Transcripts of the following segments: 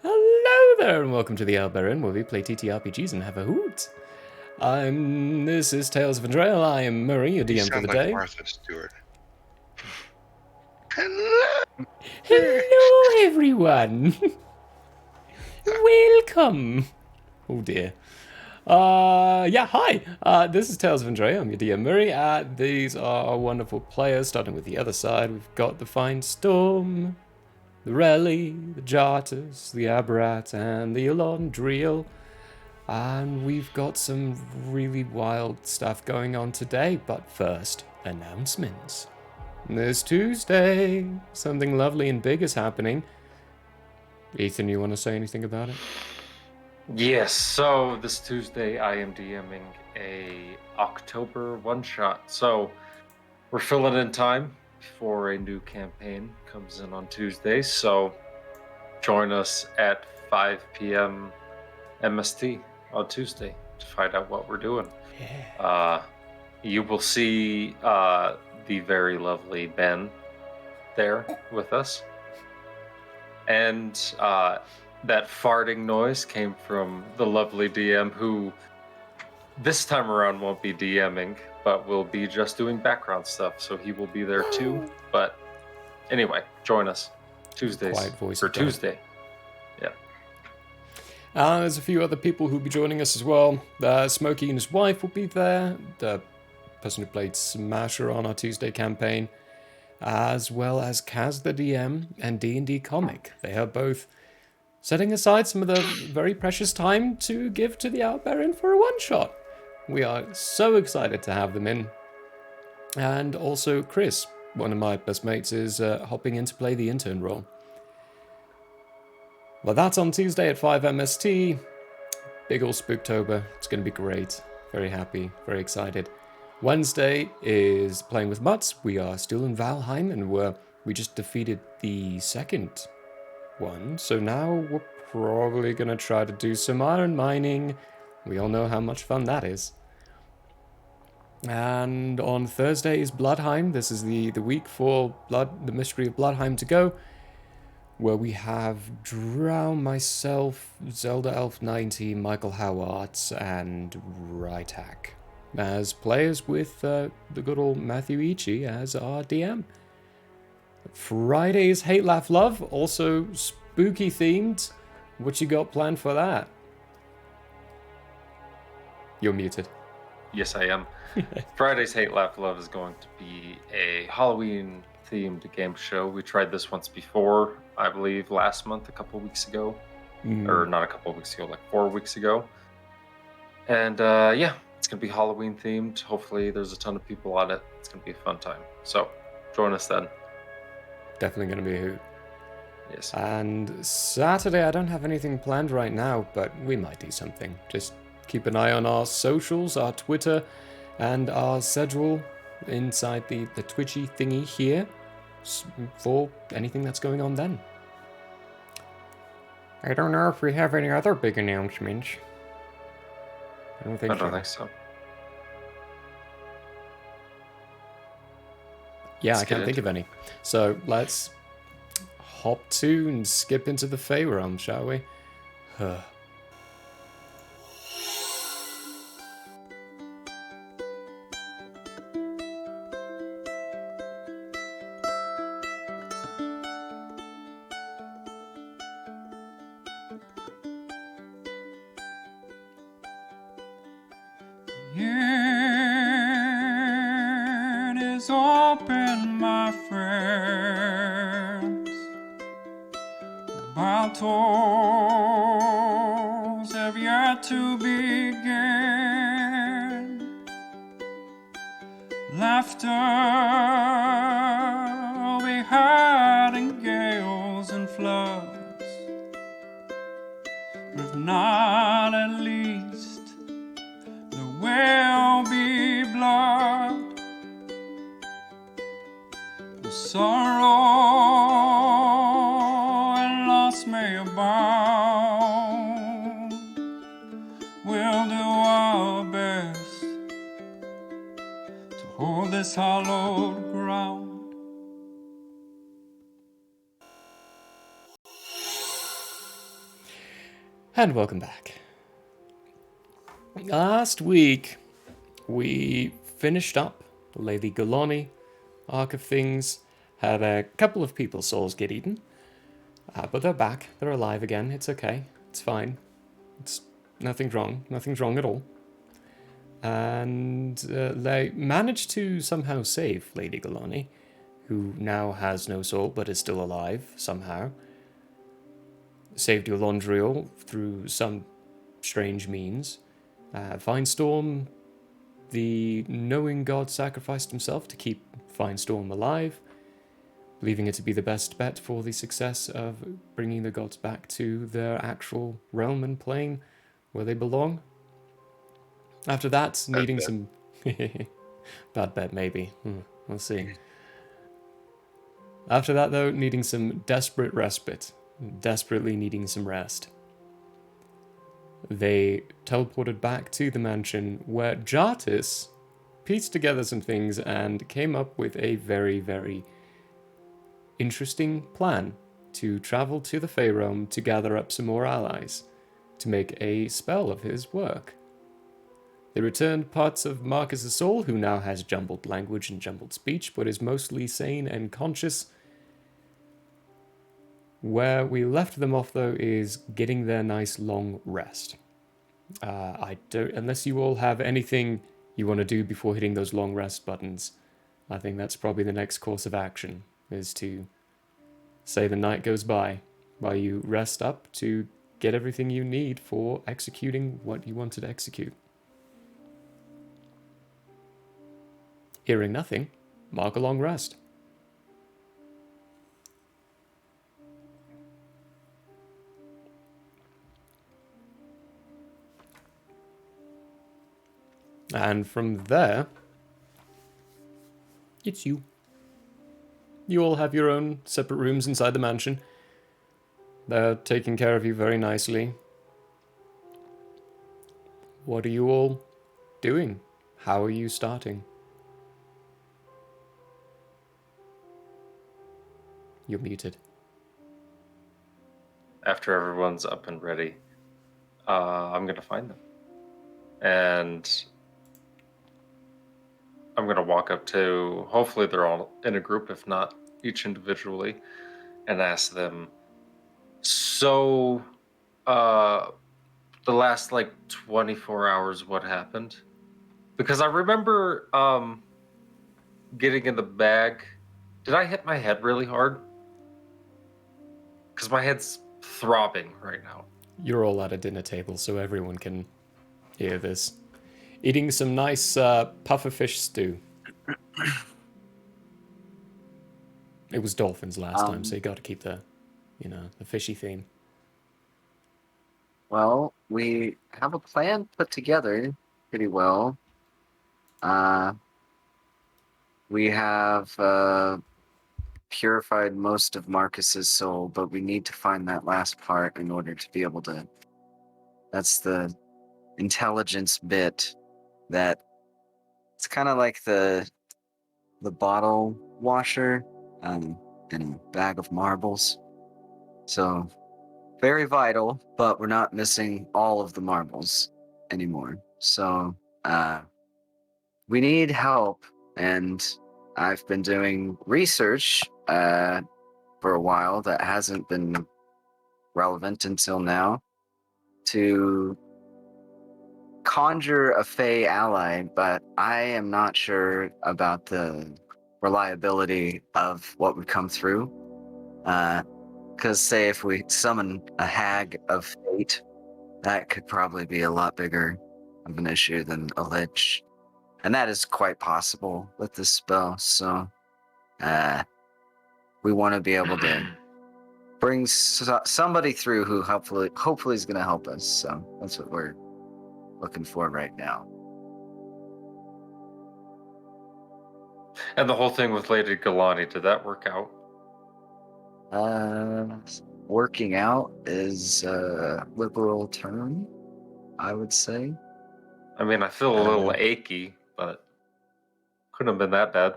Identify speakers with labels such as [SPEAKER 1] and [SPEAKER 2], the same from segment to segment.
[SPEAKER 1] Hello there, and welcome to the Alberin, where we play TTRPGs and have a hoot. This is Tales of Andrea. I am Murray, your DM for the
[SPEAKER 2] like
[SPEAKER 1] day.
[SPEAKER 2] Martha Stewart. Hello.
[SPEAKER 1] Hello, everyone. Welcome. Oh dear. Hi. This is Tales of Andrea. I'm your DM Murray. These are our wonderful players. Starting with the other side, we've got the Fine Storm, the Relly, the Jartus, the Aberrat, and the Elondriel. And we've got some really wild stuff going on today, but first, announcements. This Tuesday, something lovely and big is happening. Ethan, you want to say anything about it?
[SPEAKER 3] Yes, so this Tuesday I am DMing a October one-shot. So we're filling in time before a new campaign comes in on Tuesday. So join us at 5 p.m. MST on Tuesday to find out what we're doing.
[SPEAKER 1] Yeah.
[SPEAKER 3] You will see the very lovely Ben there with us. And that farting noise came from the lovely DM who this time around won't be DMing, but will be just doing background stuff. So he will be there too. But anyway, join us. Tuesdays.
[SPEAKER 1] Quiet voice
[SPEAKER 3] For
[SPEAKER 1] of God.
[SPEAKER 3] Tuesday. Yeah.
[SPEAKER 1] There's a few other people who'll be joining us as well. Smokey and his wife will be there. The person who played Smasher on our Tuesday campaign, as well as Kaz the DM and D&D Comic. They are both setting aside some of the very precious time to give to the Outbaron for a one-shot. We are so excited to have them in. And also Chris, one of my best mates, is hopping in to play the intern role. Well, that's on Tuesday at 5 MST. Big ol' Spooktober. It's going to be great. Very happy, very excited. Wednesday is Playing with Mutts. We are still in Valheim, and we just defeated the second one. So now we're probably going to try to do some iron mining. We all know how much fun that is. And on Thursday is Bloodheim. This is the week for the Mystery of Bloodheim to go, where we have Drow, myself, Zelda Elf 90, Michael Howards, and Rytak as players, with the good old Matthew Ichi as our DM. Friday's Hate, Laugh, Love, also spooky themed. What you got planned for that? You're muted.
[SPEAKER 3] Yes, I am. Friday's Hate, Laugh, Love is going to be a Halloween-themed game show. We tried this once before, I believe, last month, a couple weeks ago. Or not a couple of weeks ago, like 4 weeks ago. And yeah, it's going to be Halloween-themed. Hopefully there's a ton of people on it. It's going to be a fun time. So join us then.
[SPEAKER 1] Definitely going to be a hoot.
[SPEAKER 3] Yes.
[SPEAKER 1] And Saturday, I don't have anything planned right now, but we might do something. Just keep an eye on our socials, our Twitter, and our schedule inside the Twitchy thingy here for anything that's going on then. I don't know if we have any other big announcements. I don't think so. Yeah, I can't think of any. So let's hop to and skip into the Fey realm, shall we?
[SPEAKER 2] It is open, my friends. Battles have yet to begin. Laughter will be heard in gales and floods, but if not, at least there will be blood. The sorrow and loss may abound. We'll do our best to hold this hallowed ground.
[SPEAKER 1] And welcome back. Last week, we finished up Lady Galani, Arc of Things, had a couple of people's souls get eaten, but they're back, they're alive again, it's okay, it's fine, it's nothing's wrong at all. And they managed to somehow save Lady Galani, who now has no soul but is still alive somehow. Saved Eulondriel through some strange means. Finestorm, the knowing god, sacrificed himself to keep Finestorm alive, believing it to be the best bet for the success of bringing the gods back to their actual realm and plane where they belong. After that, needing some... Bad bet, maybe. We'll see. After that, though, needing some desperate respite. Desperately needing some rest. They teleported back to the mansion where Jartis pieced together some things and came up with a very, very interesting plan to travel to the Fey Realm to gather up some more allies to make a spell of his work. They returned parts of Marcus's soul, who now has jumbled language and jumbled speech, but is mostly sane and conscious. Where we left them off, though, is getting their nice long rest. I don't, unless you all have anything you want to do before hitting those long rest buttons. I think that's probably the next course of action, is to say the night goes by while you rest up to get everything you need for executing what you want to execute. Hearing nothing, mark a long rest. And from there, it's you. You all have your own separate rooms inside the mansion. They're taking care of you very nicely. What are you all doing? How are you starting? You're muted.
[SPEAKER 3] After everyone's up and ready, I'm going to find them. And I'm going to walk up to, hopefully they're all in a group, if not each individually, and ask them, so the last like 24 hours, what happened? Because I remember getting in the bag. Did I hit my head really hard? Because my head's throbbing right now.
[SPEAKER 1] You're all at a dinner table, so everyone can hear this. Eating some nice pufferfish stew. It was dolphins last time, so you got to keep the fishy theme.
[SPEAKER 4] Well, we have a plan put together pretty well. We have purified most of Marcus's soul, but we need to find that last part in order to be able to. That's the intelligence bit that it's kind of like the bottle washer in a bag of marbles. So very vital, but we're not missing all of the marbles anymore. So we need help, and I've been doing research for a while that hasn't been relevant until now to conjure a Fey ally, but I am not sure about the reliability of what would come through. Because say if we summon a hag of fate, that could probably be a lot bigger of an issue than a lich. And that is quite possible with this spell, so we want to be able to bring somebody through who hopefully is going to help us. So that's what we're looking for right now.
[SPEAKER 3] And the whole thing with Lady Galani, did that work out?
[SPEAKER 4] Working out is a liberal term, I would say.
[SPEAKER 3] I mean, I feel a little achy, but couldn't have been that bad,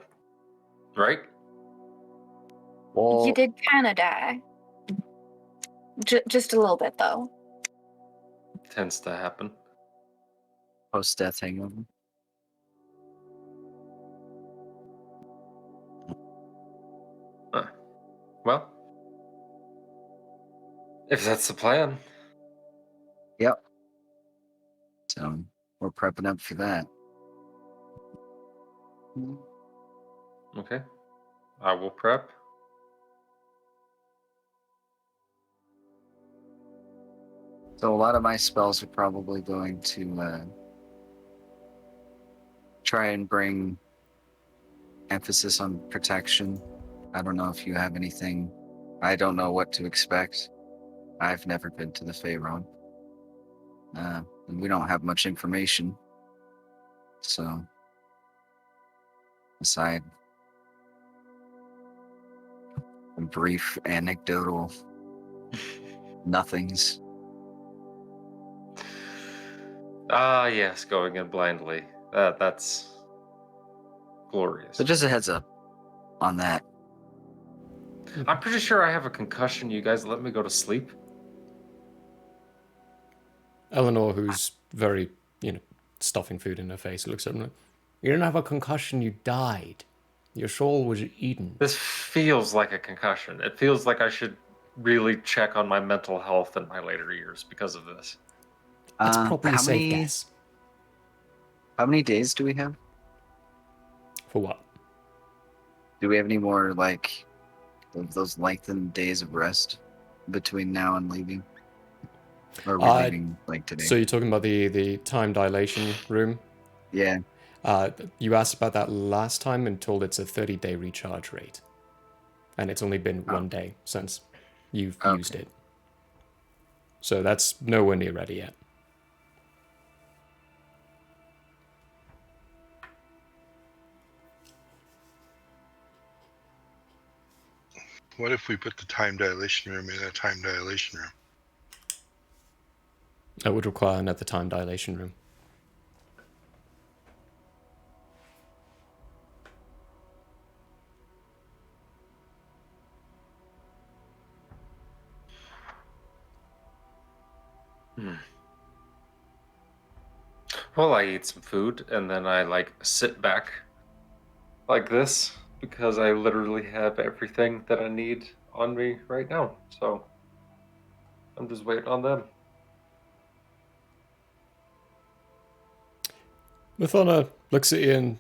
[SPEAKER 3] right?
[SPEAKER 4] Well,
[SPEAKER 5] You did kind of die. Just a little bit, though.
[SPEAKER 3] Tends to happen.
[SPEAKER 4] Post-death hangover.
[SPEAKER 3] Well, if that's the plan.
[SPEAKER 4] Yep. So we're prepping up for that.
[SPEAKER 3] Okay. I will prep.
[SPEAKER 4] So a lot of my spells are probably going to try and bring emphasis on protection. I don't know if you have anything. I don't know what to expect. I've never been to the Faerun. And we don't have much information. So, aside from brief anecdotal nothings.
[SPEAKER 3] Yes, going in blindly. That's glorious.
[SPEAKER 4] So just a heads up on that.
[SPEAKER 3] I'm pretty sure I have a concussion. You guys let me go to sleep.
[SPEAKER 1] Eleanor, who's very, stuffing food in her face, looks at him like, you didn't have a concussion, you died. Your soul was eaten.
[SPEAKER 3] This feels like a concussion. It feels like I should really check on my mental health in my later years because of this.
[SPEAKER 1] That's probably a
[SPEAKER 4] how
[SPEAKER 1] safe
[SPEAKER 4] many
[SPEAKER 1] guess.
[SPEAKER 4] how many days do we have?
[SPEAKER 1] For what?
[SPEAKER 4] Do we have any more like of those lengthened days of rest between now and leaving? Or are we leaving like today?
[SPEAKER 1] So you're talking about the time dilation room?
[SPEAKER 4] Yeah.
[SPEAKER 1] You asked about that last time and told it's a 30-day recharge rate. And it's only been 1 day since you've used it. So that's nowhere near ready yet.
[SPEAKER 6] What if we put the time dilation room in a time dilation room?
[SPEAKER 1] That would require another time dilation room.
[SPEAKER 3] Well, I eat some food and then I like sit back like this because I literally have everything that I need on me right now. So I'm just waiting on them.
[SPEAKER 1] Mathona looks at you and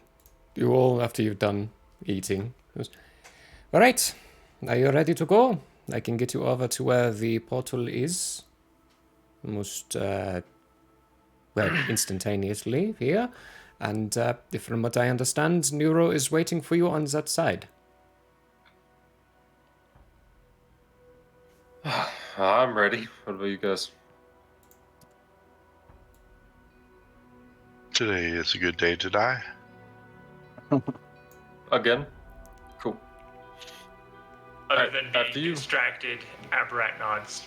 [SPEAKER 1] you all, after you've done eating, goes, all right, are you ready to go? I can get you over to where the portal is. Almost, well, instantaneously here. And from what I understand, Neuro is waiting for you on that side.
[SPEAKER 3] I'm ready. What about you guys?
[SPEAKER 6] Today is a good day to die.
[SPEAKER 3] Again? Cool.
[SPEAKER 7] Other than
[SPEAKER 3] After
[SPEAKER 7] being
[SPEAKER 3] you.
[SPEAKER 7] distracted, Aberrat nods.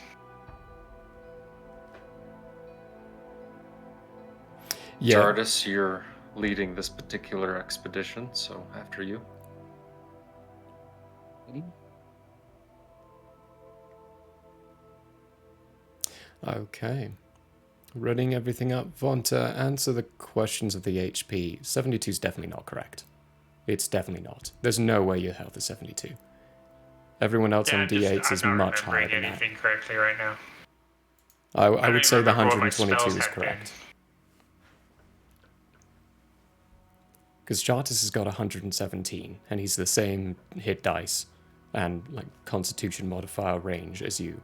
[SPEAKER 1] Yeah.
[SPEAKER 3] Jardis, you're leading this particular expedition, so after you.
[SPEAKER 1] Okay. Running everything up. Vonta, answer the questions of the HP. 72 is definitely not correct. It's definitely not. There's no way your health is 72. Everyone else on D8s is
[SPEAKER 7] I'm not
[SPEAKER 1] much higher
[SPEAKER 7] remembering
[SPEAKER 1] than that.
[SPEAKER 7] anything correctly right now.
[SPEAKER 1] I
[SPEAKER 7] don't
[SPEAKER 1] would say
[SPEAKER 7] even
[SPEAKER 1] the
[SPEAKER 7] remember what my
[SPEAKER 1] 122
[SPEAKER 7] spells
[SPEAKER 1] is
[SPEAKER 7] have been.
[SPEAKER 1] correct. Because Jartis has got 117, and he's the same hit dice and like constitution modifier range as you.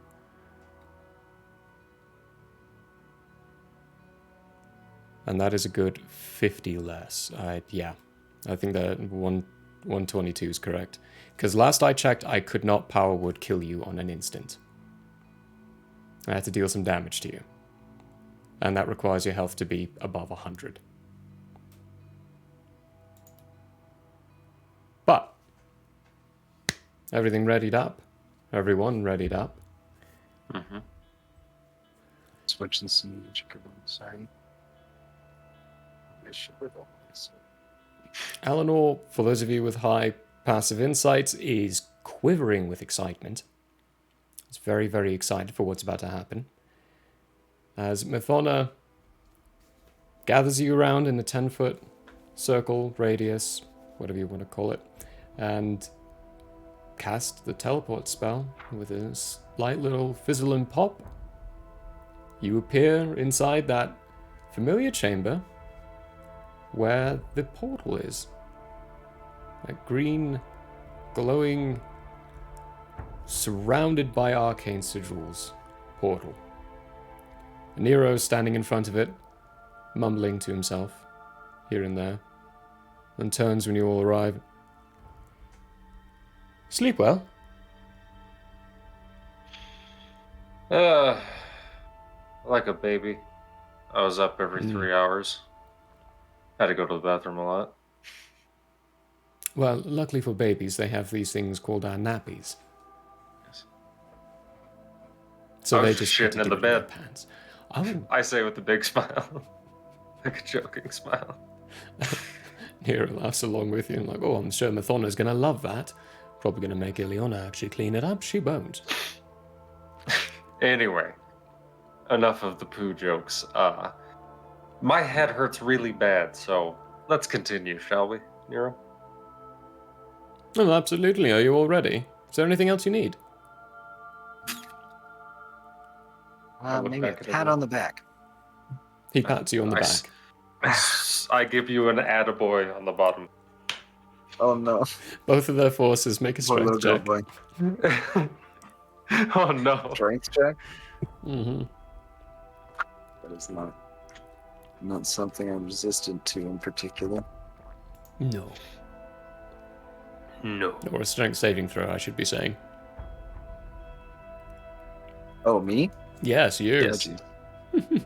[SPEAKER 1] And that is a good 50 less. Yeah, I think that 122 is correct. Because last I checked, I could not power wood kill you on an instant. I had to deal some damage to you. And that requires your health to be above 100. But everything readied up. Everyone readied up.
[SPEAKER 3] Mm-hmm.
[SPEAKER 4] Switch this in sorry.
[SPEAKER 1] Eleanor, for those of you with high passive insights, is quivering with excitement. It's very, very excited for what's about to happen. As Mathona gathers you around in a 10-foot circle, radius, whatever you want to call it, and cast the teleport spell with a slight little fizzle and pop. You appear inside that familiar chamber where the portal is. That green, glowing, surrounded by arcane sigils portal. Nero standing in front of it, mumbling to himself, here and there, and turns when you all arrive. Sleep well.
[SPEAKER 3] Like a baby. I was up every 3 hours. Had to go to the bathroom a lot.
[SPEAKER 1] Well, luckily for babies, they have these things called nappies.
[SPEAKER 3] Yes.
[SPEAKER 1] So
[SPEAKER 3] I
[SPEAKER 1] they
[SPEAKER 3] was
[SPEAKER 1] just
[SPEAKER 3] shitting
[SPEAKER 1] put
[SPEAKER 3] in the
[SPEAKER 1] it their
[SPEAKER 3] bed.
[SPEAKER 1] pants. Oh,
[SPEAKER 3] I say with a big smile. Like a joking smile.
[SPEAKER 1] Nero laughs along with you and like, oh, I'm sure Mathona's going to love that. Probably going to make Ileana actually clean it up. She won't.
[SPEAKER 3] Anyway, enough of the poo jokes. My head hurts really bad, so let's continue, shall we, Nero?
[SPEAKER 1] Oh, absolutely. Are you all ready? Is there anything else you need?
[SPEAKER 3] look
[SPEAKER 4] Maybe a
[SPEAKER 3] back at
[SPEAKER 4] pat
[SPEAKER 3] everyone.
[SPEAKER 4] on the back.
[SPEAKER 1] He pats you on the
[SPEAKER 3] I
[SPEAKER 1] back.
[SPEAKER 3] s- I give you an attaboy on the bottom.
[SPEAKER 4] Oh no,
[SPEAKER 1] Both of their forces make a
[SPEAKER 4] poor
[SPEAKER 1] strength
[SPEAKER 4] little
[SPEAKER 1] check.
[SPEAKER 4] boy.
[SPEAKER 3] Oh no.
[SPEAKER 4] Strength check.
[SPEAKER 1] Mm-hmm.
[SPEAKER 4] That is not something I'm resistant to in particular.
[SPEAKER 1] No.
[SPEAKER 3] No.
[SPEAKER 1] Or a strength saving throw, I should be saying.
[SPEAKER 4] Oh, me?
[SPEAKER 1] Yes, you.
[SPEAKER 3] Yes.
[SPEAKER 4] Oh, geez.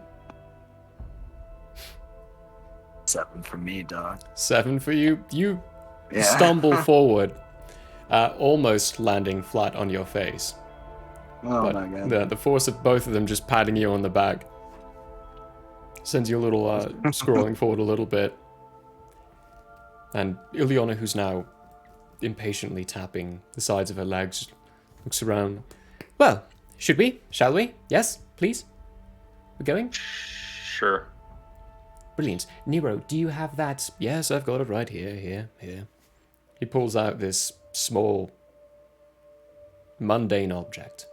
[SPEAKER 4] 7 for me, dog.
[SPEAKER 1] 7 for you. You
[SPEAKER 4] Yeah.
[SPEAKER 1] stumble forward, almost landing flat on your face.
[SPEAKER 4] Oh
[SPEAKER 1] But
[SPEAKER 4] my god.
[SPEAKER 1] the force of both of them just patting you on the back sends you a little scrolling forward a little bit. And Ileana, who's now impatiently tapping the sides of her legs, looks around. Well, should we? Shall we? Yes, please? We're going?
[SPEAKER 3] Sure.
[SPEAKER 1] Brilliant. Nero, do you have that? Yes, I've got it right here. He pulls out this small, mundane object.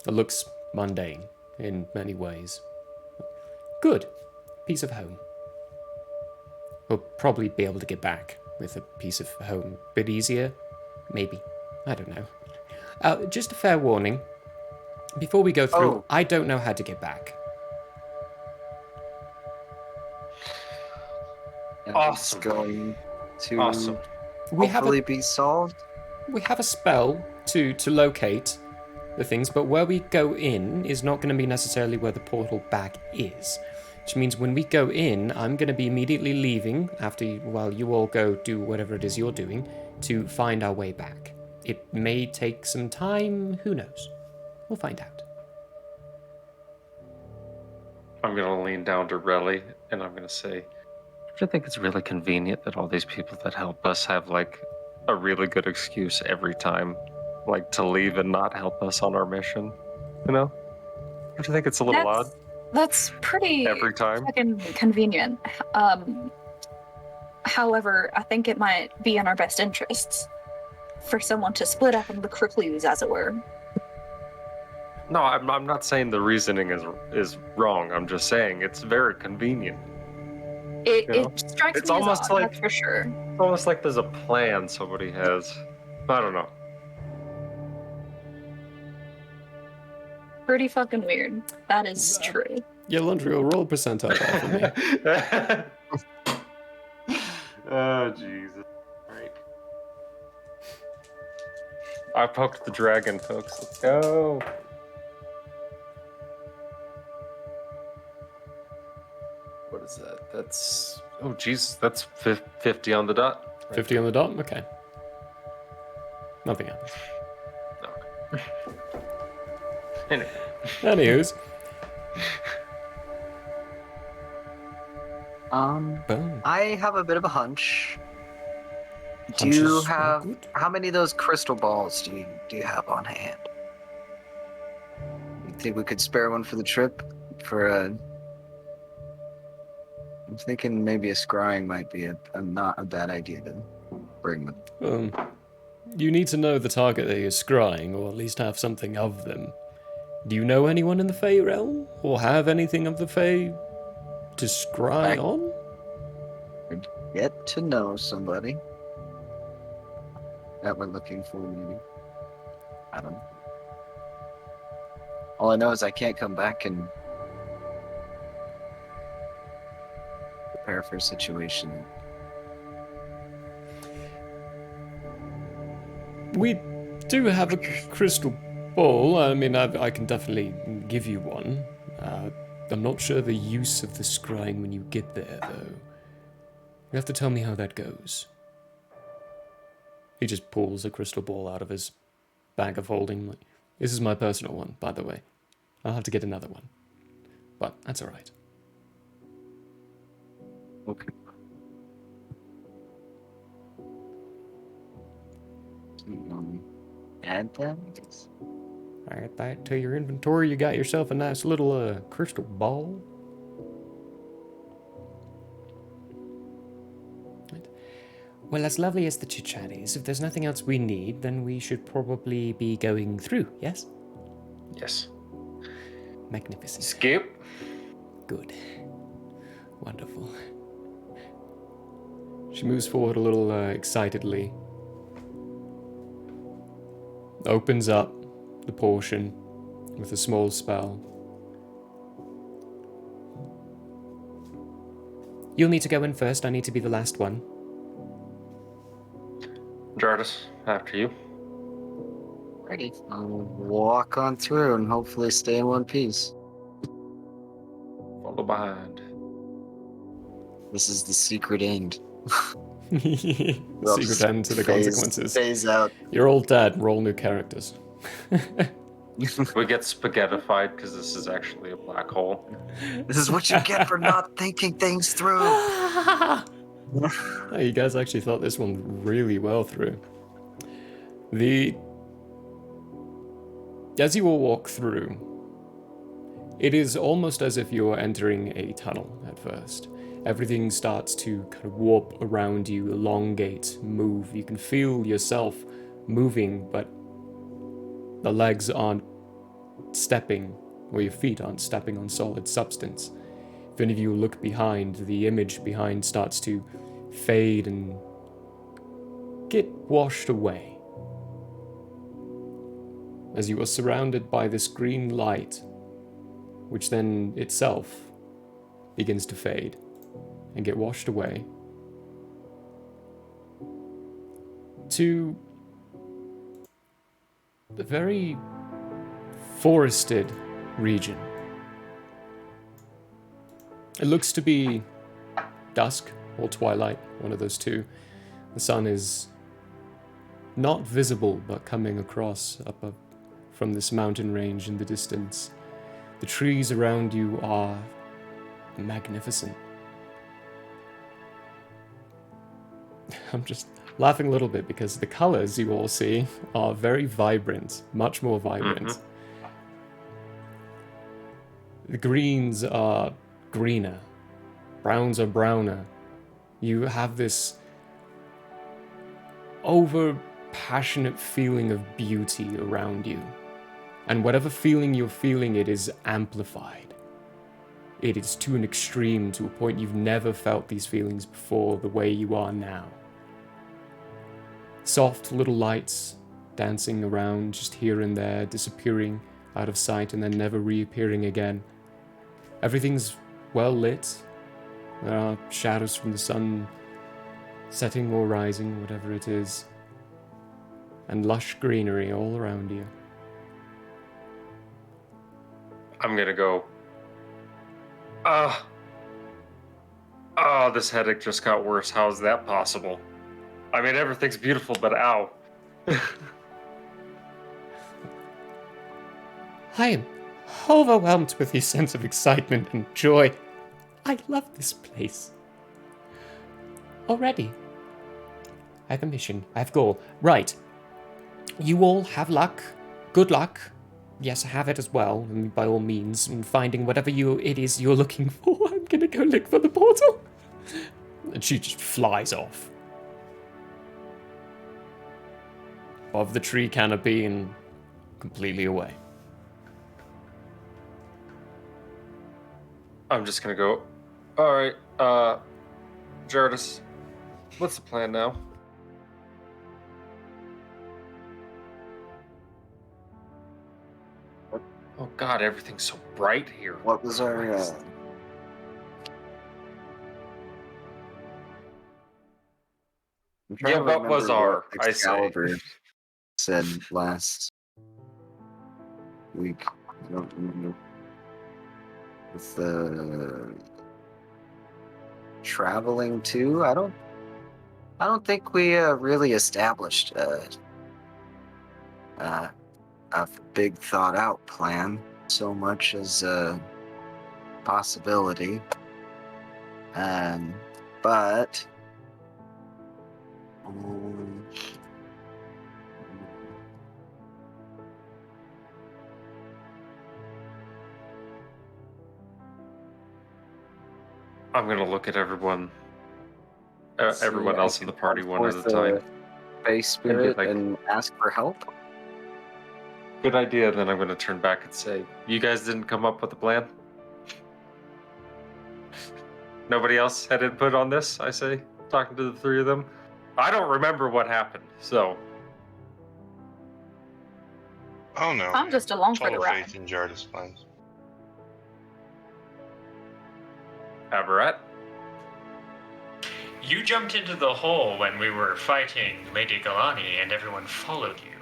[SPEAKER 1] It looks mundane in many ways. Good. Piece of home. We'll probably be able to get back with a piece of home. Bit easier? Maybe. I don't know. Just a fair warning. Before we go through,
[SPEAKER 4] Oh.
[SPEAKER 1] I don't know how to get back.
[SPEAKER 4] And
[SPEAKER 3] Awesome.
[SPEAKER 4] It's going to
[SPEAKER 3] Awesome.
[SPEAKER 1] We have
[SPEAKER 4] hopefully be solved.
[SPEAKER 1] a spell to locate the things, but where we go in is not going to be necessarily where the portal back is. Which means when we go in, I'm going to be immediately leaving while you all go do whatever it is you're doing to find our way back. It may take some time, who knows? We'll find out.
[SPEAKER 3] I'm gonna lean down to Relly and I'm gonna say, I think it's really convenient that all these people that help us have like a really good excuse every time, like to leave and not help us on our mission. You know? Don't you think it's a little odd
[SPEAKER 5] That's pretty
[SPEAKER 3] every time?
[SPEAKER 5] fucking convenient. However, I think it might be in our best interests for someone to split up and recluse, as it were.
[SPEAKER 3] No, I'm not saying the reasoning is wrong. I'm just saying it's very convenient.
[SPEAKER 5] It,
[SPEAKER 3] You know?
[SPEAKER 5] it strikes
[SPEAKER 3] It's
[SPEAKER 5] me as
[SPEAKER 3] almost
[SPEAKER 5] odd,
[SPEAKER 3] like-
[SPEAKER 5] that's for sure.
[SPEAKER 3] It's almost like there's a plan somebody has. I don't know.
[SPEAKER 5] Pretty fucking weird. That is true.
[SPEAKER 1] Yeah, Lundry, roll a percentile die for me.
[SPEAKER 3] Oh, Jesus. Alright. I poked the dragon, folks. Let's go. What is that? That's... Oh, Jesus. That's 50 on the dot. Right
[SPEAKER 1] 50 on the dot? Okay. Nothing happens.
[SPEAKER 3] there. Anyway.
[SPEAKER 1] Anywho's. Boom.
[SPEAKER 4] I have a bit of a hunch. Do
[SPEAKER 1] Hunches
[SPEAKER 4] you
[SPEAKER 1] are
[SPEAKER 4] have
[SPEAKER 1] good.
[SPEAKER 4] how many of those crystal balls do you have on hand? You think we could spare one for the trip? I'm thinking maybe a scrying might be a not a bad idea to bring with.
[SPEAKER 1] You need to know the target that you're scrying, or at least have something of them. Do you know anyone in the Fey realm? Or have anything of the Fey to scry on?
[SPEAKER 4] Get to know somebody that we're looking for, maybe. I don't know. All I know is I can't come back and prepare for a situation.
[SPEAKER 1] We do have a crystal ball. I mean, I can definitely give you one. I'm not sure the use of the scrying when you get there, though. You have to tell me how that goes. He just pulls a crystal ball out of his bag of holding. This is my personal one, by the way. I'll have to get another one. But that's alright.
[SPEAKER 4] Okay. Add that?
[SPEAKER 1] Add that to your inventory. You got yourself a nice little crystal ball. Right. Well, as lovely as the chit-chat is, if there's nothing else we need, then we should probably be going through, yes?
[SPEAKER 3] Yes.
[SPEAKER 1] Magnificent.
[SPEAKER 3] Skip.
[SPEAKER 1] Good. Wonderful. She moves forward a little excitedly. Opens up the portion with a small spell. You'll need to go in first. I need to be the last one.
[SPEAKER 3] Jardis, after you.
[SPEAKER 4] Ready. I'll walk on through and hopefully stay in one piece.
[SPEAKER 3] Follow behind.
[SPEAKER 4] This is the secret end.
[SPEAKER 1] Secret end to the consequences.
[SPEAKER 4] Phase out.
[SPEAKER 1] You're all dead. We're all new characters.
[SPEAKER 3] We get spaghettified because this is actually a black hole.
[SPEAKER 4] This is what you get for not thinking things through.
[SPEAKER 1] Oh, you guys actually thought this one really well through. As you all walk through, it is almost as if you're entering a tunnel at first. Everything starts to kind of warp around you, elongate, move. You can feel yourself moving, but the legs aren't stepping, or your feet aren't stepping on solid substance. If any of you look behind, the image behind starts to fade and get washed away. As you are surrounded by this green light, which then itself begins to fade and get washed away, to the very forested region. It looks to be dusk or twilight, one of those two. The sun is not visible, but coming across up from this mountain range in the distance. The trees around you are magnificent. I'm just laughing a little bit because the colors you all see are very vibrant, much more vibrant.
[SPEAKER 3] Mhm.
[SPEAKER 1] The greens are greener, browns are browner. You have this over-passionate feeling of beauty around you. And whatever feeling you're feeling, it is amplified. It is to an extreme, to a point you've never felt these feelings before the way you are now. Soft little lights dancing around just here and there, disappearing out of sight and then never reappearing again. Everything's well lit. There are shadows from the sun setting or rising, whatever it is. And lush greenery all around you.
[SPEAKER 3] I'm gonna go. This headache just got worse. How is that possible? I mean, everything's beautiful, but ow.
[SPEAKER 1] I am overwhelmed with your sense of excitement and joy. I love this place. Already. I have a mission. I have a goal. Right. You all have luck. Good luck. Yes, I have it as well, and by all means, in finding whatever it is you're looking for. I'm gonna go look for the portal. And she just flies off. Above the tree canopy and completely away.
[SPEAKER 3] I'm just gonna go. All right, Jardis, what's the plan now? Oh God, everything's so bright here.
[SPEAKER 4] What was our I'm trying
[SPEAKER 3] Yeah,
[SPEAKER 4] to
[SPEAKER 3] what was
[SPEAKER 4] remember
[SPEAKER 3] our?
[SPEAKER 4] what
[SPEAKER 3] I say.
[SPEAKER 4] Excalibur said last week. I don't remember. With the traveling too, I don't think we really established a big thought out plan so much as a possibility. But
[SPEAKER 3] I'm gonna look at everyone else in the party one at a
[SPEAKER 4] forth
[SPEAKER 3] time.
[SPEAKER 4] Face spirit
[SPEAKER 3] like-
[SPEAKER 4] and ask for help.
[SPEAKER 3] Good idea. Then I'm going to turn back and say, you guys didn't come up with a plan? Nobody else had input on this, I say, talking to the three of them. I don't remember what happened, so.
[SPEAKER 6] Oh no.
[SPEAKER 5] I'm just along for the
[SPEAKER 6] Total
[SPEAKER 5] ride.
[SPEAKER 6] faith in Jarda's plans.
[SPEAKER 3] Aberrat?
[SPEAKER 7] You jumped into the hole when we were fighting Lady Galani and everyone followed you,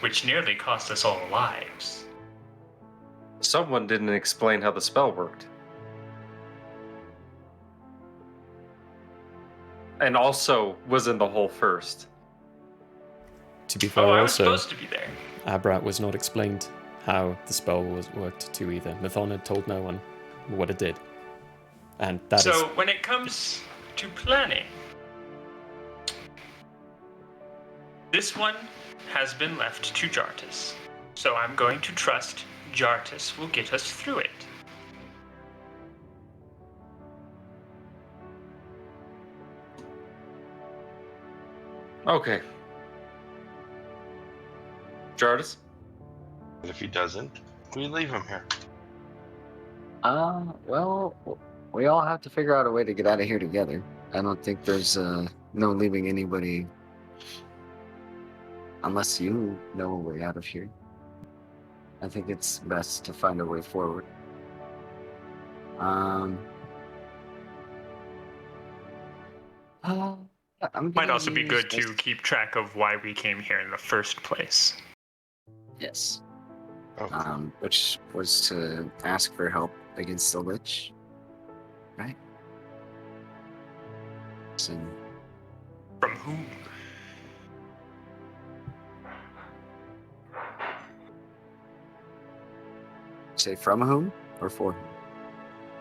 [SPEAKER 7] which nearly cost us all lives.
[SPEAKER 3] Someone didn't explain how the spell worked. And also was in the hole first.
[SPEAKER 1] To be fair,
[SPEAKER 7] Oh, I was
[SPEAKER 1] also,
[SPEAKER 7] supposed to be there.
[SPEAKER 1] Abrat was not explained how the spell worked to either. Mython had told no one what it did. And that is...
[SPEAKER 7] So when it comes to planning, this one has been left to Jartis. So I'm going to trust Jartis will get us through it.
[SPEAKER 3] Okay. Jardis?
[SPEAKER 6] But if he doesn't, we leave him here.
[SPEAKER 4] Well, we all have to figure out a way to get out of here together. I don't think there's no leaving anybody unless you know a way out of here. I think it's best to find a way forward.
[SPEAKER 7] Might also be good to keep track of why we came here in the first place.
[SPEAKER 4] Yes.
[SPEAKER 6] Okay.
[SPEAKER 4] Which was to ask for help against the Lich, right? So,
[SPEAKER 7] From whom?
[SPEAKER 4] say from whom or for whom?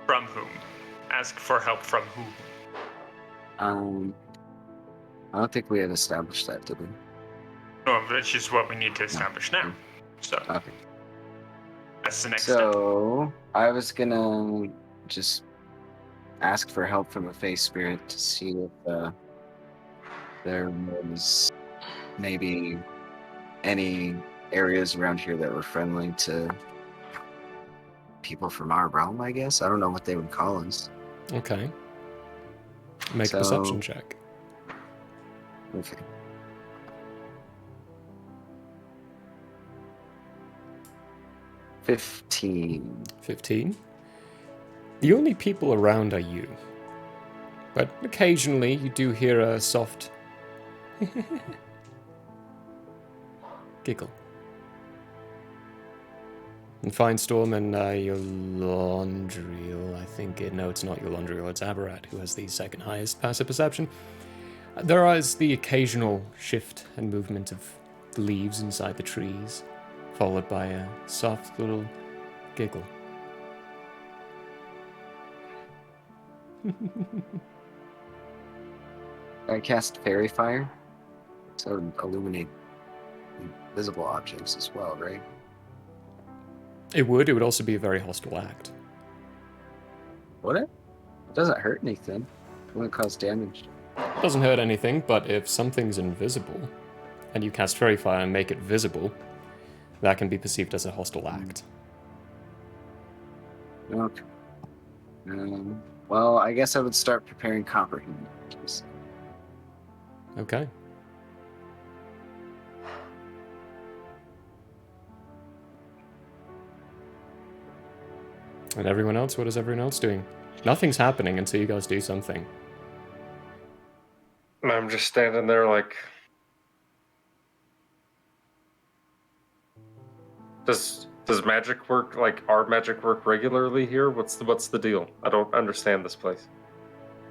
[SPEAKER 7] From whom? Ask for help from whom?
[SPEAKER 4] I don't think we had established that, did we?
[SPEAKER 7] No, which is what we need to establish now. So
[SPEAKER 4] Okay.
[SPEAKER 7] that's the next step.
[SPEAKER 4] So I was gonna just ask for help from a face spirit to see if there was maybe any areas around here that were friendly to people from our realm, I guess. I don't know what they would call us.
[SPEAKER 1] Okay. Make
[SPEAKER 4] So-
[SPEAKER 1] a perception check.
[SPEAKER 4] Okay. $15.
[SPEAKER 1] 15. The only people around are you. But occasionally you do hear a soft giggle. And Finestorm and Yolondriel, I think no, it's not Yolondriel, it's Aberrat who has the second highest passive perception. There is the occasional shift and movement of the leaves inside the trees, followed by a soft little giggle.
[SPEAKER 4] I cast Fairy Fire, so it would illuminate visible objects as well, right?
[SPEAKER 1] It would also be a very hostile act.
[SPEAKER 4] Would it? It doesn't hurt anything. It wouldn't cause damage.
[SPEAKER 1] Doesn't hurt anything, but if something's invisible, and you cast Fairy Fire and make it visible, that can be perceived as a hostile act.
[SPEAKER 4] Okay. Well, I guess I would start preparing comprehend.
[SPEAKER 1] Okay. And everyone else, what is everyone else doing? Nothing's happening until you guys do something.
[SPEAKER 3] And I'm just standing there like. Does magic work, like our magic work regularly here? What's the deal? I don't understand this place.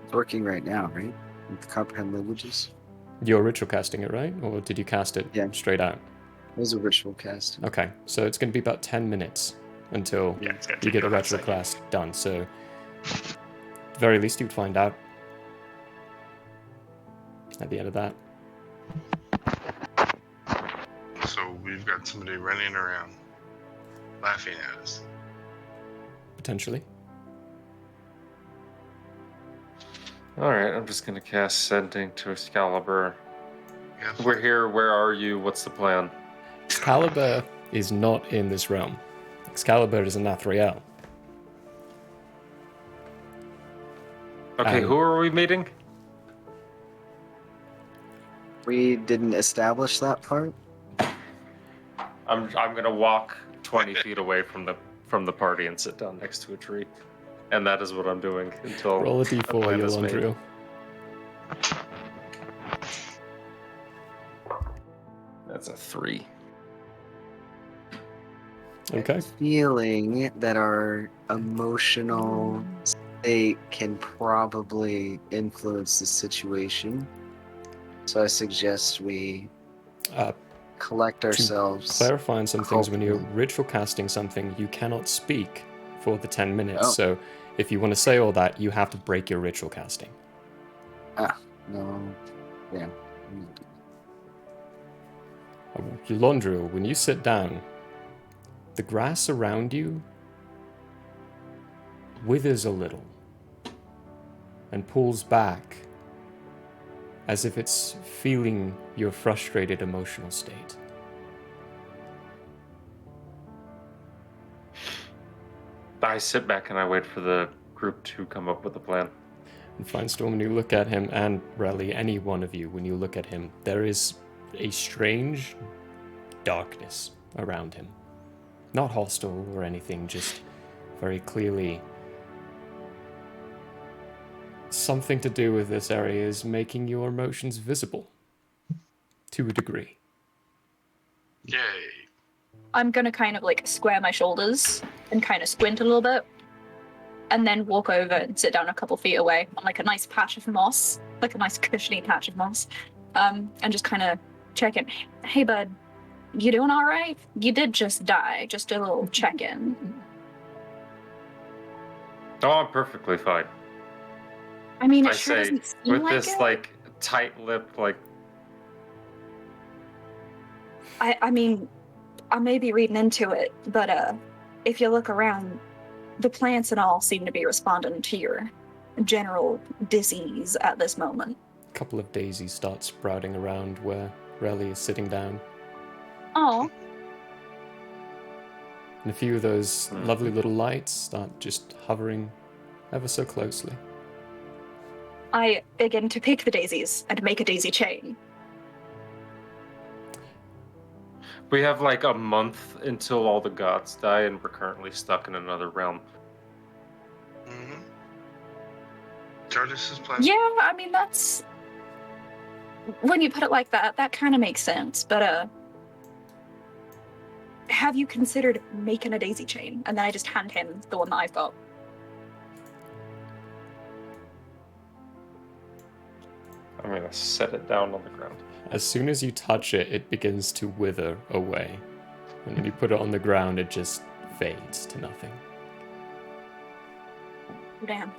[SPEAKER 4] It's working right now, right? With the comprehend languages.
[SPEAKER 1] You're ritual casting it, right? Or did you cast it
[SPEAKER 4] Yeah.
[SPEAKER 1] straight out?
[SPEAKER 4] It was a ritual cast.
[SPEAKER 1] Okay, so it's going to be about 10 minutes until
[SPEAKER 7] Yeah, it's gonna
[SPEAKER 1] you
[SPEAKER 7] take
[SPEAKER 1] get the
[SPEAKER 7] about a
[SPEAKER 1] ritual
[SPEAKER 7] second.
[SPEAKER 1] class done. So, at the very least, you'd find out at the end of that.
[SPEAKER 6] So we've got somebody running around laughing at us.
[SPEAKER 1] Potentially.
[SPEAKER 3] Alright, I'm just gonna cast Sending to Excalibur.
[SPEAKER 6] Yeah.
[SPEAKER 3] We're here, where are you? What's the plan?
[SPEAKER 1] Excalibur is not in this realm. Excalibur is in Nathriel.
[SPEAKER 3] Okay,
[SPEAKER 1] And-
[SPEAKER 3] who are we meeting?
[SPEAKER 4] We didn't establish that part.
[SPEAKER 3] I'm gonna walk 20 feet away from the party and sit down next to a tree, and that is what I'm doing until
[SPEAKER 1] Roll a
[SPEAKER 3] a
[SPEAKER 1] d4,
[SPEAKER 3] plan is made.
[SPEAKER 1] Yolandriel.
[SPEAKER 3] That's a 3.
[SPEAKER 1] Okay.
[SPEAKER 4] Feeling that our emotional state can probably influence the situation. So I suggest we
[SPEAKER 1] Uh,
[SPEAKER 4] collect ourselves.
[SPEAKER 1] Clarify on some things, when you're
[SPEAKER 4] Hopefully.
[SPEAKER 1] ritual casting something, you cannot speak for the 10 minutes.
[SPEAKER 4] Oh.
[SPEAKER 1] So if you want to say all that, you have to break your ritual casting.
[SPEAKER 4] No. Yeah.
[SPEAKER 1] Yolandriel, when you sit down, the grass around you withers a little and pulls back as if it's feeling your frustrated emotional state.
[SPEAKER 3] I sit back and I wait for the group to come up with a plan.
[SPEAKER 1] And Finestorm, when you look at him, and Rally, any one of you, when you look at him, there is a strange darkness around him. Not hostile or anything, just very clearly something to do with this area is making your emotions visible to a degree.
[SPEAKER 6] Yay.
[SPEAKER 5] I'm gonna kind of like square my shoulders and kind of squint a little bit, and then walk over and sit down a couple feet away on like a nice patch of moss, like a nice cushiony patch of moss, and just kind of check in. Hey, bud, you doing all right? You did just die. Just a little check-in.
[SPEAKER 3] Oh, I'm perfectly fine.
[SPEAKER 5] I mean,
[SPEAKER 3] I
[SPEAKER 5] it sure
[SPEAKER 3] say,
[SPEAKER 5] doesn't seem
[SPEAKER 3] with
[SPEAKER 5] like
[SPEAKER 3] this
[SPEAKER 5] it.
[SPEAKER 3] like tight lip, like
[SPEAKER 5] I mean, I may be reading into it, but if you look around, the plants and all seem to be responding to your general disease at this moment.
[SPEAKER 1] A couple of daisies start sprouting around where Rally is sitting down.
[SPEAKER 5] Oh,
[SPEAKER 1] And a few of those lovely little lights start just hovering ever so closely.
[SPEAKER 5] I begin to pick the daisies and make a daisy chain.
[SPEAKER 3] we have like a month until all the gods die, and we're currently stuck in another realm.
[SPEAKER 6] Mm-hmm. Jartis's plan.
[SPEAKER 5] Yeah, I mean, that's... When you put it like that, that kind of makes sense, but have you considered making a daisy chain? And then I just hand him the one that I've got.
[SPEAKER 3] I'm gonna set it down on the ground.
[SPEAKER 1] As soon as you touch it, it begins to wither away. And when you put it on the ground, it just fades to nothing.
[SPEAKER 5] Damn.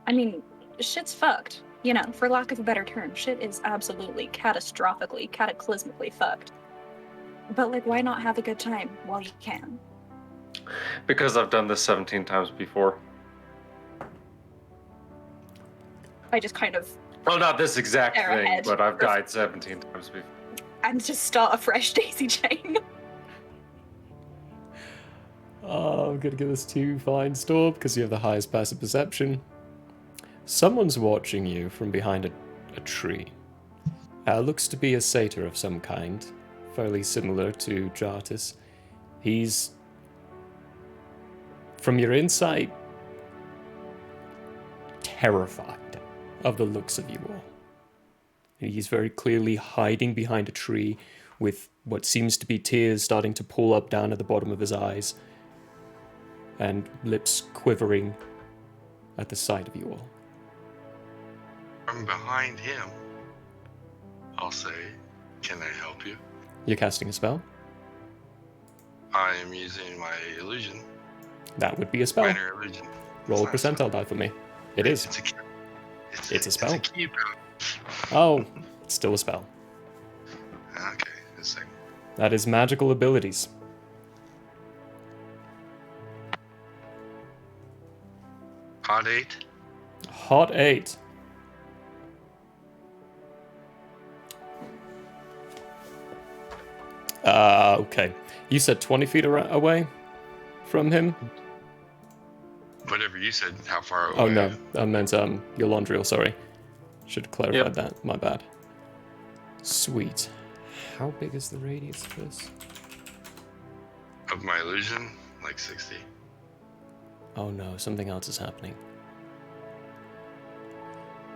[SPEAKER 5] I mean, shit's fucked. You know, for lack of a better term, shit is absolutely catastrophically, cataclysmically fucked. But, like, why not have a good time while you can?
[SPEAKER 3] Because I've done this 17 times before.
[SPEAKER 5] I just kind of...
[SPEAKER 3] Well, not this exact
[SPEAKER 5] Stare
[SPEAKER 3] thing,
[SPEAKER 5] ahead.
[SPEAKER 3] but I've died 17 times before.
[SPEAKER 5] And just start a fresh daisy chain.
[SPEAKER 1] Oh, I'm gonna give this to Finestorm because you have the highest passive perception. Someone's watching you from behind a tree. Looks to be a satyr of some kind, fairly similar to Jartis. He's, from your insight, terrified of the looks of you all. He's very clearly hiding behind a tree with what seems to be tears starting to pool up down at the bottom of his eyes and lips quivering at the sight of you all.
[SPEAKER 6] From behind him, I'll say, "Can I help you?"
[SPEAKER 1] You're casting a spell?
[SPEAKER 6] I am using my illusion,
[SPEAKER 1] That would be a spell.
[SPEAKER 6] minor illusion.
[SPEAKER 1] Roll a
[SPEAKER 6] It's not
[SPEAKER 1] percentile die for me. It is.
[SPEAKER 6] It's a key.
[SPEAKER 1] It's a spell.
[SPEAKER 6] It's a key.
[SPEAKER 1] Oh, it's still a spell.
[SPEAKER 6] Okay, just a second.
[SPEAKER 1] That is magical abilities.
[SPEAKER 6] Hot 8.
[SPEAKER 1] Hot 8. Okay. You said 20 feet away from him?
[SPEAKER 6] Whatever you said, how far away?
[SPEAKER 1] Oh, no. I meant Yolandriel, sorry. Should have clarified that. My bad. Sweet. How big is the radius of this?
[SPEAKER 6] Of my illusion, like 60.
[SPEAKER 1] Oh no, something else is happening.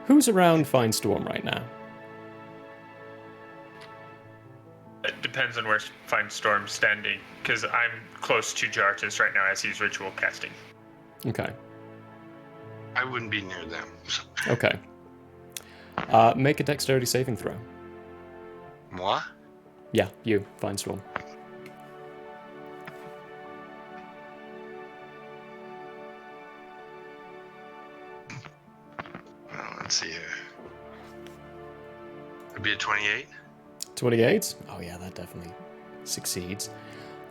[SPEAKER 1] Who's around Fine Storm right now?
[SPEAKER 7] It depends on where Find Storm's standing, because I'm close to Jartis right now as he's ritual casting.
[SPEAKER 1] Okay.
[SPEAKER 6] I wouldn't be near them.
[SPEAKER 1] Okay. Make a dexterity saving throw.
[SPEAKER 6] Moi?
[SPEAKER 1] Yeah, you, Fine Storm.
[SPEAKER 6] Well, let's see here. It'd be a 28.
[SPEAKER 1] 28? Oh yeah, that definitely succeeds.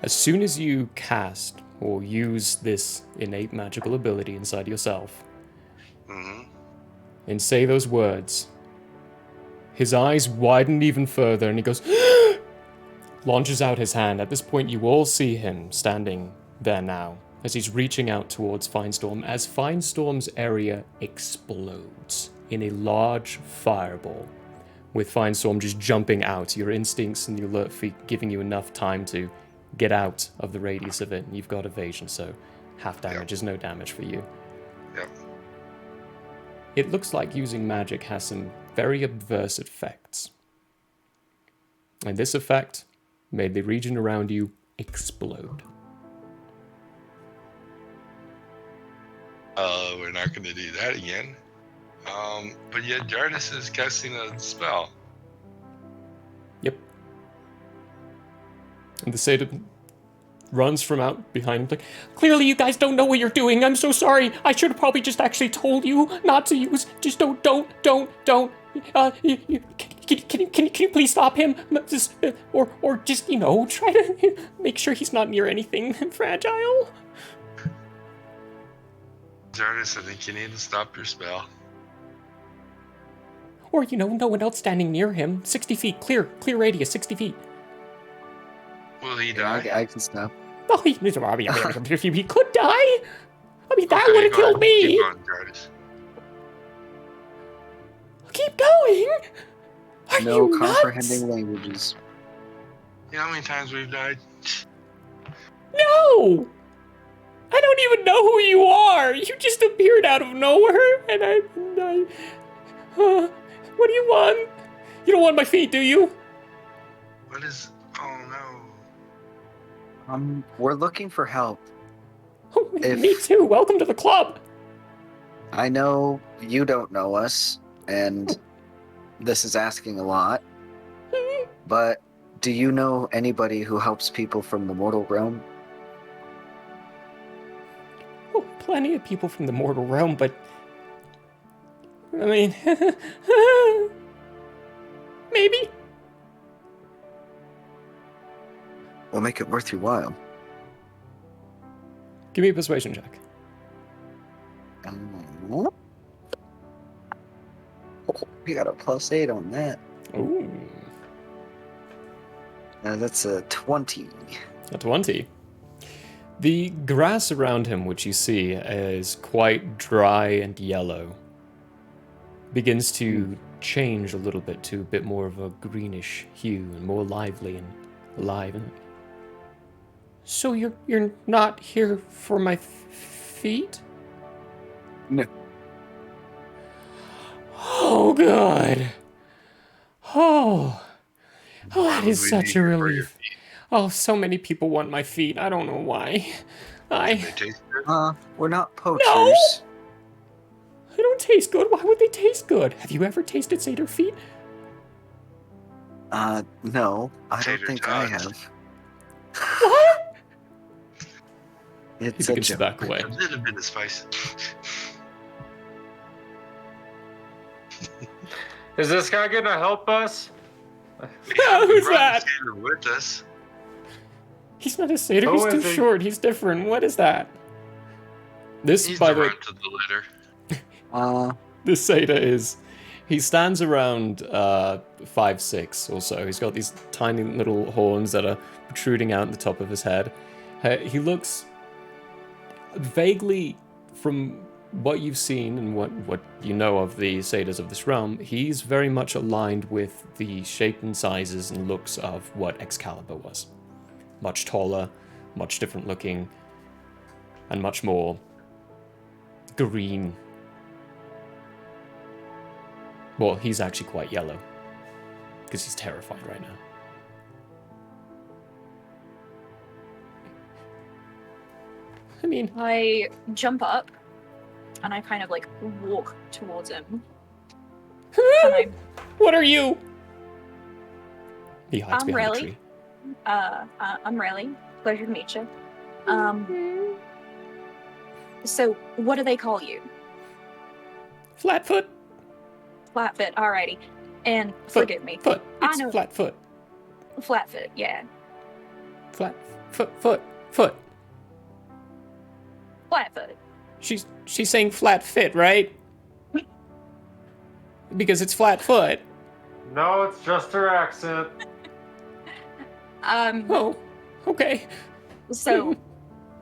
[SPEAKER 1] As soon as you cast or use this innate magical ability inside yourself,
[SPEAKER 6] Mm-hmm.
[SPEAKER 1] and say those words, his eyes widen even further and he goes, launches out his hand. At this point, you all see him standing there now as he's reaching out towards Finestorm as Finestorm's area explodes in a large fireball, with Finestorm just jumping out, your instincts and the alert feet giving you enough time to get out of the radius of it. You've got evasion, so half damage is no damage for you.
[SPEAKER 6] Yep.
[SPEAKER 1] It looks like using magic has some very adverse effects. And this effect made the region around you explode.
[SPEAKER 6] We're not going to do that again. But yet Jartis is casting a spell.
[SPEAKER 1] Yep. And the Satyr runs from out behind him like, clearly you guys don't know what you're doing. I'm so sorry. I should have probably just actually told you not to use. Just don't. Can you please stop him? Just, or just, try to make sure he's not near anything fragile.
[SPEAKER 6] Jartis, I think you need to stop your spell.
[SPEAKER 1] Or, no one else standing near him. 60 feet, clear radius, 60 feet.
[SPEAKER 6] Will he
[SPEAKER 4] Yeah,
[SPEAKER 6] die?
[SPEAKER 4] I can stop.
[SPEAKER 1] Oh, he could die. I mean, that
[SPEAKER 6] Okay,
[SPEAKER 1] would have
[SPEAKER 6] go
[SPEAKER 1] killed
[SPEAKER 6] on.
[SPEAKER 1] me.
[SPEAKER 6] Keep going, Jartis.
[SPEAKER 1] Keep going. Are
[SPEAKER 4] No
[SPEAKER 1] you nuts?
[SPEAKER 4] comprehending languages.
[SPEAKER 6] You know how many times we've died?
[SPEAKER 1] No! I don't even know who you are! You just appeared out of nowhere, and I what do you want? You don't want my feet, do you?
[SPEAKER 6] What is... Oh, no.
[SPEAKER 4] We're looking for help.
[SPEAKER 1] Oh, me too. Welcome to the club.
[SPEAKER 4] I know you don't know us, and this is asking a lot, but do you know anybody who helps people from the mortal realm?
[SPEAKER 1] Oh, plenty of people from the mortal realm, but I mean, maybe.
[SPEAKER 4] We'll make it worth your while.
[SPEAKER 1] Give me a persuasion check.
[SPEAKER 4] We got a +8 on that.
[SPEAKER 1] Ooh,
[SPEAKER 4] That's a 20.
[SPEAKER 1] a 20. The grass around him, which you see is quite dry and yellow, begins to change a little bit to a bit more of a greenish hue and more lively and alive. So you're not here for my feet?
[SPEAKER 4] No.
[SPEAKER 1] Oh, God. Oh, that is
[SPEAKER 6] would we
[SPEAKER 1] such
[SPEAKER 6] be
[SPEAKER 1] a
[SPEAKER 6] here for your
[SPEAKER 1] relief. Oh, so many people want my feet. I don't know why.
[SPEAKER 6] They taste good?
[SPEAKER 4] We're not poachers.
[SPEAKER 1] They don't taste good. Why would they taste good? Have you ever tasted satyr feet?
[SPEAKER 4] No, I don't
[SPEAKER 6] Tater
[SPEAKER 4] think I
[SPEAKER 6] tots.
[SPEAKER 4] have.
[SPEAKER 1] What? He
[SPEAKER 4] It's a
[SPEAKER 1] begins to
[SPEAKER 4] joke.
[SPEAKER 1] back away.
[SPEAKER 6] A little bit of spice.
[SPEAKER 3] Is this guy gonna help us?
[SPEAKER 6] We
[SPEAKER 1] Who's
[SPEAKER 6] brought
[SPEAKER 1] that?
[SPEAKER 6] the satyr with us.
[SPEAKER 1] He's not a satyr.
[SPEAKER 3] Who
[SPEAKER 1] He's
[SPEAKER 3] is
[SPEAKER 1] too
[SPEAKER 3] he?
[SPEAKER 1] short. He's different. What is that? This,
[SPEAKER 6] He's
[SPEAKER 1] by
[SPEAKER 6] the
[SPEAKER 1] the way,
[SPEAKER 6] runt of the litter.
[SPEAKER 1] this satyr is He stands around 5'6" or so. He's got these tiny little horns that are protruding out the top of his head. He looks vaguely, from what you've seen and what you know of the satyrs of this realm, he's very much aligned with the shape and sizes and looks of what Excalibur was. Much taller, much different looking, and much more green. Well, he's actually quite yellow, because he's terrified right now. I mean,
[SPEAKER 5] I jump up and I kind of like walk towards him. And I'm
[SPEAKER 1] what are you? He hides
[SPEAKER 5] I'm
[SPEAKER 1] behind a
[SPEAKER 5] Relly.
[SPEAKER 1] tree.
[SPEAKER 5] I'm Relly. Pleasure to meet you. So what do they call you?
[SPEAKER 1] Flatfoot.
[SPEAKER 5] Flatfoot, alrighty. And
[SPEAKER 1] Foot.
[SPEAKER 5] forgive me.
[SPEAKER 1] Foot.
[SPEAKER 5] I
[SPEAKER 1] It's
[SPEAKER 5] know.
[SPEAKER 1] Flatfoot.
[SPEAKER 5] Flatfoot, yeah.
[SPEAKER 1] Flat. Foot.
[SPEAKER 5] Flatfoot.
[SPEAKER 1] She's saying flat fit, right? Because it's flat foot.
[SPEAKER 3] No, it's just her accent.
[SPEAKER 1] Oh, okay.
[SPEAKER 5] So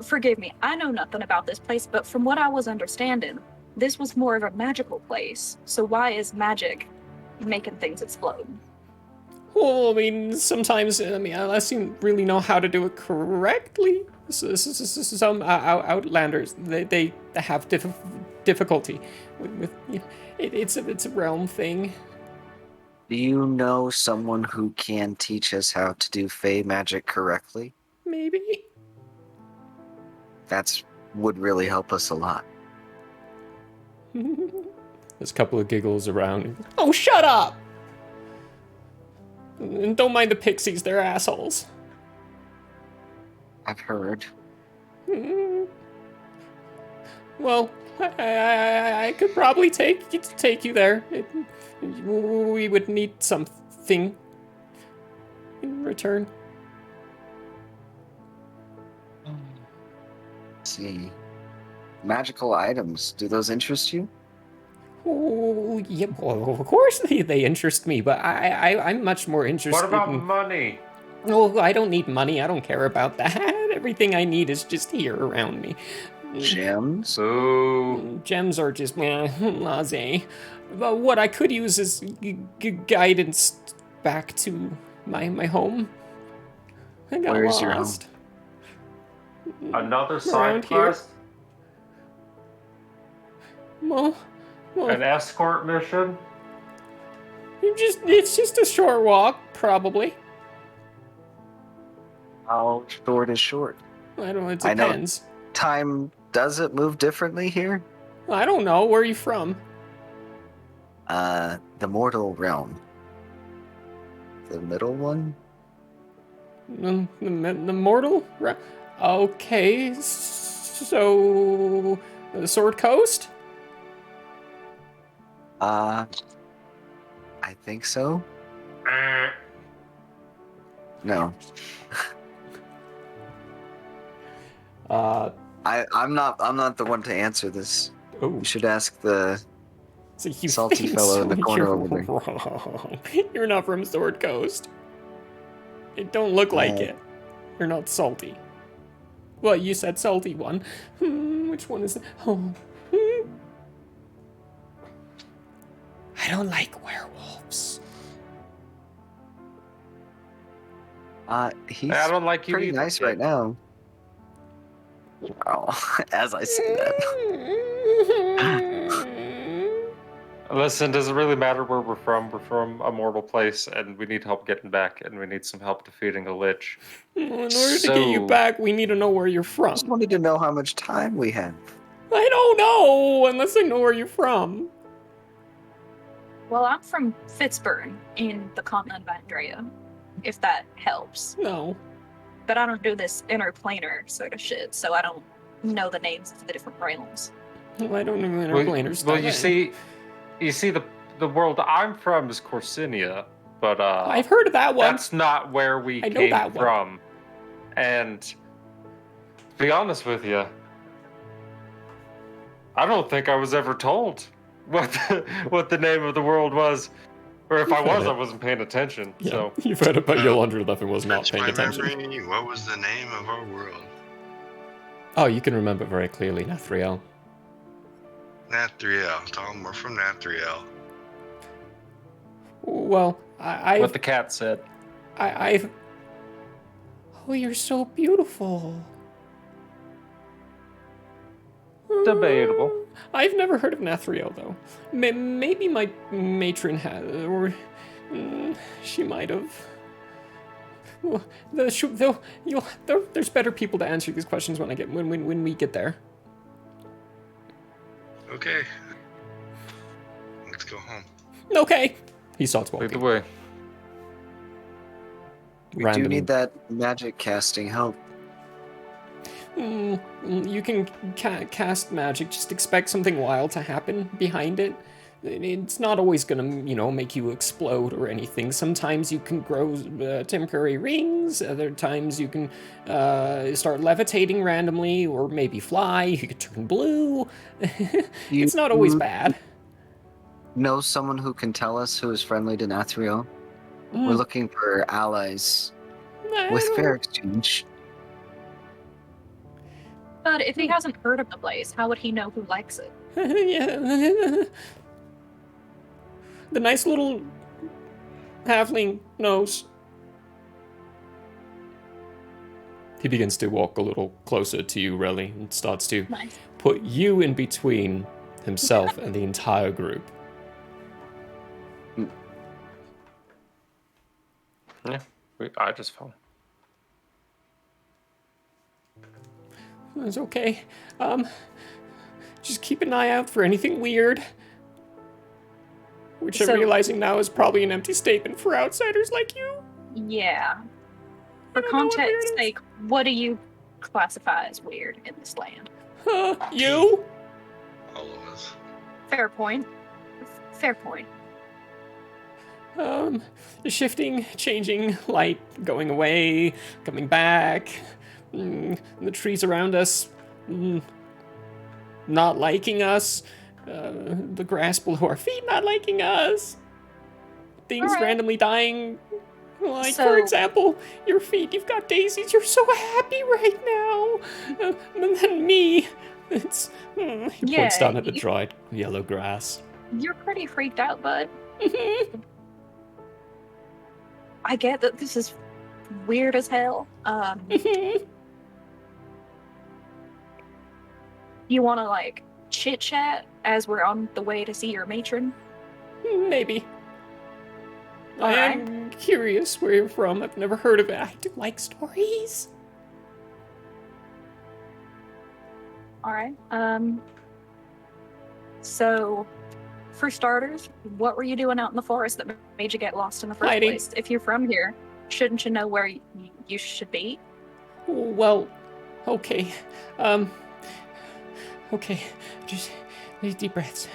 [SPEAKER 5] forgive me. I know nothing about this place, but from what I was understanding, this was more of a magical place. So why is magic making things explode?
[SPEAKER 1] Well, I mean, sometimes, unless you really know how to do it correctly, some outlanders, they have difficulty with it's a realm thing.
[SPEAKER 4] Do you know someone who can teach us how to do Fey magic correctly?
[SPEAKER 1] Maybe.
[SPEAKER 4] That's would really help us a lot.
[SPEAKER 1] There's a couple of giggles around. Oh, shut up! And don't mind the pixies, they're assholes.
[SPEAKER 4] I've heard.
[SPEAKER 1] Well, I could probably take you there. We would need something in return.
[SPEAKER 4] Let's see. Magical items. Do those interest you?
[SPEAKER 1] Oh, yeah, well, of course they interest me, but I'm much more interested
[SPEAKER 3] What about
[SPEAKER 1] in...
[SPEAKER 3] money?
[SPEAKER 1] Oh, I don't need money. I don't care about that. Everything I need is just here around me.
[SPEAKER 4] Gems?
[SPEAKER 3] Ooh.
[SPEAKER 1] Gems are just laissez. But what I could use is guidance back to my home. I got
[SPEAKER 4] Where's your
[SPEAKER 1] lost.
[SPEAKER 3] Another side
[SPEAKER 1] Around here.
[SPEAKER 3] quest?
[SPEAKER 1] Well,
[SPEAKER 3] An escort mission?
[SPEAKER 1] it's just a short walk, probably.
[SPEAKER 4] How short is short?
[SPEAKER 1] I don't know. It
[SPEAKER 4] I know.
[SPEAKER 1] depends.
[SPEAKER 4] Time does it move differently here?
[SPEAKER 1] I don't know. Where are you from?
[SPEAKER 4] The mortal realm. The middle one?
[SPEAKER 1] The mortal? Okay, so the Sword Coast?
[SPEAKER 4] I think so. No. I'm not the one to answer this.
[SPEAKER 1] Oh,
[SPEAKER 4] You should ask the
[SPEAKER 1] so you
[SPEAKER 4] salty
[SPEAKER 1] think
[SPEAKER 4] fellow in the
[SPEAKER 1] so?
[SPEAKER 4] corner
[SPEAKER 1] You're
[SPEAKER 4] over there.
[SPEAKER 1] wrong. You're not from Sword Coast. It don't look like it. You're not salty. Well, you said salty one. Which one is it? Oh. I don't like werewolves.
[SPEAKER 4] He's
[SPEAKER 3] I don't like you
[SPEAKER 4] pretty
[SPEAKER 3] either,
[SPEAKER 4] nice
[SPEAKER 3] kid.
[SPEAKER 4] right now. Oh, as I say that.
[SPEAKER 3] Listen, does it really matter where we're from? We're from a mortal place, and we need help getting back, and we need some help defeating a lich.
[SPEAKER 1] In order to get you
[SPEAKER 3] So-
[SPEAKER 1] back, we need to know where you're from.
[SPEAKER 4] Just wanted to know how much time we have.
[SPEAKER 1] I don't know unless I know where you're from.
[SPEAKER 5] Well, I'm from Fitzburn in the continent of Andrea, if that helps.
[SPEAKER 1] No.
[SPEAKER 5] But I don't do this interplanar sort of shit, so I don't know the names of the different realms.
[SPEAKER 1] Well, I don't know
[SPEAKER 3] Well,
[SPEAKER 1] interplaners.
[SPEAKER 3] well, you see, the world I'm from is Corsinia, but
[SPEAKER 1] I've heard of that one.
[SPEAKER 3] that's not where we
[SPEAKER 1] I know
[SPEAKER 3] came
[SPEAKER 1] that one.
[SPEAKER 3] from. And to be honest with you, I don't think I was ever told what the name of the world was, or if I was, I wasn't paying attention.
[SPEAKER 1] Yeah,
[SPEAKER 3] So
[SPEAKER 1] you've heard it, but Yolanda was not
[SPEAKER 6] Refresh
[SPEAKER 1] paying
[SPEAKER 6] my
[SPEAKER 1] attention.
[SPEAKER 6] memory. What was the name of our world?
[SPEAKER 1] Oh, you can remember very clearly, Nathriel.
[SPEAKER 6] Nathriel. Tom, we're from Nathriel.
[SPEAKER 1] Well,
[SPEAKER 3] what the cat said.
[SPEAKER 1] I've. Oh, you're so beautiful.
[SPEAKER 3] Debatable.
[SPEAKER 1] I've never heard of Nathriel, though. Maybe my matron had, or she might have. Well, there's better people to answer these questions when we get there.
[SPEAKER 6] Okay. Let's go home.
[SPEAKER 1] Okay. He starts
[SPEAKER 3] Lead the
[SPEAKER 1] walking.
[SPEAKER 3] way.
[SPEAKER 4] We do need that magic casting help.
[SPEAKER 1] You can cast magic. Just expect something wild to happen behind it. It's not always gonna, make you explode or anything. Sometimes you can grow temporary rings. Other times you can start levitating randomly, or maybe fly. You could turn blue. It's not always bad.
[SPEAKER 4] Know someone who can tell us who is friendly to Nathriel? We're looking for allies with fair exchange.
[SPEAKER 5] But if he hasn't heard of the place, how would he know who likes it?
[SPEAKER 1] Yeah. The nice little halfling knows. He begins to walk a little closer to you, Relly, and starts to put you in between himself and the entire group.
[SPEAKER 3] Yeah, I just fell.
[SPEAKER 1] It's okay. Just keep an eye out for anything weird. Which I'm realizing now is probably an empty statement for outsiders like you.
[SPEAKER 5] Yeah. For context sake, what do you classify as weird in this land?
[SPEAKER 1] You?
[SPEAKER 6] All of us.
[SPEAKER 5] Fair point. Fair point.
[SPEAKER 1] The shifting, changing, light going away, coming back. The trees around us not liking us. The grass below our feet not liking us. Things randomly dying. Like, for example, your feet. You've got daisies. You're so happy right now. And then me. It's. He points down at the dried yellow grass.
[SPEAKER 5] You're pretty freaked out, bud. I get that this is weird as hell. You want to, chit-chat as we're on the way to see your matron?
[SPEAKER 1] Maybe. I am curious where you're from. I've never heard of it. I do like stories.
[SPEAKER 5] Alright. So, for starters, what were you doing out in the forest that made you get lost in the first place? If you're from here, shouldn't you know where you should be?
[SPEAKER 1] Well, okay. Okay, just deep breaths.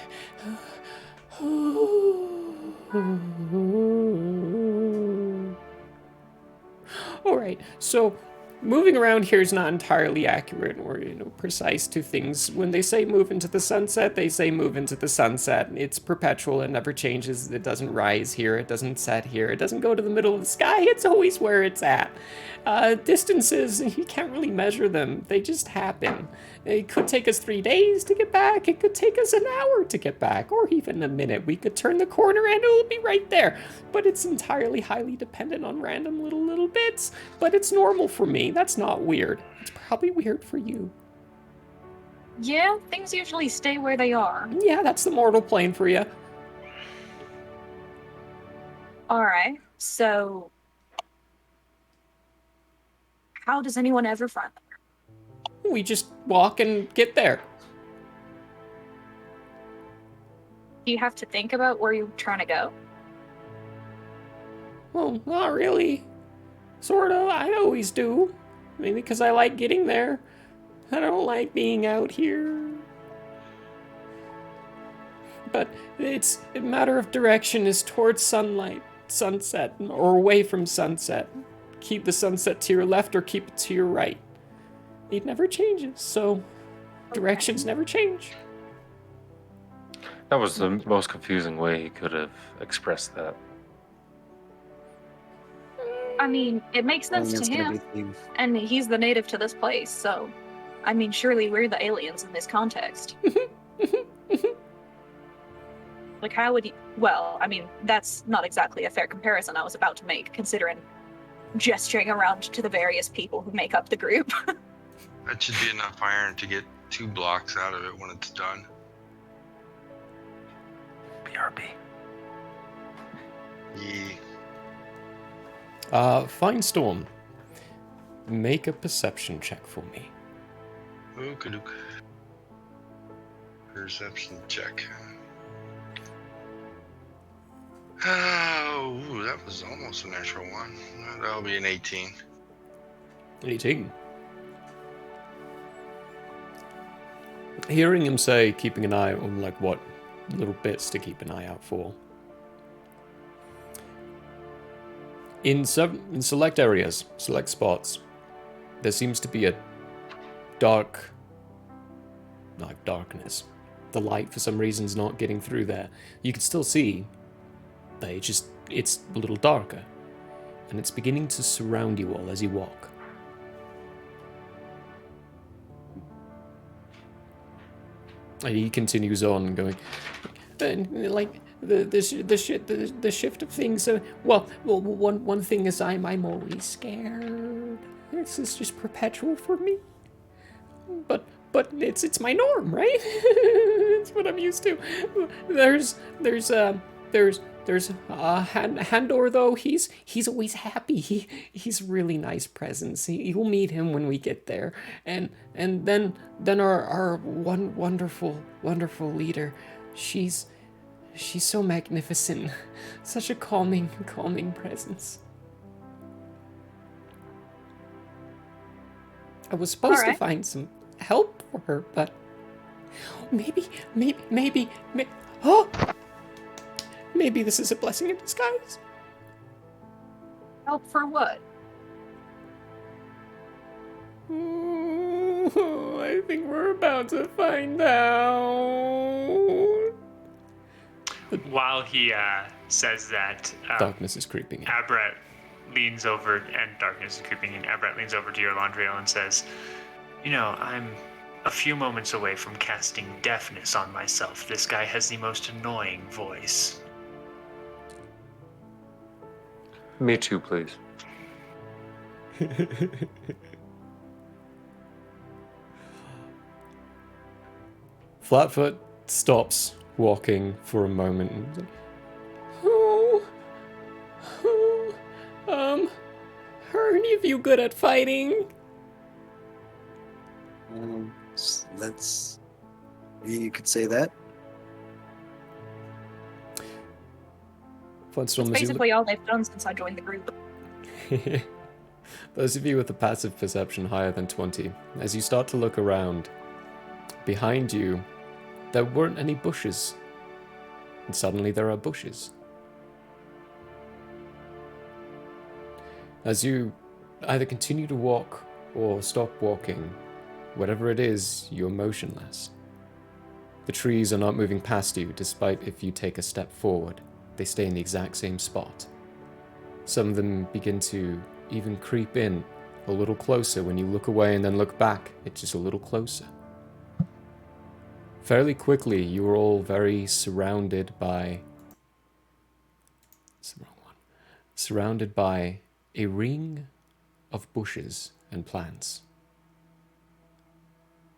[SPEAKER 1] Alright, so moving around here is not entirely accurate or, precise to things. When they say move into the sunset, they say move into the sunset. It's perpetual, it never changes. It doesn't rise here, it doesn't set here, it doesn't go to the middle of the sky, it's always where it's at. Distances, you can't really measure them, they just happen. It could take us 3 days to get back, it could take us an hour to get back, or even a minute. We could turn the corner and it'll be right there. But it's entirely highly dependent on random little bits. But it's normal for me, that's not weird. It's probably weird for you.
[SPEAKER 5] Yeah, things usually stay where they are.
[SPEAKER 1] Yeah, that's the mortal plane for you.
[SPEAKER 5] Alright, so how does anyone ever find them?
[SPEAKER 1] We just walk and get there.
[SPEAKER 5] Do you have to think about where you're trying to go?
[SPEAKER 1] Well, not really. Sort of, I always do. Maybe because I like getting there. I don't like being out here. But it's a matter of direction is towards sunlight, sunset, or away from sunset. Keep the sunset to your left or keep it to your right. It never changes, so directions never change.
[SPEAKER 3] That was the most confusing way he could have expressed that.
[SPEAKER 5] I mean, it makes
[SPEAKER 4] I think
[SPEAKER 5] sense to
[SPEAKER 4] it's gonna be
[SPEAKER 5] him,
[SPEAKER 4] theme.
[SPEAKER 5] and he's the native to this place, so I mean, surely we're the aliens in this context. Like, how would you? Well, I mean, that's not exactly a fair comparison I was about to make, considering gesturing around to the various people who make up the group.
[SPEAKER 6] That should be enough iron to get 2 blocks out of it when it's done.
[SPEAKER 3] BRB.
[SPEAKER 6] Yeah.
[SPEAKER 1] Fine Storm. Make a perception check for me.
[SPEAKER 6] Okey-doke. Perception check. Oh, ooh, that was almost a natural one. That'll be an 18.
[SPEAKER 1] 18. Hearing him say, keeping an eye on, like, what little bits to keep an eye out for. In select areas, select spots, there seems to be a darkness. The light, for some reason, is not getting through there. You can still see, but it's a little darker. And it's beginning to surround you all as you walk. And he continues on, going, like the shift of things. So, well, one thing is I'm always scared. This is just perpetual for me. But it's my norm, right? It's what I'm used to. There's Handor though. He's always happy. He's a really nice presence. You'll meet him when we get there. And then our one wonderful leader. She's so magnificent. Such a calming presence. I was supposed to find some help for her, but maybe, oh! Maybe this is a blessing in disguise.
[SPEAKER 5] Help for what?
[SPEAKER 1] I think we're about to find out.
[SPEAKER 7] While he says that,
[SPEAKER 1] Darkness is creeping in.
[SPEAKER 7] Abrat leans over, and darkness is creeping in. Abrat leans over to your Landriel and says, "You know, I'm a few moments away from casting deafness on myself. This guy has the most annoying voice."
[SPEAKER 3] Me too, please.
[SPEAKER 1] Flatfoot stops walking for a moment. And like, are any of you good at fighting?
[SPEAKER 4] Let's. You could say that.
[SPEAKER 5] That's basically all they've done since I joined the group.
[SPEAKER 1] Those of you with a passive perception higher than 20, as you start to look around, behind you, there weren't any bushes. And suddenly there are bushes. As you either continue to walk or stop walking, whatever it is, you're motionless. The trees are not moving past you, despite if you take a step forward. They stay in the exact same spot. Some of them begin to even creep in a little closer. When you look away and then look back, it's just a little closer. Fairly quickly, you are all very surrounded by... It's the wrong one. Surrounded by a ring of bushes and plants.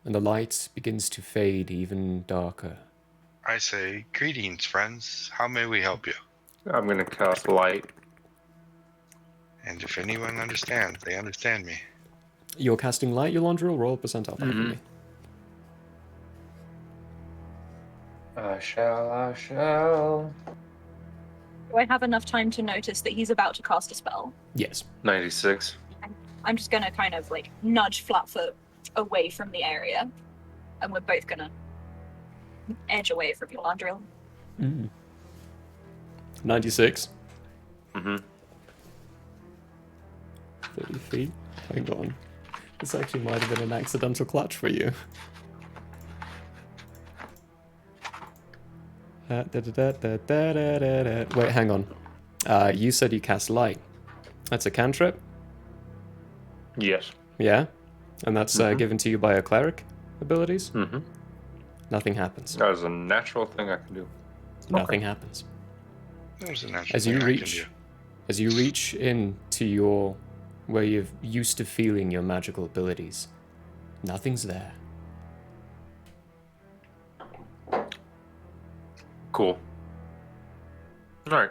[SPEAKER 1] And the light begins to fade even darker.
[SPEAKER 6] I say, greetings, friends. How may we help you?
[SPEAKER 3] I'm going to cast light.
[SPEAKER 6] And if anyone understands, they understand me.
[SPEAKER 1] You're casting light, Yolanda, roll a percentile for me.
[SPEAKER 3] I shall.
[SPEAKER 5] Do I have enough time to notice that he's about to cast a spell?
[SPEAKER 1] Yes.
[SPEAKER 3] 96.
[SPEAKER 5] I'm just gonna kind of like nudge Flatfoot away from the area, and we're both gonna edge away from Yolandriel.
[SPEAKER 1] 96.
[SPEAKER 3] 30
[SPEAKER 1] feet. Hang on. This actually might have been an accidental clutch for you. Wait, hang on. You said you cast light. That's a cantrip?
[SPEAKER 3] Yes.
[SPEAKER 1] Yeah? And that's given to you by a cleric abilities?
[SPEAKER 3] Mm-hmm.
[SPEAKER 1] Nothing happens.
[SPEAKER 3] That is a natural thing I can do.
[SPEAKER 1] Nothing happens.
[SPEAKER 6] That was a natural
[SPEAKER 1] As
[SPEAKER 6] thing
[SPEAKER 1] you
[SPEAKER 6] I can do.
[SPEAKER 1] reach into your where you're used to feeling your magical abilities, nothing's there.
[SPEAKER 3] Cool. All right.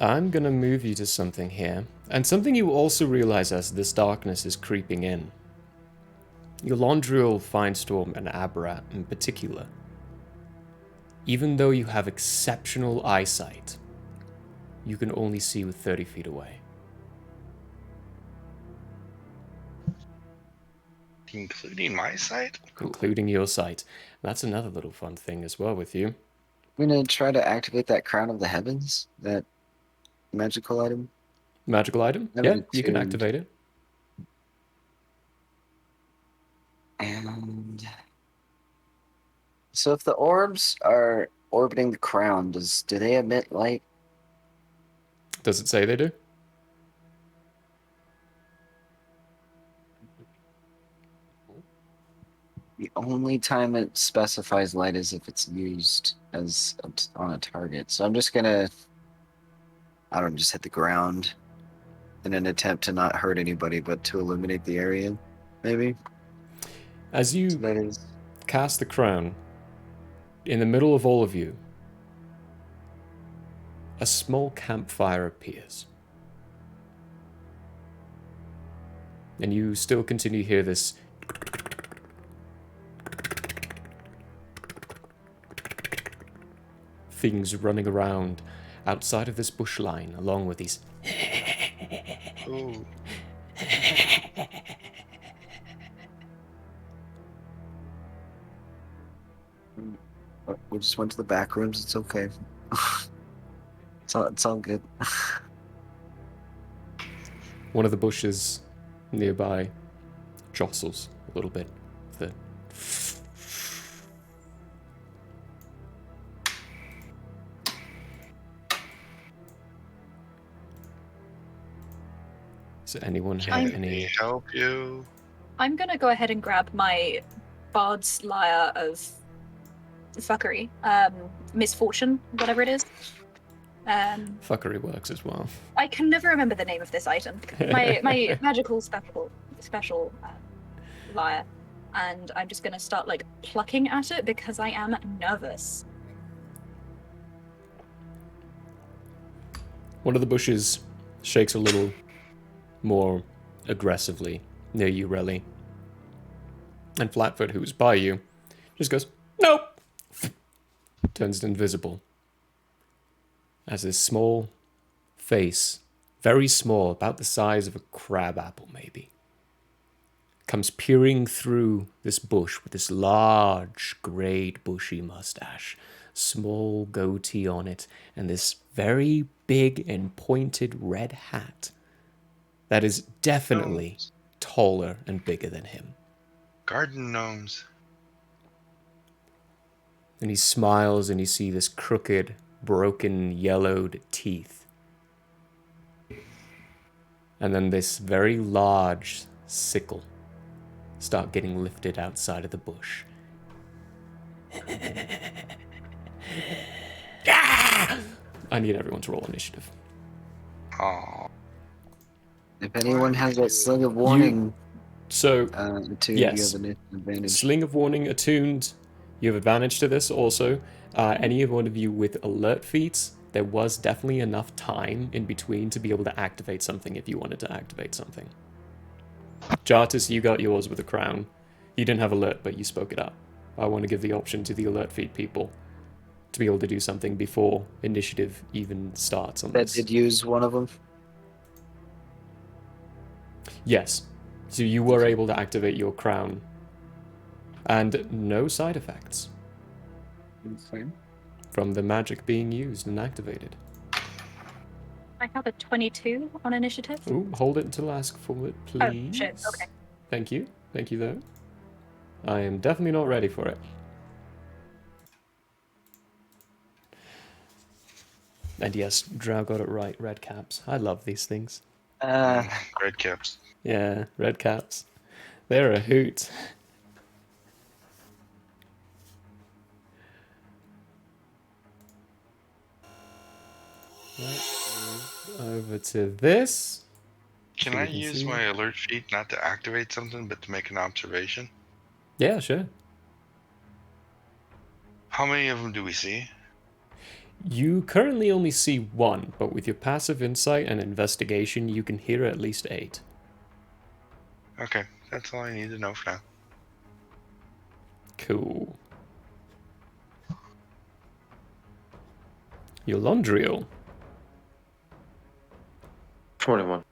[SPEAKER 1] I'm gonna move you to something here, and something you also realize as this darkness is creeping in. Elandriel, Firestorm, and Aberrat in particular. Even though you have exceptional eyesight, you can only see with 30 feet away.
[SPEAKER 6] Including my side? Cool.
[SPEAKER 1] Including your sight. That's another little fun thing as well with you.
[SPEAKER 4] I'm gonna try to activate that Crown of the Heavens, that magical item.
[SPEAKER 1] Magical item?
[SPEAKER 4] Have
[SPEAKER 1] Yeah,
[SPEAKER 4] it
[SPEAKER 1] you can
[SPEAKER 4] attuned.
[SPEAKER 1] activate it.
[SPEAKER 4] And so if the orbs are orbiting the crown, do they emit light?
[SPEAKER 1] Does it say they do?
[SPEAKER 4] The only time it specifies light is if it's used as on a target. So I'm just gonna, I don't know, just hit the ground in an attempt to not hurt anybody, but to illuminate the area, maybe.
[SPEAKER 1] As
[SPEAKER 4] So
[SPEAKER 1] you
[SPEAKER 4] that is
[SPEAKER 1] cast the crown, in the middle of all of you, a small campfire appears. And you still continue to hear this things running around outside of this bush line, along with these
[SPEAKER 6] Ooh.
[SPEAKER 4] we just went to the back rooms. It's okay. It's all good.
[SPEAKER 1] one of the bushes nearby jostles a little bit. The Does anyone have
[SPEAKER 5] I'm-
[SPEAKER 6] Let me
[SPEAKER 1] any?
[SPEAKER 6] help you.
[SPEAKER 5] I'm gonna go ahead and grab my Bard's Lyre of fuckery, misfortune, whatever it is.
[SPEAKER 1] Fuckery works as well.
[SPEAKER 5] I can never remember the name of this item. My magical special lyre, and I'm just gonna start like plucking at it because I am nervous.
[SPEAKER 1] One of the bushes shakes a little more aggressively near you, Relly. And Flatfoot, who's by you, just goes, nope! Turns invisible. As this small face, very small, about the size of a crab apple maybe, comes peering through this bush with this large, greyed, bushy mustache, small goatee on it, and this very big and pointed red hat that is definitely
[SPEAKER 6] Gnomes.
[SPEAKER 1] taller and bigger than him.
[SPEAKER 6] Garden gnomes.
[SPEAKER 1] And he smiles and you see this crooked, broken, yellowed teeth. And then this very large sickle start getting lifted outside of the bush. I need everyone to roll initiative.
[SPEAKER 6] Aw.
[SPEAKER 4] If anyone has that sling of warning,
[SPEAKER 1] So,
[SPEAKER 4] attuned,
[SPEAKER 1] yes.
[SPEAKER 4] you have an advantage.
[SPEAKER 1] Sling of Warning attuned. You have advantage to this also. Any one of you with alert feats, there was definitely enough time in between to be able to activate something if you wanted to activate something. Jartis, you got yours with a crown. You didn't have alert, but you spoke it up. I want to give the option to the alert feat people to be able to do something before initiative even starts on
[SPEAKER 4] That
[SPEAKER 1] this.
[SPEAKER 4] did use one of them.
[SPEAKER 1] Yes. So you were able to activate your crown. And no side effects
[SPEAKER 4] Okay.
[SPEAKER 1] from the magic being used and activated.
[SPEAKER 5] I have a 22 on initiative.
[SPEAKER 1] Ooh, hold it until I ask for it,
[SPEAKER 5] Oh,
[SPEAKER 1] please.
[SPEAKER 5] shit. Okay.
[SPEAKER 1] Thank you. Thank you, though. I am definitely not ready for it. And yes, Drow got it right. Red caps. I love these things.
[SPEAKER 6] Red caps.
[SPEAKER 1] Yeah, red caps. They're a hoot. Right, over to this.
[SPEAKER 6] Can
[SPEAKER 1] So we
[SPEAKER 6] I
[SPEAKER 1] can
[SPEAKER 6] use
[SPEAKER 1] see.
[SPEAKER 6] my alert sheet not to activate something, but to make an observation?
[SPEAKER 1] Yeah, sure.
[SPEAKER 6] How many of them do we see?
[SPEAKER 1] You currently only see one, but with your passive insight and investigation, you can hear at least 8.
[SPEAKER 6] Okay, that's all I need to know for now.
[SPEAKER 1] Cool. Yolandriel.
[SPEAKER 3] 21.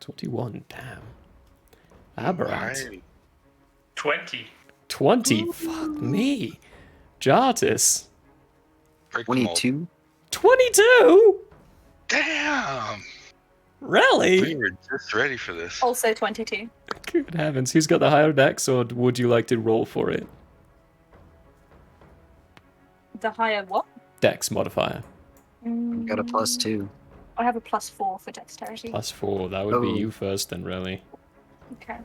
[SPEAKER 1] 21, damn. Aberrant.
[SPEAKER 6] Why?
[SPEAKER 7] 20.
[SPEAKER 1] 20, fuck me. Jartis.
[SPEAKER 6] Break the mold.
[SPEAKER 4] 22.
[SPEAKER 1] 22?
[SPEAKER 6] Damn! We
[SPEAKER 1] Really?
[SPEAKER 6] were just ready for this.
[SPEAKER 5] Also 22.
[SPEAKER 1] Good heavens. Who's got the higher dex, or would you like to roll for it?
[SPEAKER 5] The higher what?
[SPEAKER 1] Dex modifier.
[SPEAKER 4] Got a +2.
[SPEAKER 5] I have a +4 for dexterity.
[SPEAKER 1] +4. That would be
[SPEAKER 4] Oh.
[SPEAKER 1] you first, then, really.
[SPEAKER 5] Okay.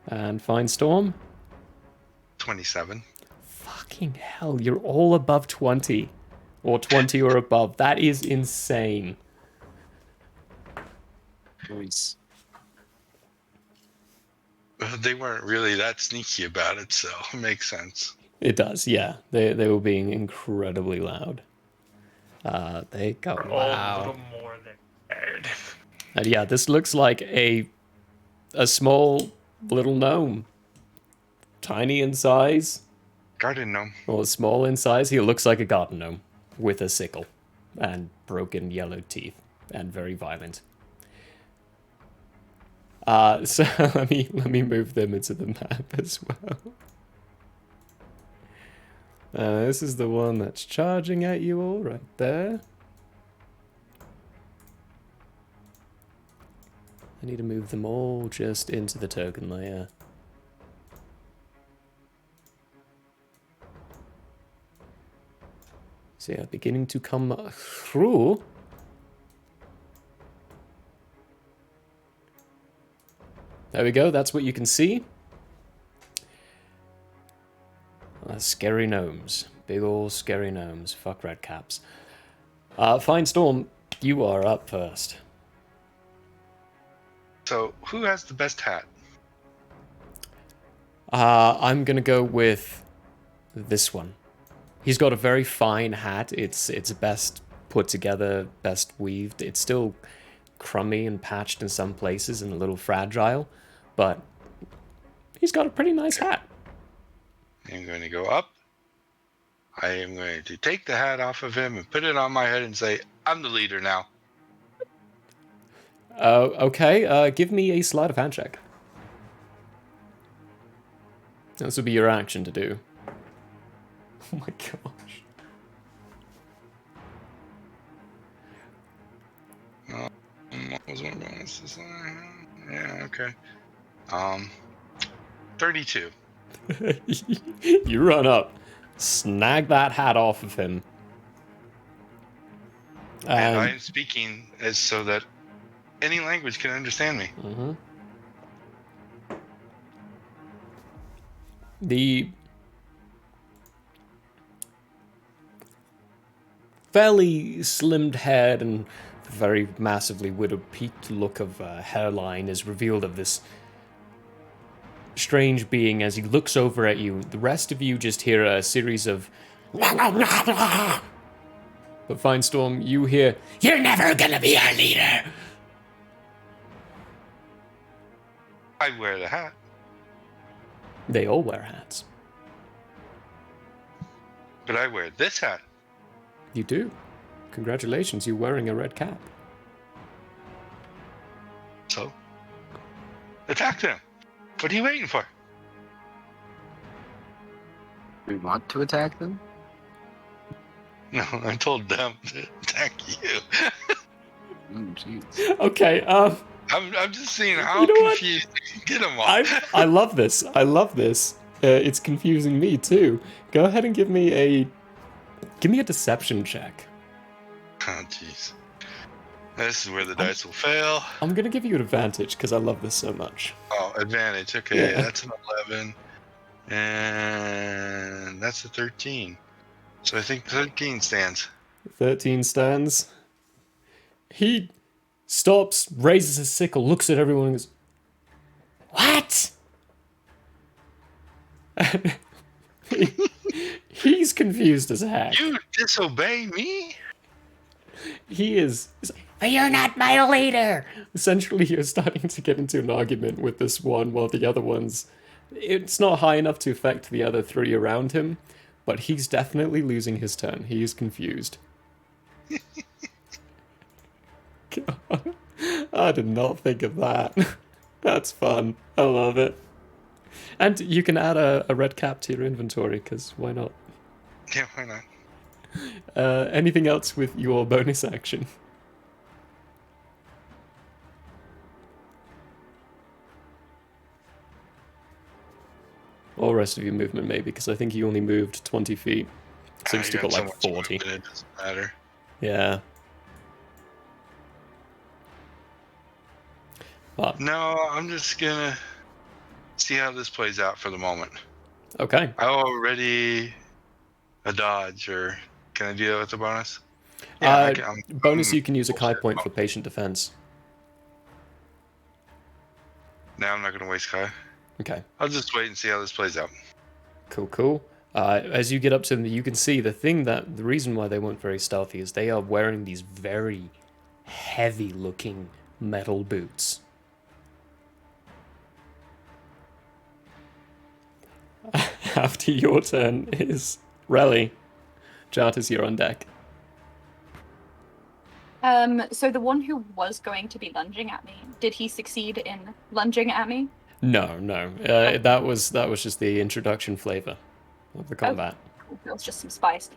[SPEAKER 1] And Fine Storm?
[SPEAKER 6] 27.
[SPEAKER 1] Fucking hell, you're all above 20. Or 20 or above. That is insane.
[SPEAKER 4] Nice.
[SPEAKER 6] They weren't really that sneaky about it, so it makes sense.
[SPEAKER 1] It does, yeah. They were being incredibly loud. They go,
[SPEAKER 7] We're all a
[SPEAKER 1] wow.
[SPEAKER 7] little more than prepared.
[SPEAKER 1] And yeah, this looks like a small little gnome. Tiny in size,
[SPEAKER 6] Garden gnome.
[SPEAKER 1] or small in size. He looks like a garden gnome with a sickle and broken yellow teeth and very violent. So let me move them into the map as well. This is the one that's charging at you all right there. I need to move them all just into the token layer. So yeah, beginning to come through. There we go, that's what you can see. Scary gnomes. Big ol' scary gnomes. Fuck red caps. Fine Storm, you are up first.
[SPEAKER 6] So, who has the best hat?
[SPEAKER 1] I'm gonna go with this one. He's got a very fine hat. It's best put together, best weaved. It's still crummy and patched in some places and a little fragile, but he's got a pretty nice hat.
[SPEAKER 6] I'm going to go up. I am going to take the hat off of him and put it on my head and say, I'm the leader now.
[SPEAKER 1] Okay, give me a sleight of hand check. This would be your action to do. Oh my gosh.
[SPEAKER 6] What was my bonus? Yeah, okay. 32.
[SPEAKER 1] You run up, snag that hat off of him.
[SPEAKER 6] And I am speaking as so that any language can understand me.
[SPEAKER 1] Mhm. The fairly slimmed head and very massively widow-peaked look of hairline is revealed of this strange being as he looks over at you. The rest of you just hear a series of but Fine Storm, you hear, "You're never gonna be our leader."
[SPEAKER 6] I wear the hat.
[SPEAKER 1] They all wear hats.
[SPEAKER 6] But I wear this hat.
[SPEAKER 1] You do. Congratulations, you're wearing a red cap.
[SPEAKER 6] So, attack them. What are you waiting for?
[SPEAKER 4] We want to attack them?
[SPEAKER 6] No, I told them to attack you.
[SPEAKER 4] Jeez.
[SPEAKER 1] Okay,
[SPEAKER 6] I'm just seeing how
[SPEAKER 1] You know what?
[SPEAKER 6] confused you can get them all.
[SPEAKER 1] I love this. I love this. It's confusing me too. Go ahead and give me a deception check.
[SPEAKER 6] Oh, jeez. This is where the dice will fail.
[SPEAKER 1] I'm gonna give you an advantage because I love this so much.
[SPEAKER 6] Oh, advantage. Okay,
[SPEAKER 1] Yeah.
[SPEAKER 6] that's an 11. And that's a 13. So I think 13 stands.
[SPEAKER 1] 13 stands. He stops, raises his sickle, looks at everyone and goes, "What?" He's confused as heck.
[SPEAKER 6] You disobey me?
[SPEAKER 1] He is. He's like, "You're not my leader." Essentially, you're starting to get into an argument with this one, while the other one's. It's not high enough to affect the other three around him, but he's definitely losing his turn. He is confused. God, I did not think of that. That's fun. I love it. And you can add a red cap to your inventory, because why not?
[SPEAKER 6] Yeah, why not?
[SPEAKER 1] Anything else with your bonus action? Or rest of your movement, maybe, because I think you only moved 20 feet. So you've still got like 40.
[SPEAKER 6] Movement, it doesn't matter.
[SPEAKER 1] Yeah. But,
[SPEAKER 6] No, I'm just gonna see how this plays out for the moment.
[SPEAKER 1] okay.
[SPEAKER 6] I already a dodge, or can I do that with the bonus?
[SPEAKER 1] Bonus, you can use a Kai point for patient defense.
[SPEAKER 6] Now I'm not gonna waste Kai.
[SPEAKER 1] Okay.
[SPEAKER 6] I'll just wait and see how this plays out.
[SPEAKER 1] Cool, cool. As you get up to them, you can see the reason why they weren't very stealthy is they are wearing these very heavy-looking metal boots. After your turn is Relly. Jartus, you're on deck.
[SPEAKER 5] So the one who was going to be lunging at me, did he succeed in lunging at me?
[SPEAKER 1] No. That was just the introduction flavor of the combat.
[SPEAKER 5] Cool. It was just some spice.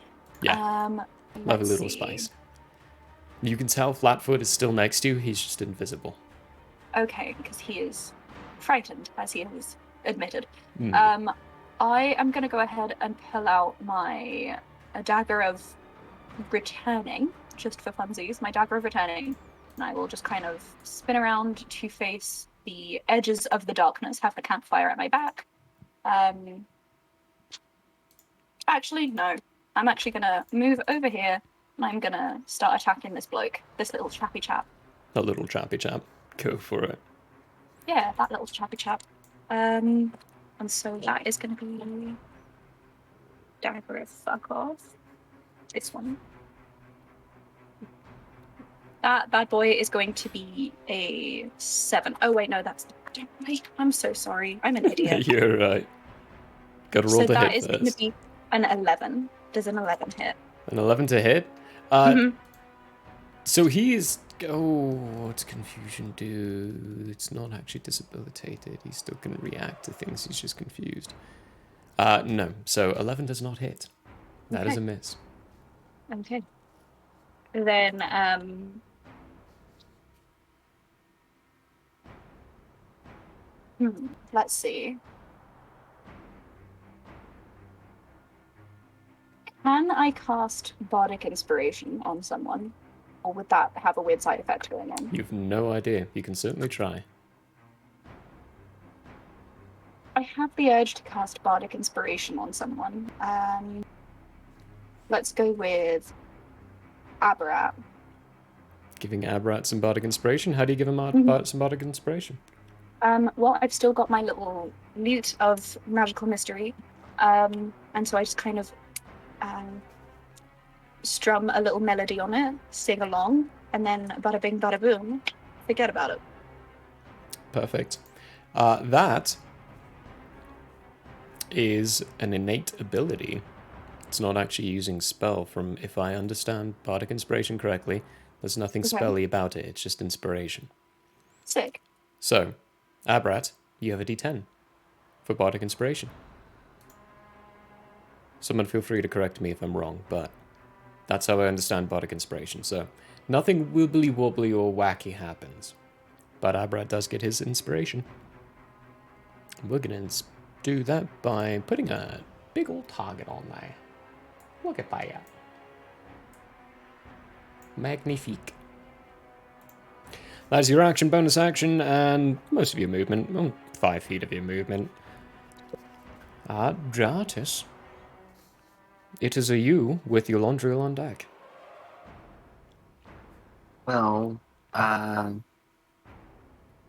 [SPEAKER 1] Yeah. Love a
[SPEAKER 5] Let's
[SPEAKER 1] little
[SPEAKER 5] see.
[SPEAKER 1] spice. You can tell Flatfoot is still next to you. He's just invisible.
[SPEAKER 5] Okay, because he is frightened, as he has admitted.
[SPEAKER 1] Mm.
[SPEAKER 5] I am going to go ahead and pull out my dagger of returning, just for funsies, my dagger of returning, and I will just kind of spin around to face the edges of the darkness, have the campfire at my back. Actually, no. I'm actually going to move over here, and I'm going to start attacking this bloke, this little chappy chap.
[SPEAKER 1] A little chappy chap. Go for it.
[SPEAKER 5] Yeah, that little chappy chap. And so that is going to be dagger of fuck off. This one. That bad boy is going to be a 7. Oh wait, no, that's. I'm so sorry. I'm an idiot.
[SPEAKER 1] You're right. Gotta roll
[SPEAKER 5] So
[SPEAKER 1] the
[SPEAKER 5] that
[SPEAKER 1] hit
[SPEAKER 5] is going to
[SPEAKER 1] first.
[SPEAKER 5] be an 11. Does an 11 hit?
[SPEAKER 1] An 11 to hit. So he is. Oh, what's confusion do? It's not actually disabilitated. He's still going to react to things. He's just confused. No. So 11 does not hit. That is a miss.
[SPEAKER 5] Okay. Then let's see. Can I cast Bardic Inspiration on someone? Or would that have a weird side effect going on?
[SPEAKER 1] You've no idea. You can certainly try.
[SPEAKER 5] I have the urge to cast Bardic Inspiration on someone. Let's go with Aberrat.
[SPEAKER 1] Giving Aberrat some Bardic Inspiration. How do you give him some Bardic Inspiration?
[SPEAKER 5] Well, I've still got my little lute of magical mystery. And so I just kind of strum a little melody on it, sing along, and then bada bing, bada boom, forget about it.
[SPEAKER 1] Perfect. That is an innate ability. It's not actually using spell from, if I understand Bardic Inspiration correctly. There's nothing spelly about it. It's just inspiration.
[SPEAKER 5] Sick.
[SPEAKER 1] So, Aberrat, you have a D10 for Bardic Inspiration. Someone feel free to correct me if I'm wrong, but that's how I understand Bardic Inspiration. So, Nothing wibbly wobbly or wacky happens. But Abrat does get his inspiration. We're going to do that by putting a big old target on there. Look at that. Magnifique. That's your action, bonus action, and most of your movement. Well, 5 feet of your movement. Jartis. It is a you with your laundry on deck.
[SPEAKER 4] Well,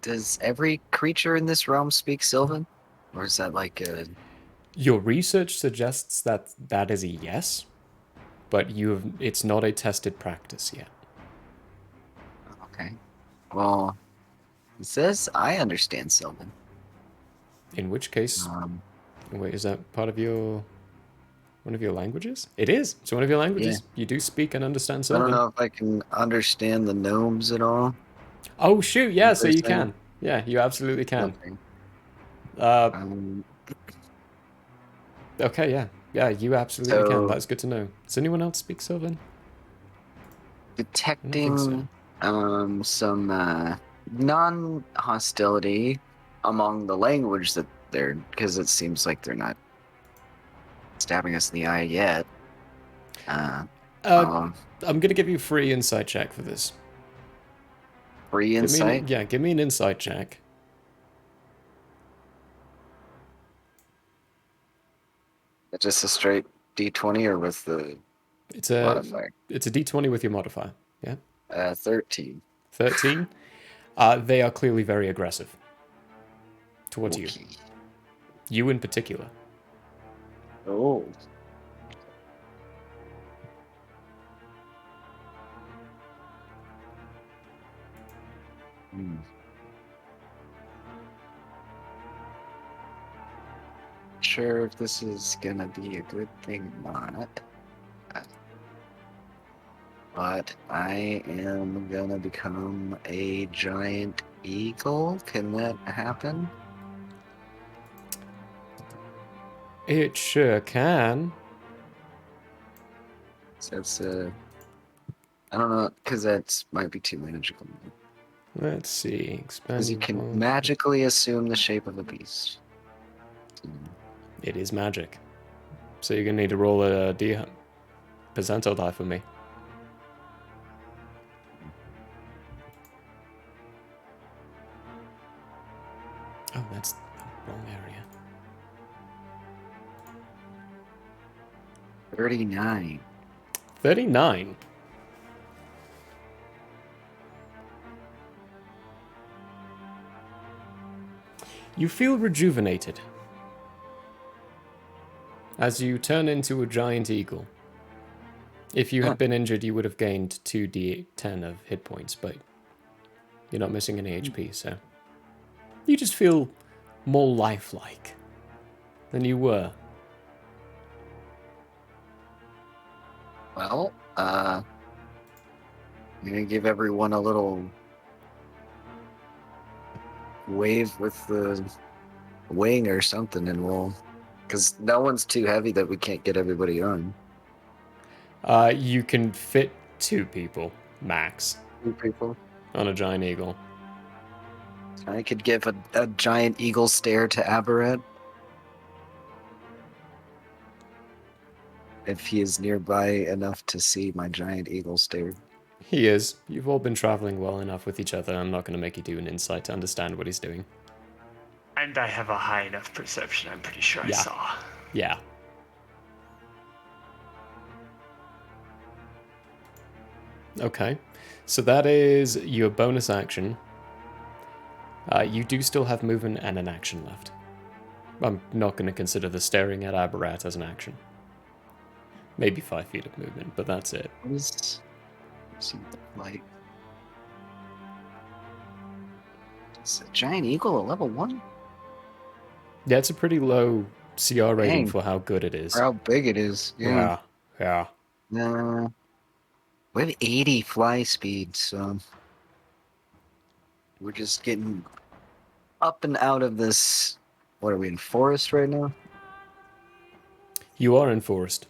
[SPEAKER 4] does every creature in this realm speak Sylvan? Or is that like a...
[SPEAKER 1] Your research suggests that that is a yes, but it's not a tested practice yet.
[SPEAKER 4] Okay. Well, it says I understand Sylvan.
[SPEAKER 1] In which case,
[SPEAKER 4] Um,
[SPEAKER 1] wait, is that part of one of your languages? It is. It's one of your languages. You do speak and understand
[SPEAKER 4] I
[SPEAKER 1] Sylvan.
[SPEAKER 4] don't know if I can understand the gnomes at all.
[SPEAKER 1] Oh shoot! Yeah,
[SPEAKER 4] What
[SPEAKER 1] so
[SPEAKER 4] they're
[SPEAKER 1] you
[SPEAKER 4] saying.
[SPEAKER 1] can. Yeah, you absolutely can.
[SPEAKER 4] Okay.
[SPEAKER 1] Okay, yeah, you absolutely can.
[SPEAKER 4] So-
[SPEAKER 1] That's good to know. Does anyone else speak Sylvan?
[SPEAKER 4] Detecting some non-hostility among the language that they're, because it seems like they're not stabbing us in the eye yet.
[SPEAKER 1] I'm gonna give you a free insight check for this.
[SPEAKER 4] Free insight.
[SPEAKER 1] Give me an insight check.
[SPEAKER 4] Just a straight D20 or with the
[SPEAKER 1] It's a
[SPEAKER 4] modifier?
[SPEAKER 1] It's a D20 with your modifier. Yeah.
[SPEAKER 4] 13.
[SPEAKER 1] 13. They are clearly very aggressive towards you.
[SPEAKER 4] Okay.
[SPEAKER 1] You in particular.
[SPEAKER 4] Oh. Hmm. Sure if this is gonna be a good thing or not. But I am gonna become a giant eagle. Can that happen?
[SPEAKER 1] It sure can.
[SPEAKER 4] So that's I don't know, because that might be too magical.
[SPEAKER 1] Let's see.
[SPEAKER 4] Because you
[SPEAKER 1] Expand.
[SPEAKER 4] can magically assume the shape of a beast.
[SPEAKER 1] It is magic. So you're gonna need to roll a percentile die for me. Oh, that's the wrong area.
[SPEAKER 4] 39.
[SPEAKER 1] 39. You feel rejuvenated as you turn into a giant eagle. If you had been injured, you would have gained 2d10 of hit points, but you're not missing any HP, so you just feel more lifelike than you were.
[SPEAKER 4] Well, I'm gonna give everyone a little wave with the wing or something, and we'll, because no one's too heavy that we can't get everybody on.
[SPEAKER 1] You can fit 2 people, max,
[SPEAKER 4] 2 people.
[SPEAKER 1] on a giant eagle.
[SPEAKER 4] I could give a giant eagle stare to Aberrant. If he is nearby enough to see my giant eagle stare.
[SPEAKER 1] He is. You've all been traveling well enough with each other. I'm not going to make you do an insight to understand what he's doing.
[SPEAKER 7] And I have a high enough perception, I'm pretty sure I
[SPEAKER 1] Yeah.
[SPEAKER 7] saw.
[SPEAKER 1] Yeah. Okay. So that is your bonus action. You do still have movement and an action left. I'm not going to consider the staring at Aberrat as an action. Maybe 5 feet of movement, but that's it.
[SPEAKER 4] What is like? Is a giant eagle a level 1?
[SPEAKER 1] Yeah, it's a pretty low CR rating
[SPEAKER 4] Dang.
[SPEAKER 1] for how good it is.
[SPEAKER 4] Or how big it is?
[SPEAKER 1] Yeah.
[SPEAKER 4] We have 80 fly speed, so we're just getting up and out of this. What are we in forest right now?
[SPEAKER 1] You are in forest.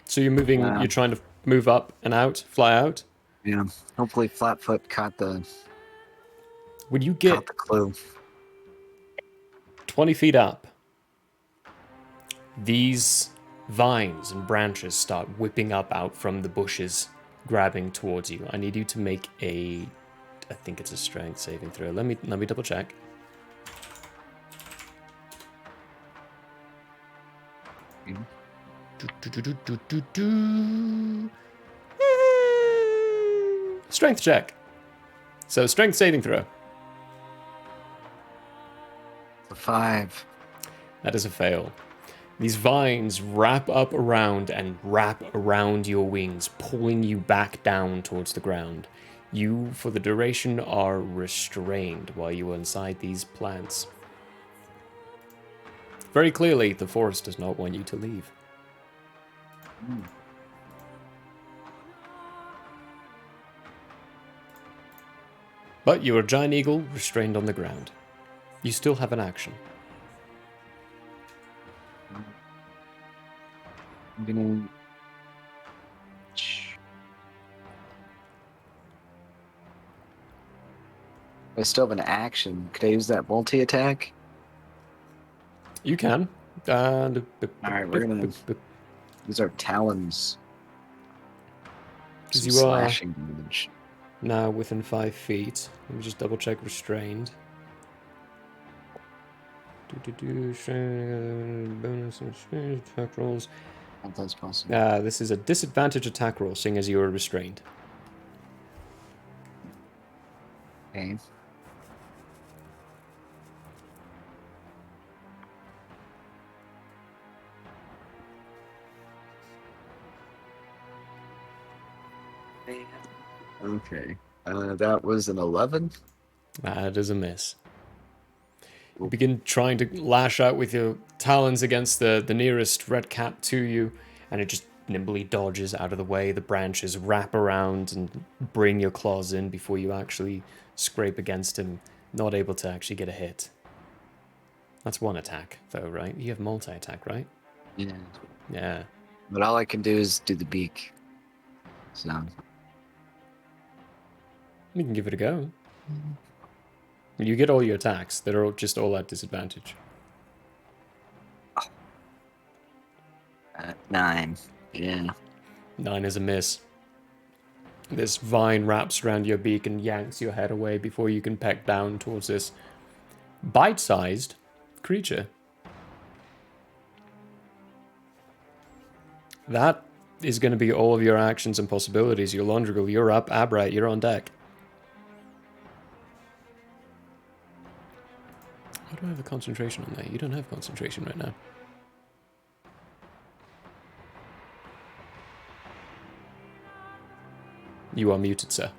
[SPEAKER 1] So you're moving,
[SPEAKER 4] Yeah.
[SPEAKER 1] you're trying to move up and out, fly out?
[SPEAKER 4] Yeah. Hopefully, Flatfoot caught the
[SPEAKER 1] When you get
[SPEAKER 4] clue.
[SPEAKER 1] 20 feet up, these vines and branches start whipping up out from the bushes, grabbing towards you. I need you to make a, I think it's a strength saving throw. Let me double check.
[SPEAKER 4] Mhm.
[SPEAKER 1] Strength check. So strength saving throw.
[SPEAKER 4] A 5.
[SPEAKER 1] That is a fail. These vines wrap up around and wrap around your wings, pulling you back down towards the ground. You, for the duration, are restrained while you are inside these plants. Very clearly, the forest does not want you to leave. But you are a giant eagle restrained on the ground. You still have an action.
[SPEAKER 4] I'm gonna. I still have an action. Could I use that multi attack?
[SPEAKER 1] You can. And
[SPEAKER 4] Alright, we're gonna use our talons.
[SPEAKER 1] because
[SPEAKER 4] Some
[SPEAKER 1] you are
[SPEAKER 4] slashing damage.
[SPEAKER 1] now within 5 feet. Let me just double check restrained. Bonus and attack rolls.
[SPEAKER 4] If that's possible.
[SPEAKER 1] This is a disadvantage attack roll, seeing as you are restrained.
[SPEAKER 4] Okay. Okay. That was an 11.
[SPEAKER 1] That is a miss. You begin trying to lash out with your talons against the nearest red cap to you, and it just nimbly dodges out of the way. The branches wrap around and bring your claws in before you actually scrape against him, not able to actually get a hit. That's one attack, though, right? You have multi-attack, right?
[SPEAKER 4] Yeah.
[SPEAKER 1] Yeah.
[SPEAKER 4] But all I can do is do the beak. So.
[SPEAKER 1] You can give it a go. You get all your attacks. They're all at disadvantage.
[SPEAKER 4] 9. Yeah.
[SPEAKER 1] 9 is a miss. This vine wraps around your beak and yanks your head away before you can peck down towards this bite-sized creature. That is going to be all of your actions and possibilities. Your Londrigal, you're up. Abrat, you're on deck. How do I have a concentration on that? You don't have concentration right now. You are muted, sir.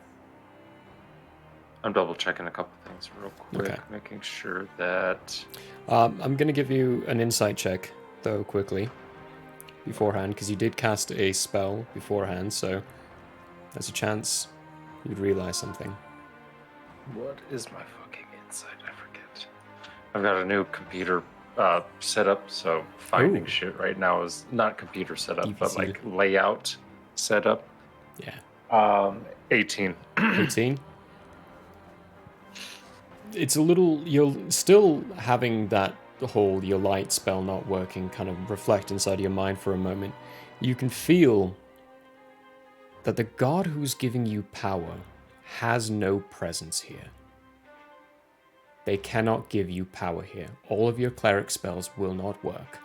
[SPEAKER 3] I'm double checking a couple things real quick,
[SPEAKER 1] Okay.
[SPEAKER 3] making sure that.
[SPEAKER 1] I'm going to give you an insight check, though, quickly, beforehand, because you did cast a spell beforehand, so there's a chance you'd realize something.
[SPEAKER 3] What is my fucking insight? I forget. I've got a new computer setup, so finding
[SPEAKER 1] Ooh.
[SPEAKER 3] shit right now is not computer setup, but
[SPEAKER 1] DVC.
[SPEAKER 3] like layout setup.
[SPEAKER 1] Yeah.
[SPEAKER 3] 18.
[SPEAKER 1] 18. It's a little, you're still having that whole your light spell not working kind of reflect inside your mind for a moment. You can feel that the god who's giving you power has no presence here. They cannot give you power here. All of your cleric spells will not work.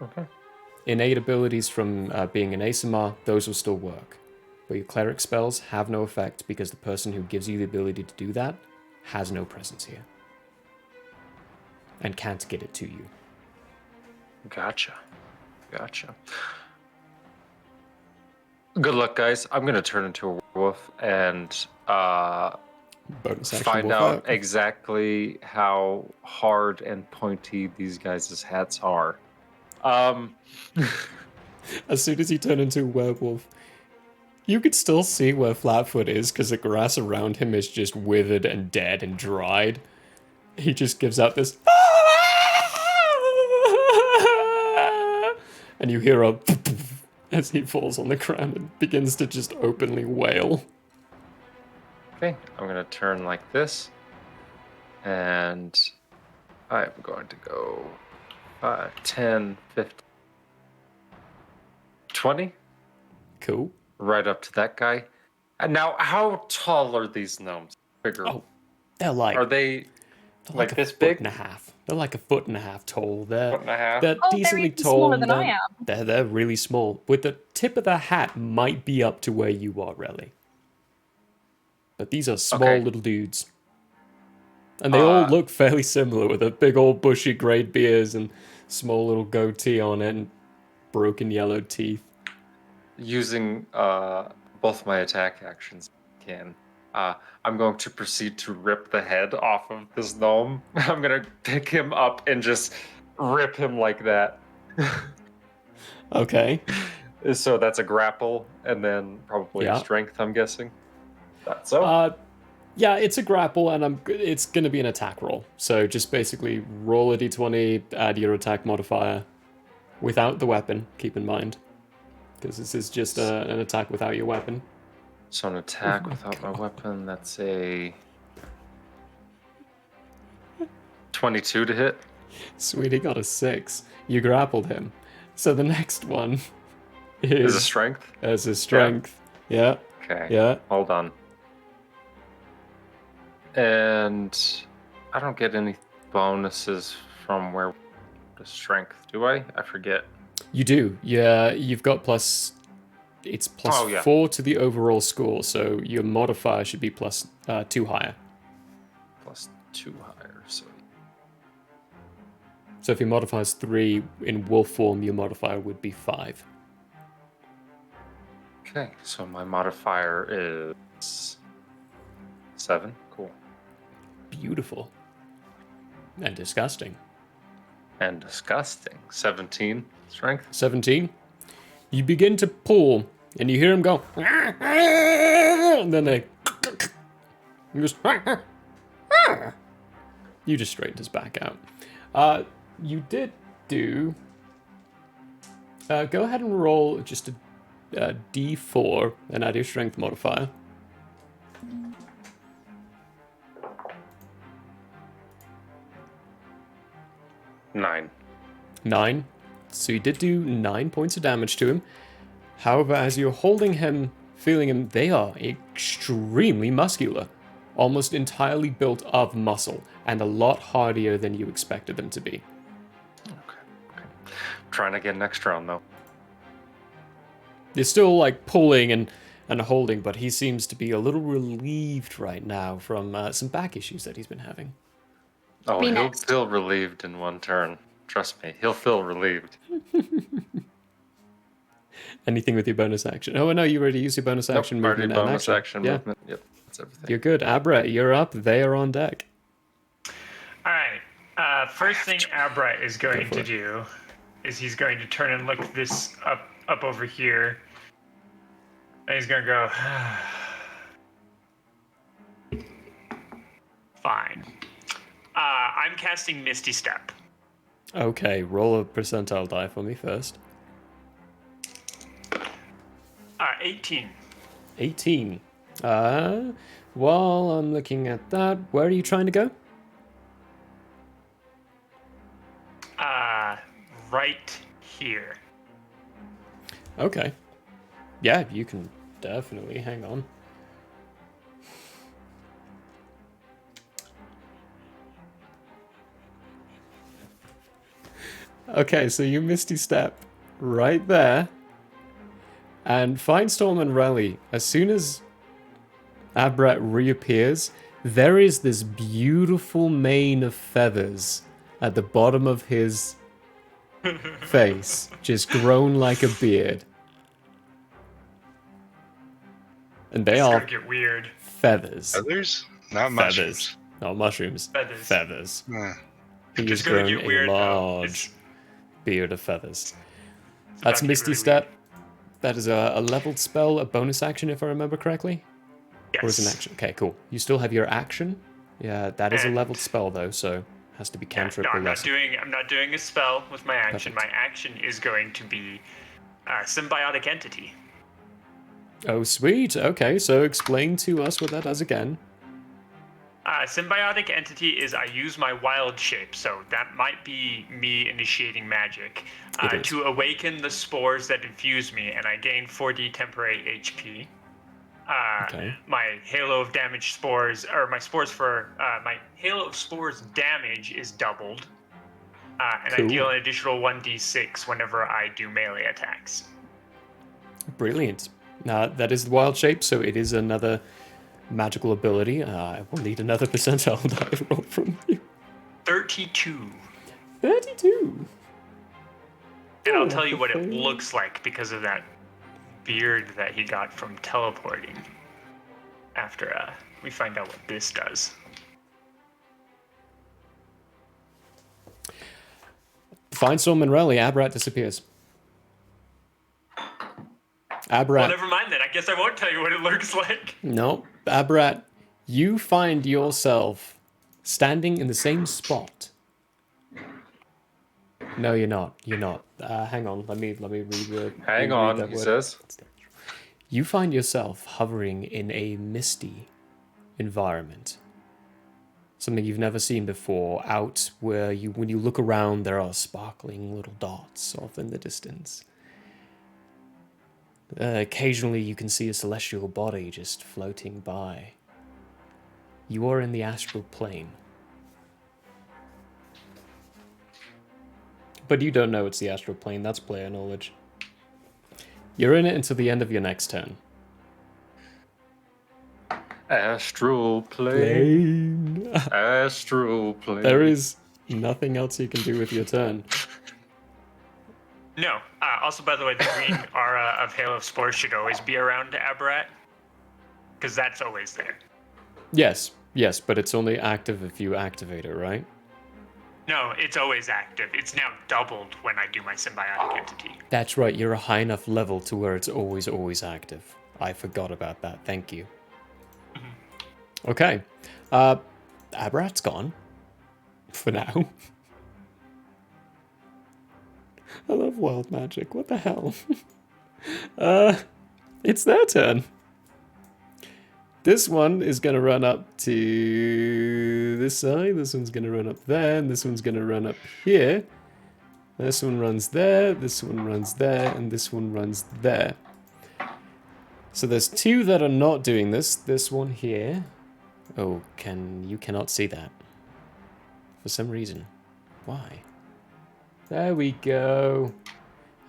[SPEAKER 3] Okay.
[SPEAKER 1] Innate abilities from being an ASMR, those will still work. But your cleric spells have no effect because the person who gives you the ability to do that has no presence here. And can't get it to you.
[SPEAKER 3] Gotcha. Good luck, guys. I'm gonna turn into a werewolf and
[SPEAKER 1] Bonus action
[SPEAKER 3] find
[SPEAKER 1] wolf
[SPEAKER 3] out exactly how hard and pointy these guys' hats are.
[SPEAKER 1] As soon as you turn into a werewolf, you could still see where Flatfoot is because the grass around him is just withered and dead and dried. He just gives out this and you hear a as he falls on the ground and begins to just openly wail.
[SPEAKER 3] Okay, I'm going to turn like this. And I'm going to go 5, 10, 15, 20.
[SPEAKER 1] Cool.
[SPEAKER 3] Right up to that guy. And now, how tall are these gnomes? Bigger.
[SPEAKER 1] Oh, they're like
[SPEAKER 3] Are they
[SPEAKER 1] like
[SPEAKER 3] like
[SPEAKER 1] a
[SPEAKER 3] this
[SPEAKER 1] foot
[SPEAKER 3] big?
[SPEAKER 1] and a half. They're like a foot and a half tall. They're
[SPEAKER 3] Foot and a half?
[SPEAKER 1] they're
[SPEAKER 5] Oh, they're
[SPEAKER 1] decently
[SPEAKER 5] even
[SPEAKER 1] tall.
[SPEAKER 5] smaller than I am.
[SPEAKER 1] They're really small. With the tip of the hat might be up to where you are, really. But these are small
[SPEAKER 3] Okay.
[SPEAKER 1] little dudes. And they all look fairly similar with a big old bushy grey beards and small little goatee on it and broken yellow teeth.
[SPEAKER 3] Using both my attack actions, I'm going to proceed to rip the head off of this gnome. I'm going to pick him up and just rip him like that.
[SPEAKER 1] Okay.
[SPEAKER 3] So that's a grapple and then probably
[SPEAKER 1] Yeah.
[SPEAKER 3] a strength, I'm guessing. That's so.
[SPEAKER 1] Yeah, it's a grapple, and it's going to be an attack roll. So just basically roll a d20, add your attack modifier without the weapon, keep in mind. Because this is just an attack without your weapon.
[SPEAKER 3] So an attack
[SPEAKER 1] Oh my
[SPEAKER 3] without my
[SPEAKER 1] God.
[SPEAKER 3] weapon, that's a 22 to hit.
[SPEAKER 1] Sweetie got a 6. You grappled him. So the next one
[SPEAKER 3] Is a strength?
[SPEAKER 1] as a strength. Yeah.
[SPEAKER 3] Okay.
[SPEAKER 1] Yeah.
[SPEAKER 3] Hold on. And I don't get any bonuses from where the strength, do I? I forget.
[SPEAKER 1] You do. Yeah, you've got plus. It's plus
[SPEAKER 3] Oh, yeah.
[SPEAKER 1] 4 to the overall score, so your modifier should be plus 2 higher.
[SPEAKER 3] Plus 2 higher, so
[SPEAKER 1] So if your modifier is 3 in wolf form, your modifier would be 5.
[SPEAKER 3] okay. So my modifier is 7. Cool.
[SPEAKER 1] Beautiful. And disgusting.
[SPEAKER 3] And disgusting. 17 strength.
[SPEAKER 1] 17. You begin to pull, and you hear him go, and then they you just you just straightened his back out. You did do. Go ahead and roll just a d4 and add your strength modifier.
[SPEAKER 3] Nine.
[SPEAKER 1] 9. So you did do 9 points of damage to him. However, as you're holding him, feeling him, they are extremely muscular. Almost entirely built of muscle, and a lot hardier than you expected them to be.
[SPEAKER 3] Okay. Trying again next round, though.
[SPEAKER 1] They're still like pulling and holding, but he seems to be a little relieved right now from some back issues that he's been having.
[SPEAKER 3] Oh,
[SPEAKER 5] Me
[SPEAKER 3] he'll
[SPEAKER 5] next.
[SPEAKER 3] feel relieved in one turn. Trust me, he'll feel relieved.
[SPEAKER 1] Anything with your bonus action? Oh, no, you already used your bonus action
[SPEAKER 3] Nope,
[SPEAKER 1] movement
[SPEAKER 3] already
[SPEAKER 1] and
[SPEAKER 3] bonus action
[SPEAKER 1] Yeah,
[SPEAKER 3] movement. Yep, that's everything.
[SPEAKER 1] you're good. Abra, you're up. They are on deck.
[SPEAKER 7] All right. First thing Abra is going
[SPEAKER 1] for
[SPEAKER 7] to
[SPEAKER 1] it.
[SPEAKER 7] do is he's going to turn and look this up over here. And he's going to go. Fine. I'm casting Misty Step.
[SPEAKER 1] Okay, roll a percentile die for me first.
[SPEAKER 7] 18.
[SPEAKER 1] 18. While I'm looking at that, where are you trying to go?
[SPEAKER 7] Right here.
[SPEAKER 1] Okay. Yeah, you can definitely. Hang on. Okay, so you Misty Step right there. And Firestorm and Rally, as soon as Abrat reappears, there is this beautiful mane of feathers at the bottom of his face, just grown like a beard. And they
[SPEAKER 7] It's
[SPEAKER 1] are
[SPEAKER 7] going to get weird.
[SPEAKER 1] feathers.
[SPEAKER 6] Others? Not
[SPEAKER 1] Feathers.
[SPEAKER 6] mushrooms.
[SPEAKER 1] Not mushrooms.
[SPEAKER 7] Feathers.
[SPEAKER 1] Feathers.
[SPEAKER 6] Eh.
[SPEAKER 1] He has
[SPEAKER 7] It's gonna
[SPEAKER 1] grown
[SPEAKER 7] get
[SPEAKER 1] a
[SPEAKER 7] weird, though.
[SPEAKER 1] large beard of feathers.
[SPEAKER 7] It's
[SPEAKER 1] That's
[SPEAKER 7] about to get
[SPEAKER 1] Misty
[SPEAKER 7] really
[SPEAKER 1] Step.
[SPEAKER 7] weird.
[SPEAKER 1] That is a leveled spell, a bonus action, if I remember correctly.
[SPEAKER 7] Yes.
[SPEAKER 1] Or is it an action? Okay, cool. You still have your action. Yeah, that is a
[SPEAKER 7] And-
[SPEAKER 1] leveled spell though, so has to be
[SPEAKER 7] Yeah,
[SPEAKER 1] cantrip
[SPEAKER 7] no,
[SPEAKER 1] or
[SPEAKER 7] I'm
[SPEAKER 1] less.
[SPEAKER 7] not doing a spell with my action.
[SPEAKER 1] Perfect.
[SPEAKER 7] My action is going to be symbiotic entity.
[SPEAKER 1] Oh, sweet. Okay, so explain to us what that does again.
[SPEAKER 7] Symbiotic entity is I use my wild shape, so that might be me initiating magic
[SPEAKER 1] It is.
[SPEAKER 7] to awaken the spores that infuse me, and I gain 4d temporary HP.
[SPEAKER 1] Okay.
[SPEAKER 7] My halo of damage spores, or my spores for my halo of spores damage is doubled, and I
[SPEAKER 1] Cool.
[SPEAKER 7] deal an additional 1d6 whenever I do melee attacks.
[SPEAKER 1] Brilliant. That is the wild shape, so it is another magical ability. I will need another percentile die roll from you.
[SPEAKER 7] 32.
[SPEAKER 1] 32.
[SPEAKER 7] And
[SPEAKER 1] Oh,
[SPEAKER 7] I'll tell you what it
[SPEAKER 1] okay.
[SPEAKER 7] looks like because of that beard that he got from teleporting. After we find out what this does.
[SPEAKER 1] Firestorm and Rally, Abrat disappears. Abrat.
[SPEAKER 7] Well, never mind then. I guess I won't tell you what it looks like.
[SPEAKER 1] No, Abrat, you find yourself standing in the same spot. No, you're not. You're not. Hang on. Let me read the.
[SPEAKER 3] Hang
[SPEAKER 1] reread
[SPEAKER 3] on,
[SPEAKER 1] that
[SPEAKER 3] he
[SPEAKER 1] word.
[SPEAKER 3] says.
[SPEAKER 1] You find yourself hovering in a misty environment. Something you've never seen before, out where when you look around, there are sparkling little dots off in the distance. Occasionally you can see a celestial body just floating by. You are in the astral plane. But you don't know it's the astral plane, that's player knowledge. You're in it until the end of your next turn.
[SPEAKER 3] Astral plane. Astral plane.
[SPEAKER 1] There is nothing else you can do with your turn.
[SPEAKER 7] No. Also, by the way, the green aura of Halo of Spores should always be around Aberrat. Because that's always there.
[SPEAKER 1] Yes, but it's only active if you activate it, right?
[SPEAKER 7] No, it's always active. It's now doubled when I do my symbiotic entity.
[SPEAKER 1] That's right, you're a high enough level to where it's always active. I forgot about that, thank you. Okay. Abrat's gone. For now. I love wild magic, what the hell? It's their turn. This one is going to run up to this side, this one's going to run up there, and this one's going to run up here. This one runs there, this one runs there, and this one runs there. So there's two that are not doing this. This one here. Oh, you cannot see that. For some reason. Why? There we go.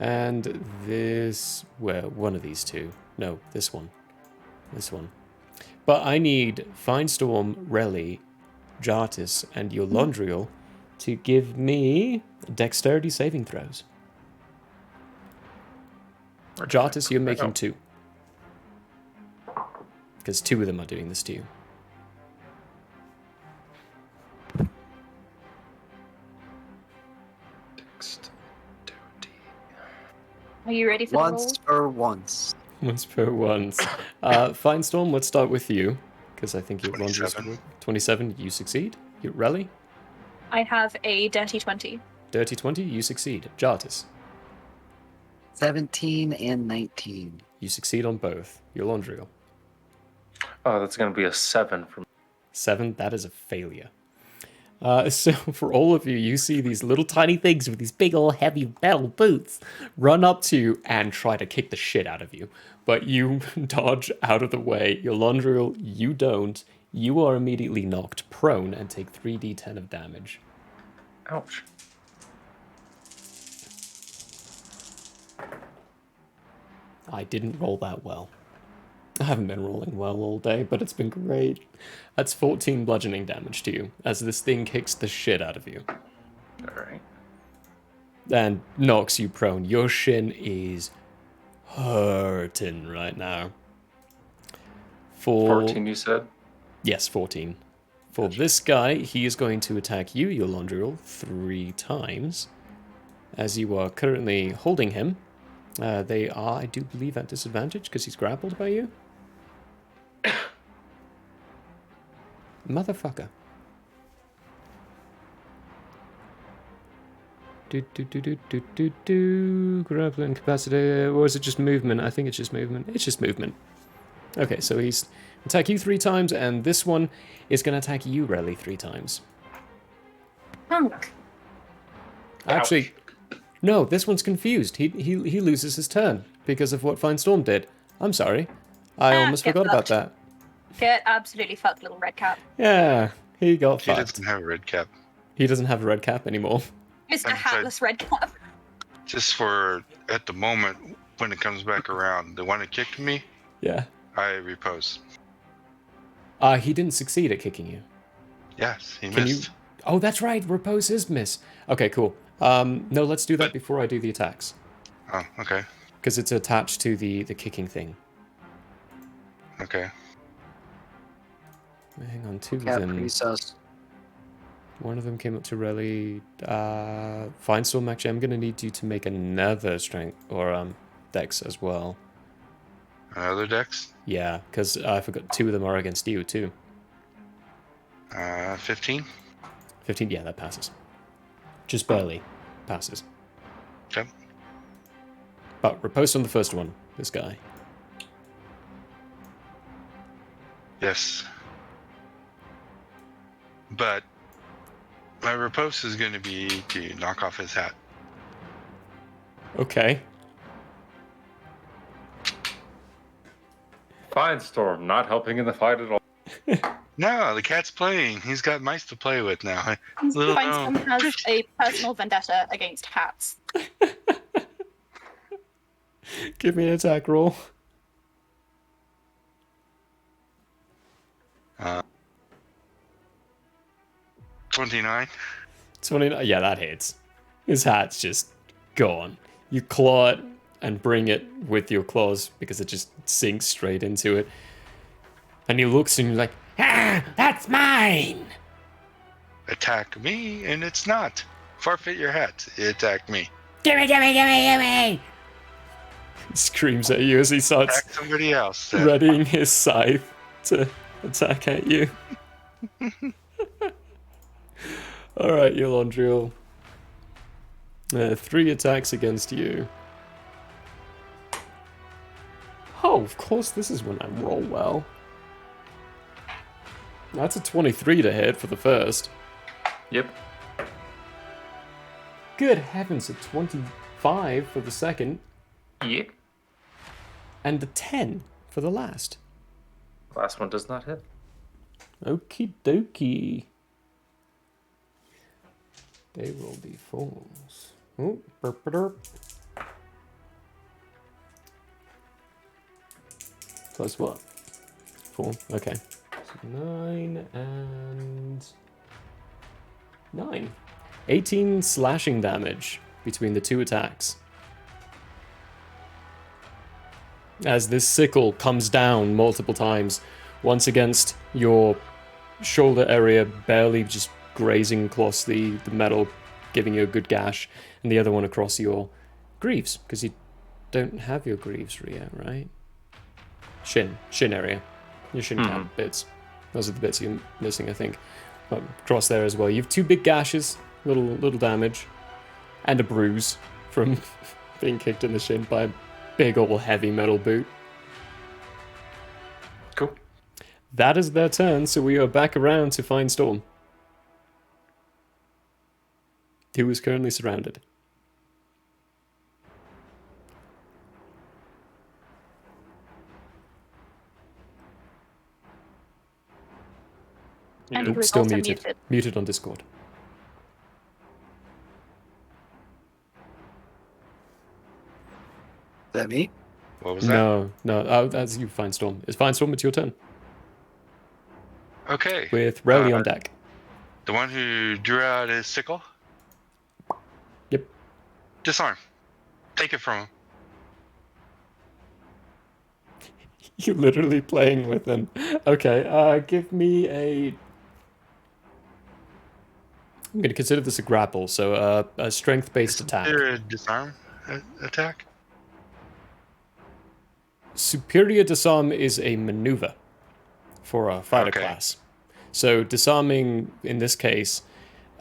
[SPEAKER 1] And this, well, one of these two. No, this one. This one. But I need Firestorm, Relly, Jartis, and Yolandriel to give me dexterity saving throws. Jartis, you're making 2. Because 2 of them are doing this to you.
[SPEAKER 5] Are you ready for the roll?
[SPEAKER 4] Once for once.
[SPEAKER 1] Once per once. Firestorm, let's start with you. Because I think you're
[SPEAKER 6] 27.
[SPEAKER 1] 27, you succeed. You Relly?
[SPEAKER 5] I have a dirty 20.
[SPEAKER 1] Dirty 20, you succeed. Jartis,
[SPEAKER 4] 17 and 19.
[SPEAKER 1] you succeed on both. Yolandriel.
[SPEAKER 3] Oh, that's going to be a 7 from
[SPEAKER 1] 7, that is a failure. So for all of you, you see these little tiny things with these big old heavy metal boots run up to you and try to kick the shit out of you. But you dodge out of the way. Yolandriel, you don't. You are immediately knocked prone and take 3d10 of damage.
[SPEAKER 3] Ouch.
[SPEAKER 1] I didn't roll that well. I haven't been rolling well all day, but it's been great. That's 14 bludgeoning damage to you, as this thing kicks the shit out of you.
[SPEAKER 3] Alright.
[SPEAKER 1] And knocks you prone. Your shin is hurting right now.
[SPEAKER 3] 14, you said?
[SPEAKER 1] Yes, 14. For this guy, he is going to attack you, Yolandriel, 3 times. As you are currently holding him. They are, I do believe, at disadvantage because he's grappled by you. Motherfucker. Grappling capacity, or is it just movement? I think it's just movement. It's just movement. Okay, so he's attack you 3 times, and this one is going to attack you, Relly, 3 times.
[SPEAKER 5] Punk.
[SPEAKER 1] Actually, no, this one's confused. He loses his turn because of what Fine Storm did. I'm sorry. I almost
[SPEAKER 5] get
[SPEAKER 1] forgot about
[SPEAKER 5] fucked.
[SPEAKER 1] that.
[SPEAKER 5] Get absolutely fucked, little red cap.
[SPEAKER 1] Yeah, he got
[SPEAKER 6] He
[SPEAKER 1] fucked.
[SPEAKER 6] doesn't have a red cap.
[SPEAKER 1] He doesn't have a red cap anymore.
[SPEAKER 5] Mr.
[SPEAKER 6] I'm sorry.
[SPEAKER 5] Hatless Red Cap.
[SPEAKER 6] Just for at the moment when it comes back around, the one that kicked me,
[SPEAKER 1] Yeah.
[SPEAKER 6] I repose.
[SPEAKER 1] He didn't succeed at kicking you.
[SPEAKER 6] Yes, he
[SPEAKER 1] Can you?
[SPEAKER 6] missed.
[SPEAKER 1] Oh, that's right. Repose is miss. Okay, cool. No, let's do that
[SPEAKER 6] But-
[SPEAKER 1] before I do the attacks,
[SPEAKER 6] Oh, okay.
[SPEAKER 1] because it's attached to the kicking thing.
[SPEAKER 6] Okay.
[SPEAKER 1] Hang on, 2 of
[SPEAKER 4] Cat
[SPEAKER 1] them.
[SPEAKER 4] pretty sus.
[SPEAKER 1] One of them came up to Relly. Fine Storm, actually, I'm gonna need you to make another strength or dex as well.
[SPEAKER 6] Another dex?
[SPEAKER 1] Yeah, because I forgot 2 of them are against you too.
[SPEAKER 6] 15?
[SPEAKER 1] 15, yeah, that passes. Just barely passes.
[SPEAKER 6] Okay.
[SPEAKER 1] But repose on the first one, this guy.
[SPEAKER 6] Yes. But my repose is going to be to knock off his hat.
[SPEAKER 1] Okay.
[SPEAKER 3] Fine Storm, not helping in the fight at all.
[SPEAKER 6] No, the cat's playing. He's got mice to play with now. Little
[SPEAKER 5] Fine
[SPEAKER 6] gnome.
[SPEAKER 5] Storm has a personal vendetta against hats.
[SPEAKER 1] Give me an attack roll.
[SPEAKER 6] 29.
[SPEAKER 1] 29. Yeah, that hits. His hat's just gone. You claw it and bring it with your claws because it just sinks straight into it. And he looks and you're like, ah, that's mine!
[SPEAKER 6] Attack me, and it's not. Forfeit your hat. It attacked me.
[SPEAKER 1] Gimme, gimme, gimme, gimme! He screams at you as he starts
[SPEAKER 6] Attack somebody else. then.
[SPEAKER 1] readying his scythe to attack at you. Alright, Yolandriel. 3 attacks against you. Oh, of course, this is when I roll well. That's a 23 to hit for the first.
[SPEAKER 3] Yep.
[SPEAKER 1] Good heavens, a 25 for the second.
[SPEAKER 3] Yep.
[SPEAKER 1] And a 10 for the last.
[SPEAKER 3] Last one does not hit.
[SPEAKER 1] Okie dokie. They will be fools. Oh, burp, burp. Plus what? 4. Okay. So 9 and 9. 18 slashing damage between the 2 attacks. As this sickle comes down multiple times, once against your shoulder area, barely just grazing across the metal, giving you a good gash, and the other one across your greaves, because you don't have your greaves yet, right? Shin area. Your shin cap bits. Those are the bits you're missing, I think. But across there as well. You have 2 big gashes, little damage, and a bruise from being kicked in the shin by a big old heavy metal boot.
[SPEAKER 3] Cool.
[SPEAKER 1] That is their turn, so we are back around to Fine Storm, who is currently surrounded.
[SPEAKER 5] And
[SPEAKER 1] Oop,
[SPEAKER 5] he was
[SPEAKER 1] still
[SPEAKER 5] also
[SPEAKER 1] muted.
[SPEAKER 5] muted.
[SPEAKER 1] Muted on Discord.
[SPEAKER 4] Is that me?
[SPEAKER 6] What was that?
[SPEAKER 1] No. Oh, that's you, Fine Storm. It's Fine Storm, it's your turn.
[SPEAKER 6] Okay.
[SPEAKER 1] With Rowley
[SPEAKER 6] Uh,
[SPEAKER 1] on deck.
[SPEAKER 6] The one who drew out his sickle?
[SPEAKER 1] Yep.
[SPEAKER 6] Disarm. Take it from him.
[SPEAKER 1] You're literally playing with them. Okay, give me a... I'm going to consider this a grapple, so a strength-based attack.
[SPEAKER 6] Is there a disarm attack?
[SPEAKER 1] Superior Disarm is a maneuver for a fighter
[SPEAKER 6] Okay.
[SPEAKER 1] class. So disarming, in this case,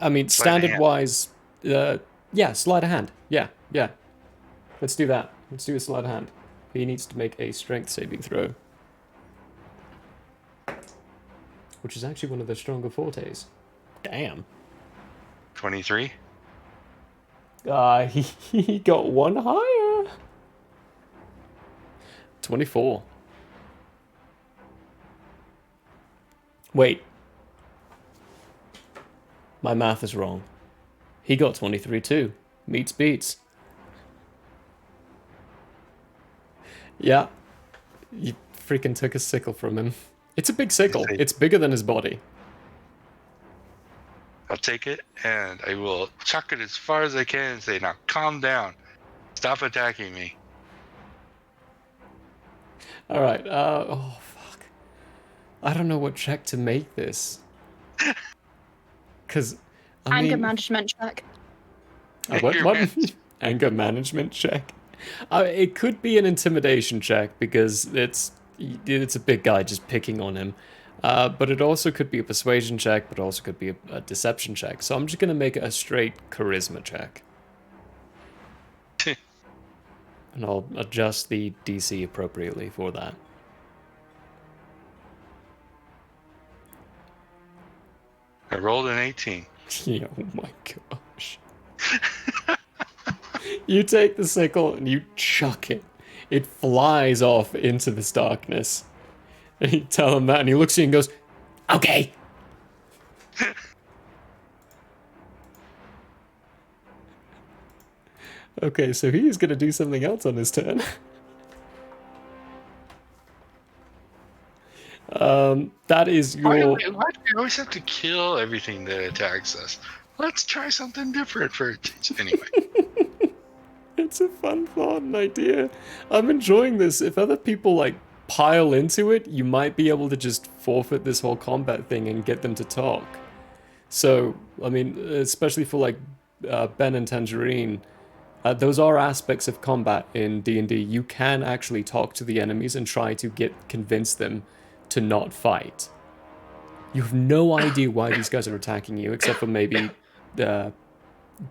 [SPEAKER 1] I mean,
[SPEAKER 6] hand.
[SPEAKER 1] standard-wise, yeah, Yeah, sleight of hand. Yeah. Let's do that. Let's do a sleight of hand. He needs to make a strength saving throw. Which is actually one of the stronger fortes. Damn.
[SPEAKER 6] 23.
[SPEAKER 1] He got one higher. 24. Wait. My math is wrong. He got 23 too. Meets beats. Yeah. You freaking took a sickle from him. It's a big sickle. It's bigger than his body.
[SPEAKER 6] I'll take it and I will chuck it as far as I can and say, now calm down. Stop attacking me.
[SPEAKER 1] Alright, oh fuck. I don't know what check to make this. Because, I
[SPEAKER 5] Anger
[SPEAKER 1] mean...
[SPEAKER 5] management check.
[SPEAKER 1] What? Anger management check? It could be an intimidation check because it's a big guy just picking on him. But it also could be a persuasion check, but also could be a deception check. So I'm just going to make it a straight charisma check. And I'll adjust the DC appropriately for that.
[SPEAKER 6] I rolled an 18.
[SPEAKER 1] Yeah, oh my gosh. You take the sickle and you chuck it. It flies off into this darkness. And you tell him that and he looks at you and goes, okay. Okay, so he's going to do something else on his turn. That is your...
[SPEAKER 6] Why do we always have to kill everything that attacks us? Let's try something different for a change. Anyway.
[SPEAKER 1] It's a fun thought and idea. I'm enjoying this. If other people, like, pile into it, you might be able to just forfeit this whole combat thing and get them to talk. So, I mean, especially for, like, Ben and Tangerine, those are aspects of combat in D&D. You can actually talk to the enemies and try to convince them to not fight. You have no idea why these guys are attacking you, except for maybe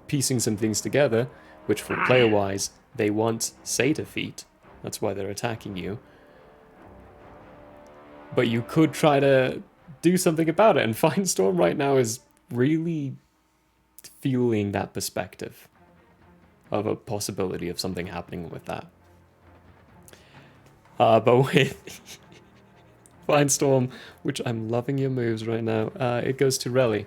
[SPEAKER 1] piecing some things together, which for player-wise, they want Say defeat. That's why they're attacking you. But you could try to do something about it, and Firestorm right now is really fueling that perspective of a possibility of something happening with that. But with Firestorm, which I'm loving your moves right now, it goes to Relly.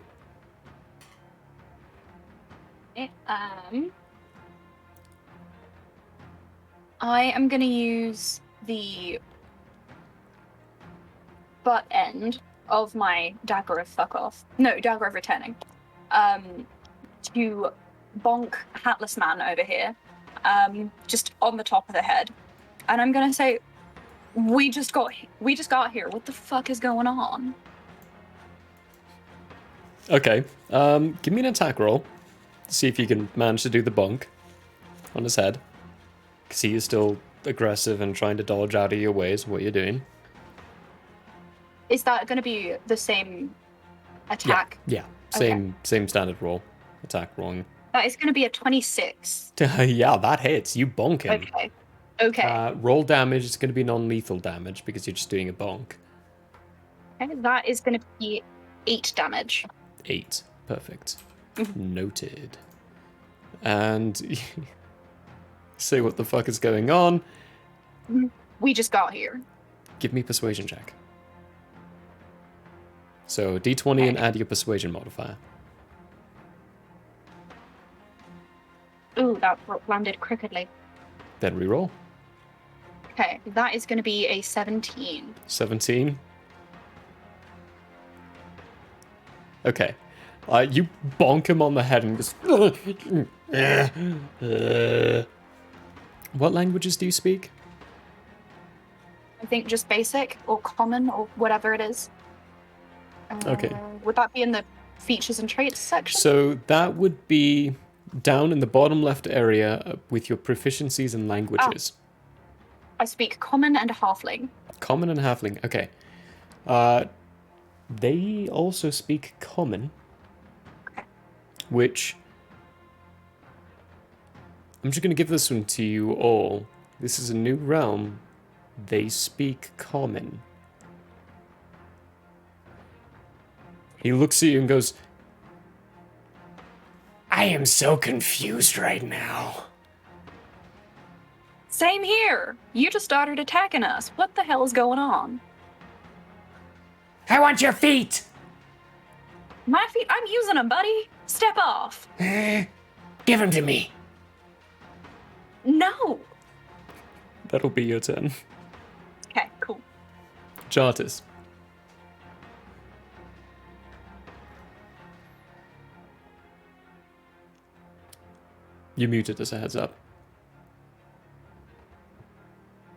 [SPEAKER 5] I am going to use the butt end of my dagger of fuck off. No, dagger of returning. To bonk Hatless Man over here, just on the top of the head, and I'm gonna say, we just got here. What the fuck is going on?
[SPEAKER 1] Okay, give me an attack roll. See if you can manage to do the bonk on his head. Because he is still aggressive and trying to dodge out of your ways, what you're doing.
[SPEAKER 5] Is that going to be the same attack?
[SPEAKER 1] Yeah. Same standard roll. Attack rolling.
[SPEAKER 5] That is going to be a 26.
[SPEAKER 1] Yeah, that hits. You bonk him.
[SPEAKER 5] Okay.
[SPEAKER 1] Roll damage is going to be non-lethal damage because you're just doing a bonk.
[SPEAKER 5] Okay, that is going to be 8 damage.
[SPEAKER 1] 8. Perfect. Noted. And... say what the fuck is going on.
[SPEAKER 5] We just got here.
[SPEAKER 1] Give me persuasion check. So D20 and add your persuasion modifier.
[SPEAKER 5] Ooh, that landed crookedly.
[SPEAKER 1] Then reroll.
[SPEAKER 5] Okay, that is going to be a 17.
[SPEAKER 1] 17. Okay. You bonk him on the head and just... What languages do you speak?
[SPEAKER 5] I think just basic or common or whatever it is.
[SPEAKER 1] Okay.
[SPEAKER 5] Would that be in the features and traits section?
[SPEAKER 1] So that would be down in the bottom left area with your proficiencies in languages.
[SPEAKER 5] I speak common and halfling.
[SPEAKER 1] Common and halfling. Okay. They also speak common, which I'm just going to give this one to you all. This is a new realm. They speak common. He looks at you and goes, I am so confused right now.
[SPEAKER 5] Same here. You just started attacking us. What the hell is going on?
[SPEAKER 1] I want your feet!
[SPEAKER 5] My feet, I'm using them, buddy. Step off.
[SPEAKER 1] Give them to me.
[SPEAKER 5] No.
[SPEAKER 1] That'll be your turn.
[SPEAKER 5] Okay, cool.
[SPEAKER 1] Jartis. You muted as a heads up.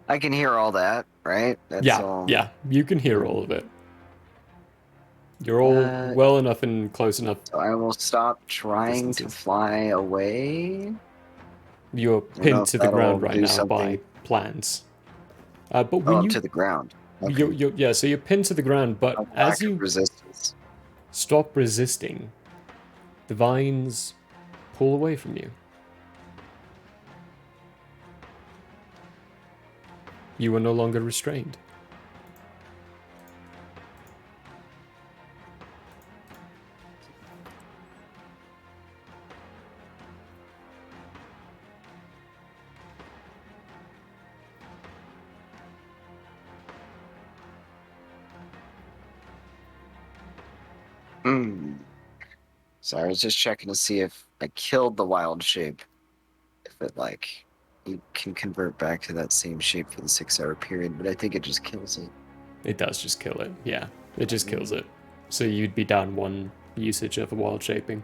[SPEAKER 4] I can hear all that, right? That's
[SPEAKER 1] Yeah,
[SPEAKER 4] all.
[SPEAKER 1] yeah, you can hear all of it. You're all well enough and close enough.
[SPEAKER 4] So I will stop trying to
[SPEAKER 1] Distances.
[SPEAKER 4] fly away.
[SPEAKER 1] You're
[SPEAKER 4] don't know
[SPEAKER 1] pinned
[SPEAKER 4] if
[SPEAKER 1] to the
[SPEAKER 4] that'll
[SPEAKER 1] ground right
[SPEAKER 4] do
[SPEAKER 1] now
[SPEAKER 4] something.
[SPEAKER 1] by plans. But when
[SPEAKER 4] Up
[SPEAKER 1] you
[SPEAKER 4] to the ground. Okay.
[SPEAKER 1] you're so you're pinned to the ground, but
[SPEAKER 4] A
[SPEAKER 1] as
[SPEAKER 4] lack of
[SPEAKER 1] you
[SPEAKER 4] resistance.
[SPEAKER 1] stop resisting, the vines pull away from you. You are no longer restrained.
[SPEAKER 4] So I was just checking to see if I killed the wild shape. If it you can convert back to that same shape for the 6-hour period, but I think it just kills it.
[SPEAKER 1] It does just kill it. Yeah, it just kills it. So you'd be down 1 usage of a wild shaping.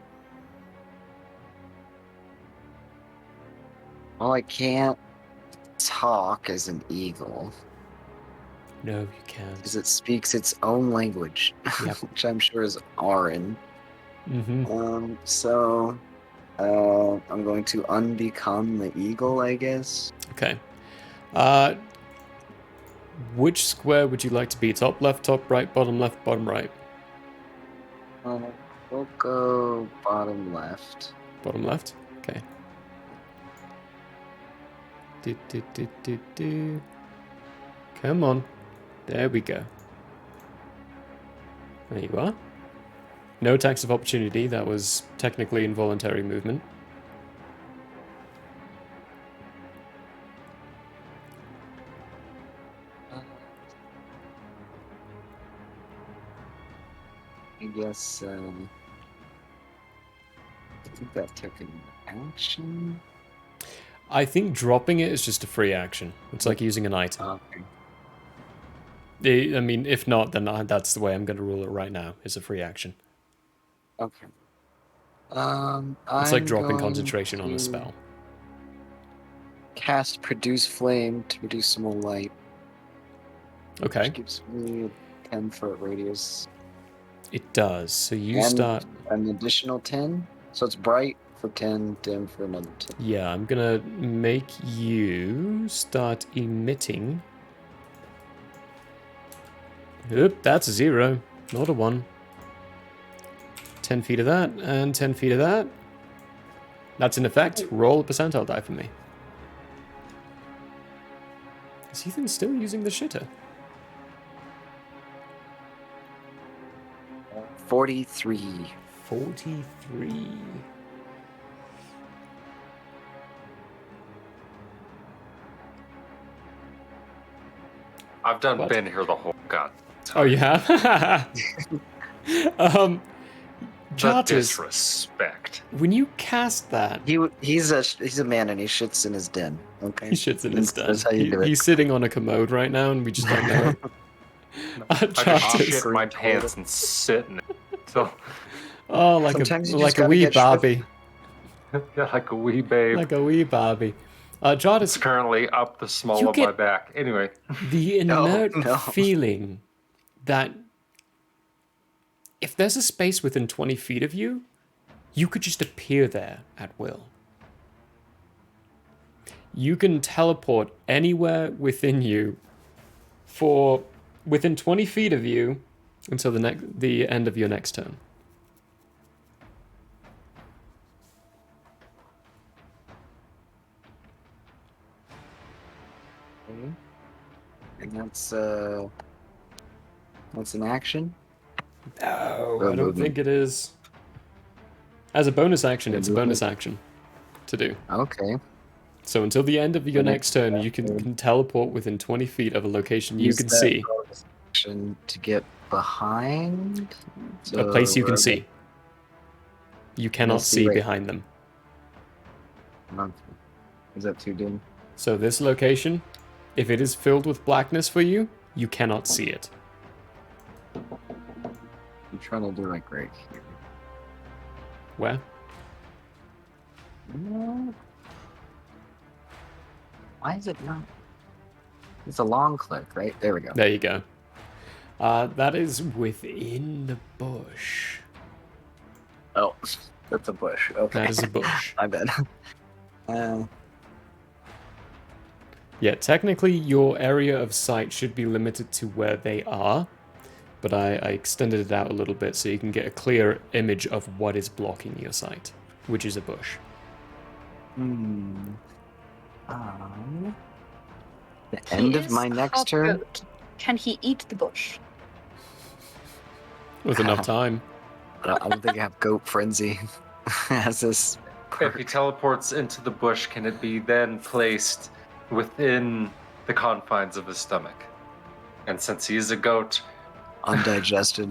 [SPEAKER 4] Well, I can't talk as an eagle
[SPEAKER 1] No, you can't.
[SPEAKER 4] because it speaks its own language,
[SPEAKER 1] Yep.
[SPEAKER 4] which I'm sure is Aran.
[SPEAKER 1] Mm-hmm.
[SPEAKER 4] So I'm going to unbecome the eagle, I guess.
[SPEAKER 1] Okay. Which square would you like to be? Top left, top right, bottom left, bottom right?
[SPEAKER 4] We'll go bottom left.
[SPEAKER 1] Bottom left? Okay. Do. Come on. There we go. There you are. No attacks of opportunity. That was technically involuntary movement.
[SPEAKER 4] I guess I think that took an action.
[SPEAKER 1] I think dropping it is just a free action. It's like using an item.
[SPEAKER 4] Okay.
[SPEAKER 1] I mean, if not, then that's the way I'm going to rule it right now. It's a free action.
[SPEAKER 4] Okay.
[SPEAKER 1] It's like dropping concentration on a spell.
[SPEAKER 4] Cast Produce Flame to produce some more light.
[SPEAKER 1] Okay.
[SPEAKER 4] Which gives me a 10-foot radius.
[SPEAKER 1] It does. So you
[SPEAKER 4] And
[SPEAKER 1] start...
[SPEAKER 4] an additional 10. So it's bright for 10, dim for another 10.
[SPEAKER 1] Yeah, I'm going to make you start emitting... Oop, that's a 0, not a 1. 10 feet of that, and 10 feet of that. That's in effect. Roll a percentile die for me. Is Ethan still using the shitter?
[SPEAKER 4] 43.
[SPEAKER 1] 43.
[SPEAKER 3] I've done
[SPEAKER 1] What?
[SPEAKER 3] been here the whole god.
[SPEAKER 1] Oh, you have?
[SPEAKER 3] The
[SPEAKER 1] Jartis,
[SPEAKER 3] disrespect.
[SPEAKER 1] when you cast that,
[SPEAKER 4] He's a man and he shits in his den. Okay.
[SPEAKER 1] he shits in his den.
[SPEAKER 4] That's how you do it.
[SPEAKER 1] He's sitting on a commode right now, and we just don't know it.
[SPEAKER 3] I just
[SPEAKER 1] Jartis.
[SPEAKER 3] shit my pants and sit in it. So,
[SPEAKER 1] Oh,
[SPEAKER 4] Sometimes you just
[SPEAKER 1] like a
[SPEAKER 4] gotta
[SPEAKER 1] wee
[SPEAKER 4] get
[SPEAKER 1] Barbie.
[SPEAKER 3] yeah, like a wee babe.
[SPEAKER 1] Like a wee Barbie.
[SPEAKER 3] It's
[SPEAKER 1] Jartis,
[SPEAKER 3] currently up the small
[SPEAKER 1] You
[SPEAKER 3] of my
[SPEAKER 1] get-
[SPEAKER 3] back. Anyway,
[SPEAKER 1] the
[SPEAKER 4] No,
[SPEAKER 1] inert
[SPEAKER 4] no.
[SPEAKER 1] feeling that if there's a space within 20 feet of you, you could just appear there at will. You can teleport anywhere within you for within 20 feet of you until the end of your next turn.
[SPEAKER 4] Okay. And that's an action.
[SPEAKER 1] No,
[SPEAKER 4] Or
[SPEAKER 1] I don't
[SPEAKER 4] movement.
[SPEAKER 1] think it is. As a bonus action,
[SPEAKER 4] Yeah,
[SPEAKER 1] it's a bonus action to do.
[SPEAKER 4] Okay.
[SPEAKER 1] So until the end of your
[SPEAKER 4] The
[SPEAKER 1] next turn, you can teleport within 20 feet of a location you
[SPEAKER 4] Use
[SPEAKER 1] can
[SPEAKER 4] that
[SPEAKER 1] see.
[SPEAKER 4] bonus action to get behind.
[SPEAKER 1] A place you can
[SPEAKER 4] wherever-
[SPEAKER 1] see. You cannot
[SPEAKER 4] see
[SPEAKER 1] see
[SPEAKER 4] right-
[SPEAKER 1] behind them.
[SPEAKER 4] Is that too dim?
[SPEAKER 1] So this location, if it is filled with blackness for you, you cannot see it.
[SPEAKER 4] I'm trying to do like right here.
[SPEAKER 1] Where?
[SPEAKER 4] No. Why is it not? It's a long click, right? There we go.
[SPEAKER 1] There you go. That is within the bush.
[SPEAKER 4] Oh, that's a bush. Okay.
[SPEAKER 1] That is a bush.
[SPEAKER 4] My bad.
[SPEAKER 1] Yeah, technically your area of sight should be limited to where they are, but I extended it out a little bit so you can get a clear image of what is blocking your sight, which is a bush.
[SPEAKER 4] The
[SPEAKER 5] He
[SPEAKER 4] end of
[SPEAKER 5] is
[SPEAKER 4] my next
[SPEAKER 5] half
[SPEAKER 4] turn.
[SPEAKER 5] goat. Can he eat the bush?
[SPEAKER 1] With enough time.
[SPEAKER 4] I don't think I have goat frenzy. Has this?
[SPEAKER 3] If he teleports into the bush, can it be then placed within the confines of his stomach? And since he is a goat,
[SPEAKER 4] Undigested.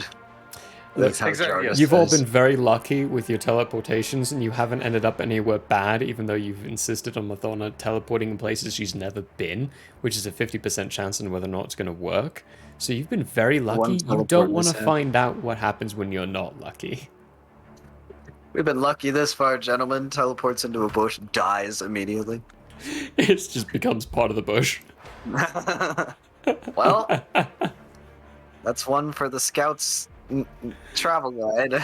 [SPEAKER 1] Look,
[SPEAKER 4] That's how
[SPEAKER 3] exactly,
[SPEAKER 4] Jarvis
[SPEAKER 3] yes.
[SPEAKER 1] You've all
[SPEAKER 4] says.
[SPEAKER 1] been very lucky with your teleportations, and you haven't ended up anywhere bad, even though you've insisted on Mathona teleporting in places she's never been, which is a 50% chance on whether or not it's going to work. So you've been very lucky. You
[SPEAKER 4] teleport
[SPEAKER 1] don't want to
[SPEAKER 4] mishap.
[SPEAKER 1] find out what happens when you're not lucky.
[SPEAKER 4] We've been lucky this far, gentlemen. Teleports into a bush, dies immediately.
[SPEAKER 1] It just becomes part of the bush.
[SPEAKER 4] Well, that's one for the scouts travel guide.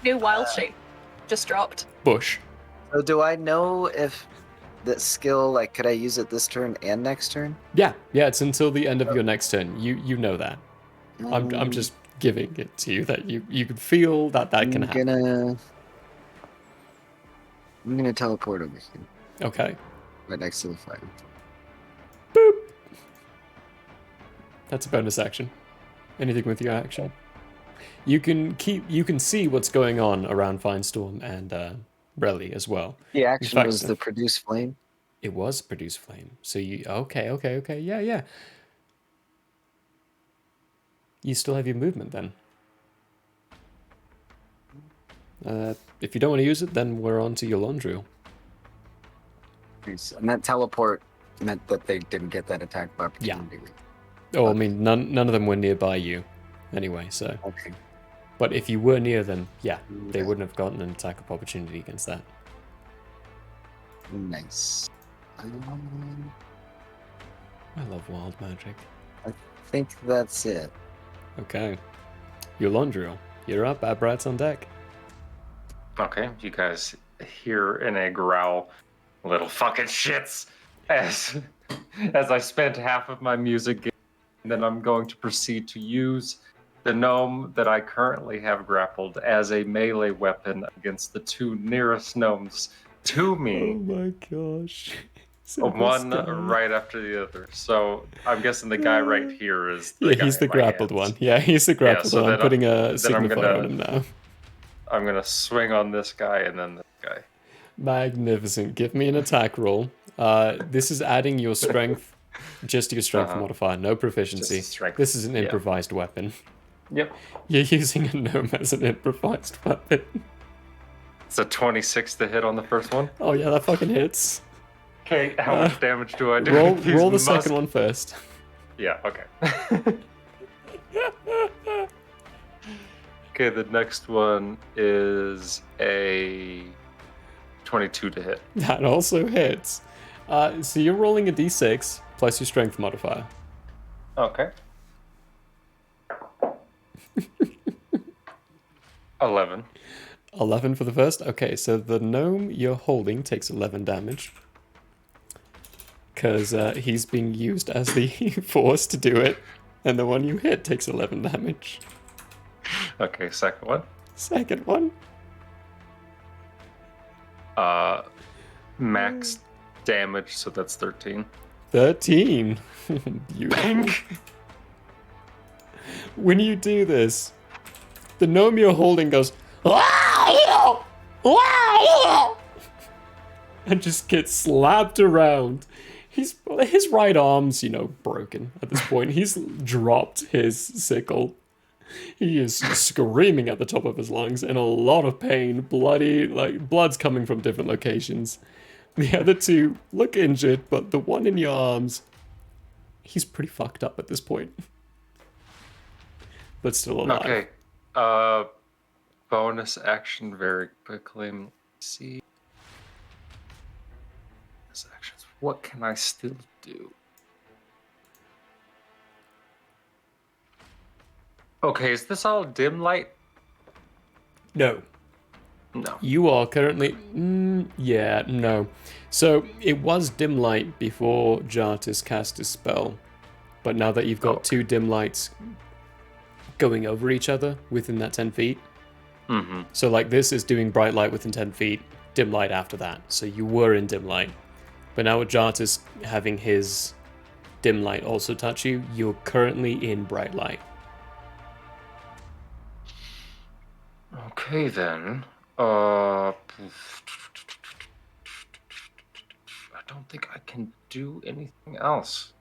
[SPEAKER 5] New wild shape. Just dropped.
[SPEAKER 1] Bush.
[SPEAKER 4] So do I know if that skill, like, could I use it this turn and next turn?
[SPEAKER 1] Yeah, it's until the end of your next turn. You know that. I'm just giving it to you that you can feel that can happen.
[SPEAKER 4] I'm gonna teleport over here,
[SPEAKER 1] Okay.
[SPEAKER 4] right next to the fire.
[SPEAKER 1] Boop. That's a bonus action. Anything with your action. You can see what's going on around Firestorm and Relly as well.
[SPEAKER 4] The action
[SPEAKER 1] fact,
[SPEAKER 4] was the produce flame.
[SPEAKER 1] It was produce flame. So you okay. Yeah. You still have your movement then. If you don't want to use it, then we're on to your Londriel.
[SPEAKER 4] Nice. And that teleport meant that they didn't get that attack of opportunity.
[SPEAKER 1] Oh, I mean, none of them were nearby you, anyway. So,
[SPEAKER 4] Okay.
[SPEAKER 1] but if you were near them, yeah, they wouldn't have gotten an attack of opportunity against that.
[SPEAKER 4] Nice.
[SPEAKER 1] I love wild magic.
[SPEAKER 4] I think that's it.
[SPEAKER 1] Okay, your Londriel, you're up. Abrat's on deck.
[SPEAKER 3] okay, you guys hear in a growl, little fucking shits, as I spent half of my music game, and then I'm going to proceed to use the gnome that I currently have grappled as a melee weapon against the two nearest gnomes to me.
[SPEAKER 1] Oh my gosh.
[SPEAKER 3] One right after the other. So I'm guessing the guy right here is the guy
[SPEAKER 1] he's the
[SPEAKER 3] in my
[SPEAKER 1] grappled
[SPEAKER 3] hands.
[SPEAKER 1] one. Yeah, he's the grappled
[SPEAKER 3] so
[SPEAKER 1] one. I'm
[SPEAKER 3] then
[SPEAKER 1] putting a
[SPEAKER 3] then I'm
[SPEAKER 1] signifier
[SPEAKER 3] gonna-
[SPEAKER 1] on him now.
[SPEAKER 3] I'm gonna swing on this guy and then this guy.
[SPEAKER 1] Magnificent. Give me an attack roll. This is adding your strength, just your strength modifier, no proficiency.
[SPEAKER 3] Just strength,
[SPEAKER 1] This is an
[SPEAKER 3] yeah.
[SPEAKER 1] improvised weapon.
[SPEAKER 3] Yep.
[SPEAKER 1] You're using a gnome as an improvised weapon.
[SPEAKER 3] It's a 26 to hit on the first one.
[SPEAKER 1] Oh yeah, that fucking hits.
[SPEAKER 3] Okay, how much damage do I do? These
[SPEAKER 1] Roll the
[SPEAKER 3] must-
[SPEAKER 1] second one first.
[SPEAKER 3] Yeah, okay. Okay, the next one is a 22 to hit.
[SPEAKER 1] That also hits. So you're rolling a d6 plus your strength modifier.
[SPEAKER 3] Okay. 11.
[SPEAKER 1] 11 for the first. Okay, so the gnome you're holding takes 11 damage. Because he's being used as the force to do it. And the one you hit takes 11 damage.
[SPEAKER 3] Okay, second one.
[SPEAKER 1] Second one.
[SPEAKER 3] Max damage, so that's 13.
[SPEAKER 1] 13. Beautiful. When you do this, the gnome you're holding goes, and just gets slapped around. His right arm's, broken at this point. He's dropped his sickle. He is screaming at the top of his lungs in a lot of pain, bloody, blood's coming from different locations. The other two look injured, but the one in your arms, he's pretty fucked up at this point. But still alive.
[SPEAKER 3] Okay. Bonus action very quickly. Let's see. Bonus actions. What can I still do? Okay, is this all dim light?
[SPEAKER 1] No.
[SPEAKER 3] No.
[SPEAKER 1] You are currently... no. So, it was dim light before Jartis cast his spell. But now that you've got two dim lights going over each other within that 10 feet.
[SPEAKER 3] Mm-hmm.
[SPEAKER 1] So, this is doing bright light within 10 feet, dim light after that. So, you were in dim light. But now with Jartis having his dim light also touch you, you're currently in bright light.
[SPEAKER 3] Okay, then. I don't think I can do anything else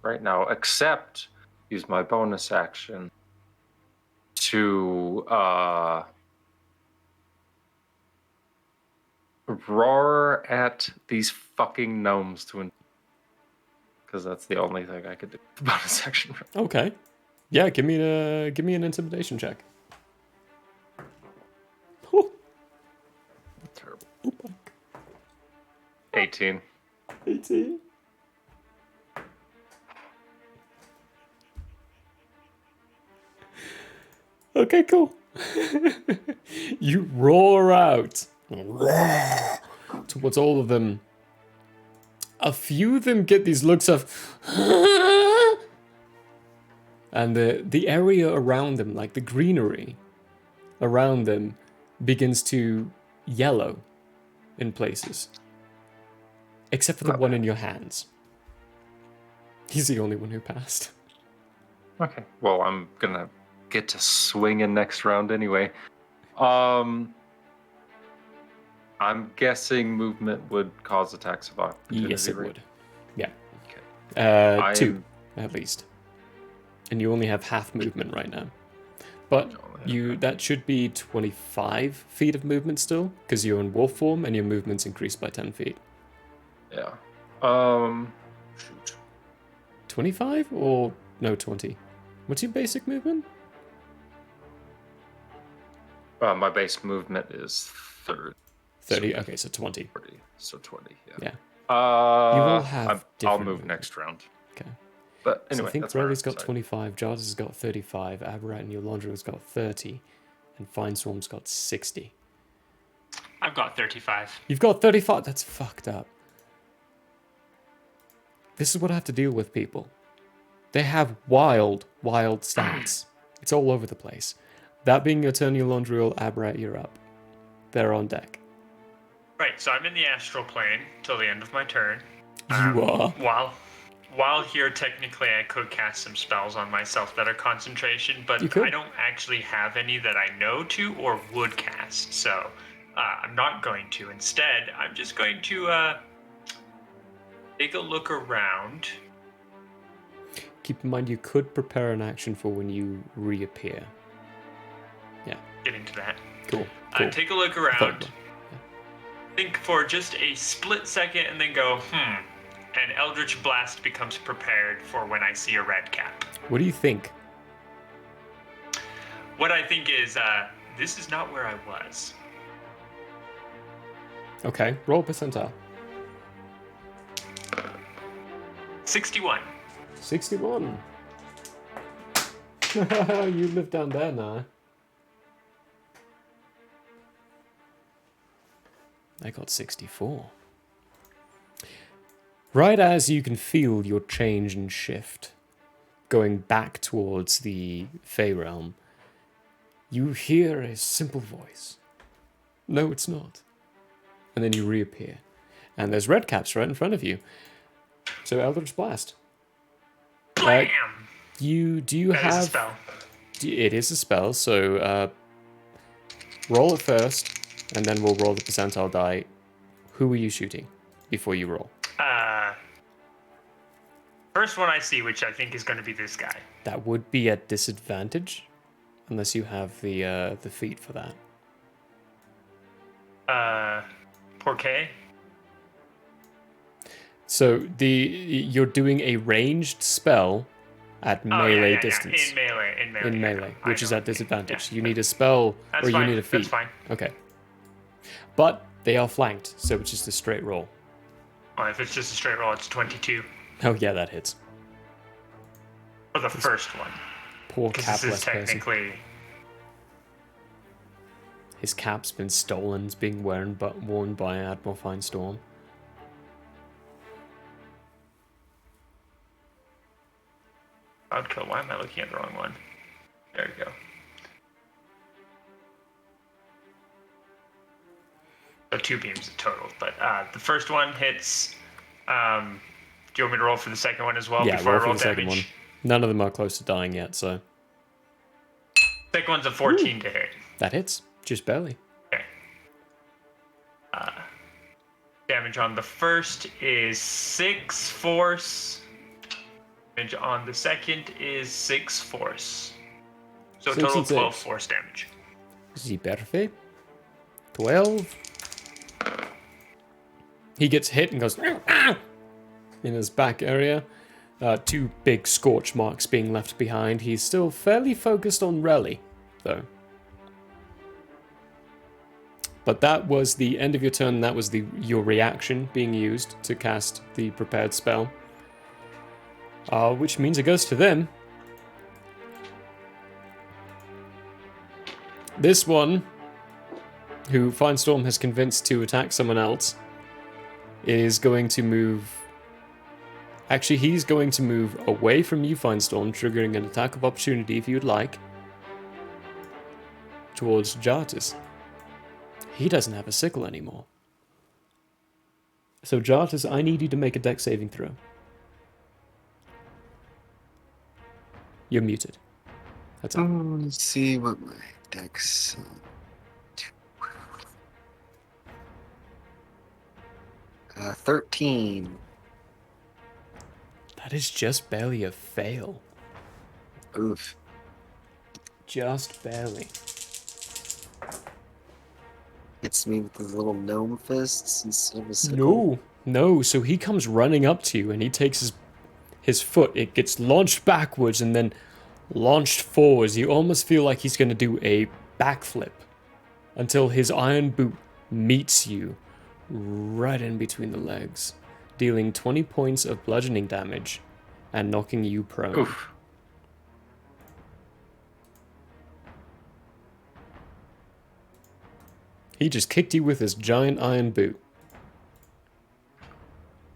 [SPEAKER 3] right now except use my bonus action to roar at these fucking gnomes because that's the only thing I could do with the bonus action.
[SPEAKER 1] Okay. Yeah, give me an intimidation check. Oh.
[SPEAKER 3] Terrible. 18.
[SPEAKER 1] 18. Okay, cool. You roar out towards all of them. A few of them get these looks of and the area around them, like the greenery around them, begins to yellow in places. Except for the one in your hands. He's the only one who passed.
[SPEAKER 3] Okay. Well, I'm gonna get to swinging next round anyway. I'm guessing movement would cause attacks of opportunity.
[SPEAKER 1] Yes, it
[SPEAKER 3] right?
[SPEAKER 1] would. Yeah.
[SPEAKER 3] Okay.
[SPEAKER 1] Two, at least. And you only have half movement right now. But that should be 25 feet of movement still, because you're in wolf form and your movement's increased by 10 feet.
[SPEAKER 3] Yeah. Shoot.
[SPEAKER 1] 25 or no 20? What's your basic movement?
[SPEAKER 3] My base movement is 30.
[SPEAKER 1] 30. Okay, so 20.
[SPEAKER 3] 40, so 20. Yeah.
[SPEAKER 1] Yeah.
[SPEAKER 3] You
[SPEAKER 1] will have
[SPEAKER 3] I'll
[SPEAKER 1] different
[SPEAKER 3] move
[SPEAKER 1] movement.
[SPEAKER 3] next round.
[SPEAKER 1] Okay.
[SPEAKER 3] But
[SPEAKER 1] So
[SPEAKER 3] anyway,
[SPEAKER 1] I think
[SPEAKER 3] that's where
[SPEAKER 1] Relly's
[SPEAKER 3] I'm
[SPEAKER 1] got
[SPEAKER 3] deciding.
[SPEAKER 1] 25, Jarvis has got 35, Aberrat and Yolandri's got 30, and Fineswarm's got 60.
[SPEAKER 7] I've got 35.
[SPEAKER 1] You've got 35? That's fucked up. This is what I have to deal with, people. They have wild stats. It's all over the place. That being your turn, Yolandriel, Aberrat, you're up. They're on deck.
[SPEAKER 7] Right, so I'm in the astral plane till the end of my turn.
[SPEAKER 1] You are.
[SPEAKER 7] While here, technically, I could cast some spells on myself that are concentration, but
[SPEAKER 1] You could.
[SPEAKER 7] I don't actually have any that I know to or would cast, so I'm not going to. Instead, I'm just going to take a look around.
[SPEAKER 1] Keep in mind you could prepare an action for when you reappear. Yeah.
[SPEAKER 7] Getting to that.
[SPEAKER 1] Cool.
[SPEAKER 7] Take a look around. Think for just a split second and then go, and Eldritch Blast becomes prepared for when I see a red cap.
[SPEAKER 1] What do you think?
[SPEAKER 7] What I think is, this is not where I was.
[SPEAKER 1] Okay, roll percentile.
[SPEAKER 7] 61.
[SPEAKER 1] 61. You live down there now. I got 64. Right as you can feel your change and shift, going back towards the Fey realm, you hear a simple voice. No, it's not. And then you reappear. And there's red caps right in front of you. So Eldritch Blast.
[SPEAKER 7] Blam!
[SPEAKER 1] Do you
[SPEAKER 7] That is
[SPEAKER 1] have...
[SPEAKER 7] a spell.
[SPEAKER 1] It is a spell, so roll it first, and then we'll roll the percentile die. Who are you shooting before you roll?
[SPEAKER 7] First one I see, which I think is going to be this guy.
[SPEAKER 1] That would be at disadvantage, unless you have the feat for that.
[SPEAKER 7] Poor K.
[SPEAKER 1] So you're doing a ranged spell at melee distance.
[SPEAKER 7] In melee.
[SPEAKER 1] Which is
[SPEAKER 7] know.
[SPEAKER 1] at disadvantage.
[SPEAKER 7] Yeah.
[SPEAKER 1] You need a spell
[SPEAKER 7] That's
[SPEAKER 1] or
[SPEAKER 7] fine.
[SPEAKER 1] you need a feat.
[SPEAKER 7] That's fine.
[SPEAKER 1] Okay. But they are flanked, so it's just a straight roll.
[SPEAKER 7] Well, if it's just a straight roll, it's 22
[SPEAKER 1] Oh yeah, that hits.
[SPEAKER 7] for the first one.
[SPEAKER 1] Poor
[SPEAKER 7] Because this
[SPEAKER 1] capless
[SPEAKER 7] is
[SPEAKER 1] person.
[SPEAKER 7] technically...
[SPEAKER 1] His cap's been stolen. It's being worn by Admiral Finestorm.
[SPEAKER 7] Cloudkill. Why am I looking at the wrong one? There we go. So 2 beams total, but the first one hits. Do you want me to roll for the second one as well?
[SPEAKER 1] Yeah,
[SPEAKER 7] before
[SPEAKER 1] roll
[SPEAKER 7] I
[SPEAKER 1] for
[SPEAKER 7] roll
[SPEAKER 1] the second
[SPEAKER 7] damage?
[SPEAKER 1] one. None of them are close to dying yet, so
[SPEAKER 7] Second one's a 14 to hit.
[SPEAKER 1] that hits. Just barely.
[SPEAKER 7] Okay. Damage on the first is 6 force. Damage on the second is 6 force. So a
[SPEAKER 1] Six
[SPEAKER 7] total
[SPEAKER 1] and
[SPEAKER 7] of 12
[SPEAKER 1] six.
[SPEAKER 7] force damage.
[SPEAKER 1] Is perfect? 12. He gets hit and goes "Ah!" in his back area. 2 big scorch marks being left behind. He's still fairly focused on Relly, though. But that was the end of your turn. That was your reaction being used to cast the prepared spell. Which means it goes to them. This one, who Finestorm has convinced to attack someone else, is going to move... Actually, he's going to move away from you, Finestorm, triggering an attack of opportunity if you'd like, towards Jartus. He doesn't have a sickle anymore. So Jartus, I need you to make a dex saving throw. You're muted. That's it.
[SPEAKER 4] Let's see what my dex. 13.
[SPEAKER 1] That is just barely a fail.
[SPEAKER 4] Oof.
[SPEAKER 1] Just barely.
[SPEAKER 4] Hits me with his little gnome fists instead of a sickle.
[SPEAKER 1] No. So he comes running up to you and he takes his foot. It gets launched backwards and then launched forwards. You almost feel like he's going to do a backflip until his iron boot meets you right in between the legs, dealing 20 points of bludgeoning damage and knocking you prone.
[SPEAKER 3] Oof.
[SPEAKER 1] He just kicked you with his giant iron boot.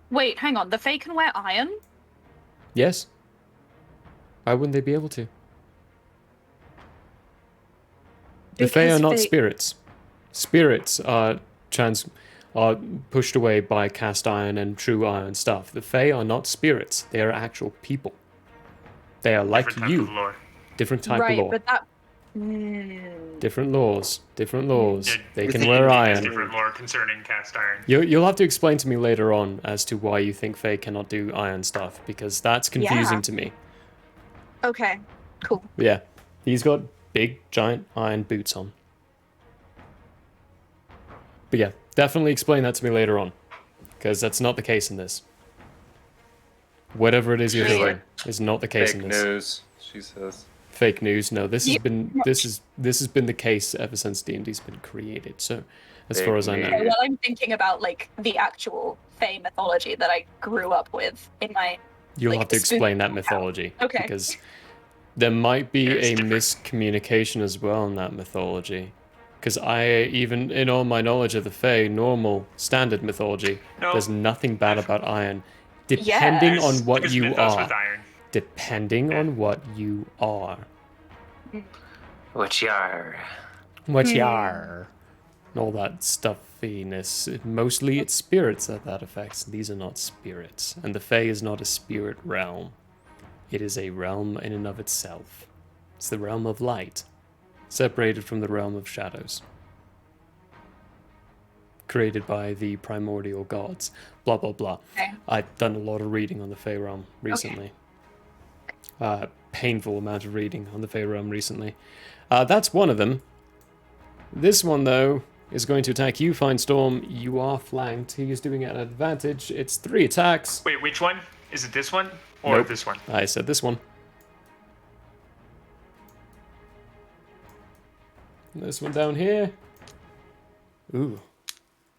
[SPEAKER 5] Wait, hang on. The Fae can wear iron?
[SPEAKER 1] Yes. Why wouldn't they be able to? The Fae
[SPEAKER 5] Because
[SPEAKER 1] are not
[SPEAKER 5] Fae-
[SPEAKER 1] spirits. Spirits are pushed away by cast iron and true iron stuff. The Fae are not spirits. They are actual people. They are like
[SPEAKER 7] Different type
[SPEAKER 1] you.
[SPEAKER 7] of lore.
[SPEAKER 1] Different type
[SPEAKER 5] right,
[SPEAKER 1] of law.
[SPEAKER 5] but that.
[SPEAKER 1] Different laws. Different laws.
[SPEAKER 7] Yeah,
[SPEAKER 1] They
[SPEAKER 4] you
[SPEAKER 1] can
[SPEAKER 4] think
[SPEAKER 1] wear
[SPEAKER 4] it
[SPEAKER 7] There's
[SPEAKER 1] iron.
[SPEAKER 7] different lore concerning cast iron.
[SPEAKER 1] You'll have to explain to me later on as to why you think Fae cannot do iron stuff, because that's confusing
[SPEAKER 5] Yeah.
[SPEAKER 1] to me.
[SPEAKER 5] Okay, cool.
[SPEAKER 1] Yeah. He's got big, giant iron boots on. But yeah, definitely explain that to me later on, because that's not the case in this. Whatever it is you're
[SPEAKER 3] She's
[SPEAKER 1] doing
[SPEAKER 3] like,
[SPEAKER 1] is not the case
[SPEAKER 3] Fake
[SPEAKER 1] in this.
[SPEAKER 3] news, she says.
[SPEAKER 1] Fake news. No, this has
[SPEAKER 5] Yeah.
[SPEAKER 1] been this has been the case ever since D&D's been created. So, as far
[SPEAKER 3] Fake
[SPEAKER 1] as I know,
[SPEAKER 3] news.
[SPEAKER 5] Well, I'm thinking about like the actual Fae mythology that I grew up with in my.
[SPEAKER 1] you'll
[SPEAKER 5] like,
[SPEAKER 1] have to
[SPEAKER 5] spook-
[SPEAKER 1] explain that mythology.
[SPEAKER 5] Okay.
[SPEAKER 1] Because there might be
[SPEAKER 7] It's
[SPEAKER 1] a
[SPEAKER 7] different.
[SPEAKER 1] miscommunication as well in that mythology. Because even in all my knowledge of the Fae, normal, standard mythology,
[SPEAKER 7] No.
[SPEAKER 1] there's nothing bad about iron. Depending
[SPEAKER 5] Yes.
[SPEAKER 1] on what
[SPEAKER 7] There's
[SPEAKER 1] you
[SPEAKER 7] mythos
[SPEAKER 1] are.
[SPEAKER 7] with iron.
[SPEAKER 1] Depending on what you are.
[SPEAKER 3] What you are.
[SPEAKER 1] What you are. and all that stuffiness. Mostly it's spirits that affects. These are not spirits. And the Fae is not a spirit realm. It is a realm in and of itself. It's the realm of light, separated from the realm of shadows. Created by the primordial gods. Blah, blah, blah.
[SPEAKER 5] Okay.
[SPEAKER 1] I've done a lot of reading on the Fae realm recently. Painful amount of reading on the Fae realm recently. That's one of them. This one, though, is going to attack you, Finestorm. You are flanked. He is doing it at an advantage. It's 3 attacks.
[SPEAKER 7] Wait, which one? Is it this one or
[SPEAKER 1] Nope.
[SPEAKER 7] this one?
[SPEAKER 1] I said this one. This one down here. Ooh.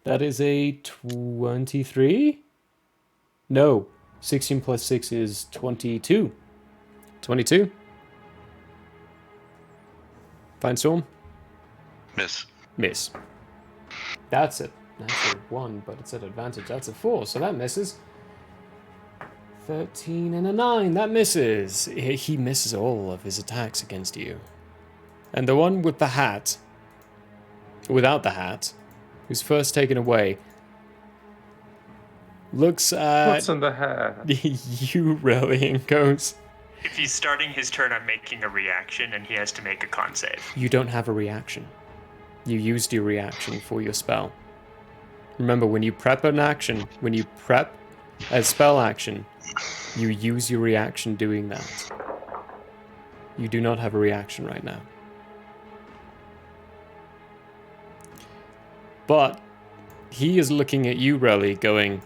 [SPEAKER 1] That is a 23? No. 16 plus 6 is 22. 22? Finestorm?
[SPEAKER 6] Miss.
[SPEAKER 1] Miss. That's it. That's a 1, but it's at advantage. That's a 4, so that misses. 13 and a 9. That misses. He misses all of his attacks against you. And the one with the hat, without the hat, who's first taken away, looks at
[SPEAKER 3] What's in the hat?
[SPEAKER 1] you really and goes,
[SPEAKER 7] If he's starting his turn, I'm making a reaction, and he has to make a con save.
[SPEAKER 1] you don't have a reaction. You used your reaction for your spell. Remember, when you prep an action, when you prep a spell action, you use your reaction doing that. You do not have a reaction right now. But he is looking at you, Relly, going,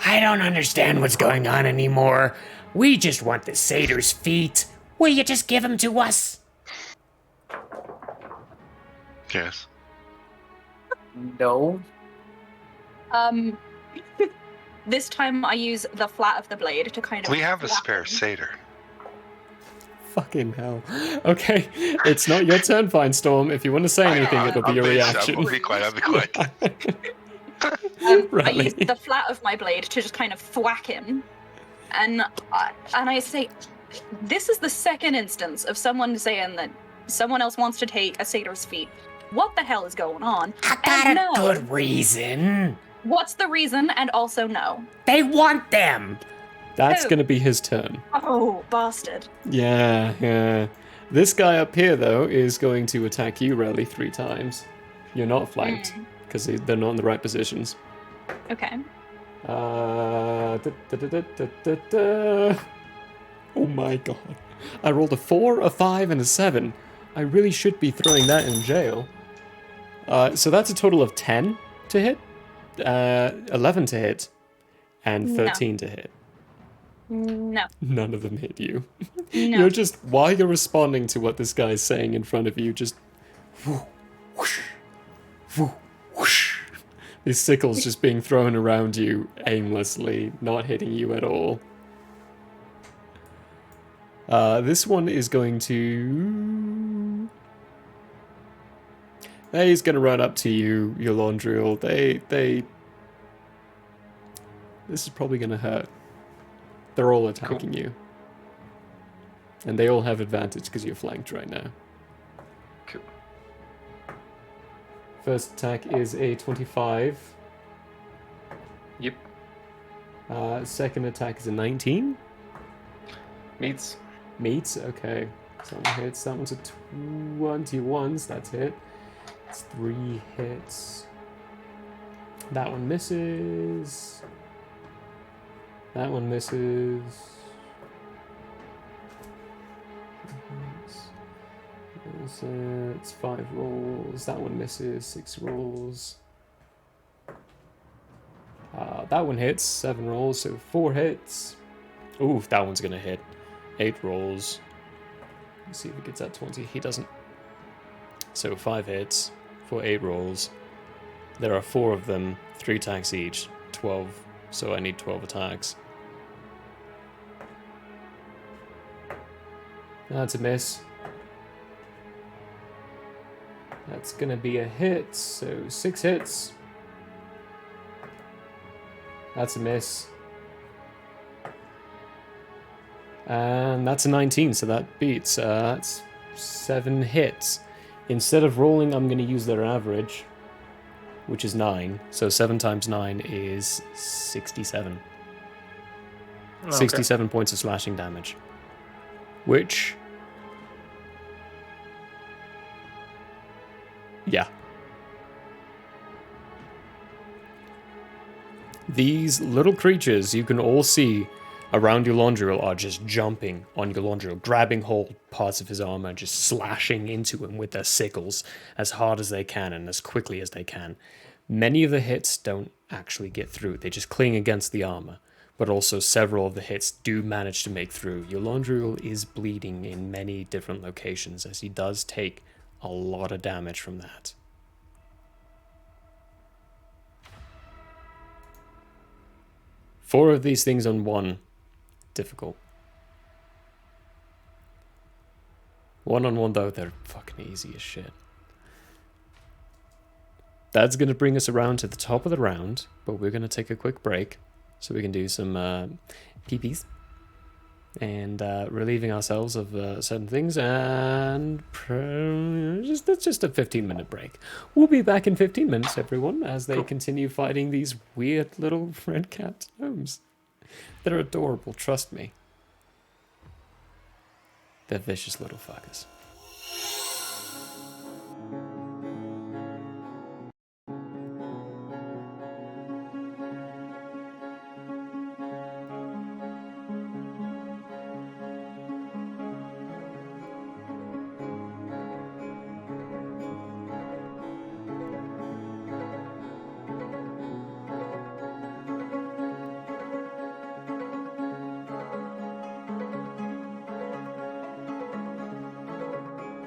[SPEAKER 8] I don't understand what's going on anymore. We just want the satyr's feet. Will you just give them to us?
[SPEAKER 6] Yes.
[SPEAKER 4] No.
[SPEAKER 5] This time I use the flat of the blade to kind of.
[SPEAKER 6] We have a
[SPEAKER 5] whack
[SPEAKER 6] spare
[SPEAKER 5] him.
[SPEAKER 6] satyr.
[SPEAKER 1] fucking hell. Okay, it's not your turn, Finestorm. If you want to say anything, it'll be your reaction.
[SPEAKER 6] I'll be quiet. I'll be quiet.
[SPEAKER 5] I
[SPEAKER 1] Right.
[SPEAKER 5] use the flat of my blade to just kind of thwack him, and I say, this is the second instance of someone saying that someone else wants to take a satyr's feet. What the hell is going on?
[SPEAKER 8] I got
[SPEAKER 5] And
[SPEAKER 8] a
[SPEAKER 5] no.
[SPEAKER 8] good reason.
[SPEAKER 5] What's the reason? And also no.
[SPEAKER 8] They want them.
[SPEAKER 1] That's
[SPEAKER 5] Who?
[SPEAKER 1] going to be his turn.
[SPEAKER 5] Oh, bastard.
[SPEAKER 1] Yeah. This guy up here, though, is going to attack you, Relly, 3 times. You're not flanked, because they're not in the right positions.
[SPEAKER 5] Okay.
[SPEAKER 1] Oh my god. I rolled a 4, a 5, and a 7. I really should be throwing that in jail. So that's a total of 10 to hit, 11 to hit, and 13 to hit.
[SPEAKER 5] No.
[SPEAKER 1] None of them hit you.
[SPEAKER 5] No.
[SPEAKER 1] You're just, while you're responding to what this guy's saying in front of you, just whoosh, whoosh. These sickles just being thrown around you aimlessly, not hitting you at all. This one is going to... He's going to run up to you, Yolandriel. This is probably going to hurt. They're all attacking you. And they all have advantage because you're flanked right now.
[SPEAKER 3] Cool.
[SPEAKER 1] First attack is a 25.
[SPEAKER 3] Yep.
[SPEAKER 1] Second attack is a 19.
[SPEAKER 3] Meets.
[SPEAKER 1] Meets, okay. So that one hits. That one's a 21, so that's hit. It's 3 hits. That one misses. That one misses. It's 5 rolls. That one misses. 6 rolls. That one hits. 7 rolls, so 4 hits. Ooh, that one's gonna hit. 8 rolls. Let's see if he gets that 20. He doesn't. So 5 hits for 8 rolls. There are 4 of them, 3 attacks each. 12. So I need 12 attacks. That's a miss. That's gonna be a hit, so 6 hits. That's a miss. And that's a 19, so that beats. That's 7 hits. Instead of rolling, I'm going to use their average, which is 9. So 7 times 9 is 67.
[SPEAKER 3] Okay.
[SPEAKER 1] 67 points of slashing damage. Which... yeah. These little creatures you can all see around Eulandriel are just jumping on Eulandriel, grabbing hold parts of his armor, just slashing into him with their sickles as hard as they can and as quickly as they can. Many of the hits don't actually get through. They just cling against the armor. But also several of the hits do manage to make through. Eulandriel is bleeding in many different locations as he does take a lot of damage from that. Four of these things on one. Difficult. One-on-one, though, they're fucking easy as shit. That's going to bring us around to the top of the round, but we're going to take a quick break so we can do some PPs and relieving ourselves of certain things, and it's just a 15-minute break. We'll be back in 15 minutes, everyone, as they continue fighting these weird little red-capped gnomes. They're adorable, trust me. They're vicious little fuckers.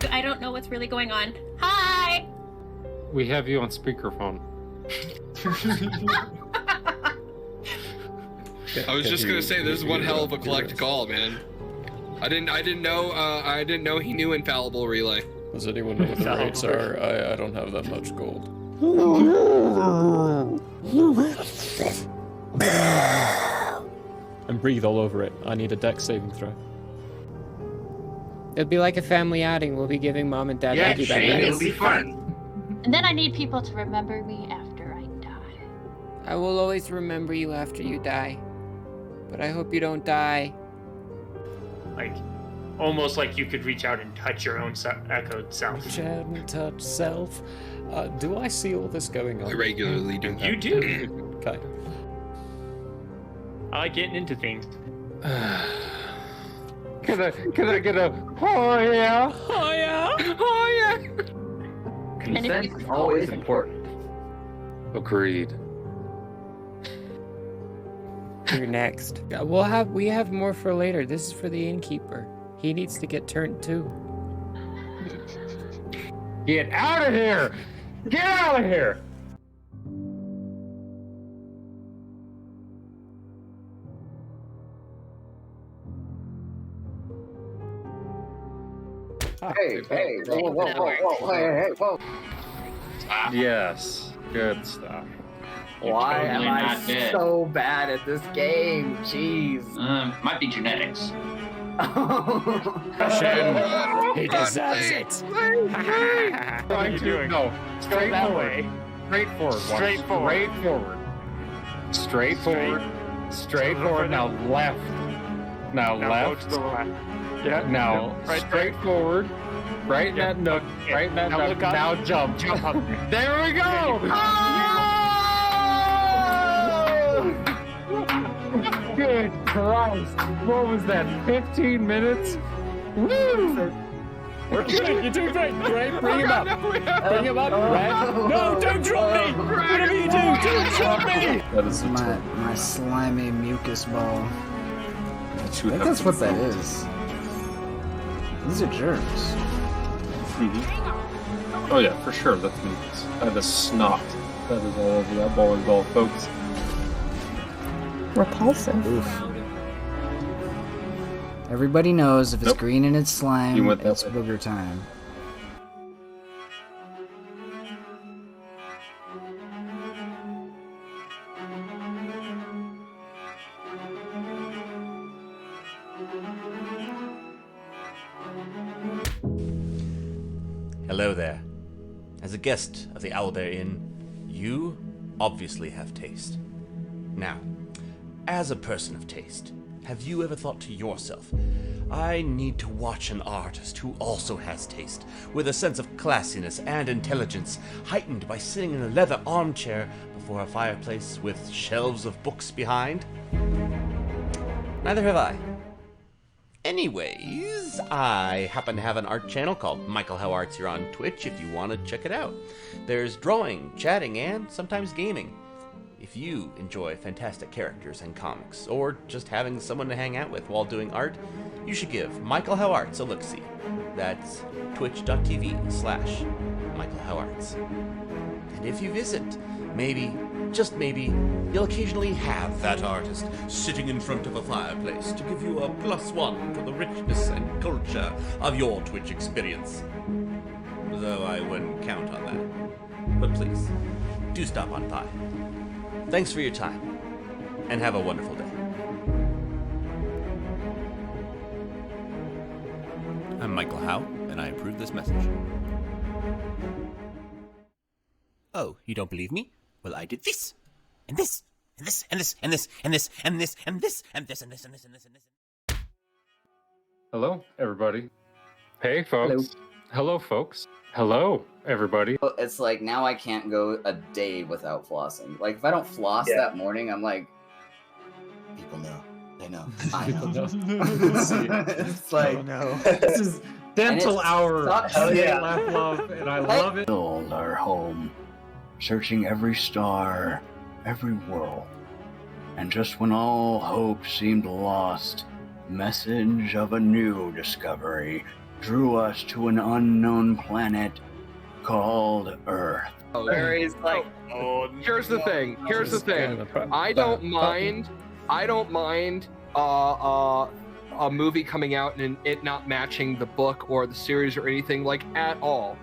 [SPEAKER 9] I don't know what's really going on. Hi!
[SPEAKER 3] We have you on speakerphone.
[SPEAKER 10] I was just gonna say this is one hell of a collect call, man. I didn't know he knew infallible relay.
[SPEAKER 1] Does anyone know what the rates are? I don't have that much gold. And breathe all over it. I need a dex saving throw.
[SPEAKER 11] It'll be like a family outing. We'll be giving mom and dad
[SPEAKER 12] Yeah, Shane, it'll be fun.
[SPEAKER 9] And then I need people to remember me after I die.
[SPEAKER 11] I will always remember you after you die. But I hope you don't die.
[SPEAKER 7] Like, almost like you could reach out and touch your own echoed self.
[SPEAKER 1] Reach out and touch self. Do I see all this going on?
[SPEAKER 10] I regularly do.
[SPEAKER 7] You do.
[SPEAKER 1] Okay.
[SPEAKER 7] I like getting into things.
[SPEAKER 3] Can I get a oh yeah?
[SPEAKER 1] Oh yeah!
[SPEAKER 3] Oh yeah!
[SPEAKER 12] Consent is always important.
[SPEAKER 3] Agreed.
[SPEAKER 11] You're next. We have more for later. This is for the innkeeper. He needs to get turned too.
[SPEAKER 3] Get out of here! Get out of here!
[SPEAKER 12] Hey, whoa.
[SPEAKER 3] Yes, good stuff.
[SPEAKER 12] Why am
[SPEAKER 13] totally
[SPEAKER 12] I
[SPEAKER 13] not dead.
[SPEAKER 12] so bad at this game? Jeez.
[SPEAKER 13] Might be genetics.
[SPEAKER 11] He deserves it.
[SPEAKER 3] What are you doing? No, straight
[SPEAKER 7] that
[SPEAKER 3] forward.
[SPEAKER 7] way.
[SPEAKER 3] Straight forward. Straight forward. Straight forward. Now left. Now left.
[SPEAKER 7] Go to the left. Yeah.
[SPEAKER 3] Now
[SPEAKER 7] right
[SPEAKER 3] straight forward. Right in that nook. Right in that
[SPEAKER 7] Now
[SPEAKER 3] nook.
[SPEAKER 7] look up.
[SPEAKER 3] Now jump.
[SPEAKER 7] Jump up.
[SPEAKER 3] There we go. Good Christ. What was that? 15 minutes? Woo!
[SPEAKER 1] You're doing great. Great. Bring him up. Bring him up. Red. No, don't drop me. Whatever you do, don't drop me.
[SPEAKER 3] That is
[SPEAKER 4] My slimy mucus ball. I think that's what that is. These are germs.
[SPEAKER 3] Oh yeah, for sure. That's mucus. That is snot. That is all over that bowling ball, folks.
[SPEAKER 14] Repulsive.
[SPEAKER 4] Oof. Everybody knows if it's green and it's slime,
[SPEAKER 3] You went that
[SPEAKER 4] it's
[SPEAKER 3] way.
[SPEAKER 4] booger time.
[SPEAKER 14] Hello there. As a guest of the Owlbear Inn, you obviously have taste. Now, as a person of taste, have you ever thought to yourself, I need to watch an artist who also has taste, with a sense of classiness and intelligence, heightened by sitting in a leather armchair before a fireplace with shelves of books behind? Neither have I. Anyways, I happen to have an art channel called Michael How Arts here on Twitch if you want to check it out. There's drawing, chatting, and sometimes gaming. If you enjoy fantastic characters and comics, or just having someone to hang out with while doing art, you should give Michael How Arts a look-see. That's twitch.tv/Michael How Arts. And if you visit, maybe, just maybe, you'll occasionally have that artist sitting in front of a fireplace to give you a +1 to the richness and culture of your Twitch experience. Though I wouldn't count on that. But please, do stop on by. Thanks for your time, and have a wonderful day.
[SPEAKER 15] I'm Michael Howe, and I approve this message. Oh, you don't believe me? Well, I did this, and this, and this, and this, and this, and this, and this, and this, and this, and this, and this, and this, and this.
[SPEAKER 3] Hello, everybody. Hey, folks. Hello, folks. Hello, everybody.
[SPEAKER 12] It's like now I can't go a day without flossing. Like if I don't floss that morning, I'm like, people know. They know. I know. It's like,
[SPEAKER 3] This is dental hour. Laugh, love, and I love it.
[SPEAKER 16] Build our home, searching every star, every world. And just when all hope seemed lost, message of a new discovery drew us to an unknown planet called Earth.
[SPEAKER 12] Larry's like,
[SPEAKER 10] Here's the thing. I don't mind a movie coming out and it not matching the book or the series or anything like at all.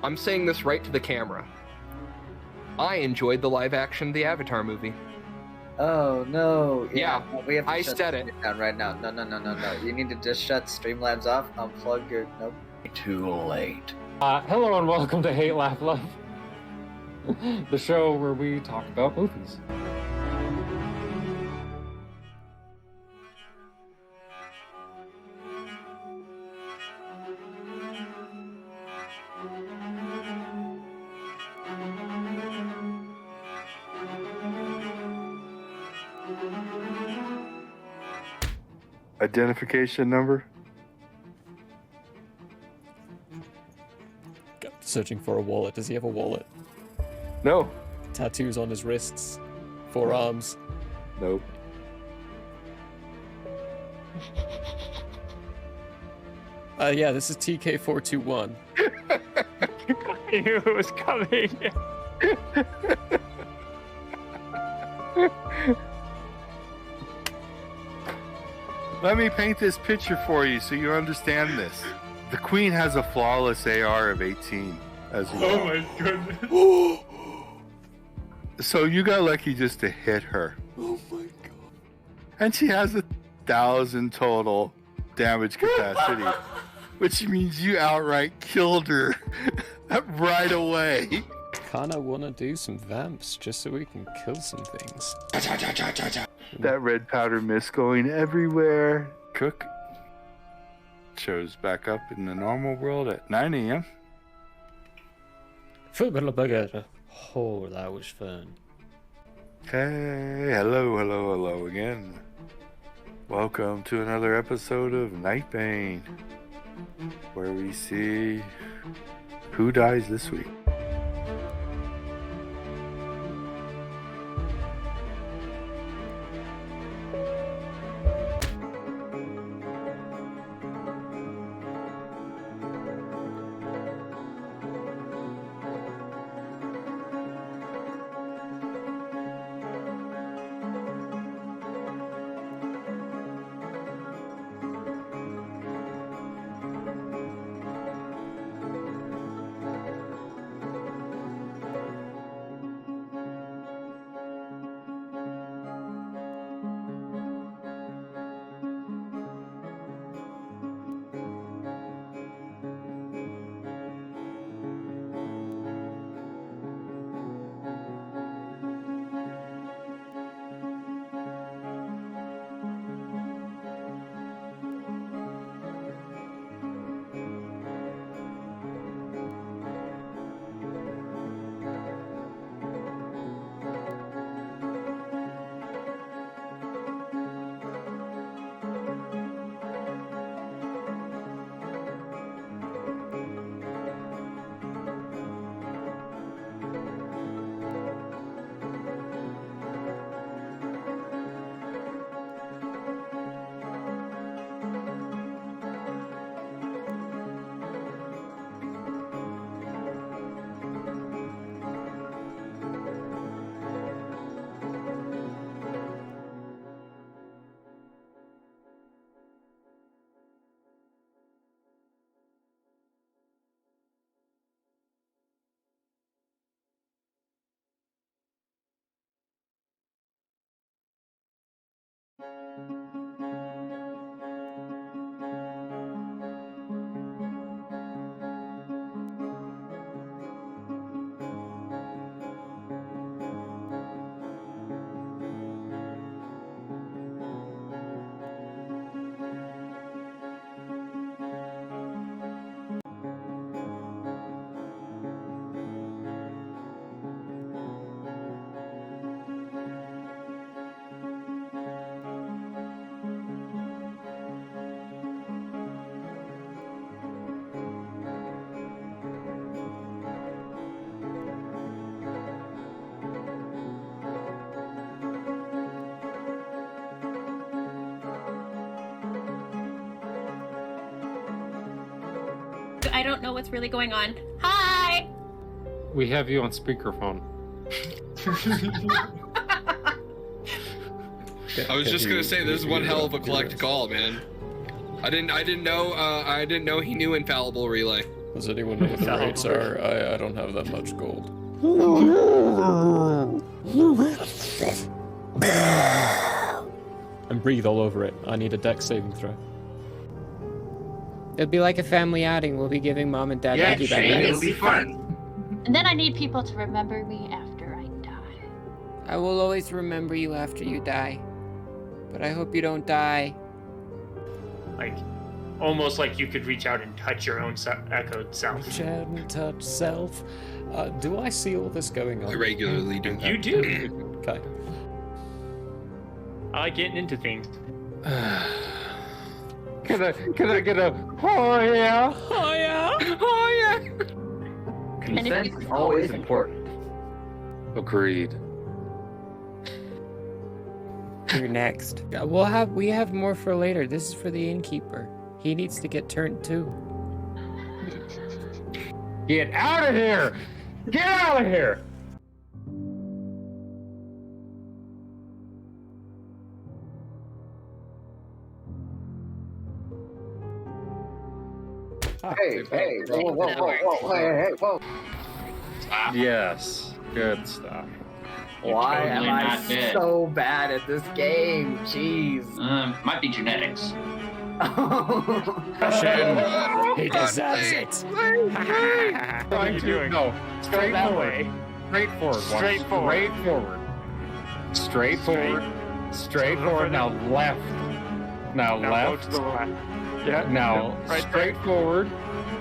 [SPEAKER 10] I'm saying this right to the camera. I enjoyed the live action The Avatar movie.
[SPEAKER 12] oh no.
[SPEAKER 10] Yeah,
[SPEAKER 12] we have to
[SPEAKER 10] I
[SPEAKER 12] shut
[SPEAKER 10] said
[SPEAKER 12] the
[SPEAKER 10] it.
[SPEAKER 12] stream down right now. No. You need to just shut Streamlabs off, unplug your nope.
[SPEAKER 16] Too late.
[SPEAKER 3] Hello and welcome to Hate, Laugh, Love, the show where we talk about movies.
[SPEAKER 17] Identification number?
[SPEAKER 1] Searching for a wallet. Does he have a wallet?
[SPEAKER 17] No.
[SPEAKER 1] Tattoos on his wrists, forearms.
[SPEAKER 17] Nope.
[SPEAKER 1] Yeah, this is TK421.
[SPEAKER 7] I knew it was coming.
[SPEAKER 17] Let me paint this picture for you so you understand this. The Queen has a flawless AR of 18 as well.
[SPEAKER 2] Oh my goodness.
[SPEAKER 17] So you got lucky just to hit her.
[SPEAKER 2] Oh my god.
[SPEAKER 17] And she has 1,000 total damage capacity, which means you outright killed her right away.
[SPEAKER 1] Kinda wanna do some vamps just so we can kill some things.
[SPEAKER 17] That red powder mist going everywhere. Cook shows back up in the normal world at 9 a.m.
[SPEAKER 1] Oh, that was fun.
[SPEAKER 17] Hey, hello again. Welcome to another episode of Night Bane, where we see who dies this week.
[SPEAKER 9] I don't know what's really going on. Hi!
[SPEAKER 3] We have you on speakerphone.
[SPEAKER 10] I was just gonna say, this is one hell of a collect call, man. I didn't know he knew infallible relay.
[SPEAKER 1] Does anyone know what the rates are? I don't have that much gold. And breathe all over it. I need a dex saving throw.
[SPEAKER 11] It'll be like a family outing. We'll be giving mom and dad piggyback
[SPEAKER 13] Shane, it'll
[SPEAKER 11] rides.
[SPEAKER 13] be fun.
[SPEAKER 9] And then I need people to remember me after I die.
[SPEAKER 11] I will always remember you after you die. But I hope you don't die.
[SPEAKER 7] Like, almost like you could reach out and touch your own echoed self.
[SPEAKER 1] Reach out and touch self. Do I see all this going on?
[SPEAKER 10] I regularly do.
[SPEAKER 7] You do.
[SPEAKER 1] Okay.
[SPEAKER 7] I like getting into things.
[SPEAKER 3] Can I get a oh yeah?
[SPEAKER 1] Oh yeah?
[SPEAKER 3] Oh yeah?
[SPEAKER 12] Consent is always important.
[SPEAKER 3] Agreed.
[SPEAKER 11] You're next. We have more for later. This is for the innkeeper. He needs to get turned too.
[SPEAKER 3] Get out of here! Get out of here!
[SPEAKER 12] Hey, whoa.
[SPEAKER 3] Yes, good stuff.
[SPEAKER 12] Why am
[SPEAKER 13] totally
[SPEAKER 12] I
[SPEAKER 13] not dead.
[SPEAKER 12] so bad at this game? Jeez.
[SPEAKER 13] Might be genetics.
[SPEAKER 11] He deserves it.
[SPEAKER 7] What are you doing?
[SPEAKER 3] No, straight
[SPEAKER 7] that
[SPEAKER 3] forward.
[SPEAKER 7] way.
[SPEAKER 3] Straightforward.
[SPEAKER 7] Straightforward.
[SPEAKER 3] Straightforward. Straightforward. Now left. Now
[SPEAKER 7] Now
[SPEAKER 3] left.
[SPEAKER 7] go to the left. Yeah.
[SPEAKER 3] Now
[SPEAKER 7] right
[SPEAKER 3] straightforward.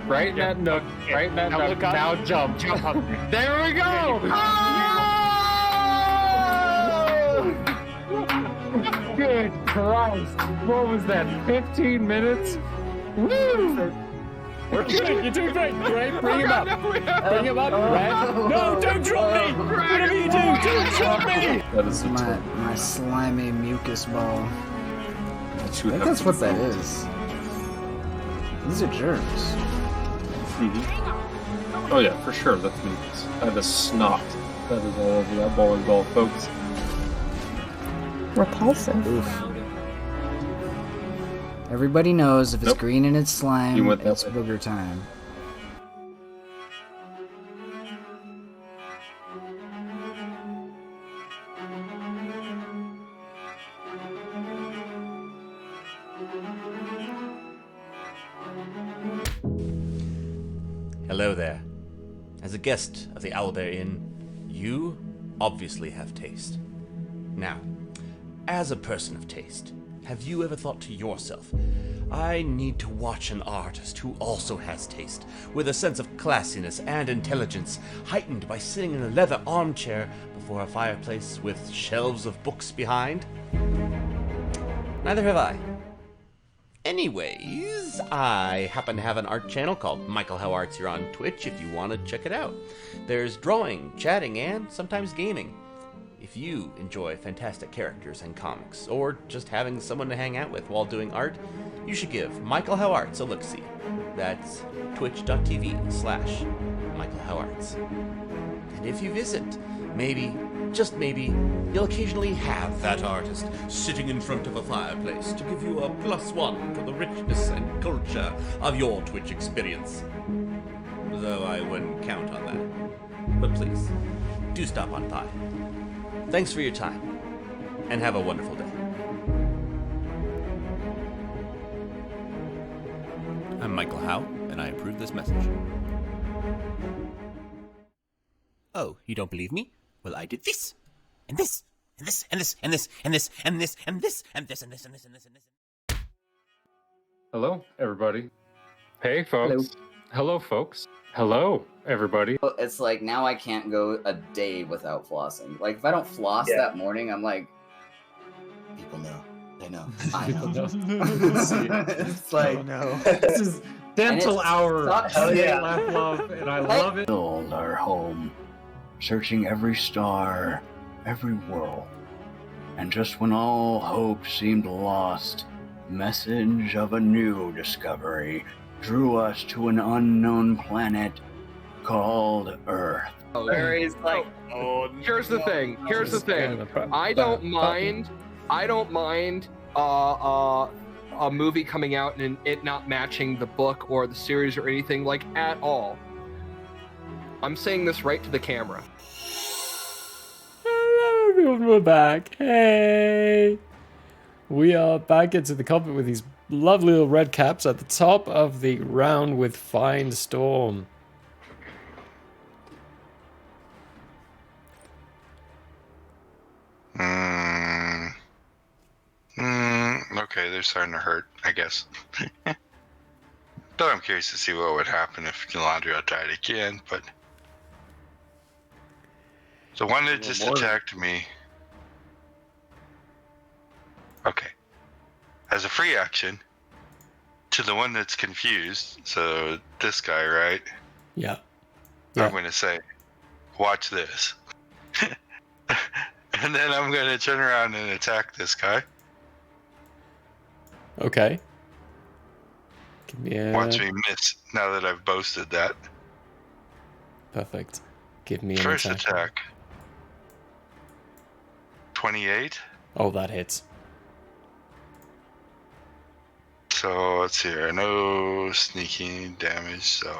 [SPEAKER 3] Right in that nook.
[SPEAKER 7] Yeah.
[SPEAKER 3] Right in that
[SPEAKER 7] Now
[SPEAKER 3] nook.
[SPEAKER 7] look up.
[SPEAKER 3] Now jump.
[SPEAKER 7] Jump up.
[SPEAKER 3] There we go. Good Christ. What was that? 15 minutes? Woo!
[SPEAKER 1] You're doing great. Great. Bring him up. Bring him up. Right? No, don't drop me. Whatever you do, don't drop me.
[SPEAKER 3] That is
[SPEAKER 4] My slimy mucus ball. I think that's what that is. These are germs.
[SPEAKER 3] Oh yeah, for sure. That's mucus. That is snot. That is all over that bowling ball, folks.
[SPEAKER 18] Repulsive.
[SPEAKER 4] Oof. Everybody knows if it's
[SPEAKER 3] Nope.
[SPEAKER 4] green and it's slime,
[SPEAKER 3] You went that
[SPEAKER 4] it's
[SPEAKER 3] way.
[SPEAKER 4] booger time.
[SPEAKER 14] Hello there. As a guest of the Owlbear Inn, you obviously have taste. Now, as a person of taste, have you ever thought to yourself, I need to watch an artist who also has taste, with a sense of classiness and intelligence, heightened by sitting in a leather armchair before a fireplace with shelves of books behind? Neither have I. Anyways, I happen to have an art channel called Michael How Arts here on Twitch if you want to check it out. There's drawing, chatting, and sometimes gaming. If you enjoy fantastic characters and comics, or just having someone to hang out with while doing art, you should give Michael How Arts a look-see. That's twitch.tv/Michael How Arts. And if you visit, maybe, just maybe, you'll occasionally have that artist sitting in front of a fireplace to give you a +1 for the richness and culture of your Twitch experience. Though I wouldn't count on that. But please, do stop on by. Thanks for your time, and have a wonderful day.
[SPEAKER 15] I'm Michael Howe, and I approve this message. Oh, you don't believe me? Well, I did this, and this, and this, and this, and this, and this, and this, and this, and this, and this, and this, and this, and this.
[SPEAKER 3] Hello, everybody. Hey, folks. Hello, folks. Hello, everybody.
[SPEAKER 12] It's like now I can't go a day without flossing. Like if I don't floss that morning, I'm like, people know. They know. I know. It's like
[SPEAKER 3] This is dental hour. Laugh, love, and I love it.
[SPEAKER 16] Build our home, searching every star, every world. And just when all hope seemed lost, message of a new discovery drew us to an unknown planet called Earth.
[SPEAKER 10] Where
[SPEAKER 12] he's like,
[SPEAKER 10] here's the thing. Here's the thing. I don't mind a movie coming out and it not matching the book or the series or anything like at all. I'm saying this right to the camera.
[SPEAKER 1] Hello, everyone. We're back. Hey. We are back into the cockpit with these lovely little red caps at the top of the round with Find Storm.
[SPEAKER 6] Okay, they're starting to hurt, I guess. Though I'm curious to see what would happen if Delandria died again, but... The one that just attacked me... Okay. As a free action, to the one that's confused, so this guy, right?
[SPEAKER 1] Yeah.
[SPEAKER 6] I'm going to say, watch this. And then I'm going to turn around and attack this guy.
[SPEAKER 1] Okay. Give me a...
[SPEAKER 6] Watch me miss now that I've boasted that.
[SPEAKER 1] Perfect. Give me an
[SPEAKER 6] First
[SPEAKER 1] attack.
[SPEAKER 6] attack. 28.
[SPEAKER 1] Oh, that hits.
[SPEAKER 6] So let's see here. No sneaking damage, so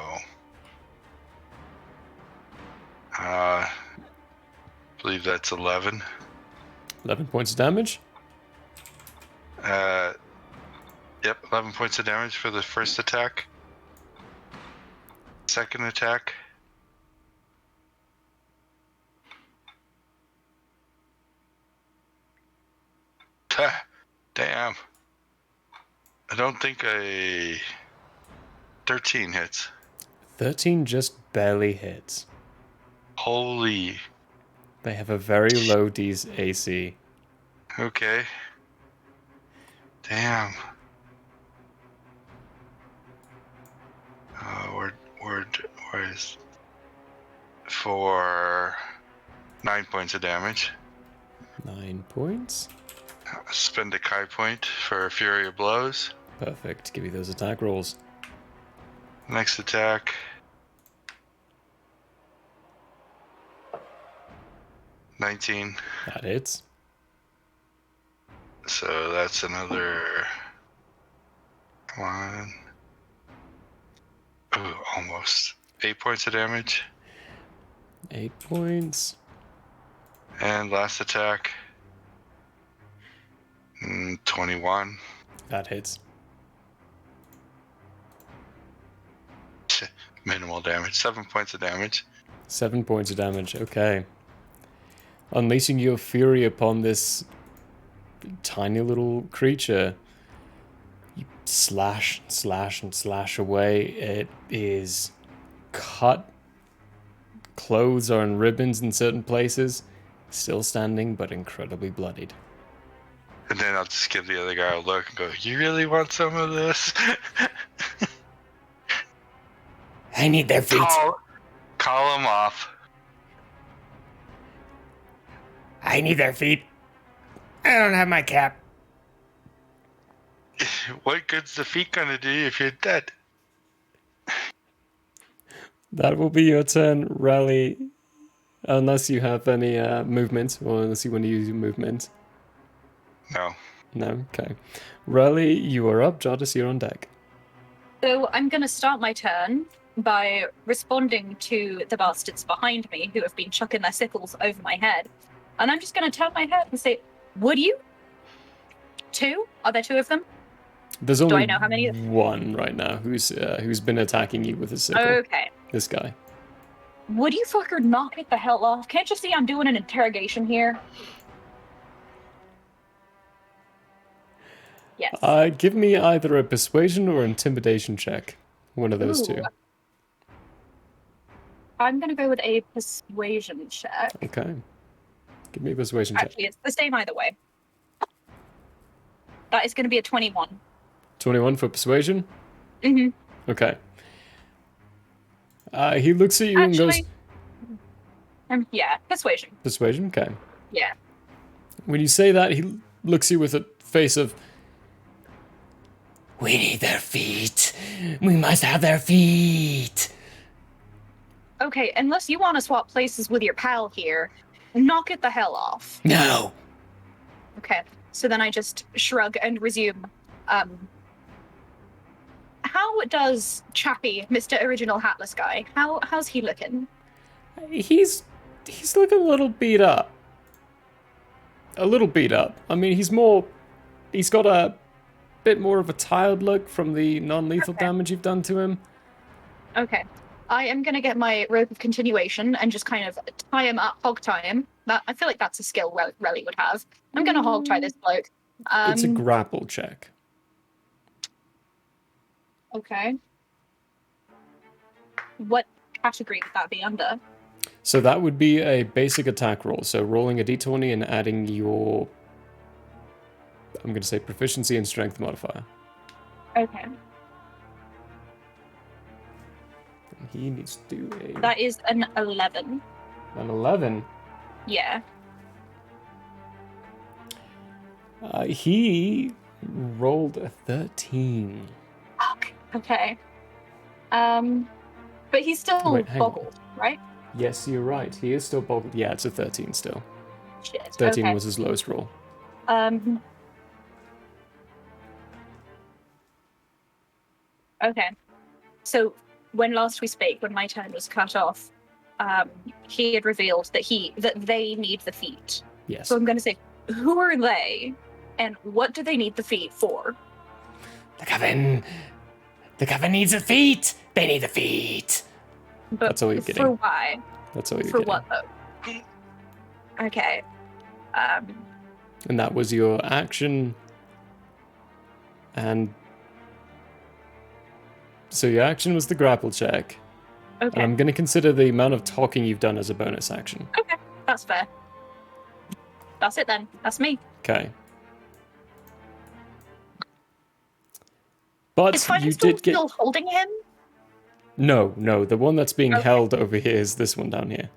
[SPEAKER 6] I believe that's 11.
[SPEAKER 1] 11 points of damage?
[SPEAKER 6] Yep, 11 points of damage for the first attack. Second attack. Damn. I don't think 13 hits.
[SPEAKER 1] 13 just barely hits.
[SPEAKER 6] Holy.
[SPEAKER 1] They have a very low AC.
[SPEAKER 6] Okay. Damn. Where is... For 9 points of damage.
[SPEAKER 1] 9 points?
[SPEAKER 6] Spend a Kai point for Fury of Blows.
[SPEAKER 1] Perfect. Give me those attack rolls.
[SPEAKER 6] Next attack. $19.
[SPEAKER 1] That hits.
[SPEAKER 6] So that's another one. Ooh, almost 8 points of damage.
[SPEAKER 1] 8 points.
[SPEAKER 6] And last attack. 21.
[SPEAKER 1] That hits.
[SPEAKER 6] Minimal damage. 7 points of damage.
[SPEAKER 1] 7 points of damage. Okay. Unleashing your fury upon this tiny little creature. You slash, slash, and slash away. It is cut. Clothes are in ribbons in certain places. Still standing, but incredibly bloodied.
[SPEAKER 6] And then I'll just give the other guy a look and go, you really want some of this?
[SPEAKER 8] I need their feet.
[SPEAKER 6] Call him off.
[SPEAKER 8] I need their feet. I don't have my cap.
[SPEAKER 6] What good's the feet gonna do if you're dead?
[SPEAKER 1] That will be your turn, Rally. Unless you have any movement, or unless you want to use your movement.
[SPEAKER 6] No.
[SPEAKER 1] No? Okay. Rally, you are up. Jardis, you're on deck.
[SPEAKER 5] So I'm going to start my turn by responding to the bastards behind me who have been chucking their sickles over my head. And I'm just going to turn my head and say, would you? 2? Are there 2 of them?
[SPEAKER 1] There's
[SPEAKER 5] Do
[SPEAKER 1] only
[SPEAKER 5] I know how many?
[SPEAKER 1] one right now who's been attacking you with a sickle.
[SPEAKER 5] Okay.
[SPEAKER 1] This guy.
[SPEAKER 5] Would you fucker knock it the hell off? Can't you see I'm doing an interrogation here? Yes.
[SPEAKER 1] Give me either a persuasion or intimidation check. One of those
[SPEAKER 5] Ooh.
[SPEAKER 1] two.
[SPEAKER 5] I'm gonna go with a persuasion check.
[SPEAKER 1] Okay. Give me a persuasion check.
[SPEAKER 5] Actually, it's the same either way. That is gonna be a 21.
[SPEAKER 1] 21 for persuasion?
[SPEAKER 5] Mm-hmm.
[SPEAKER 1] Okay. He looks at you and goes,
[SPEAKER 5] yeah, persuasion.
[SPEAKER 1] persuasion? Okay.
[SPEAKER 5] Yeah.
[SPEAKER 1] When you say that, he looks at you with a face of,
[SPEAKER 8] We need their feet. We must have their feet.
[SPEAKER 5] Okay, unless you want to swap places with your pal here, knock it the hell off.
[SPEAKER 8] No.
[SPEAKER 5] Okay, so then I just shrug and resume. How does Chappie, Mr. Original Hatless Guy, how's he looking?
[SPEAKER 1] he's looking a little beat up. A little beat up. I mean, he's got a bit more of a tired look from the non-lethal damage you've done to him.
[SPEAKER 5] Okay. I am going to get my rope of continuation and just kind of tie him up, hog tie him. I feel like that's a skill Relly would have. I'm going to hog tie this bloke.
[SPEAKER 1] It's a grapple check.
[SPEAKER 5] Okay. What category would that be under?
[SPEAKER 1] So that would be a basic attack roll. So rolling a d20 and adding your, I'm going to say proficiency and strength modifier.
[SPEAKER 5] Okay.
[SPEAKER 1] He needs to do a...
[SPEAKER 5] That is an 11.
[SPEAKER 1] An 11?
[SPEAKER 5] Yeah.
[SPEAKER 1] He rolled a 13.
[SPEAKER 5] Okay. But he's still
[SPEAKER 1] Wait, hang on.
[SPEAKER 5] boggled, right?
[SPEAKER 1] Yes, you're right. He is still boggled. Yeah, it's a 13 still.
[SPEAKER 5] Shit.
[SPEAKER 1] 13
[SPEAKER 5] okay.
[SPEAKER 1] was his lowest roll.
[SPEAKER 5] Okay. So when last we spoke, when my turn was cut off, he had revealed that they need the feet.
[SPEAKER 1] Yes.
[SPEAKER 5] So I'm going to say, who are they, and what do they need the feet for?
[SPEAKER 8] The coven needs the feet. They need the feet.
[SPEAKER 5] But
[SPEAKER 1] That's all you're getting.
[SPEAKER 5] For why?
[SPEAKER 1] That's all you're
[SPEAKER 5] For
[SPEAKER 1] getting.
[SPEAKER 5] what though? Okay.
[SPEAKER 1] And that was your action. And so your action was the grapple check.
[SPEAKER 5] Okay.
[SPEAKER 1] And I'm going to consider the amount of talking you've done as a bonus action.
[SPEAKER 5] Okay, that's fair. That's it then. That's me.
[SPEAKER 1] Okay. But
[SPEAKER 5] Is Fine
[SPEAKER 1] you
[SPEAKER 5] still,
[SPEAKER 1] did get...
[SPEAKER 5] still holding him?
[SPEAKER 1] No, the one that's being
[SPEAKER 5] Okay.
[SPEAKER 1] held over here is this one down here.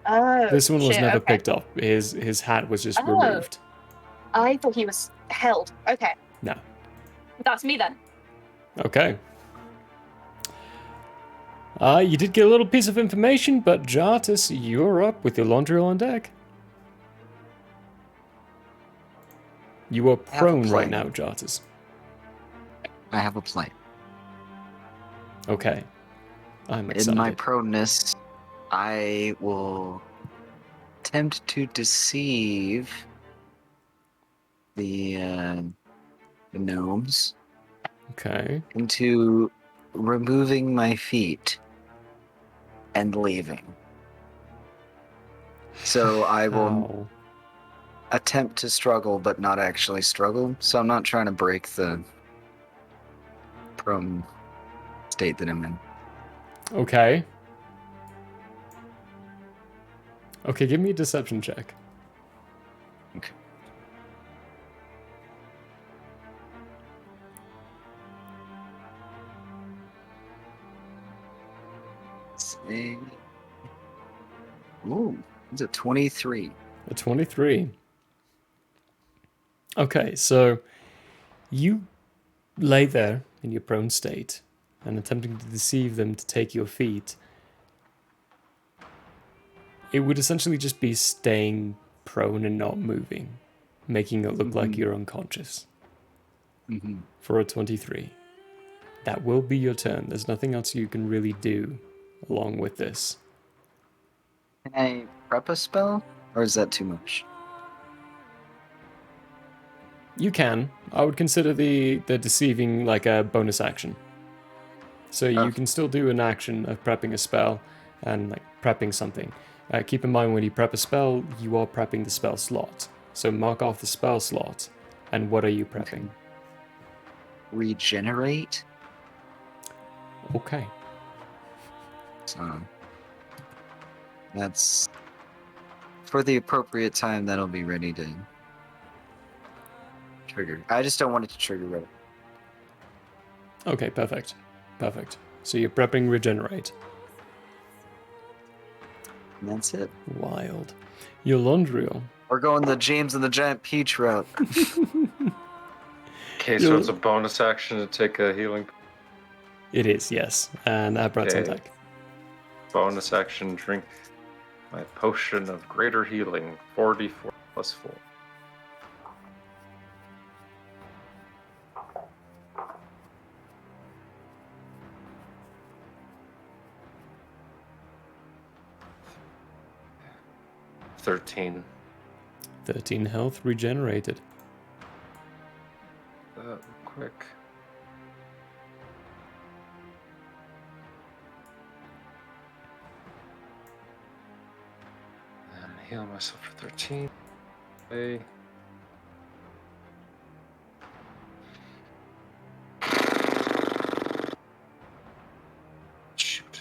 [SPEAKER 5] Oh,
[SPEAKER 1] This one was
[SPEAKER 5] shit,
[SPEAKER 1] never
[SPEAKER 5] okay.
[SPEAKER 1] picked up. His hat was just
[SPEAKER 5] Oh.
[SPEAKER 1] removed.
[SPEAKER 5] I thought he was held. Okay.
[SPEAKER 1] No.
[SPEAKER 5] That's me then.
[SPEAKER 1] Okay. You did get a little piece of information, but Jartus, you're up with your laundry on deck. You are
[SPEAKER 4] I have a
[SPEAKER 1] prone right
[SPEAKER 4] plan.
[SPEAKER 1] now, Jartus.
[SPEAKER 4] I have a plan.
[SPEAKER 1] Okay. I'm excited.
[SPEAKER 4] In my proneness, I will attempt to deceive the gnomes
[SPEAKER 1] Okay.
[SPEAKER 4] into removing my feet and leaving. So I will
[SPEAKER 1] How?
[SPEAKER 4] attempt to struggle, but not actually struggle. So I'm not trying to break the prone state that I'm in.
[SPEAKER 1] Okay. Okay, give me a deception check.
[SPEAKER 4] Okay. See. Ooh, it's a 23.
[SPEAKER 1] A 23. Okay, so you lay there in your prone state and attempting to deceive them to take your feet. It would essentially just be staying prone and not moving, making it look like you're unconscious. For a 23. That will be your turn. There's nothing else you can really do along with this.
[SPEAKER 4] Can I prep a spell? Or is that too much?
[SPEAKER 1] You can. I would consider the deceiving like a bonus action. So you can still do an action of prepping a spell and like prepping something. Keep in mind when you prep a spell, you are prepping the spell slot. So mark off the spell slot. And what are you prepping?
[SPEAKER 4] Regenerate.
[SPEAKER 1] Okay.
[SPEAKER 4] So that's for the appropriate time. That'll be ready to trigger. I just don't want it to trigger right.
[SPEAKER 1] Okay, perfect. Perfect. So you're prepping regenerate.
[SPEAKER 4] And that's it.
[SPEAKER 1] Wild. Yolondriel.
[SPEAKER 4] We're going the James and the Giant Peach route.
[SPEAKER 3] Okay, so it's a bonus action to take a healing.
[SPEAKER 1] It is, yes. And Abrat's on
[SPEAKER 3] Okay.
[SPEAKER 1] deck.
[SPEAKER 3] Bonus action, drink my potion of greater healing, 4d4 plus 4. $13.
[SPEAKER 1] 13 health regenerated.
[SPEAKER 3] Real quick. And heal myself for 13. Okay. Shoot.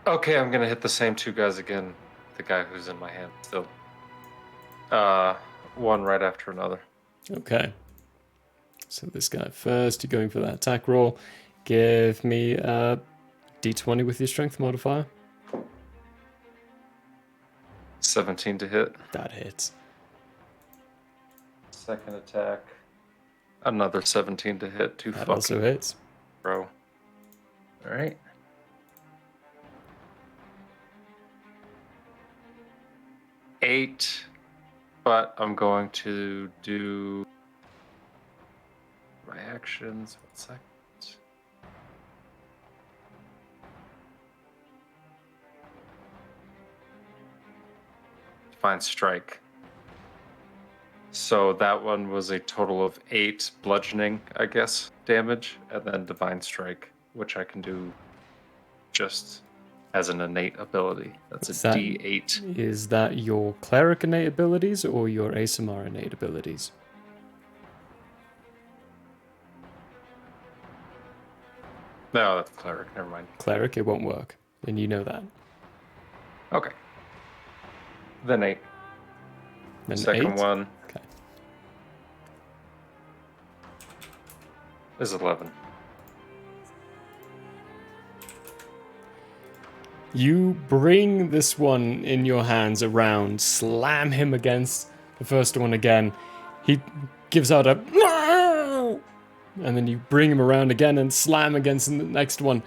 [SPEAKER 3] Okay, I'm gonna hit the same two guys again. The guy who's in my hand still. One right after another.
[SPEAKER 1] Okay. So this guy first, you're going for that attack roll. Give me a d20 with your strength modifier.
[SPEAKER 3] 17 to hit.
[SPEAKER 1] That hits.
[SPEAKER 3] Second attack. Another 17 to hit. Two
[SPEAKER 1] That
[SPEAKER 3] fucking
[SPEAKER 1] also hits.
[SPEAKER 3] bro. Alright. Eight. But I'm going to do my actions. 1 second. Divine Strike. So that one was a total of 8 bludgeoning, I guess, damage, and then Divine Strike, which I can do just as an innate ability. That's a D8.
[SPEAKER 1] Is that your cleric innate abilities or your ASMR innate abilities?
[SPEAKER 3] No, that's cleric. Never mind.
[SPEAKER 1] Cleric, it won't work. And you know that.
[SPEAKER 3] Okay. Then 8.
[SPEAKER 1] Then
[SPEAKER 3] Second
[SPEAKER 1] 8?
[SPEAKER 3] one
[SPEAKER 1] Okay.
[SPEAKER 3] is 11.
[SPEAKER 1] You bring this one in your hands around, slam him against the first one again. He gives out a "No!" And then you bring him around again and slam against the next one.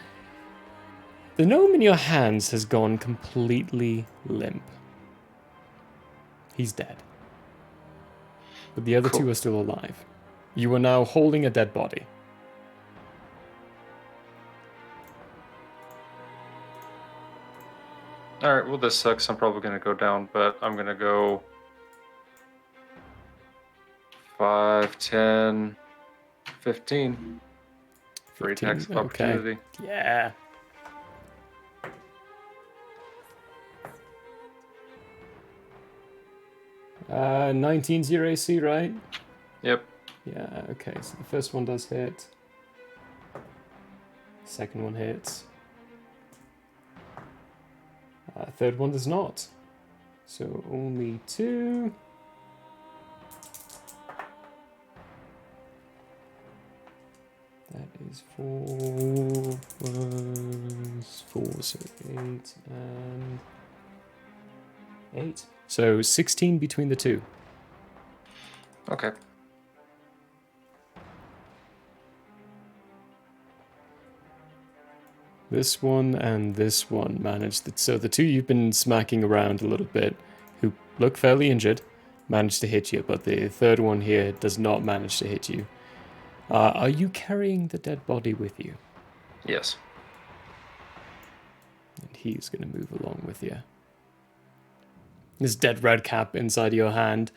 [SPEAKER 1] The gnome in your hands has gone completely limp. He's dead. But the other two are still alive. You are now holding a dead body.
[SPEAKER 3] Alright, well, this sucks. I'm probably going to go down, but I'm going to go 5, 10, 15. Free attacks of opportunity.
[SPEAKER 1] Yeah. Uh, 19's your AC, right?
[SPEAKER 3] Yep.
[SPEAKER 1] Yeah, okay, so the first one does hit. Second one hits. Third one does not. So only 2. That is 4 plus 4, so 8 and 8. So 16 between the two.
[SPEAKER 3] Okay.
[SPEAKER 1] This one and this one managed it. So the two you've been smacking around a little bit, who look fairly injured, managed to hit you, but the third one here does not manage to hit you. Are you carrying the dead body with you?
[SPEAKER 3] Yes.
[SPEAKER 1] And he's going to move along with you. This dead red cap inside your hand,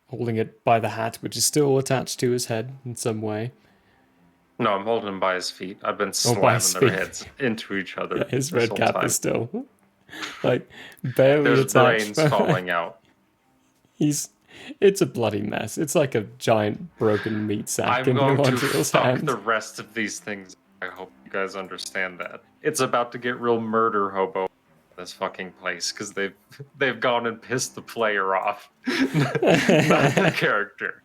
[SPEAKER 1] holding it by the hat, which is still attached to his head in some way.
[SPEAKER 3] No, I'm holding him by his feet. I've been
[SPEAKER 1] Oh, by his
[SPEAKER 3] slamming their
[SPEAKER 1] feet.
[SPEAKER 3] heads into each other.
[SPEAKER 1] Yeah, his
[SPEAKER 3] this
[SPEAKER 1] red
[SPEAKER 3] whole
[SPEAKER 1] cap
[SPEAKER 3] time.
[SPEAKER 1] is still like barely
[SPEAKER 3] There's
[SPEAKER 1] attached.
[SPEAKER 3] brains falling out.
[SPEAKER 1] It's a bloody mess. It's like a giant broken meat sack
[SPEAKER 3] I'm
[SPEAKER 1] in
[SPEAKER 3] going to
[SPEAKER 1] Elandriel's
[SPEAKER 3] fuck
[SPEAKER 1] hand.
[SPEAKER 3] the rest of these things. I hope you guys understand that. It's about to get real murder hobo in this fucking place because they've gone and pissed the player off, not the character.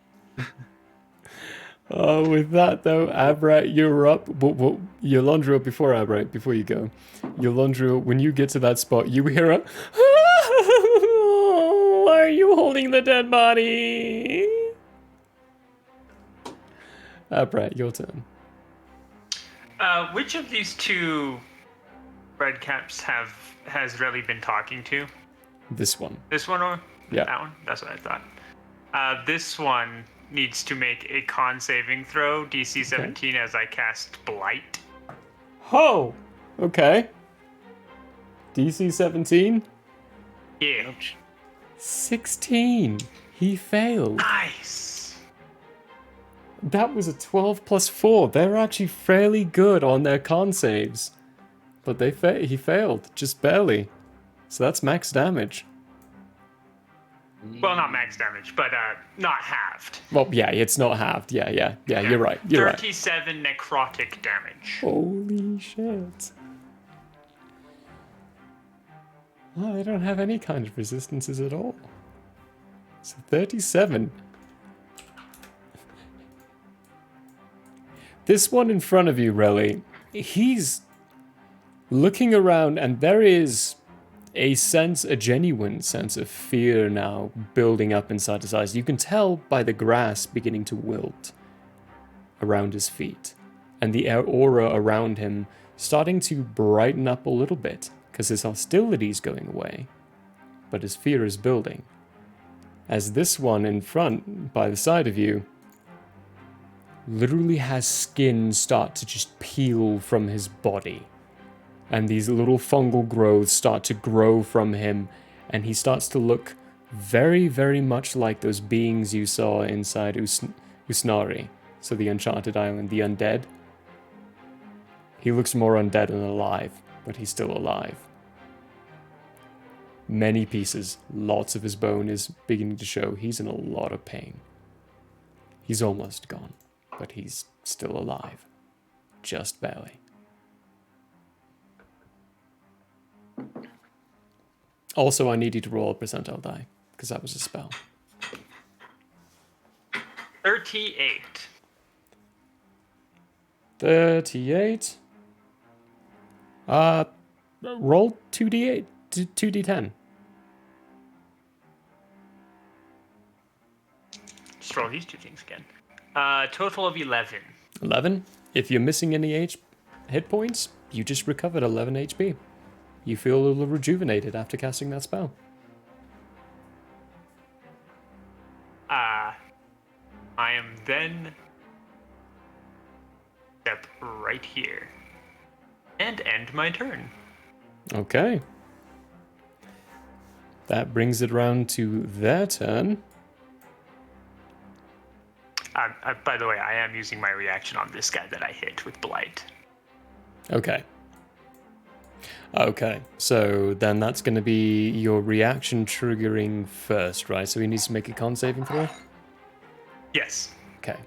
[SPEAKER 1] With that though, Abrat, you're up. Well, Yolandriel, before Abrat, before you go, Yolandriel, when you get to that spot, you hear a why are you holding the dead body? Abrat, your turn.
[SPEAKER 7] Which of these two red caps has Relly been talking to?
[SPEAKER 1] This one.
[SPEAKER 7] This one or
[SPEAKER 1] Yeah.
[SPEAKER 7] that one? That's what I thought. This one needs to make a con saving throw, DC 17, as I cast Blight.
[SPEAKER 1] Oh, okay. DC 17?
[SPEAKER 7] Yeah.
[SPEAKER 1] 16. He failed.
[SPEAKER 7] Nice.
[SPEAKER 1] That was a 12 plus 4. They're actually fairly good on their con saves. But he failed, just barely. So that's max damage.
[SPEAKER 7] Well, not max damage, but not halved.
[SPEAKER 1] Well, yeah, it's not halved. Yeah, you're right. You're right.
[SPEAKER 7] 37 necrotic damage.
[SPEAKER 1] Holy shit. Oh, they don't have any kind of resistances at all. So 37. This one in front of you, Relly, he's looking around and there is a genuine sense of fear now building up inside his eyes. You can tell by the grass beginning to wilt around his feet and the aura around him starting to brighten up a little bit because his hostility is going away, but his fear is building. As this one in front, by the side of you, literally has skin start to just peel from his body. And these little fungal growths start to grow from him, and he starts to look very, very much like those beings you saw inside Usnari, so the Enchanted Island, the undead. He looks more undead than alive, but he's still alive. Many pieces, lots of his bone is beginning to show. He's in a lot of pain. He's almost gone, but he's still alive. Just barely. Also, I need you to roll a percentile die, because that was a spell.
[SPEAKER 7] 38.
[SPEAKER 1] 38. Roll 2d8, 2d10.
[SPEAKER 7] Just roll these two things again. Total of 11.
[SPEAKER 1] 11. If you're missing any hit points, you just recovered 11 HP. You feel a little rejuvenated after casting that spell.
[SPEAKER 7] I am then step right here and end my turn.
[SPEAKER 1] Okay. That brings it around to their turn.
[SPEAKER 7] By the way, I am using my reaction on this guy that I hit with Blight.
[SPEAKER 1] Okay. Okay, so then that's going to be your reaction triggering first, right? So he needs to make a con saving throw?
[SPEAKER 7] Yes.
[SPEAKER 1] Okay.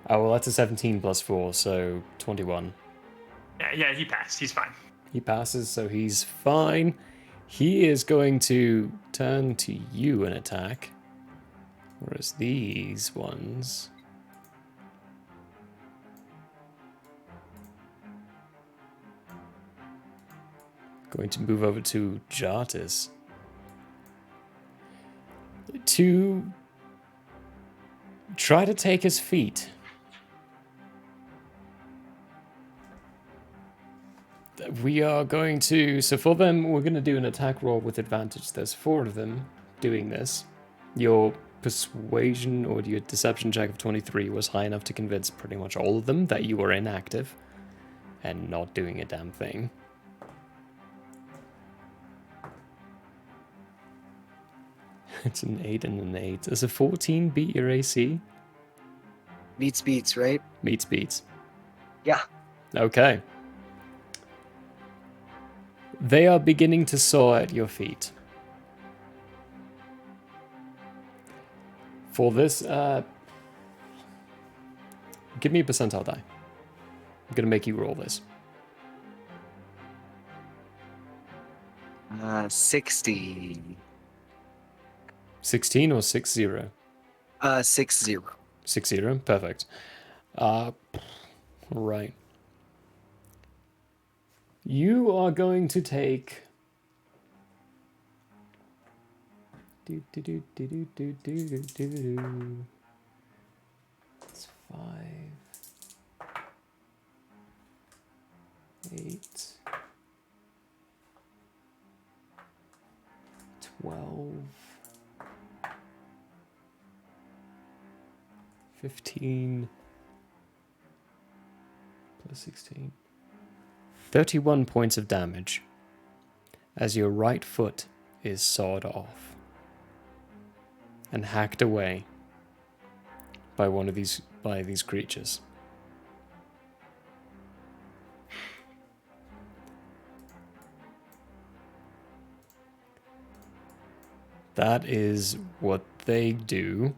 [SPEAKER 1] Oh, well, that's a 17 plus 4, so 21.
[SPEAKER 7] Yeah, he passed. He's fine.
[SPEAKER 1] He passes, so he's fine. He is going to turn to you and attack. Whereas these ones... going to move over to Jartis. To try to take his feet. We are going to... So for them, we're going to do an attack roll with advantage. There's 4 of them doing this. Your persuasion or your deception check of 23 was high enough to convince pretty much all of them that you were inactive and not doing a damn thing. It's an 8 and an 8. Does a 14 beat your AC?
[SPEAKER 4] Beats, right?
[SPEAKER 1] Beats.
[SPEAKER 4] Yeah.
[SPEAKER 1] Okay. They are beginning to soar at your feet. For this, give me a percentile die. I'm gonna make you roll this.
[SPEAKER 4] 60.
[SPEAKER 1] 16 or 60?
[SPEAKER 4] 60.
[SPEAKER 1] 60, perfect. Right. You are going to take... It's 5... 8... 12... 15... plus 16... 31 points of damage as your right foot is sawed off and hacked away by these creatures. That is what they do.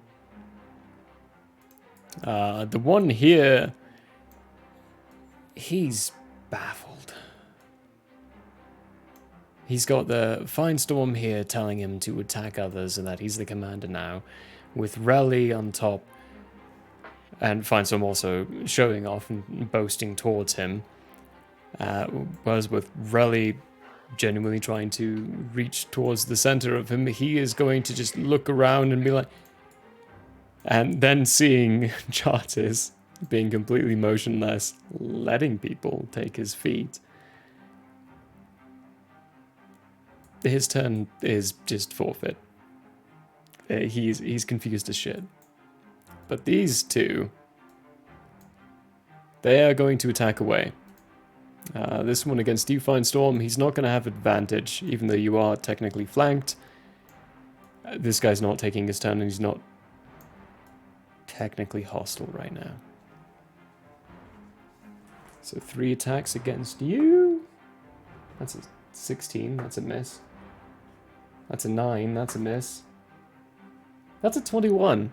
[SPEAKER 1] The one here, he's baffled. He's got the Firestorm here telling him to attack others and that he's the commander now, with Rally on top, and Firestorm also showing off and boasting towards him. Whereas with Rally genuinely trying to reach towards the center of him, he is going to just look around and be like... And then seeing Charters being completely motionless, letting people take his feet. His turn is just forfeit. He's confused as shit. But these two, they are going to attack away. This one against you, Firestorm, he's not going to have advantage, even though you are technically flanked. This guy's not taking his turn, and he's not technically hostile right now. So 3 attacks against you. That's a 16, that's a miss. That's a 9, that's a miss. That's a 21.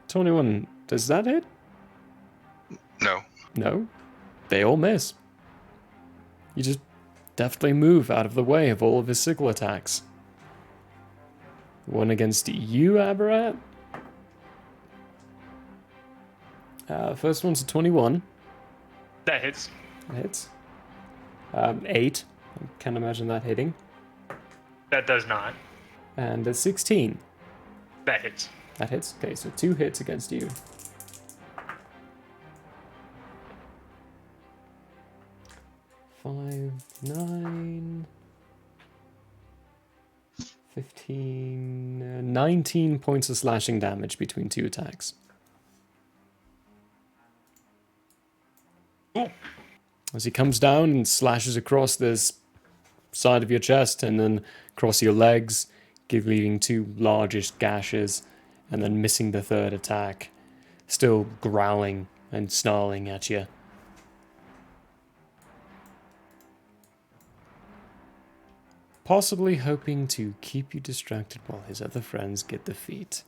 [SPEAKER 1] 21, does that hit?
[SPEAKER 6] No.
[SPEAKER 1] No. They all miss. You just deftly move out of the way of all of his sickle attacks. One against you, Aberrat. First one's a 21.
[SPEAKER 7] That hits.
[SPEAKER 1] That hits. 8. I can't imagine that hitting.
[SPEAKER 7] That does not.
[SPEAKER 1] And a 16.
[SPEAKER 7] That hits.
[SPEAKER 1] That hits. Okay, so 2 hits against you. Five, 9, 15, 19 points of slashing damage between 2 attacks. As he comes down and slashes across this side of your chest and then across your legs, leaving 2 largish gashes, and then missing the 3rd attack, still growling and snarling at you. Possibly hoping to keep you distracted while his other friends get the feat.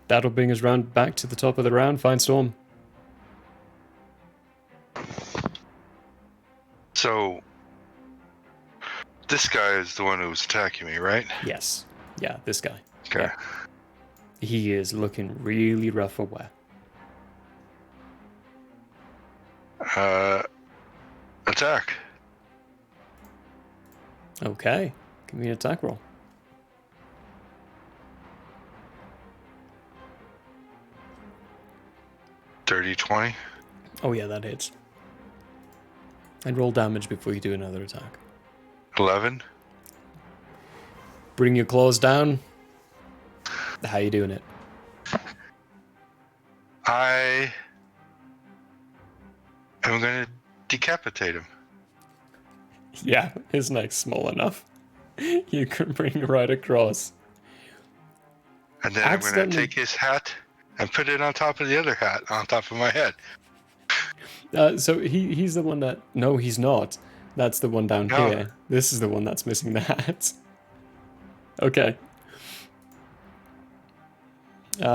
[SPEAKER 1] That'll bring us round back to the top of the round. Firestorm.
[SPEAKER 6] So, this guy is the one who was attacking me, right?
[SPEAKER 1] Yes. Yeah, this guy.
[SPEAKER 6] Okay.
[SPEAKER 1] Yeah. He is looking really rough for wear.
[SPEAKER 6] Attack.
[SPEAKER 1] Okay. Give me an attack roll.
[SPEAKER 6] Dirty 20.
[SPEAKER 1] Oh yeah, that hits. And roll damage before you do another attack.
[SPEAKER 6] 11.
[SPEAKER 1] Bring your claws down. How you doing it?
[SPEAKER 6] I am going to decapitate him.
[SPEAKER 1] Yeah, his neck's small enough. You can bring right across.
[SPEAKER 6] And then I'm going to
[SPEAKER 1] Accidentally-
[SPEAKER 6] take his hat and put it on top of the other hat on top of my head.
[SPEAKER 1] So he's the one that... No, he's not. That's the one down
[SPEAKER 6] No.
[SPEAKER 1] here. This is the one that's missing the hat. Okay.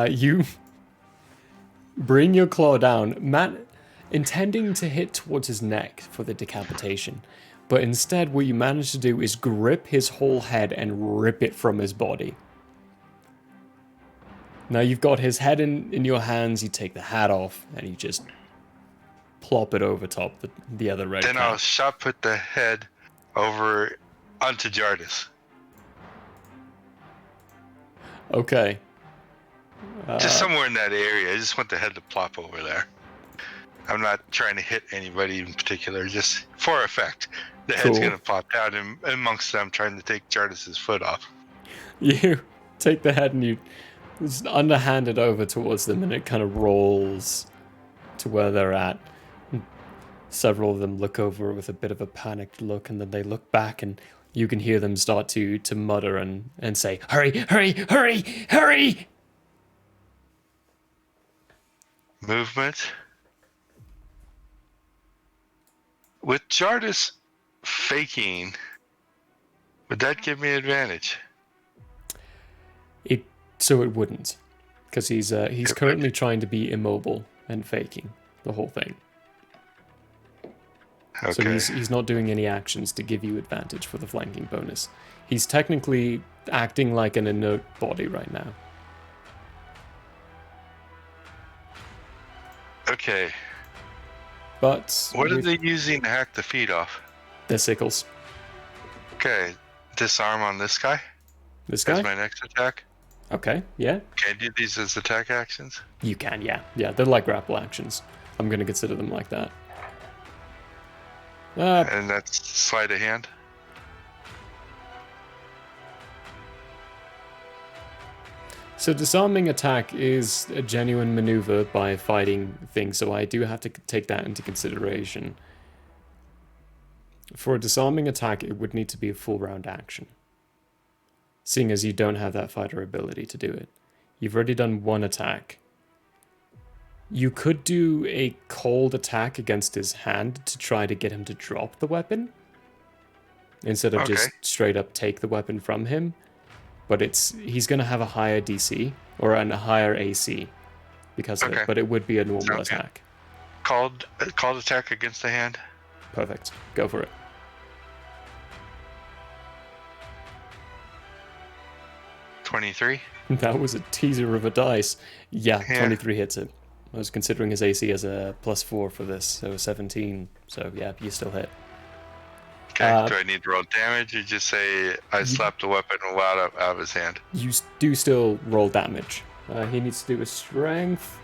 [SPEAKER 1] You bring your claw down, Matt, intending to hit towards his neck for the decapitation. But instead, what you manage to do is grip his whole head and rip it from his body. Now you've got his head in your hands, you take the hat off, and you just plop it over top the other red
[SPEAKER 6] Then
[SPEAKER 1] cap.
[SPEAKER 6] I'll shot put the head over onto Jardis.
[SPEAKER 1] Okay.
[SPEAKER 6] Just somewhere in that area. I just want the head to plop over there. I'm not trying to hit anybody in particular, just for effect. The head's
[SPEAKER 1] Cool.
[SPEAKER 6] going to pop down in amongst them trying to take Jardis's foot off.
[SPEAKER 1] You take the head and you just underhand it over towards them, and it kind of rolls to where they're at. Several of them look over with a bit of a panicked look, and then they look back, and you can hear them start to mutter and say, "Hurry, hurry, hurry, hurry!"
[SPEAKER 6] Movement. With Jardis faking, would that give me advantage?
[SPEAKER 1] So it wouldn't, because he's currently trying to be immobile and faking the whole thing. So
[SPEAKER 6] Okay.
[SPEAKER 1] he's not doing any actions to give you advantage for the flanking bonus. He's technically acting like an inert body right now.
[SPEAKER 6] Okay.
[SPEAKER 1] But
[SPEAKER 6] What are
[SPEAKER 1] with
[SPEAKER 6] they using to hack the feet off?
[SPEAKER 1] the sickles.
[SPEAKER 6] Okay. Disarm on this guy.
[SPEAKER 1] This guy?
[SPEAKER 6] As my next attack.
[SPEAKER 1] Okay, yeah.
[SPEAKER 6] Can I do these as attack actions?
[SPEAKER 1] You can, yeah. Yeah, they're like grapple actions. I'm going to consider them like that.
[SPEAKER 6] And that's sleight of hand?
[SPEAKER 1] So disarming attack is a genuine maneuver by fighting things, so I do have to take that into consideration. For a disarming attack, it would need to be a full round action, seeing as you don't have that fighter ability to do it. You've already done one attack. You could do a cold attack against his hand to try to get him to drop the weapon, instead of just straight up take the weapon from him. But he's going to have a higher DC, or a higher AC, because of it, but it would be a normal attack.
[SPEAKER 6] Called attack against the hand?
[SPEAKER 1] Perfect. Go for it.
[SPEAKER 6] $23.
[SPEAKER 1] That was a teaser of a dice. Yeah, 23 hits it. I was considering his AC as a +4 for this, so 17. So yeah, you still hit.
[SPEAKER 6] Okay, do I need to roll damage or just say I slapped the weapon out of his hand?
[SPEAKER 1] You do still roll damage. He needs to do a strength,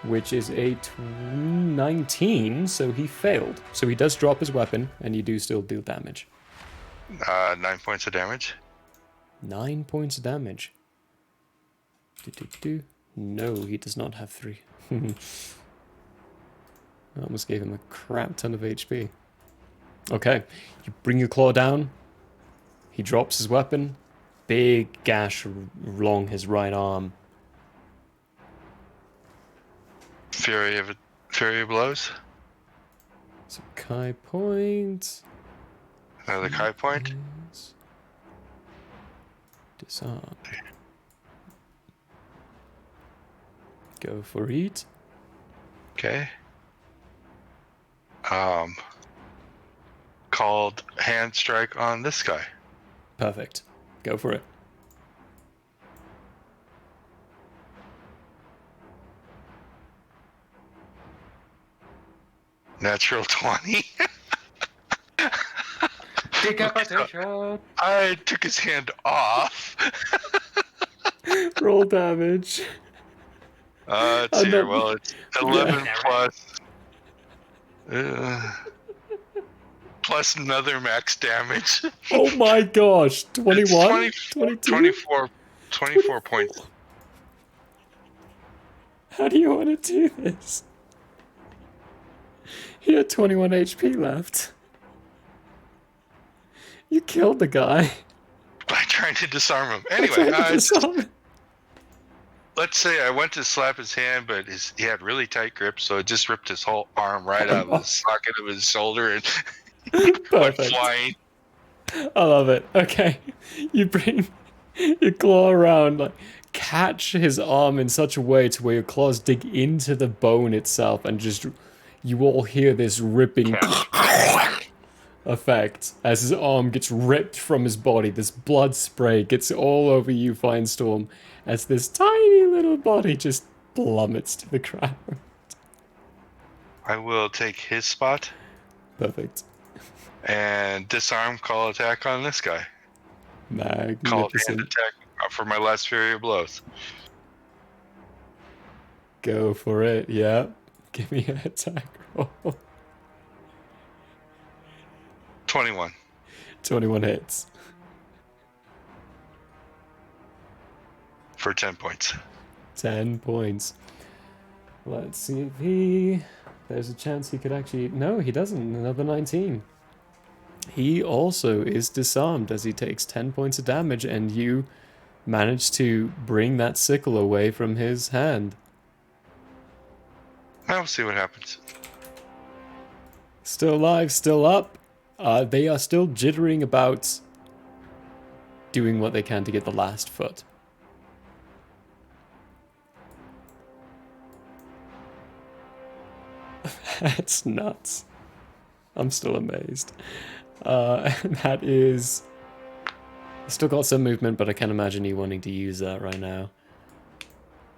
[SPEAKER 1] which is a 19, so he failed. So he does drop his weapon, and you do still deal damage.
[SPEAKER 6] 9 points of damage.
[SPEAKER 1] 9 points of damage. No, he does not have 3. I almost gave him a crap ton of HP. Okay, you bring your claw down. He drops his weapon. Big gash along his right arm.
[SPEAKER 6] Fury blows.
[SPEAKER 1] So Kai point.
[SPEAKER 6] Another Kai point.
[SPEAKER 1] Disarm. Go for it.
[SPEAKER 6] Okay. Called hand strike on this guy.
[SPEAKER 1] Perfect. Go for it.
[SPEAKER 6] Natural 20.
[SPEAKER 3] Decapitation.
[SPEAKER 6] I took his hand off.
[SPEAKER 1] Roll damage.
[SPEAKER 6] Let's see here. Well, it's 11 plus another max damage.
[SPEAKER 1] Oh my gosh. 21? 22?
[SPEAKER 6] 24 points.
[SPEAKER 1] How do you want to do this? He had 21 HP left. You killed the guy.
[SPEAKER 6] by trying to disarm him.
[SPEAKER 1] By
[SPEAKER 6] Anyway,
[SPEAKER 1] trying to disarm him.
[SPEAKER 6] let's say I went to slap his hand, but he had really tight grip, so it just ripped his whole arm right out of the socket of his shoulder and went
[SPEAKER 1] Perfect.
[SPEAKER 6] flying.
[SPEAKER 1] I love it. Okay. You bring your claw around, like, catch his arm in such a way to where your claws dig into the bone itself, and just, you all hear this ripping effect as his arm gets ripped from his body. This blood spray gets all over you, Firestorm, as this tiny little body just plummets to the ground.
[SPEAKER 6] I will take his spot.
[SPEAKER 1] Perfect.
[SPEAKER 6] And disarm, call attack on this guy. Call hand
[SPEAKER 1] Magnificent.
[SPEAKER 6] attack for my last fury of blows.
[SPEAKER 1] Go for it, yeah. Give me an attack roll.
[SPEAKER 6] 21.
[SPEAKER 1] 21 hits.
[SPEAKER 6] For 10 points.
[SPEAKER 1] 10 points. Let's see if he... There's a chance he could actually... No, he doesn't. Another 19. He also is disarmed as he takes 10 points of damage, and you manage to bring that sickle away from his hand.
[SPEAKER 6] I'll see what happens.
[SPEAKER 1] Still alive, still up. They are still jittering about doing what they can to get the last foot. That's nuts. I'm still amazed. That is... Still got some movement, but I can't imagine you wanting to use that right now.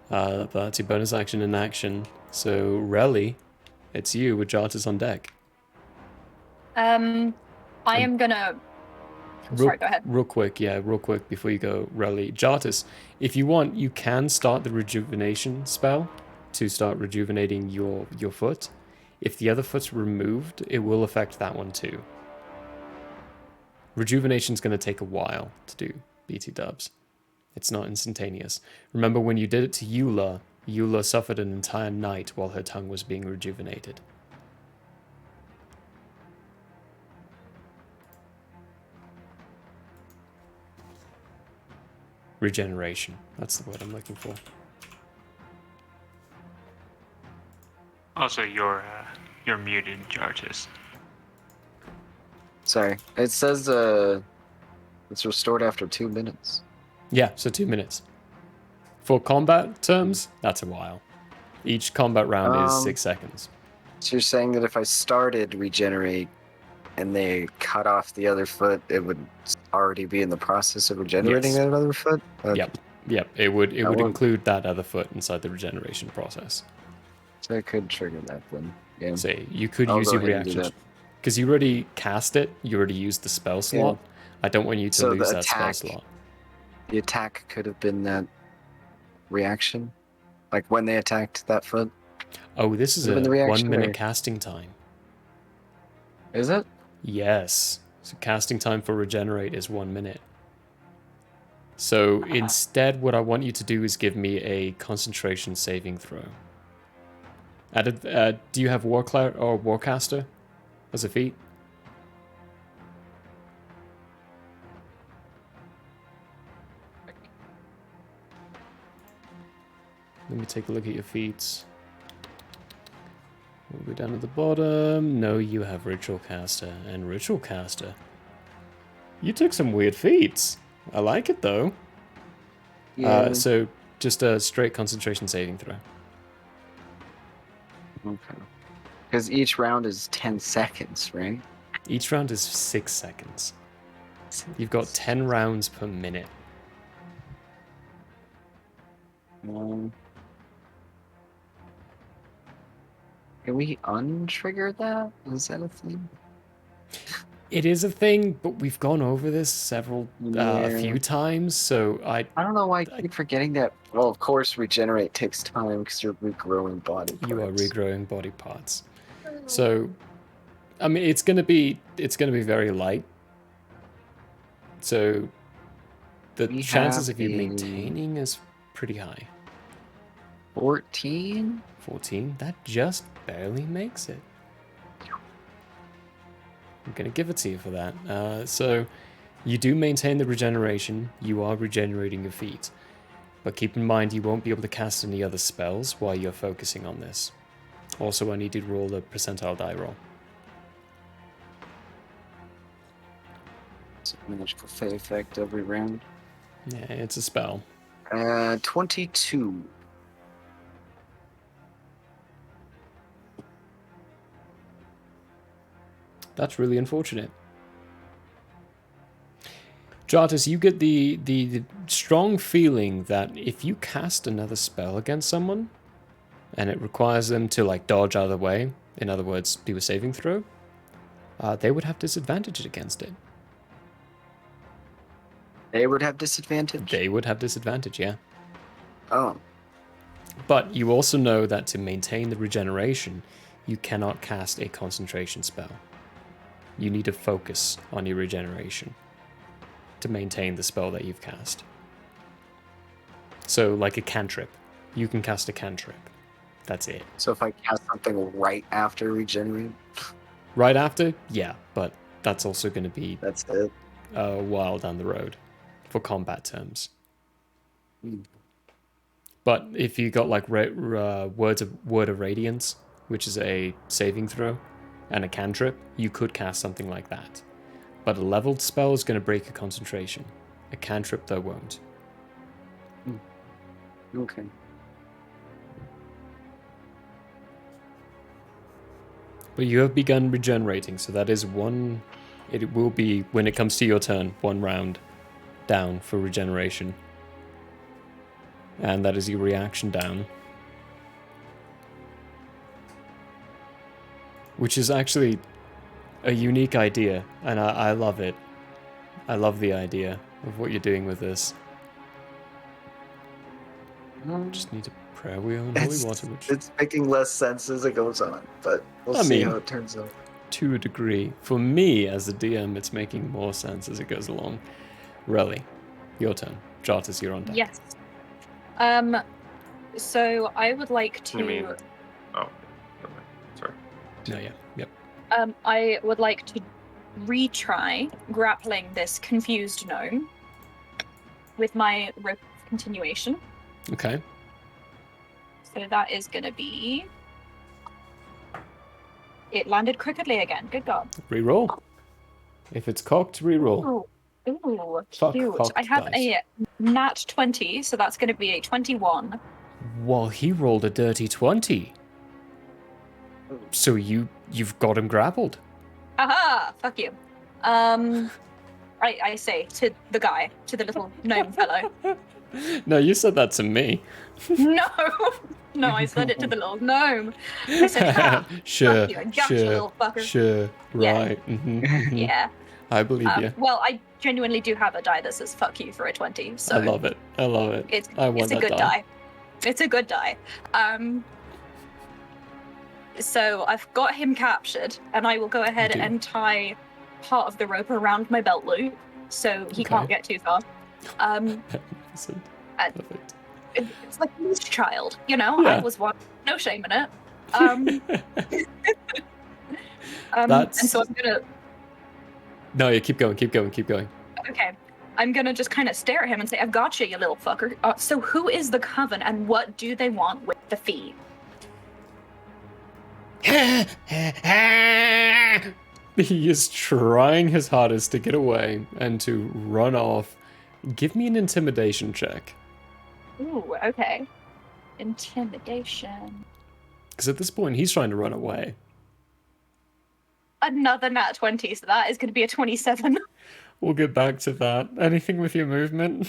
[SPEAKER 1] But that's your bonus action in action. So, Relly, it's you with Jartus on deck.
[SPEAKER 5] I am gonna... Sorry, go ahead.
[SPEAKER 1] Real quick before you go, Relly. Jartus, if you want, you can start the rejuvenation spell to start rejuvenating your foot. If the other foot's removed, it will affect that one too. Rejuvenation's going to take a while to do, BT dubs. It's not instantaneous. Remember when you did it to Eula suffered an entire night while her tongue was being rejuvenated. Regeneration. That's the word I'm looking for.
[SPEAKER 7] Also, you're muted, Jartus.
[SPEAKER 4] Sorry. It says it's restored after 2 minutes.
[SPEAKER 1] Yeah, so 2 minutes. For combat terms, that's a while. Each combat round is 6 seconds.
[SPEAKER 4] So you're saying that if I started regenerate and they cut off the other foot, it would already be in the process of regenerating
[SPEAKER 1] Yes.
[SPEAKER 4] that other foot? Okay.
[SPEAKER 1] Yep. It would
[SPEAKER 4] That would-
[SPEAKER 1] include that other foot inside the regeneration process.
[SPEAKER 4] So I could trigger that then. Yeah.
[SPEAKER 1] Say you could
[SPEAKER 4] I'll
[SPEAKER 1] use
[SPEAKER 4] go
[SPEAKER 1] your
[SPEAKER 4] ahead and do
[SPEAKER 1] reaction
[SPEAKER 4] that.
[SPEAKER 1] because you already cast it. You already used the spell slot. I don't want you to
[SPEAKER 4] So the
[SPEAKER 1] lose that spell
[SPEAKER 4] attack-
[SPEAKER 1] slot.
[SPEAKER 4] The attack could have been that reaction? Like when they attacked that foot?
[SPEAKER 1] Oh, this is
[SPEAKER 4] Could
[SPEAKER 1] a
[SPEAKER 4] have been the
[SPEAKER 1] 1
[SPEAKER 4] reaction,
[SPEAKER 1] minute
[SPEAKER 4] or-
[SPEAKER 1] casting time.
[SPEAKER 4] Is it?
[SPEAKER 1] Yes. So casting time for regenerate is 1 minute. So instead, what I want you to do is give me a concentration saving throw. Do you have Warcloud or Warcaster as a feat? Let me take a look at your feats. We'll go down at the bottom. No, you have Ritual Caster and Ritual Caster. You took some weird feats. I like it though.
[SPEAKER 4] Yeah.
[SPEAKER 1] So just a straight concentration saving throw.
[SPEAKER 4] Okay. Because each round is 10 seconds, right?
[SPEAKER 1] Each round is 6 seconds. You've got 10 rounds per minute.
[SPEAKER 4] Can we untrigger that? Is that a thing?
[SPEAKER 1] It is a thing, but we've gone over this a
[SPEAKER 4] Yeah.
[SPEAKER 1] few times, so I
[SPEAKER 4] don't know why I keep forgetting that. Well, of course, regenerate takes time because you're regrowing body parts.
[SPEAKER 1] You are regrowing body parts. So, I mean, it's gonna be very light. So, the
[SPEAKER 4] We
[SPEAKER 1] chances
[SPEAKER 4] have
[SPEAKER 1] of you
[SPEAKER 4] a-
[SPEAKER 1] maintaining is pretty high.
[SPEAKER 4] 14?
[SPEAKER 1] 14? That just barely makes it. I'm going to give it to you for that. So you do maintain the regeneration. You are regenerating your feet. But keep in mind you won't be able to cast any other spells while you're focusing on this. Also, I need you to roll a percentile die roll.
[SPEAKER 4] It's a magical fey effect every round.
[SPEAKER 1] Yeah, it's a spell.
[SPEAKER 4] 22.
[SPEAKER 1] That's really unfortunate. Jartus, you get the strong feeling that if you cast another spell against someone, and it requires them to like dodge out of the way, in other words, do a saving throw, they would have disadvantage against it.
[SPEAKER 4] They would have disadvantage?
[SPEAKER 1] They would have disadvantage, yeah.
[SPEAKER 4] Oh.
[SPEAKER 1] But you also know that to maintain the regeneration, you cannot cast a concentration spell. You need to focus on your regeneration to maintain the spell that you've cast. So, like a cantrip. You can cast a cantrip. That's it.
[SPEAKER 4] So if I cast something right after regenerate?
[SPEAKER 1] Right after? Yeah, but that's also going to be...
[SPEAKER 4] That's it?
[SPEAKER 1] A while down the road, for combat terms. But if you got like Word of Radiance, which is a saving throw, and a cantrip, you could cast something like that. But a leveled spell is going to break your concentration. A cantrip, though, won't.
[SPEAKER 4] Okay.
[SPEAKER 1] But you have begun regenerating, so that is one... It will be, when it comes to your turn, 1 round down for regeneration. And that is your reaction down. Which is actually a unique idea, and I love it. I love the idea of what you're doing with this. Just need to prayer wheel and holy water, which...
[SPEAKER 4] It's making less sense as it goes on, but we'll see how it turns out.
[SPEAKER 1] To a degree. For me, as a DM, it's making more sense as it goes along. Relly, your turn. Jartus, you're on deck.
[SPEAKER 5] Yes. So I would like to...
[SPEAKER 3] You mean... Oh, never mind. Sorry.
[SPEAKER 1] No, yeah. Yep.
[SPEAKER 5] I would like to retry grappling this confused gnome with my rope of continuation.
[SPEAKER 1] Okay.
[SPEAKER 5] So that is going to be... It landed crookedly again. Good God.
[SPEAKER 1] Reroll. If it's cocked, reroll.
[SPEAKER 5] Ooh,
[SPEAKER 1] Fuck
[SPEAKER 5] cute.
[SPEAKER 1] cocked
[SPEAKER 5] I have
[SPEAKER 1] dice.
[SPEAKER 5] a nat 20, so that's going to be a 21.
[SPEAKER 1] Well, he rolled a dirty 20. So you've got him grappled.
[SPEAKER 5] Aha! Fuck you. I say to the guy, to the little gnome fellow.
[SPEAKER 1] No, you said that to me.
[SPEAKER 5] No! No, I said it to the little gnome. I said, ha!
[SPEAKER 1] Sure,
[SPEAKER 5] Fuck you, I got you,
[SPEAKER 1] sure,
[SPEAKER 5] little fucker.
[SPEAKER 1] sure,
[SPEAKER 5] Yeah.
[SPEAKER 1] right. Mhm.
[SPEAKER 5] Yeah.
[SPEAKER 1] I believe you.
[SPEAKER 5] Well, I genuinely do have a die that says fuck you for a 20, so...
[SPEAKER 1] I love it. I love it. I want
[SPEAKER 5] It's a
[SPEAKER 1] that
[SPEAKER 5] good die. It's a good die. So I've got him captured, and I will go ahead and tie part of the rope around my belt loop, so he can't get too far.
[SPEAKER 1] Perfect.
[SPEAKER 5] It's like a loose child, you know?
[SPEAKER 1] Yeah.
[SPEAKER 5] I was one. No shame in it. And so I'm gonna...
[SPEAKER 1] No, yeah, keep going, keep going, keep going.
[SPEAKER 5] Okay. I'm gonna just kind of stare at him and say, I've got you little fucker. So who is the coven, and what do they want with the fee?
[SPEAKER 1] He is trying his hardest to get away and to run off. Give me an intimidation check.
[SPEAKER 5] Ooh, okay. Intimidation.
[SPEAKER 1] Because at this point, he's trying to run away.
[SPEAKER 5] Another nat 20, so that is going to be a 27.
[SPEAKER 1] We'll get back to that. Anything with your movement?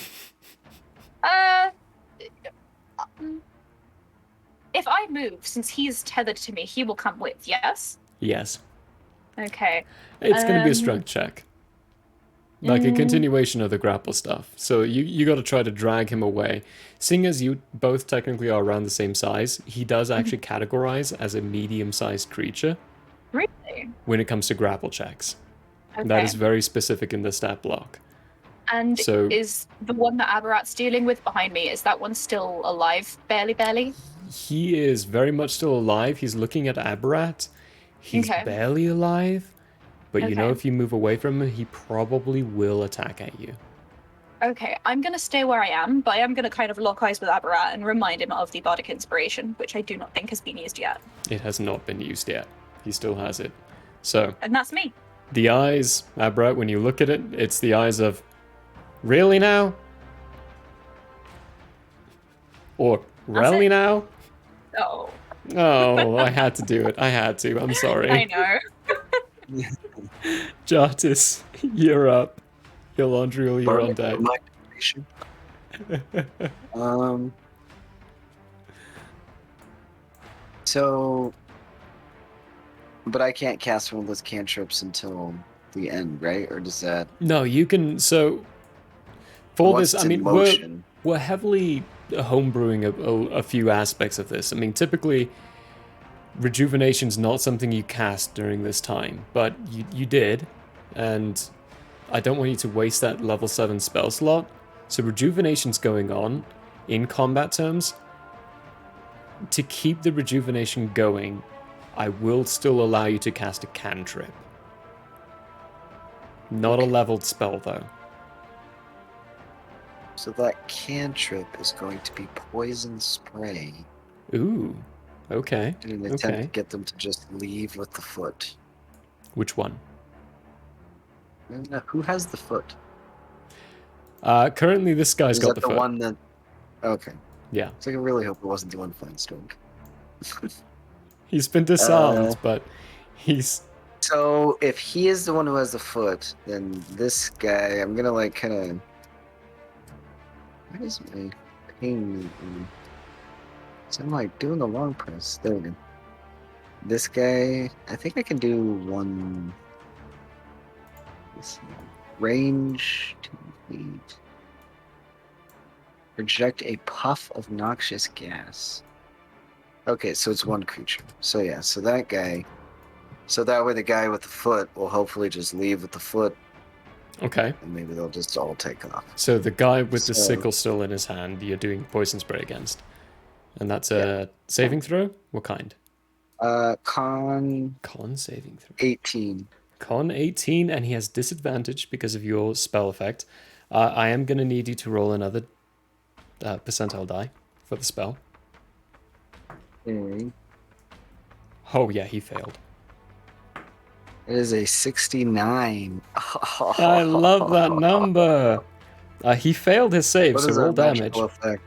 [SPEAKER 5] If I move, since he's tethered to me, he will come with, yes?
[SPEAKER 1] Yes.
[SPEAKER 5] Okay.
[SPEAKER 1] It's going to be a strength check. Like a continuation of the grapple stuff. So you got to try to drag him away. Seeing as you both technically are around the same size, he does actually categorize as a medium-sized creature.
[SPEAKER 5] Really?
[SPEAKER 1] When it comes to grapple checks.
[SPEAKER 5] Okay.
[SPEAKER 1] That is very specific in the stat block.
[SPEAKER 5] And
[SPEAKER 1] So-
[SPEAKER 5] is the one that Abarat's dealing with behind me, is that one still alive? Barely?
[SPEAKER 1] He is very much still alive. He's looking at Abarat. He's
[SPEAKER 5] Okay.
[SPEAKER 1] barely alive. But you know
[SPEAKER 5] Okay.
[SPEAKER 1] if you move away from him, he probably will attack at you.
[SPEAKER 5] Okay, I'm going to stay where I am, but I am going to kind of lock eyes with Abarat and remind him of the Bardic Inspiration, which I do not think has been used yet.
[SPEAKER 1] It has not been used yet. He still has it. So,
[SPEAKER 5] And that's me.
[SPEAKER 1] the eyes, Abra, when you look at it, it's the eyes of, really now? Or, really now?
[SPEAKER 5] Oh.
[SPEAKER 1] Oh, I had to do it. I had to. I'm sorry.
[SPEAKER 5] I know.
[SPEAKER 1] Jartis, you're up. Elandriel, you're on deck.
[SPEAKER 4] So, but I can't cast one of those cantrips until the end, right? Or does that?
[SPEAKER 1] No, you can. So, for
[SPEAKER 4] Once
[SPEAKER 1] this,
[SPEAKER 4] it's
[SPEAKER 1] I
[SPEAKER 4] in
[SPEAKER 1] mean,
[SPEAKER 4] motion.
[SPEAKER 1] we're heavily homebrewing a few aspects of this. I mean, typically, rejuvenation's not something you cast during this time, but you did, and I don't want you to waste that level 7 spell slot. So rejuvenation's going on in combat terms. To keep the rejuvenation going, I will still allow you to cast a cantrip. Not a leveled spell, though.
[SPEAKER 4] So that cantrip is going to be poison spray.
[SPEAKER 1] Ooh, okay.
[SPEAKER 4] In an attempt to get them to just leave with the foot.
[SPEAKER 1] Which one?
[SPEAKER 4] Who has the foot?
[SPEAKER 1] Currently, this guy's
[SPEAKER 4] Is
[SPEAKER 1] got
[SPEAKER 4] that
[SPEAKER 1] the
[SPEAKER 4] the
[SPEAKER 1] foot.
[SPEAKER 4] one that? Okay.
[SPEAKER 1] Yeah.
[SPEAKER 4] So I really hope it wasn't the one flying storm.
[SPEAKER 1] He's been disarmed, but he's...
[SPEAKER 4] So if he is the one who has the foot, then this guy, I'm gonna like kind of. What is my ping? So I'm like doing the long press. There we go. This guy, I think I can do one. Let's see. Range 2 feet. Project a puff of noxious gas. Okay, so it's one creature. So yeah, so that guy. So that way the guy with the foot will hopefully just leave with the foot.
[SPEAKER 1] Okay.
[SPEAKER 4] And maybe they'll just all take off.
[SPEAKER 1] So the guy with the sickle still in his hand, you're doing poison spray against. And that's a saving throw? What kind?
[SPEAKER 4] Con
[SPEAKER 1] saving throw.
[SPEAKER 4] 18.
[SPEAKER 1] Con 18, and he has disadvantage because of your spell effect. I am going to need you to roll another percentile die for the spell.
[SPEAKER 4] Okay.
[SPEAKER 1] Oh, yeah, he failed.
[SPEAKER 4] It is a 69.
[SPEAKER 1] I love that number. He failed his save,
[SPEAKER 4] What
[SPEAKER 1] so
[SPEAKER 4] is
[SPEAKER 1] roll
[SPEAKER 4] that
[SPEAKER 1] damage.
[SPEAKER 4] magical effect?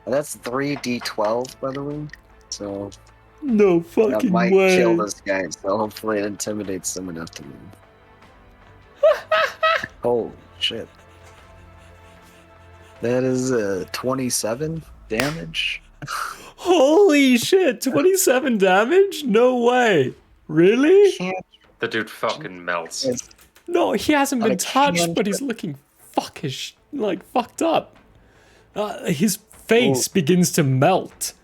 [SPEAKER 4] That's 3d12, by the way. So
[SPEAKER 1] No
[SPEAKER 4] that
[SPEAKER 1] fucking
[SPEAKER 4] might
[SPEAKER 1] way.
[SPEAKER 4] kill this guy. So hopefully it intimidates them enough to move. Holy shit! That is 27 damage.
[SPEAKER 1] Holy shit, 27 damage? No way. Really?
[SPEAKER 3] The dude fucking melts.
[SPEAKER 1] No, he hasn't
[SPEAKER 3] On
[SPEAKER 1] been
[SPEAKER 3] a
[SPEAKER 1] touched, but he's looking fucked up. His face begins to melt.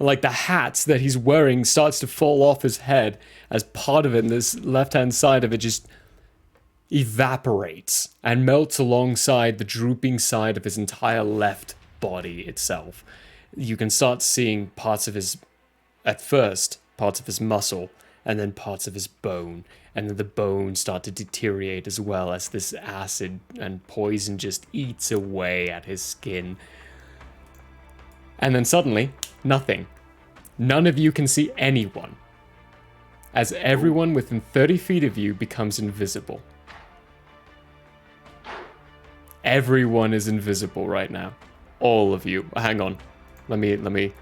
[SPEAKER 1] Like the hat that he's wearing starts to fall off his head as part of it, and this left-hand side of it just evaporates and melts alongside the drooping side of his entire left body itself. You can start seeing parts of his, at first, parts of his muscle, and then parts of his bone. And then the bones start to deteriorate as well as this acid and poison just eats away at his skin. And then suddenly, nothing. None of you can see anyone. As everyone within 30 feet of you becomes invisible. Everyone is invisible right now. All of you. Hang on. Let me.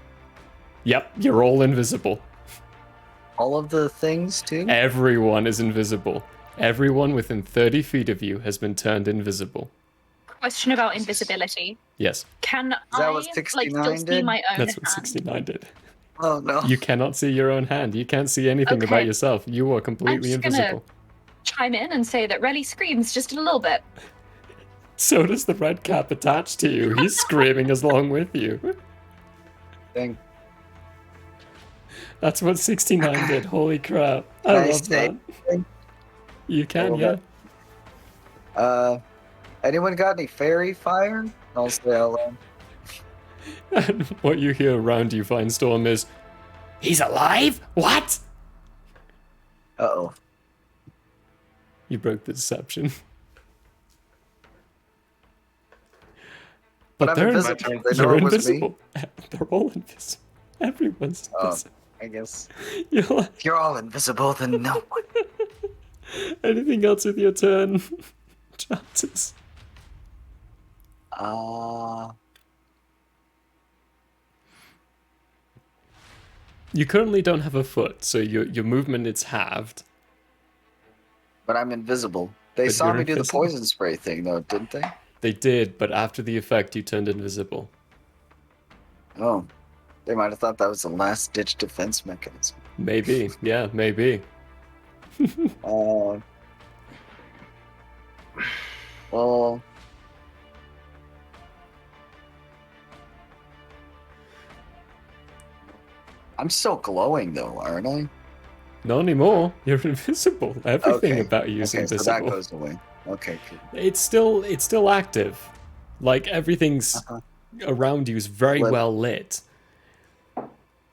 [SPEAKER 1] Yep, you're all invisible.
[SPEAKER 4] All of the things, too?
[SPEAKER 1] Everyone is invisible. Everyone within 30 feet of you has been turned invisible.
[SPEAKER 5] Question about invisibility.
[SPEAKER 1] Yes.
[SPEAKER 5] Can
[SPEAKER 4] that
[SPEAKER 5] I
[SPEAKER 4] what
[SPEAKER 5] still
[SPEAKER 4] 69
[SPEAKER 5] see
[SPEAKER 4] did?
[SPEAKER 5] my own
[SPEAKER 1] That's what
[SPEAKER 5] hand?
[SPEAKER 1] 69 did.
[SPEAKER 4] Oh, no.
[SPEAKER 1] You cannot see your own hand. You can't see anything about
[SPEAKER 5] Okay.
[SPEAKER 1] yourself. You are completely
[SPEAKER 5] I'm just
[SPEAKER 1] invisible.
[SPEAKER 5] gonna chime in and say that Relly screams just a little bit.
[SPEAKER 1] So does the red cap attached to you. He's screaming along with you.
[SPEAKER 4] Dang.
[SPEAKER 1] That's what 69 did. Holy crap.
[SPEAKER 4] Can
[SPEAKER 1] I
[SPEAKER 4] I
[SPEAKER 1] love
[SPEAKER 4] say
[SPEAKER 1] that.
[SPEAKER 4] anything?
[SPEAKER 1] You can,
[SPEAKER 4] A
[SPEAKER 1] yeah.
[SPEAKER 4] little anyone got any fairy fire? I'll say out loud.
[SPEAKER 1] And what you hear around you, Finestorm, is,
[SPEAKER 8] He's alive? What?
[SPEAKER 4] Uh-oh.
[SPEAKER 1] You broke the deception.
[SPEAKER 4] But
[SPEAKER 1] But
[SPEAKER 4] I'm
[SPEAKER 1] they're
[SPEAKER 4] invisible. They know
[SPEAKER 1] You're
[SPEAKER 4] it was me.
[SPEAKER 1] invisible. They're all invisible. Everyone's invisible.
[SPEAKER 4] I guess.
[SPEAKER 1] You're like,
[SPEAKER 4] If you're all invisible, then no one.
[SPEAKER 1] anything else with your turn? Chances. You currently don't have a foot, so your movement is halved.
[SPEAKER 4] But I'm invisible. They
[SPEAKER 1] But
[SPEAKER 4] saw
[SPEAKER 1] you're
[SPEAKER 4] me do the
[SPEAKER 1] invisible.
[SPEAKER 4] poison spray thing, though, didn't they?
[SPEAKER 1] They did, but after the effect, you turned invisible.
[SPEAKER 4] Oh. They might have thought that was the last-ditch defense mechanism.
[SPEAKER 1] Maybe, yeah, maybe.
[SPEAKER 4] Well... I'm still glowing, though, aren't I?
[SPEAKER 1] Not anymore. You're invisible. Everything
[SPEAKER 4] Okay.
[SPEAKER 1] about you is
[SPEAKER 4] Okay,
[SPEAKER 1] invisible.
[SPEAKER 4] so that goes away. Okay, cool.
[SPEAKER 1] It's still active. Like everything's around you is very well lit.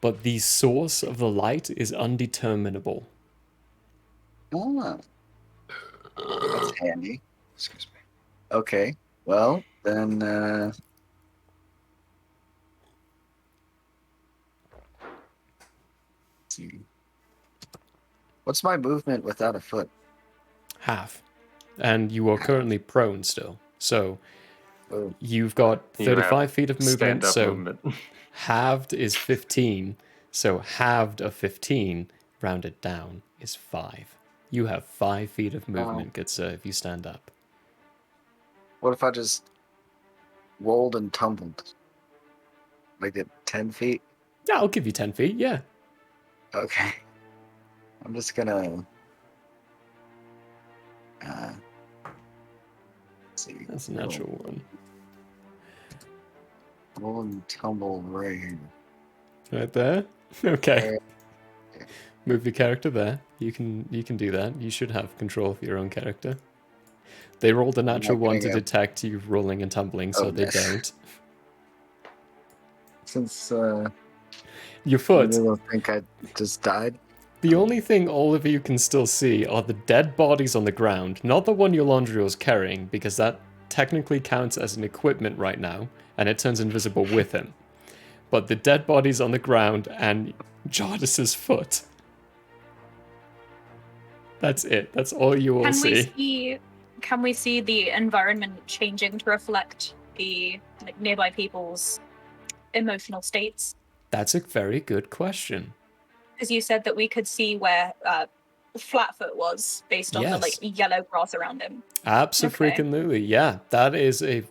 [SPEAKER 1] But the source of the light is undeterminable.
[SPEAKER 4] Ah. That's handy. Excuse me. Okay. Well, then let's see. What's my movement without a foot?
[SPEAKER 1] Half. And you are currently prone still. So you've got
[SPEAKER 3] You
[SPEAKER 1] 35
[SPEAKER 3] have
[SPEAKER 1] feet of movement,
[SPEAKER 3] stand-up
[SPEAKER 1] so
[SPEAKER 3] movement.
[SPEAKER 1] halved is 15. So halved of 15, rounded down, is 5. You have 5 feet of movement, good sir, if you stand up.
[SPEAKER 4] What if I just rolled and tumbled? Like at 10 feet?
[SPEAKER 1] Yeah, I'll give you 10 feet, yeah.
[SPEAKER 4] Okay. I'm just gonna... let's see.
[SPEAKER 1] That's a natural one.
[SPEAKER 4] Roll and tumble right here.
[SPEAKER 1] Right there? Okay. Move your character there. You can do that. You should have control of your own character. They rolled a natural one to detect you rolling and tumbling, so they don't.
[SPEAKER 4] Since
[SPEAKER 1] your foot.
[SPEAKER 4] You don't think I just died?
[SPEAKER 1] The only thing all of you can still see are the dead bodies on the ground, not the one Yolandriel's carrying, because that technically counts as an equipment right now, and it turns invisible with him. But the dead bodies on the ground and Jardis's foot. That's it. That's all you all see.
[SPEAKER 5] Can we see the environment changing to reflect the nearby people's emotional states?
[SPEAKER 1] That's a very good question.
[SPEAKER 5] Because you said that we could see where Flatfoot was based on the yellow grass around him.
[SPEAKER 1] Absolutely, yeah. That is a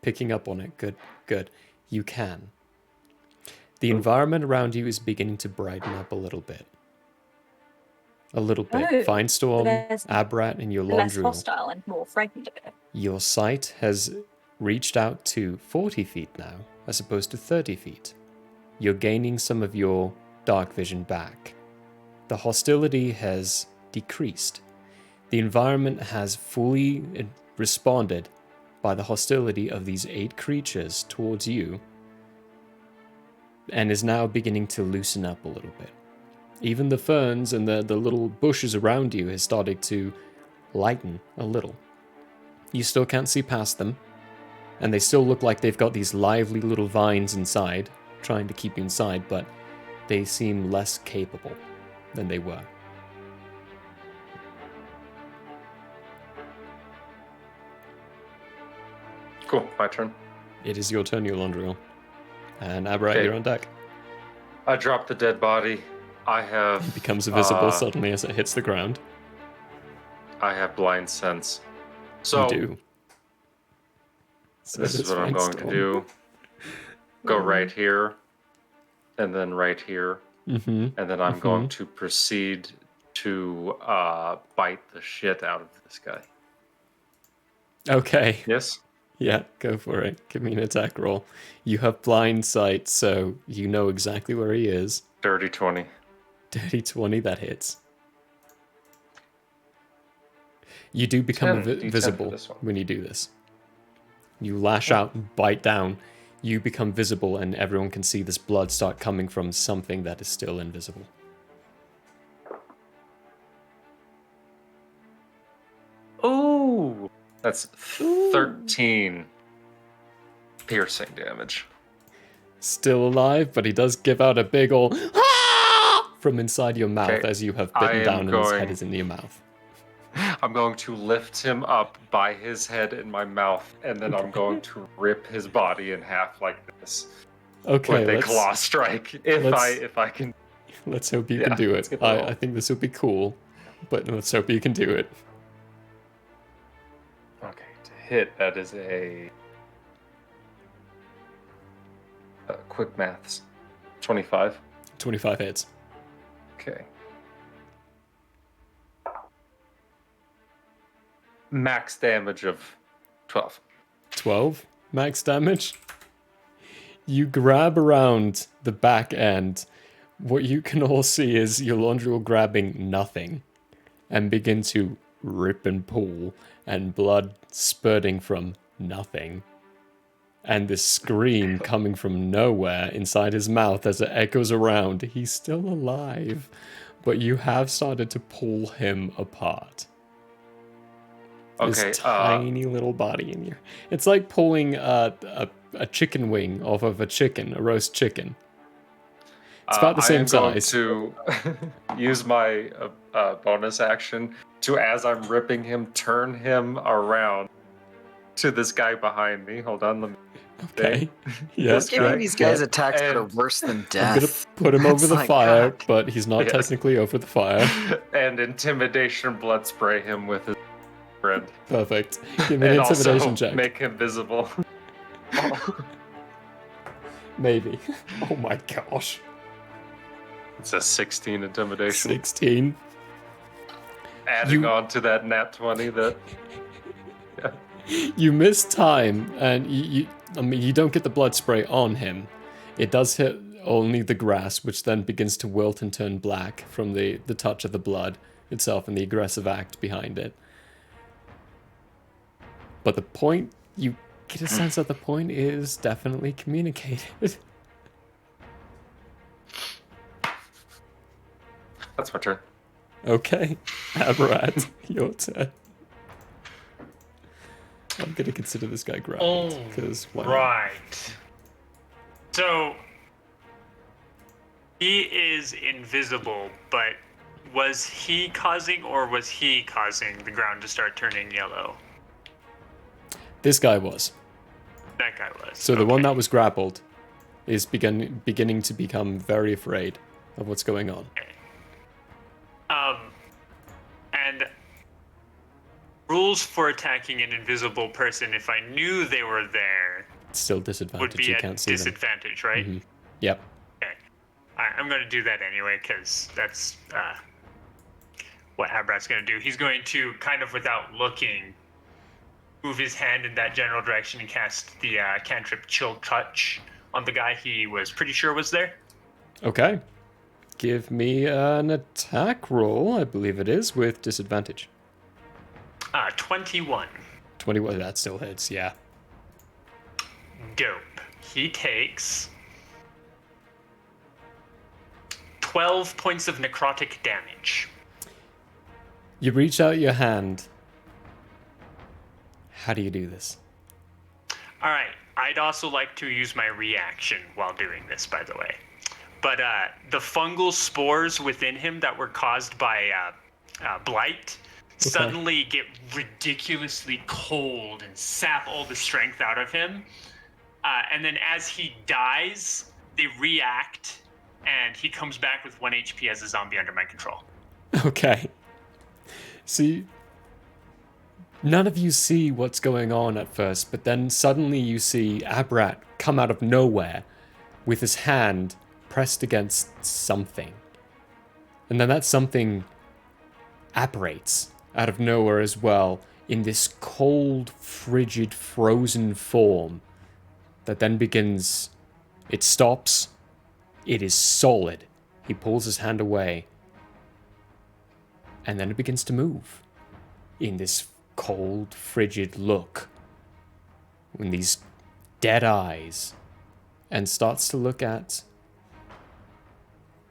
[SPEAKER 1] picking up on it. Good. You can. The environment around you is beginning to brighten up a little bit. A little bit.
[SPEAKER 5] Oh,
[SPEAKER 1] Finestorm, Abrat, and
[SPEAKER 5] less
[SPEAKER 1] Yolandriel.
[SPEAKER 5] hostile and more frightened of it.
[SPEAKER 1] Your sight has reached out to 40 feet now, as opposed to 30 feet. You're gaining some of your dark vision back. The hostility has decreased. The environment has fully responded by the hostility of these 8 creatures towards you, and is now beginning to loosen up a little bit. Even the ferns and the little bushes around you has started to lighten a little. You still can't see past them, and they still look like they've got these lively little vines inside, trying to keep you inside, but they seem less capable than they were.
[SPEAKER 3] Cool, my turn.
[SPEAKER 1] It is your turn, Yolandriel. And Abra, you're on deck.
[SPEAKER 3] I drop the dead body. I have...
[SPEAKER 1] It becomes invisible suddenly as it hits the ground.
[SPEAKER 3] I have blind sense. So,
[SPEAKER 1] you do.
[SPEAKER 3] This is what I'm going to do. Go right here, and then right here. And then I'm going to proceed to bite the shit out of this guy.
[SPEAKER 1] Okay.
[SPEAKER 3] Yes?
[SPEAKER 1] Yeah, go for it. Give me an attack roll. You have blind sight, so you know exactly where he is.
[SPEAKER 3] Dirty 20.
[SPEAKER 1] Dirty 20, that hits. You do become visible when you do this. You lash out and bite down. You become visible, and everyone can see this blood start coming from something that is still invisible.
[SPEAKER 3] That's 13 piercing damage.
[SPEAKER 1] Still alive, but he does give out a big ol' "Ah!" from inside your mouth
[SPEAKER 3] Okay,
[SPEAKER 1] as you have
[SPEAKER 3] I
[SPEAKER 1] bitten
[SPEAKER 3] am
[SPEAKER 1] down and his head
[SPEAKER 3] going-
[SPEAKER 1] is in your mouth.
[SPEAKER 3] I'm going to lift him up by his head in my mouth, and then I'm going to rip his body in half like this.
[SPEAKER 1] Okay,
[SPEAKER 3] with a
[SPEAKER 1] let's-
[SPEAKER 3] claw strike. If I can.
[SPEAKER 1] Let's hope you
[SPEAKER 3] Yeah,
[SPEAKER 1] can do
[SPEAKER 3] let's
[SPEAKER 1] it.
[SPEAKER 3] get the roll.
[SPEAKER 1] I think this will be cool, but let's hope you can do it.
[SPEAKER 3] Okay, to hit, that is a quick maths. 25.
[SPEAKER 1] 25 hits.
[SPEAKER 3] Okay. Max damage of 12.
[SPEAKER 1] 12 max damage. You grab around the back end. What you can all see is Yolondriel grabbing nothing and begin to rip and pull, and blood spurting from nothing. And this scream coming from nowhere inside his mouth as it echoes around. He's still alive, but you have started to pull him apart.
[SPEAKER 3] Okay,
[SPEAKER 1] This tiny little body in here. It's like pulling a chicken wing off of a chicken, a roast chicken. It's about the same size.
[SPEAKER 3] I am going to use my bonus action to, as I'm ripping him, turn him around to this guy behind me. Hold on, let me.
[SPEAKER 1] Okay.
[SPEAKER 3] Yes.
[SPEAKER 4] Giving these guys attacks that are worse than death.
[SPEAKER 1] I'm gonna put him over
[SPEAKER 4] It's
[SPEAKER 1] the
[SPEAKER 4] like,
[SPEAKER 1] fire,
[SPEAKER 4] God.
[SPEAKER 1] but he's not
[SPEAKER 3] Yes.
[SPEAKER 1] technically over the fire.
[SPEAKER 3] And intimidation blood spray him with his friend.
[SPEAKER 1] Perfect. Give me an
[SPEAKER 3] And
[SPEAKER 1] intimidation
[SPEAKER 3] also
[SPEAKER 1] check.
[SPEAKER 3] make him visible.
[SPEAKER 1] Maybe. Oh my gosh.
[SPEAKER 3] It's a 16 intimidation.
[SPEAKER 1] 16.
[SPEAKER 3] Adding on to that nat 20 that. Yeah.
[SPEAKER 1] You miss time, and you don't get the blood spray on him. It does hit only the grass, which then begins to wilt and turn black from the touch of the blood itself and the aggressive act behind it. But the point, you get a sense that the point is definitely communicated.
[SPEAKER 3] That's my turn.
[SPEAKER 1] Okay, Aberrat, your turn. I'm gonna consider this guy grappled, because why not?
[SPEAKER 7] Right. So he is invisible, but was he causing the ground to start turning yellow?
[SPEAKER 1] This guy was.
[SPEAKER 7] That guy was.
[SPEAKER 1] So the one that was grappled is beginning to become very afraid of what's going on.
[SPEAKER 7] And rules for attacking an invisible person, if I knew they were there,
[SPEAKER 1] It's still
[SPEAKER 7] would
[SPEAKER 1] disadvantage.
[SPEAKER 7] be
[SPEAKER 1] You
[SPEAKER 7] at
[SPEAKER 1] can't see them.
[SPEAKER 7] disadvantage, right?
[SPEAKER 1] Mhm. Yep.
[SPEAKER 7] Okay. I'm going to do that anyway, because that's what Abrat's going to do. He's going to, kind of without looking, move his hand in that general direction and cast the cantrip Chill Touch on the guy he was pretty sure was there.
[SPEAKER 1] Okay. Give me an attack roll, I believe it is, with disadvantage.
[SPEAKER 7] 21.
[SPEAKER 1] 21, that still hits, yeah.
[SPEAKER 7] Dope. He takes 12 points of necrotic damage.
[SPEAKER 1] You reach out your hand. How do you do this?
[SPEAKER 7] All right. I'd also like to use my reaction while doing this, by the way. But the fungal spores within him that were caused by blight suddenly get ridiculously cold and sap all the strength out of him. And then as he dies, they react, and he comes back with 1 HP as a zombie under my control.
[SPEAKER 1] Okay. See, none of you see what's going on at first, but then suddenly you see Abrat come out of nowhere with his hand pressed against something. And then that something apparates out of nowhere as well in this cold, frigid, frozen form that then begins... It stops. It is solid. He pulls his hand away. And then it begins to move in this cold, frigid look, in these dead eyes, and starts to look at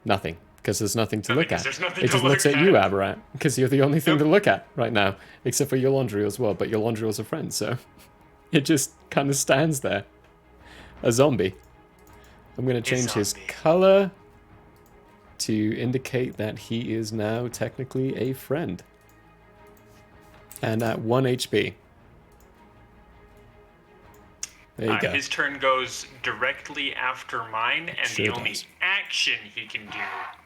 [SPEAKER 1] nothing, because there's nothing to look at.
[SPEAKER 7] There's nothing
[SPEAKER 1] It
[SPEAKER 7] to
[SPEAKER 1] just
[SPEAKER 7] look
[SPEAKER 1] looks at
[SPEAKER 7] at.
[SPEAKER 1] you, Aberrat, because you're the only thing to look at right now, except for Yolandriel as well, but Yolandriel's a friend, so it just kind of stands there. A zombie. I'm going to change his color to indicate that he is now technically a friend. And at 1 HP. There you go.
[SPEAKER 7] His turn goes directly after mine, and
[SPEAKER 1] Sure
[SPEAKER 7] the only
[SPEAKER 1] does.
[SPEAKER 7] action he can do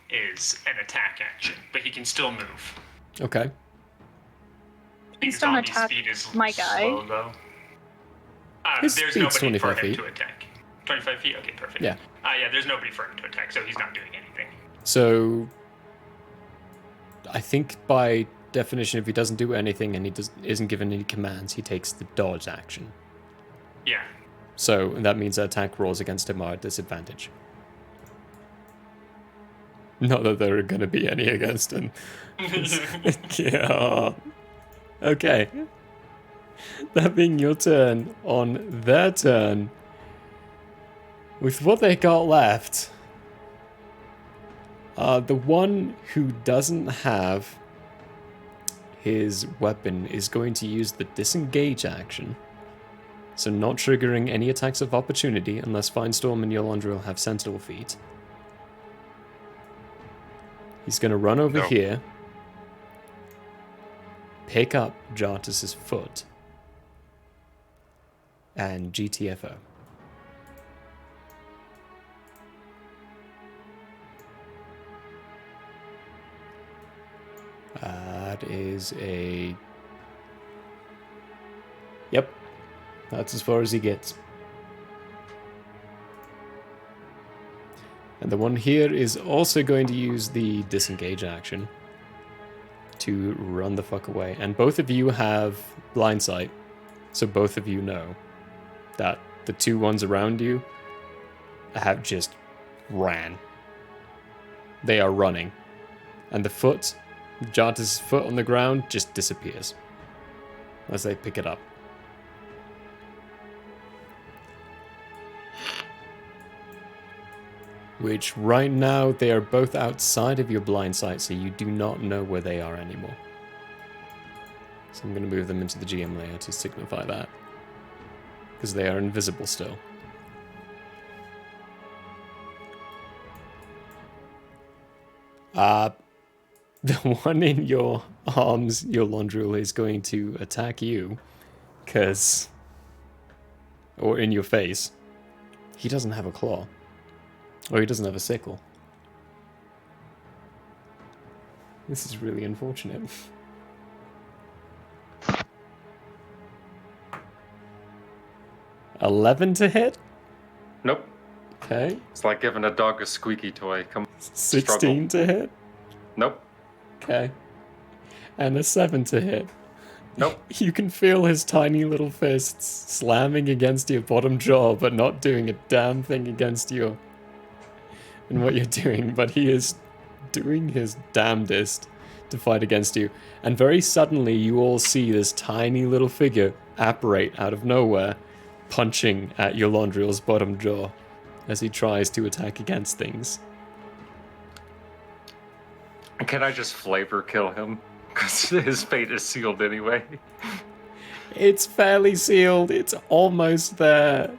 [SPEAKER 7] is an attack action, but he can still move.
[SPEAKER 1] Okay.
[SPEAKER 5] Please don't
[SPEAKER 7] Zombie
[SPEAKER 5] attack
[SPEAKER 7] speed is
[SPEAKER 5] my guy.
[SPEAKER 7] slow, though.
[SPEAKER 1] His
[SPEAKER 7] There's
[SPEAKER 1] speed's
[SPEAKER 7] nobody
[SPEAKER 1] 25
[SPEAKER 7] for him
[SPEAKER 1] feet.
[SPEAKER 7] to attack. 25 feet? Okay, perfect.
[SPEAKER 1] Yeah.
[SPEAKER 7] Yeah, there's nobody for him to attack, so he's not doing anything.
[SPEAKER 1] So, I think by definition, if he doesn't do anything and he isn't given any commands, he takes the dodge action.
[SPEAKER 7] Yeah.
[SPEAKER 1] So that means that attack rolls against him are at disadvantage. Not that there are going to be any against him. Yeah. Okay. That being your turn, on their turn, with what they got left, the one who doesn't have his weapon is going to use the disengage action. So not triggering any attacks of opportunity unless Finestorm and Yolandriel have Sentinel feet. He's going to run over here, pick up Jartus's foot, and GTFO. That is a... Yep. That's as far as he gets. And the one here is also going to use the disengage action to run the fuck away. And both of you have blind sight, so both of you know that the two ones around you have just ran. They are running. And the foot, Jartus' foot on the ground, just disappears as they pick it up. Which right now they are both outside of your blind sight, so you do not know where they are anymore. So I'm going to move them into the GM layer to signify that, because they are invisible still. The one in your arms, your Yolandriel, is going to attack you, or in your face. He doesn't have a claw. Or he doesn't have a sickle. This is really unfortunate. $11 to hit?
[SPEAKER 3] Nope.
[SPEAKER 1] Okay.
[SPEAKER 3] It's like giving a dog a squeaky toy. Come
[SPEAKER 1] 16 to hit?
[SPEAKER 3] Nope.
[SPEAKER 1] Okay. And a 7 to hit.
[SPEAKER 3] Nope.
[SPEAKER 1] You can feel his tiny little fists slamming against your bottom jaw, but not doing a damn thing against you and what you're doing. But he is doing his damnedest to fight against you. And very suddenly, you all see this tiny little figure apparate out of nowhere, punching at Yolandriel's bottom jaw as he tries to attack against things.
[SPEAKER 3] Can I just flavor kill him? Because his fate is sealed anyway.
[SPEAKER 1] It's fairly sealed. It's almost there.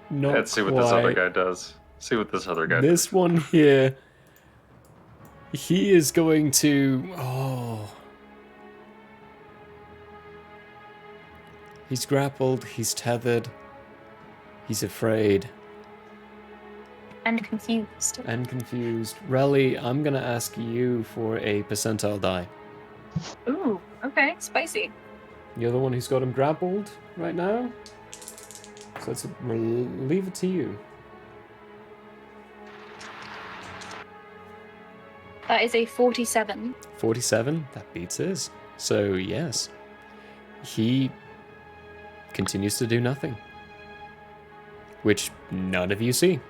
[SPEAKER 1] Not
[SPEAKER 3] Let's see what this other
[SPEAKER 1] quite.
[SPEAKER 3] guy does. See what this other guy
[SPEAKER 1] This one here, he is going to... Oh. He's grappled. He's tethered. He's afraid.
[SPEAKER 5] And confused.
[SPEAKER 1] And confused. Relly, I'm going to ask you for a percentile die.
[SPEAKER 5] Ooh, okay, spicy.
[SPEAKER 1] You're the one who's got him grappled right now. So we'll leave it to you.
[SPEAKER 5] That is a 47.
[SPEAKER 1] 47, that beats his. So, yes. He continues to do nothing. Which none of you see.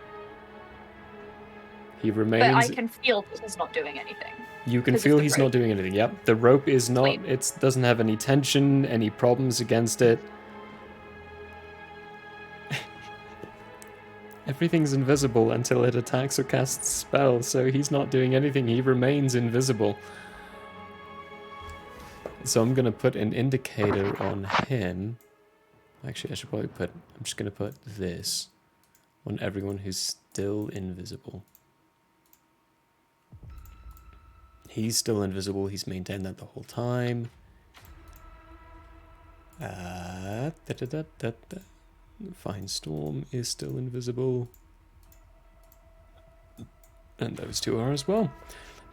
[SPEAKER 1] He remains...
[SPEAKER 5] But I can feel that he's not doing anything.
[SPEAKER 1] You can
[SPEAKER 5] 'Cause of
[SPEAKER 1] feel
[SPEAKER 5] the
[SPEAKER 1] he's
[SPEAKER 5] rope.
[SPEAKER 1] not doing anything. Yep, the rope is not... It doesn't have any tension, any problems against it. Everything's invisible until it attacks or casts spells, so he's not doing anything. He remains invisible. So I'm going to put an indicator on him. Actually, I should probably put... I'm just going to put this on everyone who's still invisible. He's still invisible. He's maintained that the whole time. Fine Storm is still invisible. And those two are as well.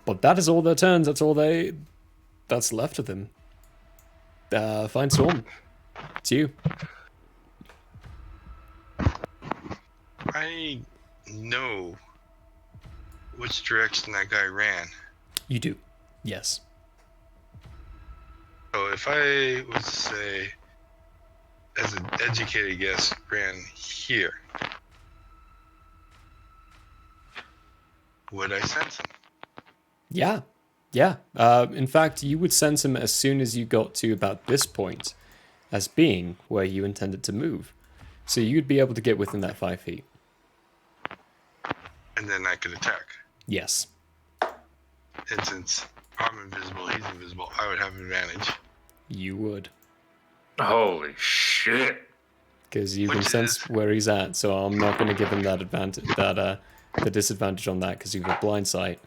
[SPEAKER 1] But that is all their turns. That's all that's left of them. Fine Storm. It's you.
[SPEAKER 6] I know which direction that guy ran.
[SPEAKER 1] You do. Yes.
[SPEAKER 6] So if I was to say, as an educated guess, ran here, would I sense him?
[SPEAKER 1] Yeah. Yeah. In fact, you would sense him as soon as you got to about this point as being where you intended to move. So you'd be able to get within that 5 feet.
[SPEAKER 6] And then I could attack.
[SPEAKER 1] Yes.
[SPEAKER 6] And since I'm invisible, he's invisible, I would have advantage.
[SPEAKER 1] You would.
[SPEAKER 3] Holy shit.
[SPEAKER 1] Because you can sense where he's at, so I'm not going to give him that advantage, the disadvantage on that, because you've got blind sight.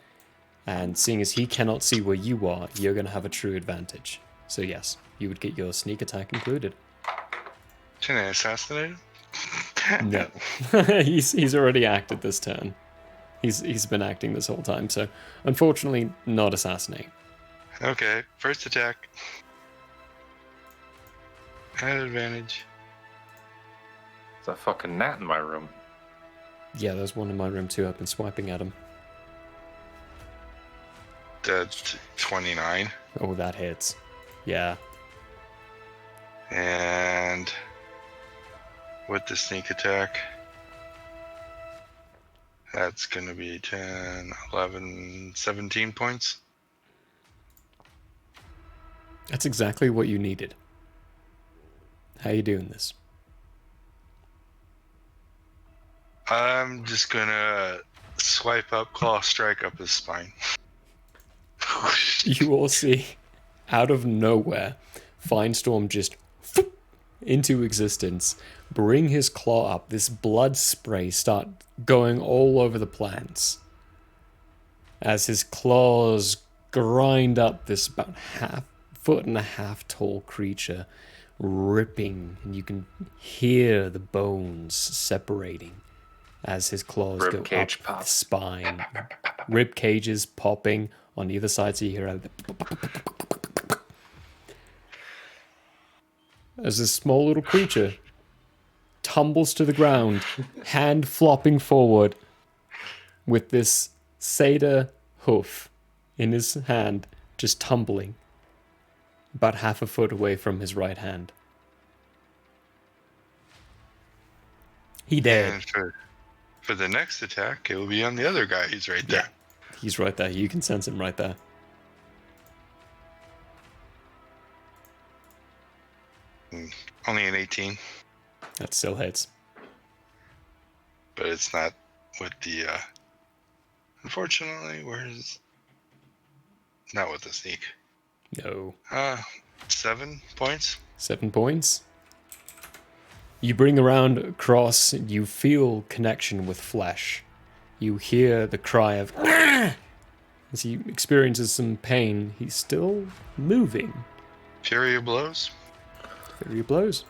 [SPEAKER 1] And seeing as he cannot see where you are, you're going to have a true advantage. So yes, you would get your sneak attack included.
[SPEAKER 6] Can I assassinate him?
[SPEAKER 1] No. he's already acted this turn. He's been acting this whole time, so unfortunately not assassinate.
[SPEAKER 6] Okay, first attack. At advantage.
[SPEAKER 3] There's a fucking gnat in my room.
[SPEAKER 1] Yeah, there's one in my room too. I've been swiping at him.
[SPEAKER 6] That's 29.
[SPEAKER 1] Oh, that hits. Yeah.
[SPEAKER 6] And with the sneak attack, that's going to be 10, 11, 17 points.
[SPEAKER 1] That's exactly what you needed. How you doing this?
[SPEAKER 6] I'm just going to swipe up, claw strike up his spine.
[SPEAKER 1] You all see, out of nowhere, Finestorm just into existence, bring his claw up, this blood spray start going all over the plants. As his claws grind up this about 1.5 foot tall creature, ripping, and you can hear the bones separating as his claws go up the spine. Rib cages popping on either side, so you hear as this small little creature tumbles to the ground, hand flopping forward, with this satyr hoof in his hand, just tumbling about 1/2 foot away from his right hand. He dead.
[SPEAKER 6] And for the next attack, it will be on the other guy. He's right there.
[SPEAKER 1] He's right there. You can sense him right there.
[SPEAKER 6] Only an 18.
[SPEAKER 1] That still hits.
[SPEAKER 6] But it's not with the, unfortunately, not with the sneak.
[SPEAKER 1] No.
[SPEAKER 6] 7 points.
[SPEAKER 1] 7 points. You bring around across, you feel connection with flesh. You hear the cry of "Ah!" as he experiences some pain. He's still moving.
[SPEAKER 6] Fury of blows.
[SPEAKER 1] Fury of blows.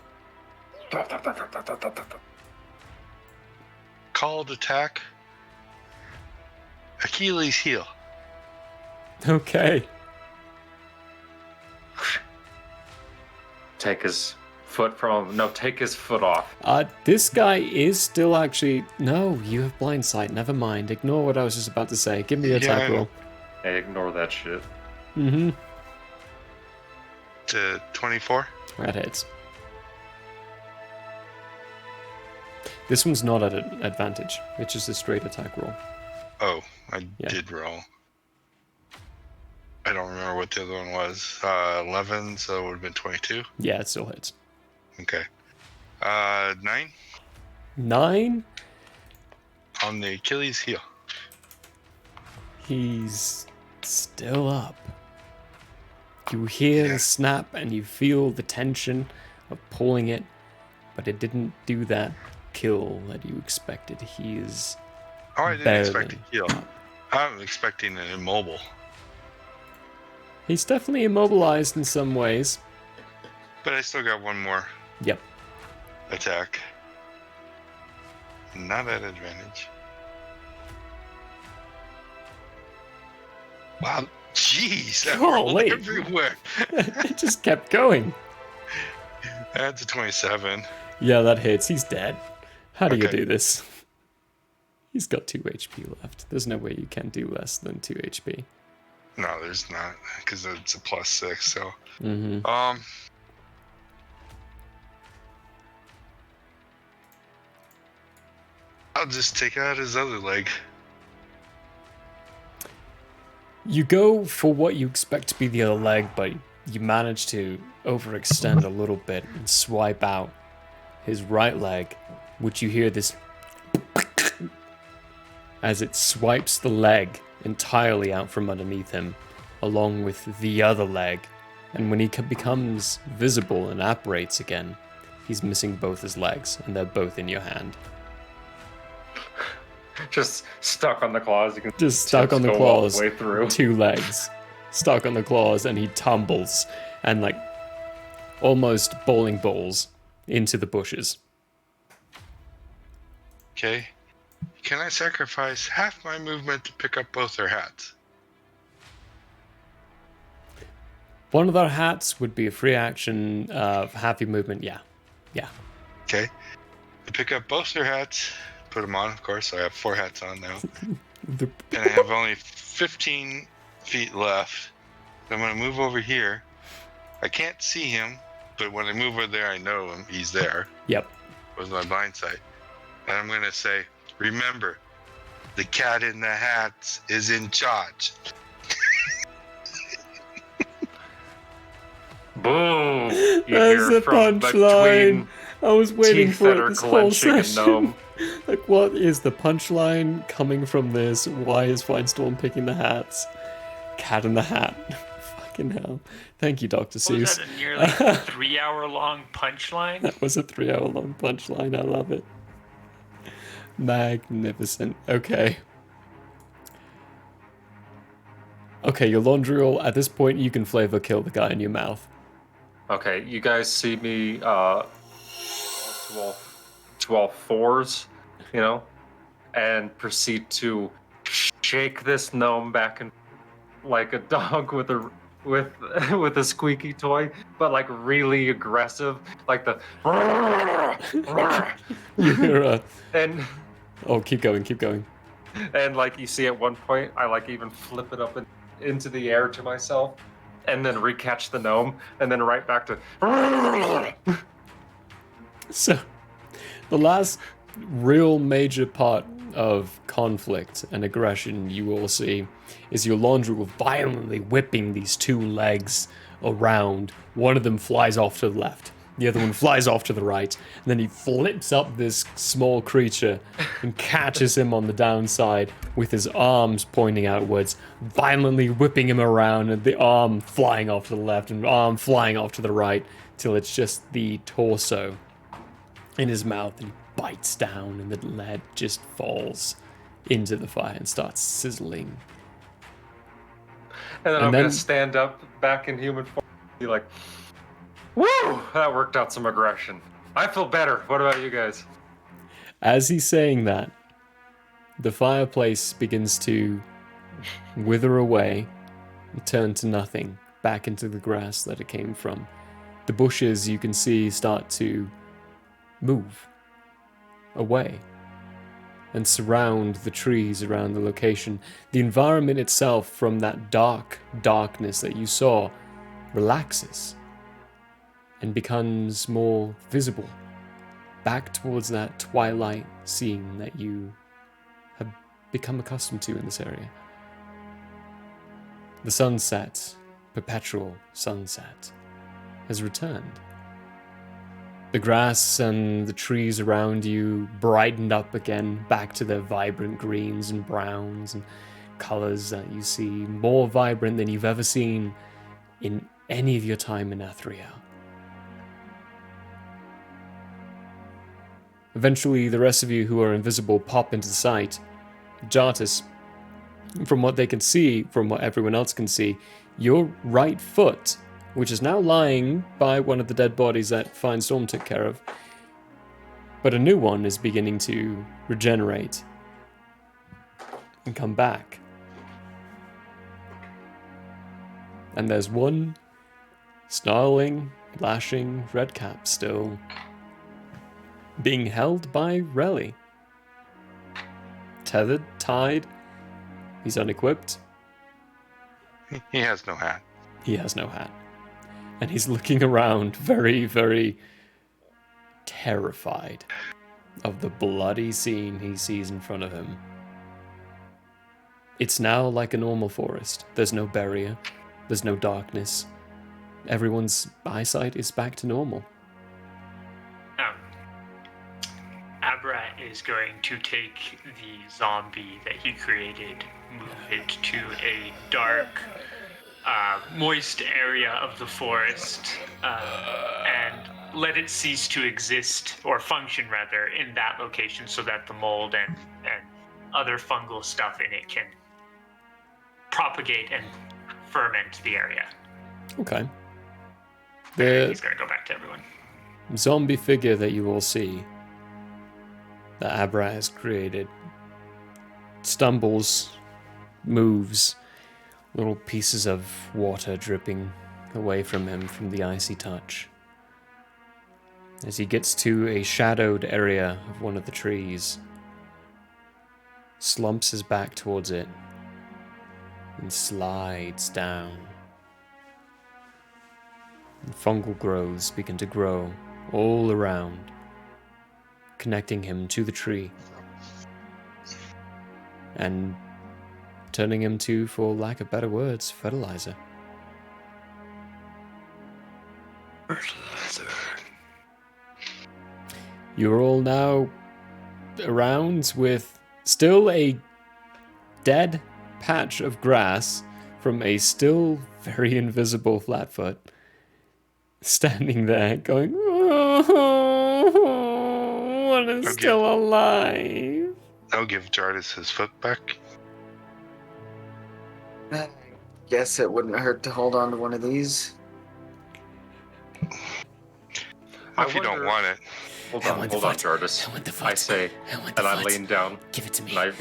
[SPEAKER 6] Called attack. Achilles heel.
[SPEAKER 1] Okay.
[SPEAKER 3] Take his foot from him. No, take his foot off.
[SPEAKER 1] This guy is still actually... No, you have blind sight. Never mind. Ignore what I was just about to say. Give me your attack roll.
[SPEAKER 3] Hey, ignore that shit.
[SPEAKER 1] Mm-hmm.
[SPEAKER 6] To 24.
[SPEAKER 1] That hits. This one's not at an advantage. It's just a straight attack roll.
[SPEAKER 6] Oh, I did roll. I don't remember what the other one was. 11, so it would have been 22.
[SPEAKER 1] Yeah, it still hits.
[SPEAKER 6] Okay. 9.
[SPEAKER 1] 9?
[SPEAKER 6] on the Achilles heel.
[SPEAKER 1] He's still up. You hear the snap and you feel the tension of pulling it, but it didn't do that kill that you expected. He is
[SPEAKER 6] Oh, I didn't expect a heal. I'm expecting an immobile.
[SPEAKER 1] He's definitely immobilized in some ways.
[SPEAKER 6] But I still got one more.
[SPEAKER 1] Yep.
[SPEAKER 6] Attack. Not at advantage. Wow, jeez, that rolled
[SPEAKER 1] Golly.
[SPEAKER 6] everywhere.
[SPEAKER 1] It just kept going.
[SPEAKER 6] That's a 27.
[SPEAKER 1] Yeah, that hits. He's dead. How do you
[SPEAKER 6] Okay.
[SPEAKER 1] do this? He's got 2 HP left. There's no way you can do less than 2 HP.
[SPEAKER 6] No, there's not, because it's a +6. So,
[SPEAKER 1] Mm-hmm.
[SPEAKER 6] I'll just take out his other leg.
[SPEAKER 1] You go for what you expect to be the other leg, but you manage to overextend a little bit and swipe out his right leg, which you hear this as it swipes the leg entirely out from underneath him, along with the other leg. And when he becomes visible and apparates again, he's missing both his legs, and they're both in your hand.
[SPEAKER 3] Just stuck on the claws. You can
[SPEAKER 1] Just stuck on the
[SPEAKER 3] go all
[SPEAKER 1] claws.
[SPEAKER 3] way through.
[SPEAKER 1] 2 legs stuck on the claws, and he tumbles and like almost bowling balls into the bushes.
[SPEAKER 6] Okay. Can I sacrifice half my movement to pick up both their hats?
[SPEAKER 1] One of their hats would be a free action of half your movement. Yeah.
[SPEAKER 6] Okay. I pick up both their hats, put them on, of course. So I have 4 hats on now. And I have only 15 feet left. So I'm going to move over here. I can't see him, but when I move over there, I know him. He's there.
[SPEAKER 1] Yep.
[SPEAKER 6] With my blind sight. And I'm going to say, remember, the cat in the hats is in charge.
[SPEAKER 3] Boom!
[SPEAKER 1] That's the punchline. I was waiting for it this whole session.
[SPEAKER 3] Gnome.
[SPEAKER 1] Like, what is the punchline coming from this? Why is Finestorm picking the hats? Cat in the hat. Fucking hell. Thank you, Dr.
[SPEAKER 7] Was
[SPEAKER 1] Seuss.
[SPEAKER 7] that a nearly 3-hour-long punchline?
[SPEAKER 1] That was a 3-hour-long punchline. I love it. Magnificent. Okay. Okay, your Laundriel, at this point, you can flavor kill the guy in your mouth.
[SPEAKER 3] Okay, you guys see me to all fours, you know, and proceed to shake this gnome back and like a dog with a squeaky toy, but like really aggressive, like the
[SPEAKER 1] You hear a...
[SPEAKER 3] and
[SPEAKER 1] Oh, keep going.
[SPEAKER 3] and like you see at one point, I like even flip it up into the air to myself, and then recatch the gnome, and then right back to.
[SPEAKER 1] So, the last real major part of conflict and aggression you will see is your Laundriel violently whipping these 2 legs around. One of them flies off to the left. The other one flies off to the right. And then he flips up this small creature and catches him on the downside with his arms pointing outwards, violently whipping him around, and the arm flying off to the left and arm flying off to the right, till it's just the torso in his mouth, and he bites down, and the lead just falls into the fire and starts sizzling.
[SPEAKER 3] And then I'm gonna stand up back in human form and be like, woo! That worked out some aggression. I feel better. What about you guys?
[SPEAKER 1] As he's saying that, the fireplace begins to wither away and turn to nothing, back into the grass that it came from. The bushes, you can see, start to move away and surround the trees around the location. The environment itself, from that darkness that you saw, relaxes and becomes more visible, back towards that twilight scene that you have become accustomed to in this area. The sunset, perpetual sunset, has returned. The grass and the trees around you brightened up again, back to their vibrant greens and browns and colors that you see more vibrant than you've ever seen in any of your time in Athriel. Eventually, the rest of you who are invisible pop into sight. Jartis, from what they can see, from what everyone else can see, your right foot, which is now lying by one of the dead bodies that Fine Storm took care of, but a new one is beginning to regenerate and come back. And there's one snarling, lashing redcap still being held by Relly. Tethered, tied, he's unequipped.
[SPEAKER 6] He has no hat.
[SPEAKER 1] He has no hat. And he's looking around very, very terrified of the bloody scene he sees in front of him. It's now like a normal forest. There's no barrier. There's no darkness. Everyone's eyesight is back to normal.
[SPEAKER 7] Abrat is going to take the zombie that he created, move it to a dark, moist area of the forest, and let it cease to exist, or function rather, in that location so that the mold and other fungal stuff in it can propagate and ferment the area.
[SPEAKER 1] Okay.
[SPEAKER 7] He's going to go back to everyone.
[SPEAKER 1] Zombie figure that you all see that Abra has created stumbles, moves, little pieces of water dripping away from him from the icy touch. As he gets to a shadowed area of one of the trees, slumps his back towards it and slides down. And fungal growths begin to grow all around, connecting him to the tree and turning him to, for lack of better words, fertilizer.
[SPEAKER 6] Fertilizer.
[SPEAKER 1] You're all now around with still a dead patch of grass from a still very invisible Flatfoot standing there going, oh, one is still alive.
[SPEAKER 6] I'll give Jartis his foot back.
[SPEAKER 4] I guess it wouldn't hurt to hold on to one of these.
[SPEAKER 6] If you don't want it.
[SPEAKER 3] Hold on, Jartis. I say, and I lean down.
[SPEAKER 11] Give it to me.
[SPEAKER 3] And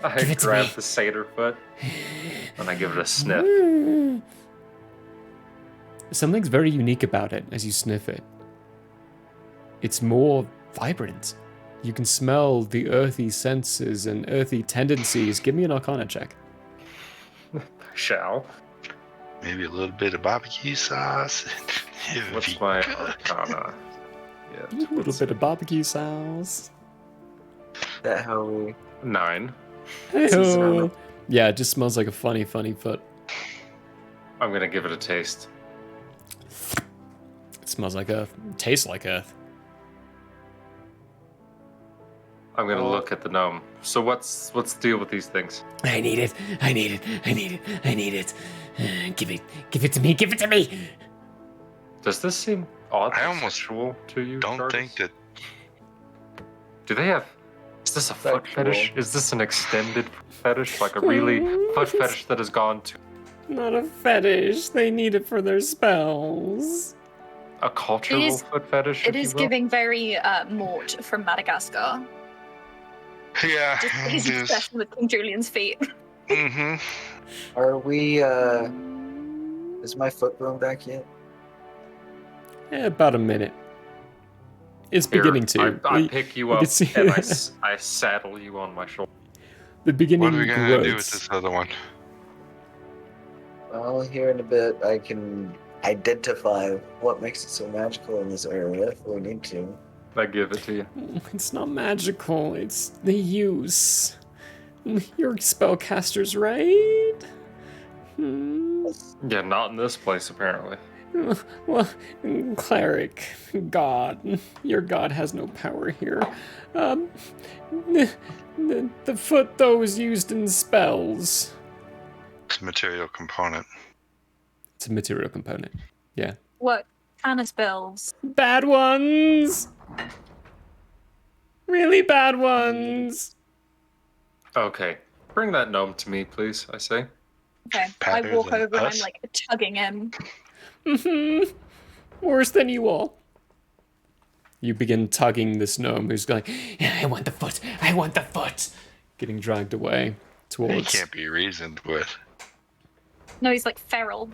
[SPEAKER 3] I grab the satyr foot, and I give it a sniff.
[SPEAKER 1] Something's very unique about it as you sniff it. It's more vibrant. You can smell the earthy senses and earthy tendencies. Give me an Arcana check.
[SPEAKER 3] Shall.
[SPEAKER 6] Maybe a little bit of barbecue sauce.
[SPEAKER 3] What's my Arcana?
[SPEAKER 1] Yeah, a little bit of barbecue sauce.
[SPEAKER 4] That how we...
[SPEAKER 3] 9.
[SPEAKER 1] Hey-ho. Yeah, it just smells like a funny foot.
[SPEAKER 3] I'm gonna give it a taste.
[SPEAKER 1] It smells like earth. Tastes like earth.
[SPEAKER 3] I'm gonna look at the gnome. So what's the deal with these things?
[SPEAKER 8] I need it. Give it to me.
[SPEAKER 3] Does this seem odd? I almost sexual to you?
[SPEAKER 6] Don't
[SPEAKER 3] Jartis?
[SPEAKER 6] think that.
[SPEAKER 3] Do they have? Is this a foot fetish? Is this an extended fetish, like a really foot fetish that has gone to
[SPEAKER 1] Not a fetish. They need it for their spells.
[SPEAKER 3] a cultural foot fetish?
[SPEAKER 5] It
[SPEAKER 3] if
[SPEAKER 5] is
[SPEAKER 3] you will?
[SPEAKER 5] giving very Mort from Madagascar.
[SPEAKER 6] Yeah.
[SPEAKER 5] Just his obsession with King Julian's feet.
[SPEAKER 6] Mm-hmm.
[SPEAKER 4] Are we, is my foot grown back yet?
[SPEAKER 1] About a minute. It's
[SPEAKER 3] Here,
[SPEAKER 1] beginning to.
[SPEAKER 3] I pick you
[SPEAKER 1] can
[SPEAKER 3] up
[SPEAKER 1] see-
[SPEAKER 3] and I saddle you on my shoulder.
[SPEAKER 1] The beginning
[SPEAKER 6] What are we gonna do with
[SPEAKER 1] growths.
[SPEAKER 6] this other one?
[SPEAKER 4] Well, here in a bit, I can identify what makes it so magical in this area if we need to.
[SPEAKER 3] I give it to you.
[SPEAKER 1] It's not magical, it's the use. You're spellcasters, right?
[SPEAKER 3] Yeah, not in this place apparently.
[SPEAKER 1] Well, cleric, god, your god has no power here. The foot, though, is used in spells.
[SPEAKER 6] It's a material component.
[SPEAKER 1] It's a material component. Yeah.
[SPEAKER 5] What kind of spells?
[SPEAKER 1] Bad ones! Really bad ones!
[SPEAKER 3] Okay. Bring that gnome to me, please, I say.
[SPEAKER 5] Okay, I walk over and I'm like tugging him.
[SPEAKER 1] Worse than you all. You begin tugging this gnome who's like, I want the foot, I want the foot! Getting dragged away
[SPEAKER 6] He
[SPEAKER 1] towards...
[SPEAKER 6] can't be reasoned with.
[SPEAKER 5] No, he's like feral.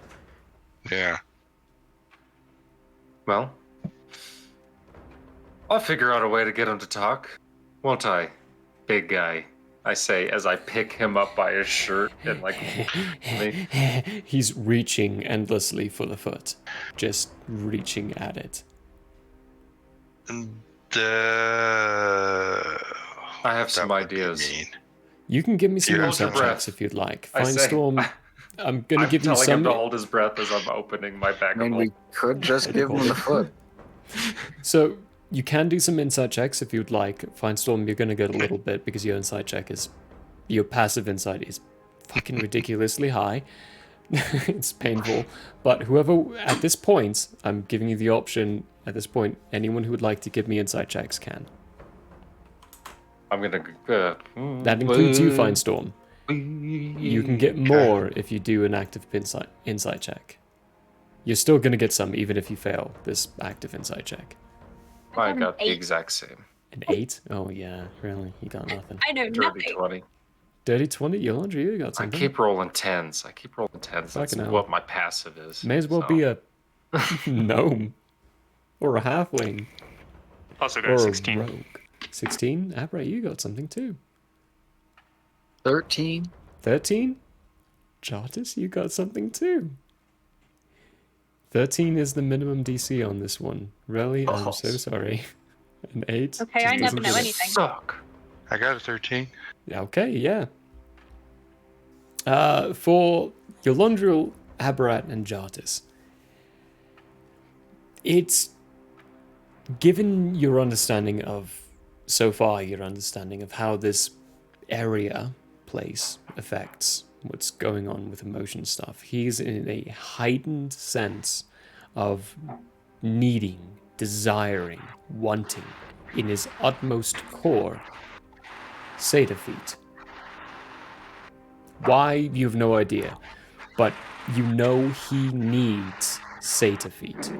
[SPEAKER 6] Yeah.
[SPEAKER 3] Well, I'll figure out a way to get him to talk, won't I, big guy? I say as I pick him up by his shirt and like...
[SPEAKER 1] He's reaching endlessly for the foot. Just reaching at it.
[SPEAKER 3] I have some ideas.
[SPEAKER 1] You can give me some
[SPEAKER 3] Hold your
[SPEAKER 1] insight
[SPEAKER 3] breath.
[SPEAKER 1] checks if you'd like.
[SPEAKER 3] I
[SPEAKER 1] Find
[SPEAKER 3] say-
[SPEAKER 1] Storm. I'm gonna give you
[SPEAKER 3] telling
[SPEAKER 1] some.
[SPEAKER 3] him to hold his breath as I'm opening my bag of
[SPEAKER 4] we could just give him the foot.
[SPEAKER 1] So you can do some insight checks if you'd like. Find Storm, you're gonna get a little bit because your insight check is, your passive insight is fucking ridiculously high. It's painful. But whoever at this point, I'm giving you the option. At this point, anyone who would like to give me insight checks can.
[SPEAKER 3] I'm gonna...
[SPEAKER 1] That includes you, Find Storm. You can get more if you do an active insight check. You're still going to get some even if you fail this active insight check.
[SPEAKER 3] I got the exact same.
[SPEAKER 1] An 8? Oh yeah, really? You got nothing.
[SPEAKER 5] I know
[SPEAKER 3] Dirty
[SPEAKER 5] nothing.
[SPEAKER 3] 20.
[SPEAKER 1] Dirty 20? Yolanda, you got
[SPEAKER 3] I
[SPEAKER 1] something.
[SPEAKER 3] keep rolling 10s. That's
[SPEAKER 1] Fucking hell.
[SPEAKER 3] what my passive is.
[SPEAKER 1] May as well be a gnome. Or a halfling.
[SPEAKER 7] Also
[SPEAKER 1] Or
[SPEAKER 7] got
[SPEAKER 1] a
[SPEAKER 7] 16.
[SPEAKER 1] rogue. 16? Abra, you got something too.
[SPEAKER 4] 13.
[SPEAKER 1] 13? Jartis, you got something too. 13 is the minimum DC on this one. Really? I'm so sorry. An 8?
[SPEAKER 5] Okay,
[SPEAKER 1] just
[SPEAKER 5] I never
[SPEAKER 1] doesn't
[SPEAKER 5] know
[SPEAKER 1] do it.
[SPEAKER 5] anything.
[SPEAKER 3] Suck.
[SPEAKER 6] I got a 13.
[SPEAKER 1] Okay, yeah. For Yolandril, Aberrat, and Jartis, it's given your understanding of, so far, your understanding of how this area, place, affects what's going on with emotion stuff. He's in a heightened sense of needing, desiring, wanting, in his utmost core, Seder feet. Why, you have no idea, but you know he needs Seder feet.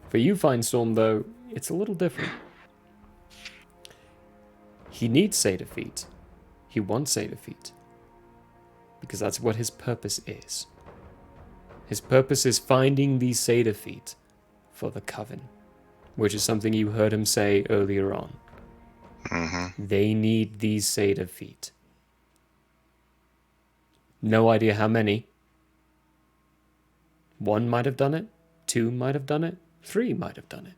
[SPEAKER 1] For you, Findstorm, though, it's a little different. He needs Seder feet. He wants Seder feet. Because that's what his purpose is. His purpose is finding these Seder feet for the Coven, which is something you heard him say earlier on.
[SPEAKER 6] Mm-hmm.
[SPEAKER 1] They need these Seder feet. No idea how many. 1 might have done it, 2 might have done it, 3 might have done it,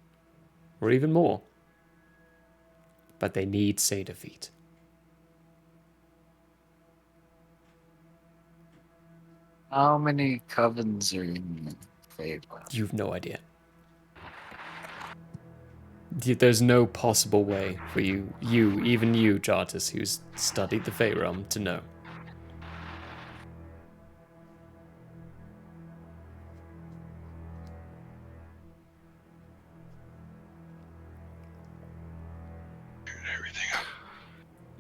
[SPEAKER 1] or even more. But they need Seder feet.
[SPEAKER 4] How many covens are in Feywild?
[SPEAKER 1] You've no idea. There's no possible way for even you, Jartis, who's studied the Fey realm, to know.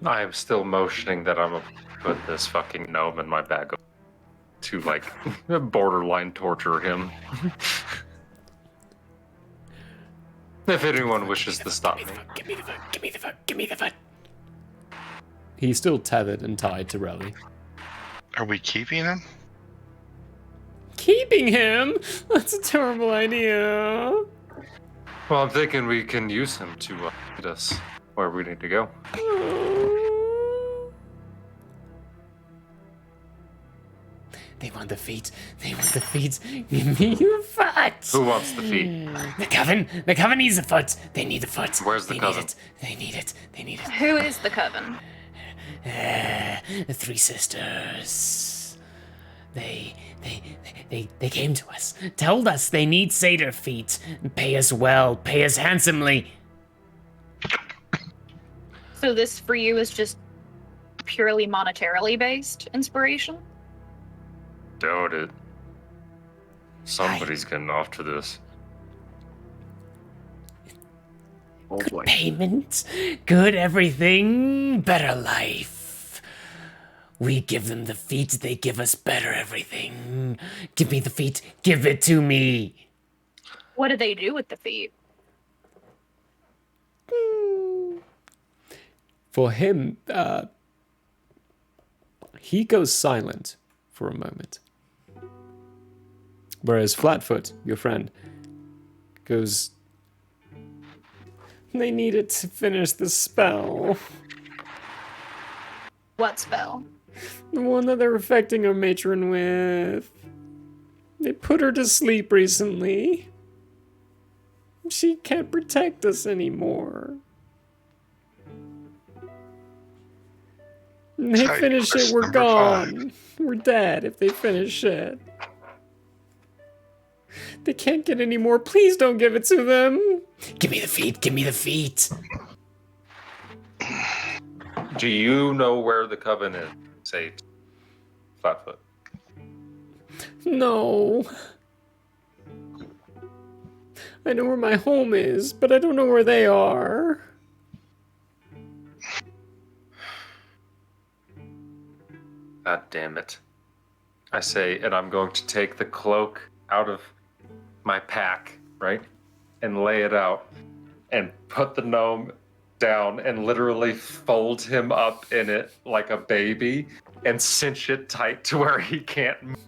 [SPEAKER 3] I am still motioning that I'm gonna put this fucking gnome in my bag to like borderline torture him. If anyone wishes to stop me.
[SPEAKER 8] Give me the foot, give me the foot, give me the foot.
[SPEAKER 1] He's still tethered and tied to Relly.
[SPEAKER 6] Are we keeping him?
[SPEAKER 1] Keeping him? That's a terrible idea.
[SPEAKER 3] Well, I'm thinking we can use him to get us where we need to go.
[SPEAKER 8] They want the feet. They want the feet. Give me your foot.
[SPEAKER 3] Who wants the feet?
[SPEAKER 8] The coven. The coven needs the foot. They need the foot.
[SPEAKER 3] Where's the coven?
[SPEAKER 8] They need it. They need it.
[SPEAKER 5] Who is the Coven?
[SPEAKER 8] The three sisters. They came to us, told us they need satyr feet, pay us well, pay us handsomely.
[SPEAKER 5] So this for you is just purely monetarily based inspiration?
[SPEAKER 3] Doubt it. Somebody's getting off to this.
[SPEAKER 4] Oh
[SPEAKER 8] Good
[SPEAKER 4] boy.
[SPEAKER 8] payment, good everything, better life. We give them the feet, they give us better everything. Give me the feet, give it to me.
[SPEAKER 5] What do they do with the feet?
[SPEAKER 1] For him, he goes silent for a moment. Whereas Flatfoot, your friend, goes... They need it to finish the spell.
[SPEAKER 5] What spell?
[SPEAKER 1] The one that they're affecting our matron with. They put her to sleep recently. She can't protect us anymore. If they finish it, we're gone. We're dead if they finish it. They can't get any more. Please don't give it to them.
[SPEAKER 8] Give me the feet, give me the feet.
[SPEAKER 3] Do you know where the coven is? Say, Flatfoot.
[SPEAKER 1] No. I know where my home is, but I don't know where they are.
[SPEAKER 3] God damn it. I say, and I'm going to take the cloak out of my pack, right? And lay it out. And put the gnome down and literally fold him up in it like a baby and cinch it tight to where he can't move.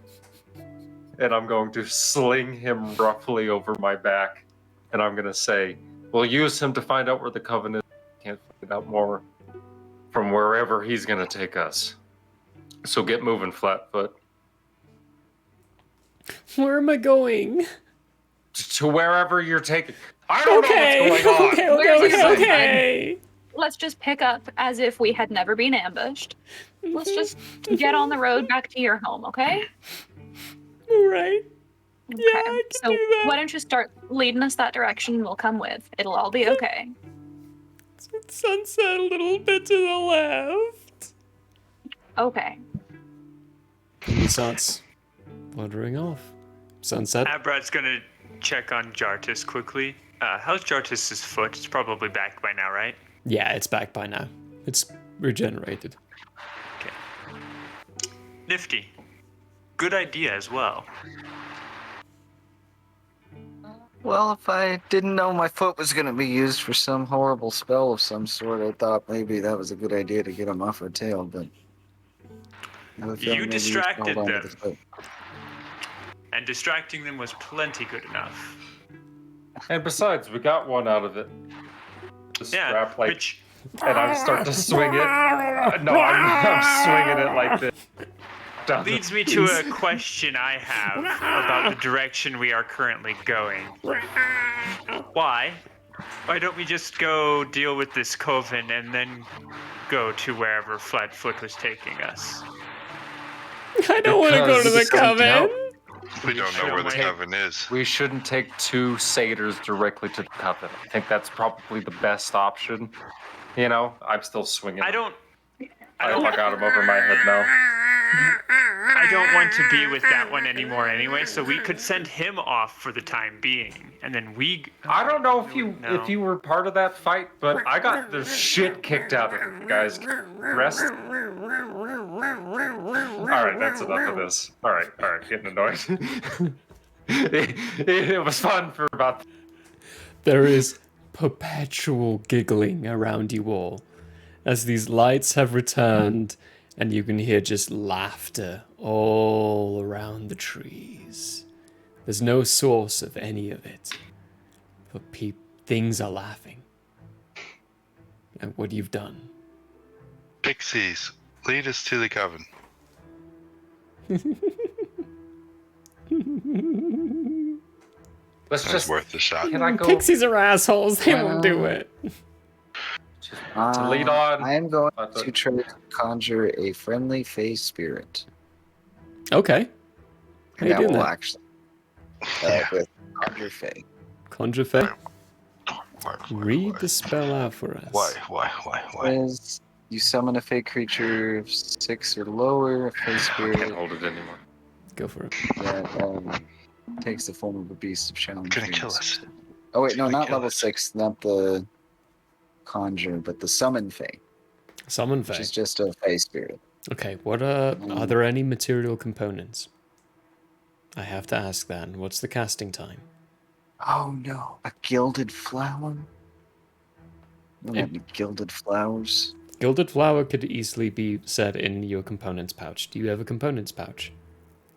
[SPEAKER 3] And I'm going to sling him roughly over my back. And I'm going to say, we'll use him to find out where the coven is. Can't find out more from wherever he's going to take us. So get moving, Flatfoot.
[SPEAKER 1] Where am I going?
[SPEAKER 3] To wherever you're taking. I don't know what's going on.
[SPEAKER 1] Okay.
[SPEAKER 5] Let's just pick up as if we had never been ambushed. Let's just get on the road back to your home, okay?
[SPEAKER 1] All right.
[SPEAKER 5] Okay.
[SPEAKER 1] Yeah, I can
[SPEAKER 5] So
[SPEAKER 1] do that.
[SPEAKER 5] why don't you start leading us that direction? We'll come with. It'll all be okay.
[SPEAKER 1] Sunset a little bit to the left.
[SPEAKER 5] Okay.
[SPEAKER 1] He starts wandering off. Sunset.
[SPEAKER 7] Abrad's gonna check on Jartis quickly. How's Jartis's foot? It's probably back by now, right?
[SPEAKER 1] Yeah, it's back by now. It's regenerated.
[SPEAKER 7] Okay. Nifty. Good idea as well.
[SPEAKER 4] Well, if I didn't know my foot was going to be used for some horrible spell of some sort, I thought maybe that was a good idea to get him off our tail, but... I have a feeling
[SPEAKER 7] You
[SPEAKER 4] maybe should
[SPEAKER 7] distracted
[SPEAKER 4] hold on to
[SPEAKER 7] them.
[SPEAKER 4] this foot.
[SPEAKER 7] And distracting them was plenty good enough.
[SPEAKER 3] And besides, we got one out of it. The strap, like,
[SPEAKER 7] which...
[SPEAKER 3] and I start to swing it. No, I'm swinging it like this.
[SPEAKER 7] Leads me to a question I have about the direction we are currently going. Why? Why don't we just go deal with this coven and then go to wherever Flatfoot was taking us?
[SPEAKER 1] I don't want to go to the coven.
[SPEAKER 6] We don't know where the coven is.
[SPEAKER 3] We shouldn't take two satyrs directly to the coven. I think that's probably the best option. You know, I'm still swinging.
[SPEAKER 7] I don't
[SPEAKER 3] I got him over my head now.
[SPEAKER 7] I don't want to be with that one anymore anyway, so we could send him off for the time being, and then we...
[SPEAKER 3] I don't know if you were part of that fight, but I got the shit kicked out of it, guys. Rest. Alright, that's enough of this. Alright, getting annoyed. it was fun for about...
[SPEAKER 1] There is perpetual giggling around you all as these lights have returned, and you can hear just laughter all around the trees. There's no source of any of it, but things are laughing at what you've done.
[SPEAKER 6] Pixies, lead us to the coven.
[SPEAKER 3] Let's
[SPEAKER 6] That's
[SPEAKER 3] just...
[SPEAKER 6] worth the shot.
[SPEAKER 3] Can I go...
[SPEAKER 1] Pixies are assholes. They won't do it.
[SPEAKER 3] To lead on.
[SPEAKER 4] I am going to try to conjure a friendly face spirit.
[SPEAKER 1] Okay. How you doing
[SPEAKER 4] will
[SPEAKER 1] that?
[SPEAKER 4] actually.
[SPEAKER 6] Yeah.
[SPEAKER 4] With Conjure Fey.
[SPEAKER 1] Conjure Fey? Read the spell out for us.
[SPEAKER 6] Why?
[SPEAKER 4] Is you summon a Fey creature of 6 or lower, a Fey spirit.
[SPEAKER 3] I can't hold it anymore.
[SPEAKER 1] Go for it.
[SPEAKER 4] That takes the form of a beast of challenge.
[SPEAKER 6] Gonna kill us.
[SPEAKER 4] Oh wait, no,
[SPEAKER 6] Gonna
[SPEAKER 4] not
[SPEAKER 6] kill
[SPEAKER 4] level
[SPEAKER 6] us.
[SPEAKER 4] 6, not the Conjure, but the Summon Fey.
[SPEAKER 1] Summon
[SPEAKER 4] Which
[SPEAKER 1] Fey.
[SPEAKER 4] is just a Fey spirit.
[SPEAKER 1] Okay, what are there any material components? I have to ask that. And what's the casting time?
[SPEAKER 4] Oh no, a gilded flower? Don't have any gilded flowers.
[SPEAKER 1] Gilded flower could easily be set in your components pouch. Do you have a components pouch?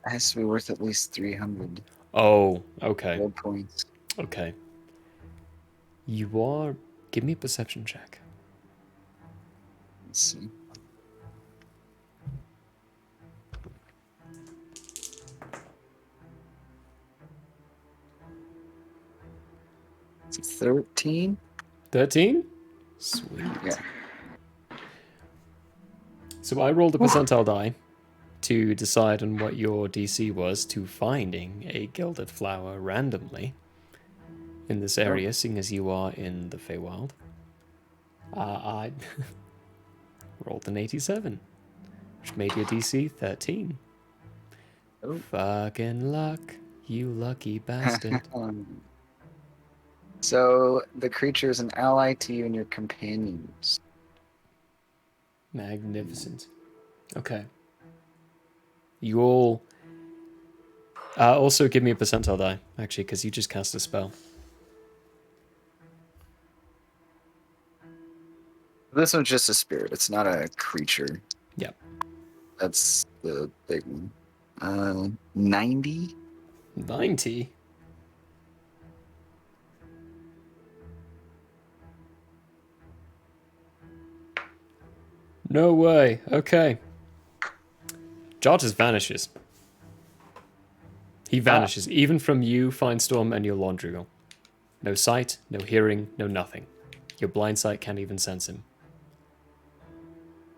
[SPEAKER 4] It has to be worth at least 300
[SPEAKER 1] Oh, okay.
[SPEAKER 4] gold points.
[SPEAKER 1] Okay. You are... Give me a perception check.
[SPEAKER 4] Let's see. It's 13.
[SPEAKER 1] 13? Sweet.
[SPEAKER 4] Yeah.
[SPEAKER 1] So I rolled a percentile die to decide on what your DC was to finding a gilded flower randomly in this area, seeing as you are in the Feywild. I rolled an 87, which made your DC 13.
[SPEAKER 4] Oh.
[SPEAKER 1] Fucking luck, you lucky bastard.
[SPEAKER 4] So the creature is an ally to you and your companions.
[SPEAKER 1] Magnificent. Okay. You all... also give me a percentile die, actually, because you just cast a spell.
[SPEAKER 4] This one's just a spirit. It's not a creature.
[SPEAKER 1] Yep.
[SPEAKER 4] That's the big one. 90?
[SPEAKER 1] 90? No way. Okay. Jartus vanishes. He vanishes, even from you, Finestorm, and your Laundrigal. No sight, no hearing, no nothing. Your blind sight can't even sense him.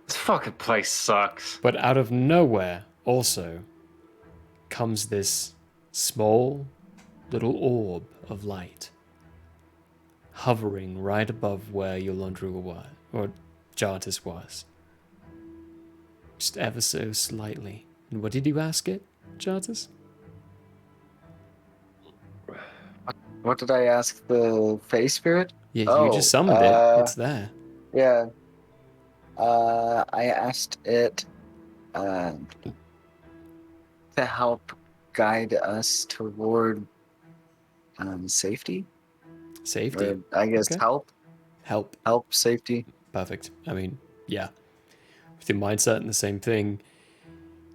[SPEAKER 3] This fucking place sucks.
[SPEAKER 1] But out of nowhere, also, comes this small little orb of light, hovering right above where your Laundrigal was, or Jartus was. Just ever so slightly. And what did you ask it, Jartus?
[SPEAKER 4] What did I ask the Fey spirit?
[SPEAKER 1] Yeah, you just summoned it. It's there.
[SPEAKER 4] Yeah. I asked it to help guide us toward safety.
[SPEAKER 1] Safety?
[SPEAKER 4] Or, I guess
[SPEAKER 1] Okay.
[SPEAKER 4] help.
[SPEAKER 1] Help,
[SPEAKER 4] safety.
[SPEAKER 1] Perfect. I mean, yeah. With your mindset and the same thing,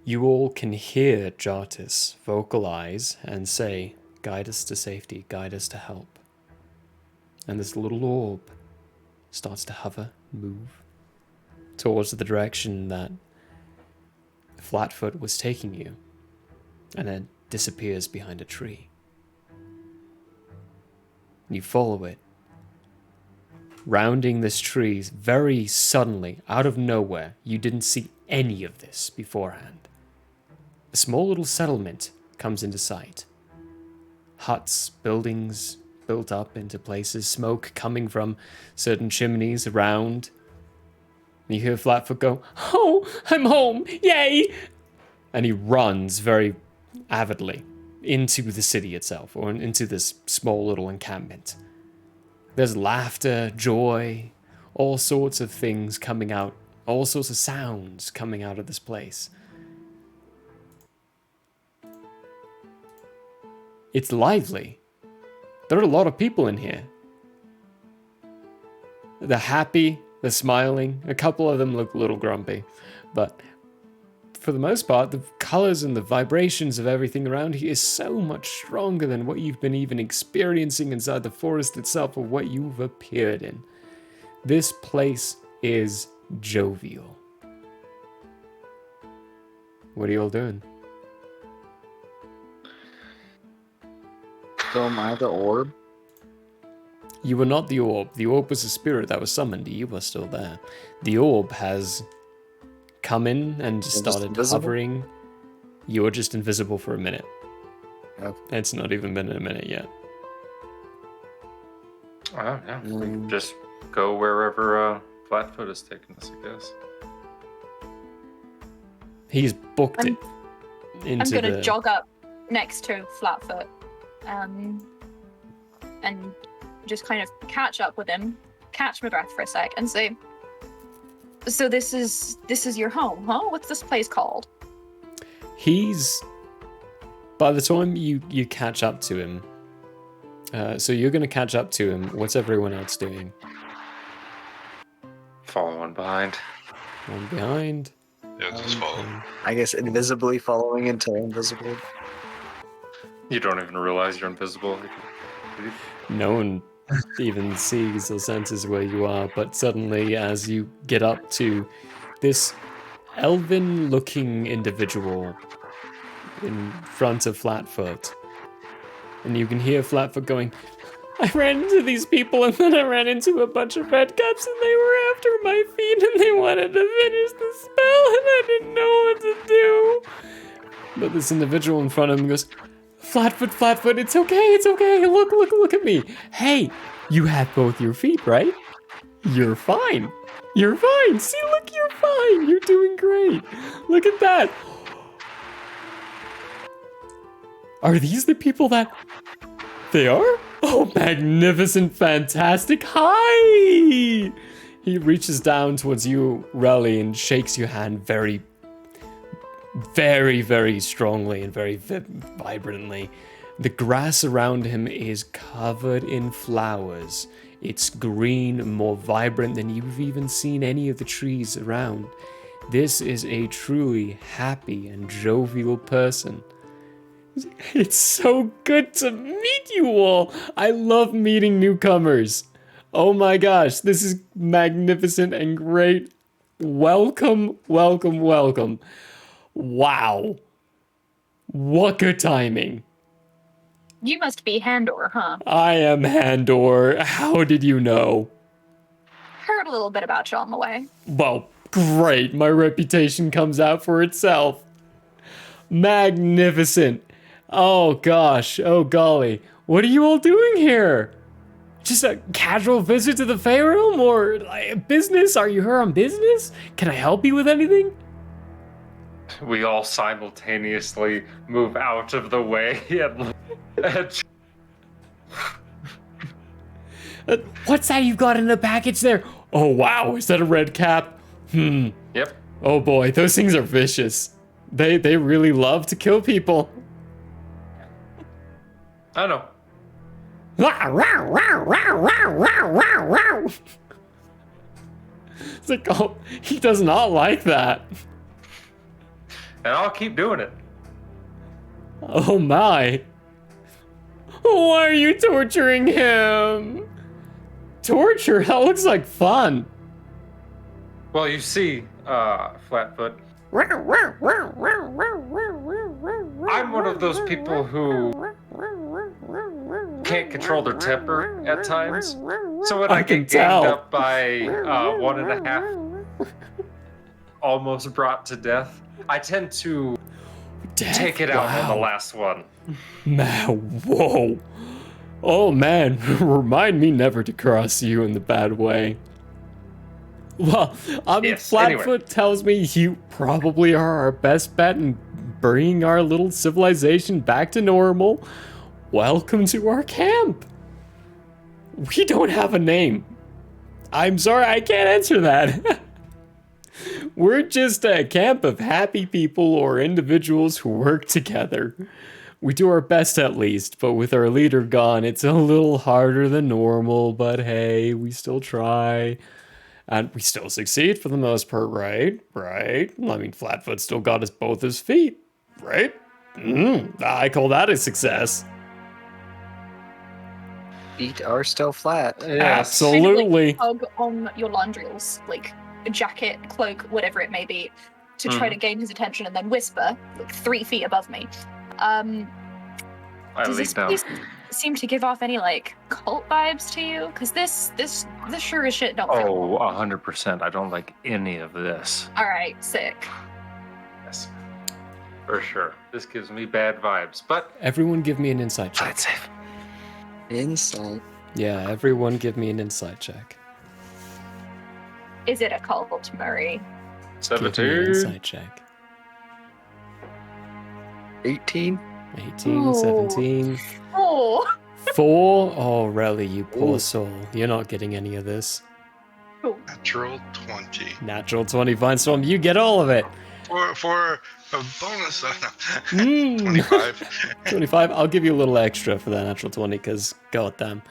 [SPEAKER 1] you all can hear Jartus vocalize and say, guide us to safety, guide us to help. And this little orb starts to hover, move, towards the direction that Flatfoot was taking you, and then disappears behind a tree. You follow it, rounding this tree very suddenly, out of nowhere. You didn't see any of this beforehand. A small little settlement comes into sight. Huts, buildings built up into places, smoke coming from certain chimneys around. You hear Flatfoot go, "Oh, I'm home! Yay!" And he runs very avidly into the city itself, or into this small little encampment. There's laughter, joy, all sorts of things coming out, all sorts of sounds coming out of this place. It's lively. There are a lot of people in here. They're happy, they're smiling. A couple of them look a little grumpy, but for the most part, the colors and the vibrations of everything around here is so much stronger than what you've been even experiencing inside the forest itself or what you've appeared in. This place is jovial. What are you all doing?
[SPEAKER 4] So am I the orb?
[SPEAKER 1] You were not the orb. The orb was a spirit that was summoned. You were still there. The orb has come in and started
[SPEAKER 4] invisible?
[SPEAKER 1] hovering. you're just invisible for a minute.
[SPEAKER 4] Okay.
[SPEAKER 1] It's not even been a minute yet.
[SPEAKER 3] Yeah. We can just go wherever Flatfoot is taking us, I guess.
[SPEAKER 1] He's booked it into
[SPEAKER 5] I'm gonna
[SPEAKER 1] the...
[SPEAKER 5] jog up next to Flatfoot, and just kind of catch up with him, catch my breath for a sec, and say, "So this is your home, huh? What's this place called?"
[SPEAKER 1] He's... By the time you catch up to him, so you're going to catch up to him. What's everyone else doing?
[SPEAKER 3] Following behind.
[SPEAKER 1] One behind.
[SPEAKER 6] Yeah, just follow.
[SPEAKER 4] I guess invisibly following until invisible.
[SPEAKER 3] You don't even realize you're invisible.
[SPEAKER 1] No one even sees or senses where you are, but suddenly as you get up to this elven-looking individual in front of Flatfoot, and you can hear Flatfoot going, "I ran into these people and then I ran into a bunch of redcaps and they were after my feet and they wanted to finish the spell and I didn't know what to do." But this individual in front of him goes, Flatfoot, it's okay, look at me. Hey, you have both your feet, right? You're fine. See, look, you're fine. You're doing great. Look at that. Are these the people that... They are? Oh, magnificent, fantastic. Hi! He reaches down towards you, Relly, and shakes your hand very, very strongly and very vibrantly. The grass around him is covered in flowers. It's green, more vibrant than you've even seen any of the trees around. This is a truly happy and jovial person. It's so good to meet you all. I love meeting newcomers. Oh my gosh, this is magnificent and great. Welcome. Wow. What good timing.
[SPEAKER 5] You must be Handor, huh?
[SPEAKER 1] I am Handor. How did you know?
[SPEAKER 5] Heard a little bit about you on the way.
[SPEAKER 1] Well, great. My reputation comes out for itself. Magnificent. Oh gosh, oh golly. What are you all doing here? Just a casual visit to the Faerrealm or like, business? Are you here on business? Can I help you with anything?
[SPEAKER 3] We all simultaneously move out of the way and
[SPEAKER 1] What's that you've got in the package there? Oh wow, is that a red cap?
[SPEAKER 3] Yep.
[SPEAKER 1] Oh boy, those things are vicious. They really love to kill people.
[SPEAKER 3] I know.
[SPEAKER 1] It's like, oh, he does not like that.
[SPEAKER 3] And I'll keep doing it.
[SPEAKER 1] Oh my. Why are you torturing him? Torture? That looks like fun.
[SPEAKER 3] Well, you see, Flatfoot, I'm one of those people who can't control their temper at times. So when I get ganged up by 1.5, almost brought to death, I tend to take it out on the last one.
[SPEAKER 1] Man, whoa. Oh man, remind me never to cross you in the bad way. Well, I mean,
[SPEAKER 3] Yes,
[SPEAKER 1] Flatfoot tells me you probably are our best bet in bringing our little civilization back to normal. Welcome to our camp. We don't have a name. I'm sorry, I can't answer that. We're just a camp of happy people or individuals who work together. We do our best at least, but with our leader gone, it's a little harder than normal, but hey, we still try. And we still succeed for the most part, right? Right? I mean, Flatfoot still got us both his feet, right? I call that a success.
[SPEAKER 4] Feet are still flat.
[SPEAKER 1] Absolutely.
[SPEAKER 5] Kind of, like, hug on your Landriel's like jacket, cloak, whatever it may be, to try to gain his attention, and then whisper, like 3 feet above me. Does this place seem to give off any like cult vibes to you? Because this sure as shit don't feel.
[SPEAKER 3] Oh, 100%. I don't like any of this.
[SPEAKER 5] All right, sick.
[SPEAKER 3] Yes. For sure. This gives me bad vibes, but
[SPEAKER 1] Everyone give me an insight check.
[SPEAKER 4] That's safe. Insight.
[SPEAKER 1] Yeah, everyone give me an insight check.
[SPEAKER 5] Is it a cult, Murray?
[SPEAKER 1] Give me an
[SPEAKER 3] 17.
[SPEAKER 1] insight check.
[SPEAKER 4] 18.
[SPEAKER 1] 18,
[SPEAKER 5] Ooh.
[SPEAKER 1] 17.
[SPEAKER 5] Oh.
[SPEAKER 1] 4? Oh, really, you poor
[SPEAKER 4] Ooh.
[SPEAKER 1] soul. You're not getting any of this.
[SPEAKER 6] Natural 20.
[SPEAKER 1] Natural 20, Finestorm, you get all of it.
[SPEAKER 6] For a bonus,
[SPEAKER 1] 25. 25, I'll give you a little extra for that natural 20, because goddamn.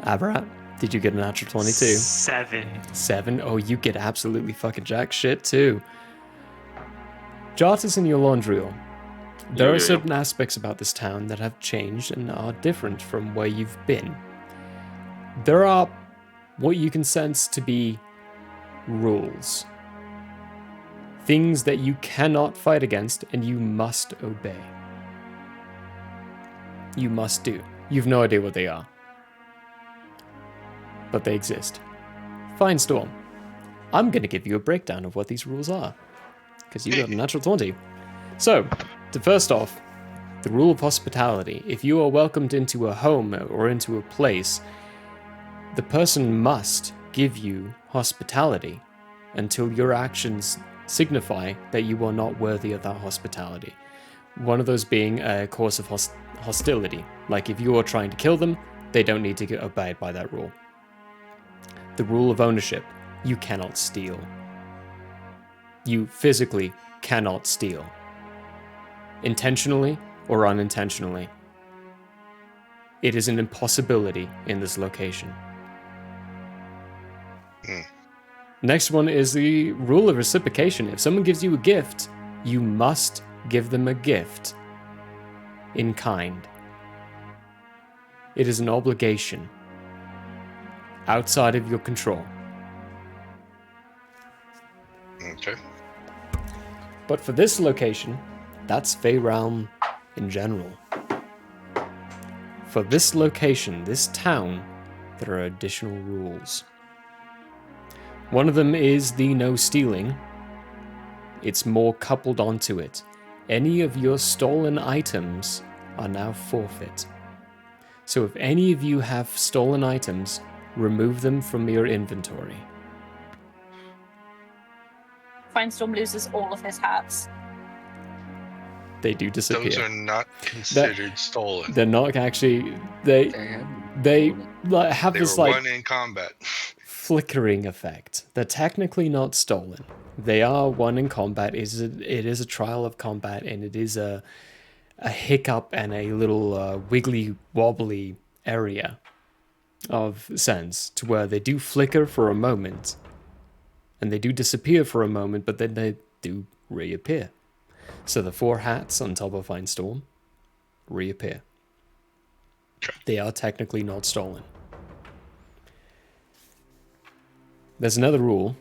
[SPEAKER 1] Abra, did you get a natural 22?
[SPEAKER 7] 7.
[SPEAKER 1] 7? Oh, you get absolutely fucking jack shit, too. Jartus and Yolandriel. There are certain aspects about this town that have changed and are different from where you've been. There are what you can sense to be rules. Things that you cannot fight against and you must obey. You must do. You've no idea what they are. But they exist. Fine, Storm. I'm going to give you a breakdown of what these rules are. Because you got a natural 20. So, first off, the rule of hospitality. If you are welcomed into a home or into a place, the person must give you hospitality until your actions signify that you are not worthy of that hospitality. One of those being a course of hostility. Like if you are trying to kill them, they don't need to abide by that rule. The rule of ownership. You cannot steal. You physically cannot steal. Intentionally or unintentionally. It is an impossibility in this location. Next one is the rule of reciprocation. If someone gives you a gift, you must give them a gift in kind. It is an obligation outside of your control.
[SPEAKER 6] Okay.
[SPEAKER 1] But for this location, that's Fey Realm in general. For this location, this town, there are additional rules. One of them is the no stealing. It's more coupled onto it. Any of your stolen items are now forfeit. So if any of you have stolen items, remove them from your inventory.
[SPEAKER 5] Finestorm loses all of his hats.
[SPEAKER 1] They do disappear.
[SPEAKER 6] Those are not considered stolen.
[SPEAKER 1] They're not actually. They have
[SPEAKER 6] They
[SPEAKER 1] this
[SPEAKER 6] were
[SPEAKER 1] like
[SPEAKER 6] won in combat.
[SPEAKER 1] flickering effect. They're technically not stolen. They are won in combat. It is a trial of combat, and it is a hiccup and a little wiggly wobbly area of sense to where they do flicker for a moment, and they do disappear for a moment, but then they do reappear. So the 4 hats on top of Finestorm reappear. They are technically not stolen. There's another rule.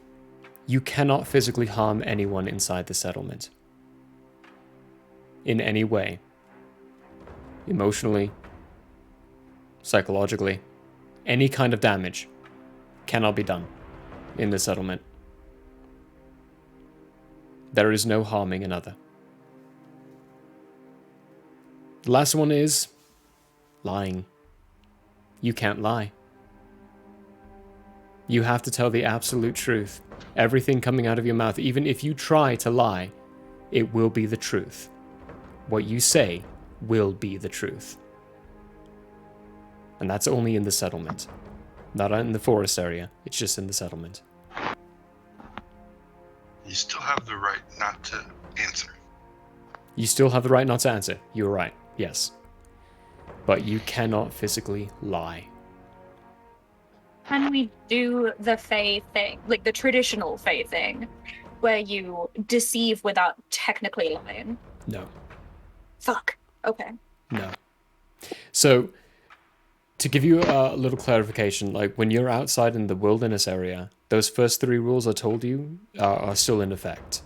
[SPEAKER 1] You cannot physically harm anyone inside the settlement. In any way. Emotionally, psychologically, any kind of damage cannot be done in the settlement. There is no harming another. The last one is lying. You can't lie. You have to tell the absolute truth. Everything coming out of your mouth, even if you try to lie, it will be the truth. What you say will be the truth. And that's only in the settlement. Not in the forest area, it's just in the settlement.
[SPEAKER 6] You still have the right not to answer.
[SPEAKER 1] You still have the right not to answer. You're right, yes. But you cannot physically lie.
[SPEAKER 5] Can we do the Fae thing, like the traditional Fae thing, where you deceive without technically lying?
[SPEAKER 1] No.
[SPEAKER 5] Fuck. Okay.
[SPEAKER 1] No. So, to give you a little clarification, like when you're outside in the wilderness area, those first 3 rules I told you are still in effect.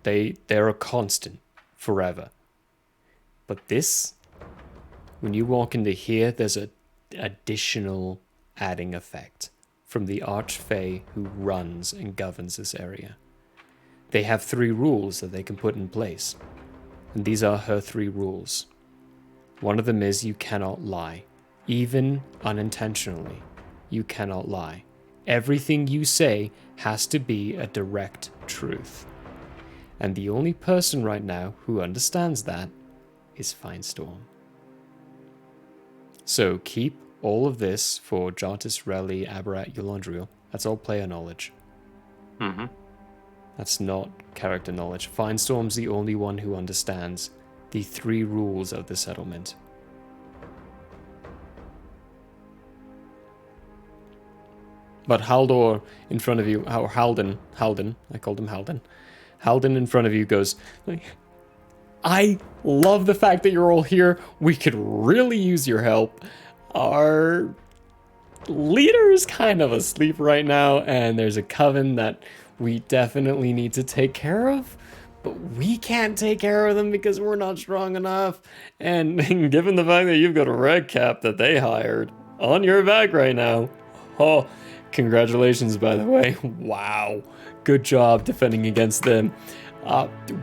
[SPEAKER 1] They're a constant, forever. But this, when you walk into here, there's an additional adding effect from the Archfey who runs and governs this area. They have 3 rules that they can put in place. And these are her 3 rules. One of them is you cannot lie. Even unintentionally, you cannot lie. Everything you say has to be a direct truth. And the only person right now who understands that is Finestorm. So keep all of this for Jartis, Reli, Aberrat, Eulandriel. That's all player knowledge.
[SPEAKER 3] Mm-hmm.
[SPEAKER 1] That's not character knowledge. Finestorm's the only one who understands the 3 rules of the settlement. But Haldor in front of you, or Halden, I called him Halden. Halden in front of you goes, I love the fact that you're all here. We could really use your help. Our leader is kind of asleep right now, and there's a coven that we definitely need to take care of. But we can't take care of them because we're not strong enough. And given the fact that you've got a red cap that they hired on your back right now. Oh, congratulations, by the way. Wow. Good job defending against them.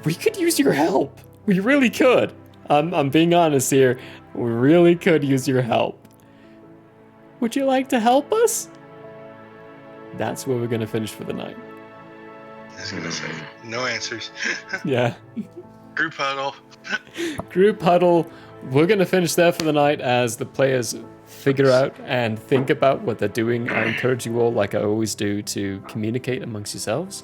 [SPEAKER 1] We could use your help. We really could. I'm being honest here. We really could use your help. Would you like to help us? That's where we're going to finish for the night.
[SPEAKER 6] I was gonna say, no answers.
[SPEAKER 1] Yeah.
[SPEAKER 6] Group huddle.
[SPEAKER 1] Group huddle. We're going to finish there for the night as the players figure out and think about what they're doing. I encourage you all, like I always do, to communicate amongst yourselves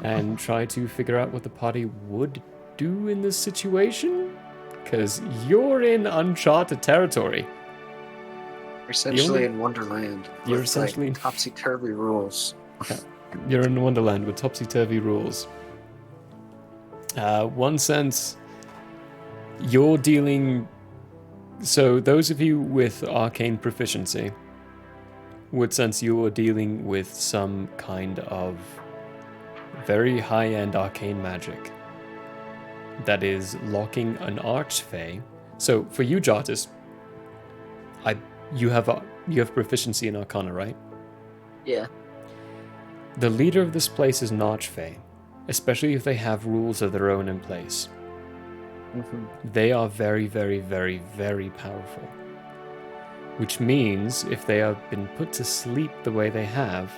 [SPEAKER 1] and try to figure out what the party would do in this situation, because you're in uncharted territory.
[SPEAKER 4] You're essentially in Wonderland.
[SPEAKER 1] You're
[SPEAKER 4] with,
[SPEAKER 1] essentially
[SPEAKER 4] like, topsy-turvy rules.
[SPEAKER 1] You're in Wonderland with topsy-turvy rules. One sense, you're dealing... So those of you with arcane proficiency would sense you are dealing with some kind of very high-end arcane magic that is locking an archfey. So for you, Jartis, you have proficiency in Arcana, right?
[SPEAKER 4] Yeah.
[SPEAKER 1] The leader of this place is an archfey, especially if they have rules of their own in place. They are very, very, very, very powerful. Which means if they have been put to sleep the way they have,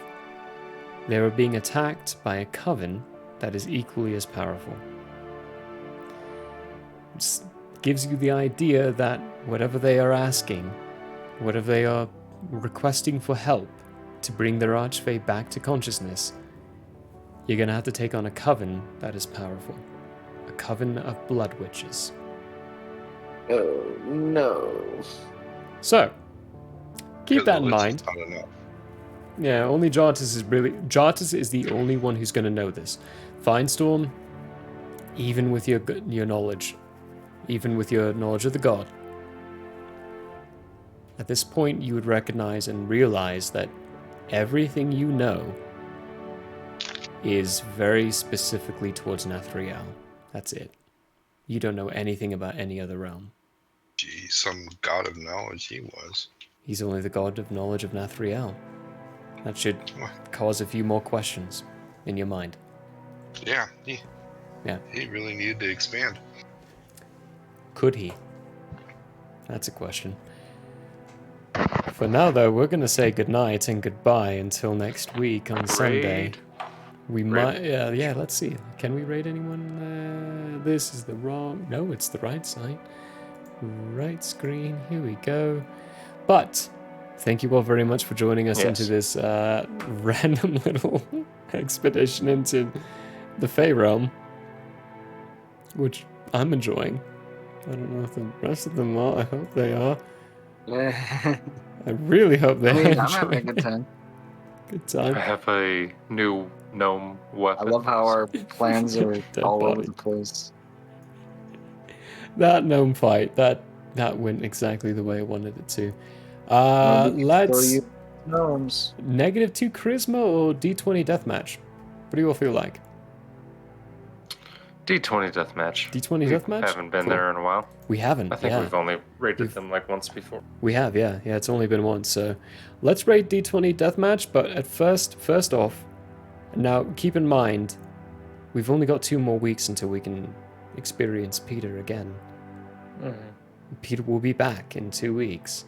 [SPEAKER 1] they are being attacked by a coven that is equally as powerful. It gives you the idea that whatever they are asking, whatever they are requesting for help to bring their archfey back to consciousness, you're going to have to take on a coven that is powerful. A coven of blood witches.
[SPEAKER 4] Oh, no.
[SPEAKER 1] So, keep that in mind. Yeah, only Jartis is the only one who's going to know this. Finestorm, even with your knowledge, even with your knowledge of the god, at this point you would recognize and realize that everything you know is very specifically towards Nathriel. That's it. You don't know anything about any other realm.
[SPEAKER 6] Gee, some god of knowledge he was.
[SPEAKER 1] He's only the god of knowledge of Nathriel. That should cause a few more questions in your mind.
[SPEAKER 6] Yeah,
[SPEAKER 1] Yeah.
[SPEAKER 6] He really needed to expand.
[SPEAKER 1] Could he? That's a question. For now, though, we're going to say goodnight and goodbye until next week on Sunday. We might... Yeah, let's see. Can we raid anyone? This is the wrong... No, it's the right side. Right screen. Here we go. But... thank you all very much for joining us into this random little expedition into the Fey realm, which I'm enjoying. I don't know if the rest of them are. I hope they are. I really hope they are.
[SPEAKER 4] I'm having a good time.
[SPEAKER 1] Good time.
[SPEAKER 3] I have a new gnome weapon.
[SPEAKER 4] I love how our plans are all over the place.
[SPEAKER 1] That gnome fight, that went exactly the way I wanted it to. Let's...
[SPEAKER 4] Gnomes.
[SPEAKER 1] -2 charisma or D20 deathmatch? What do you all feel like?
[SPEAKER 3] D20 deathmatch.
[SPEAKER 1] D20 deathmatch?
[SPEAKER 3] Haven't been
[SPEAKER 1] Cool.
[SPEAKER 3] there in a while.
[SPEAKER 1] We haven't.
[SPEAKER 3] I think
[SPEAKER 1] yeah.
[SPEAKER 3] we've only rated them like once before.
[SPEAKER 1] We have, yeah. Yeah, it's only been once. So let's rate D20 deathmatch, but at first off, now keep in mind, we've only got 2 more weeks until we can experience Peter again.
[SPEAKER 3] Mhm.
[SPEAKER 1] Peter will be back in 2 weeks.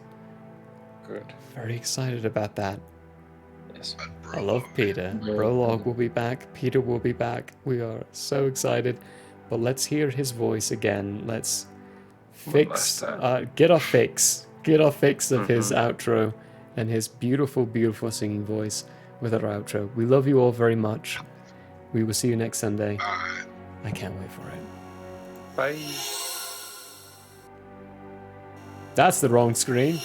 [SPEAKER 3] Good.
[SPEAKER 1] Very excited about that.
[SPEAKER 3] Yes.
[SPEAKER 1] I love Peter. Brolog will be back. Peter will be back. We are so excited. But let's hear his voice again. Let's fix, get our fix. Get our fix of his outro and his beautiful, beautiful singing voice with our outro. We love you all very much. We will see you next Sunday. I can't wait for it.
[SPEAKER 3] Bye.
[SPEAKER 1] That's the wrong screen.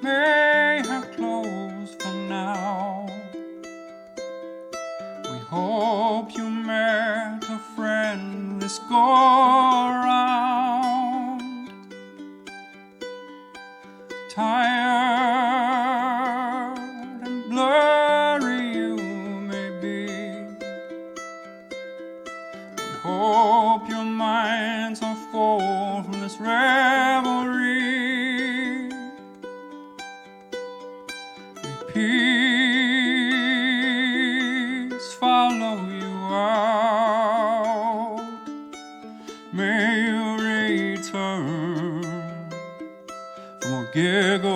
[SPEAKER 18] May have closed for now. We hope you met a friend this go around. Tired and blurry you may be. We hope your minds are full from this revelry. Peace follow you out. May you return for more giggles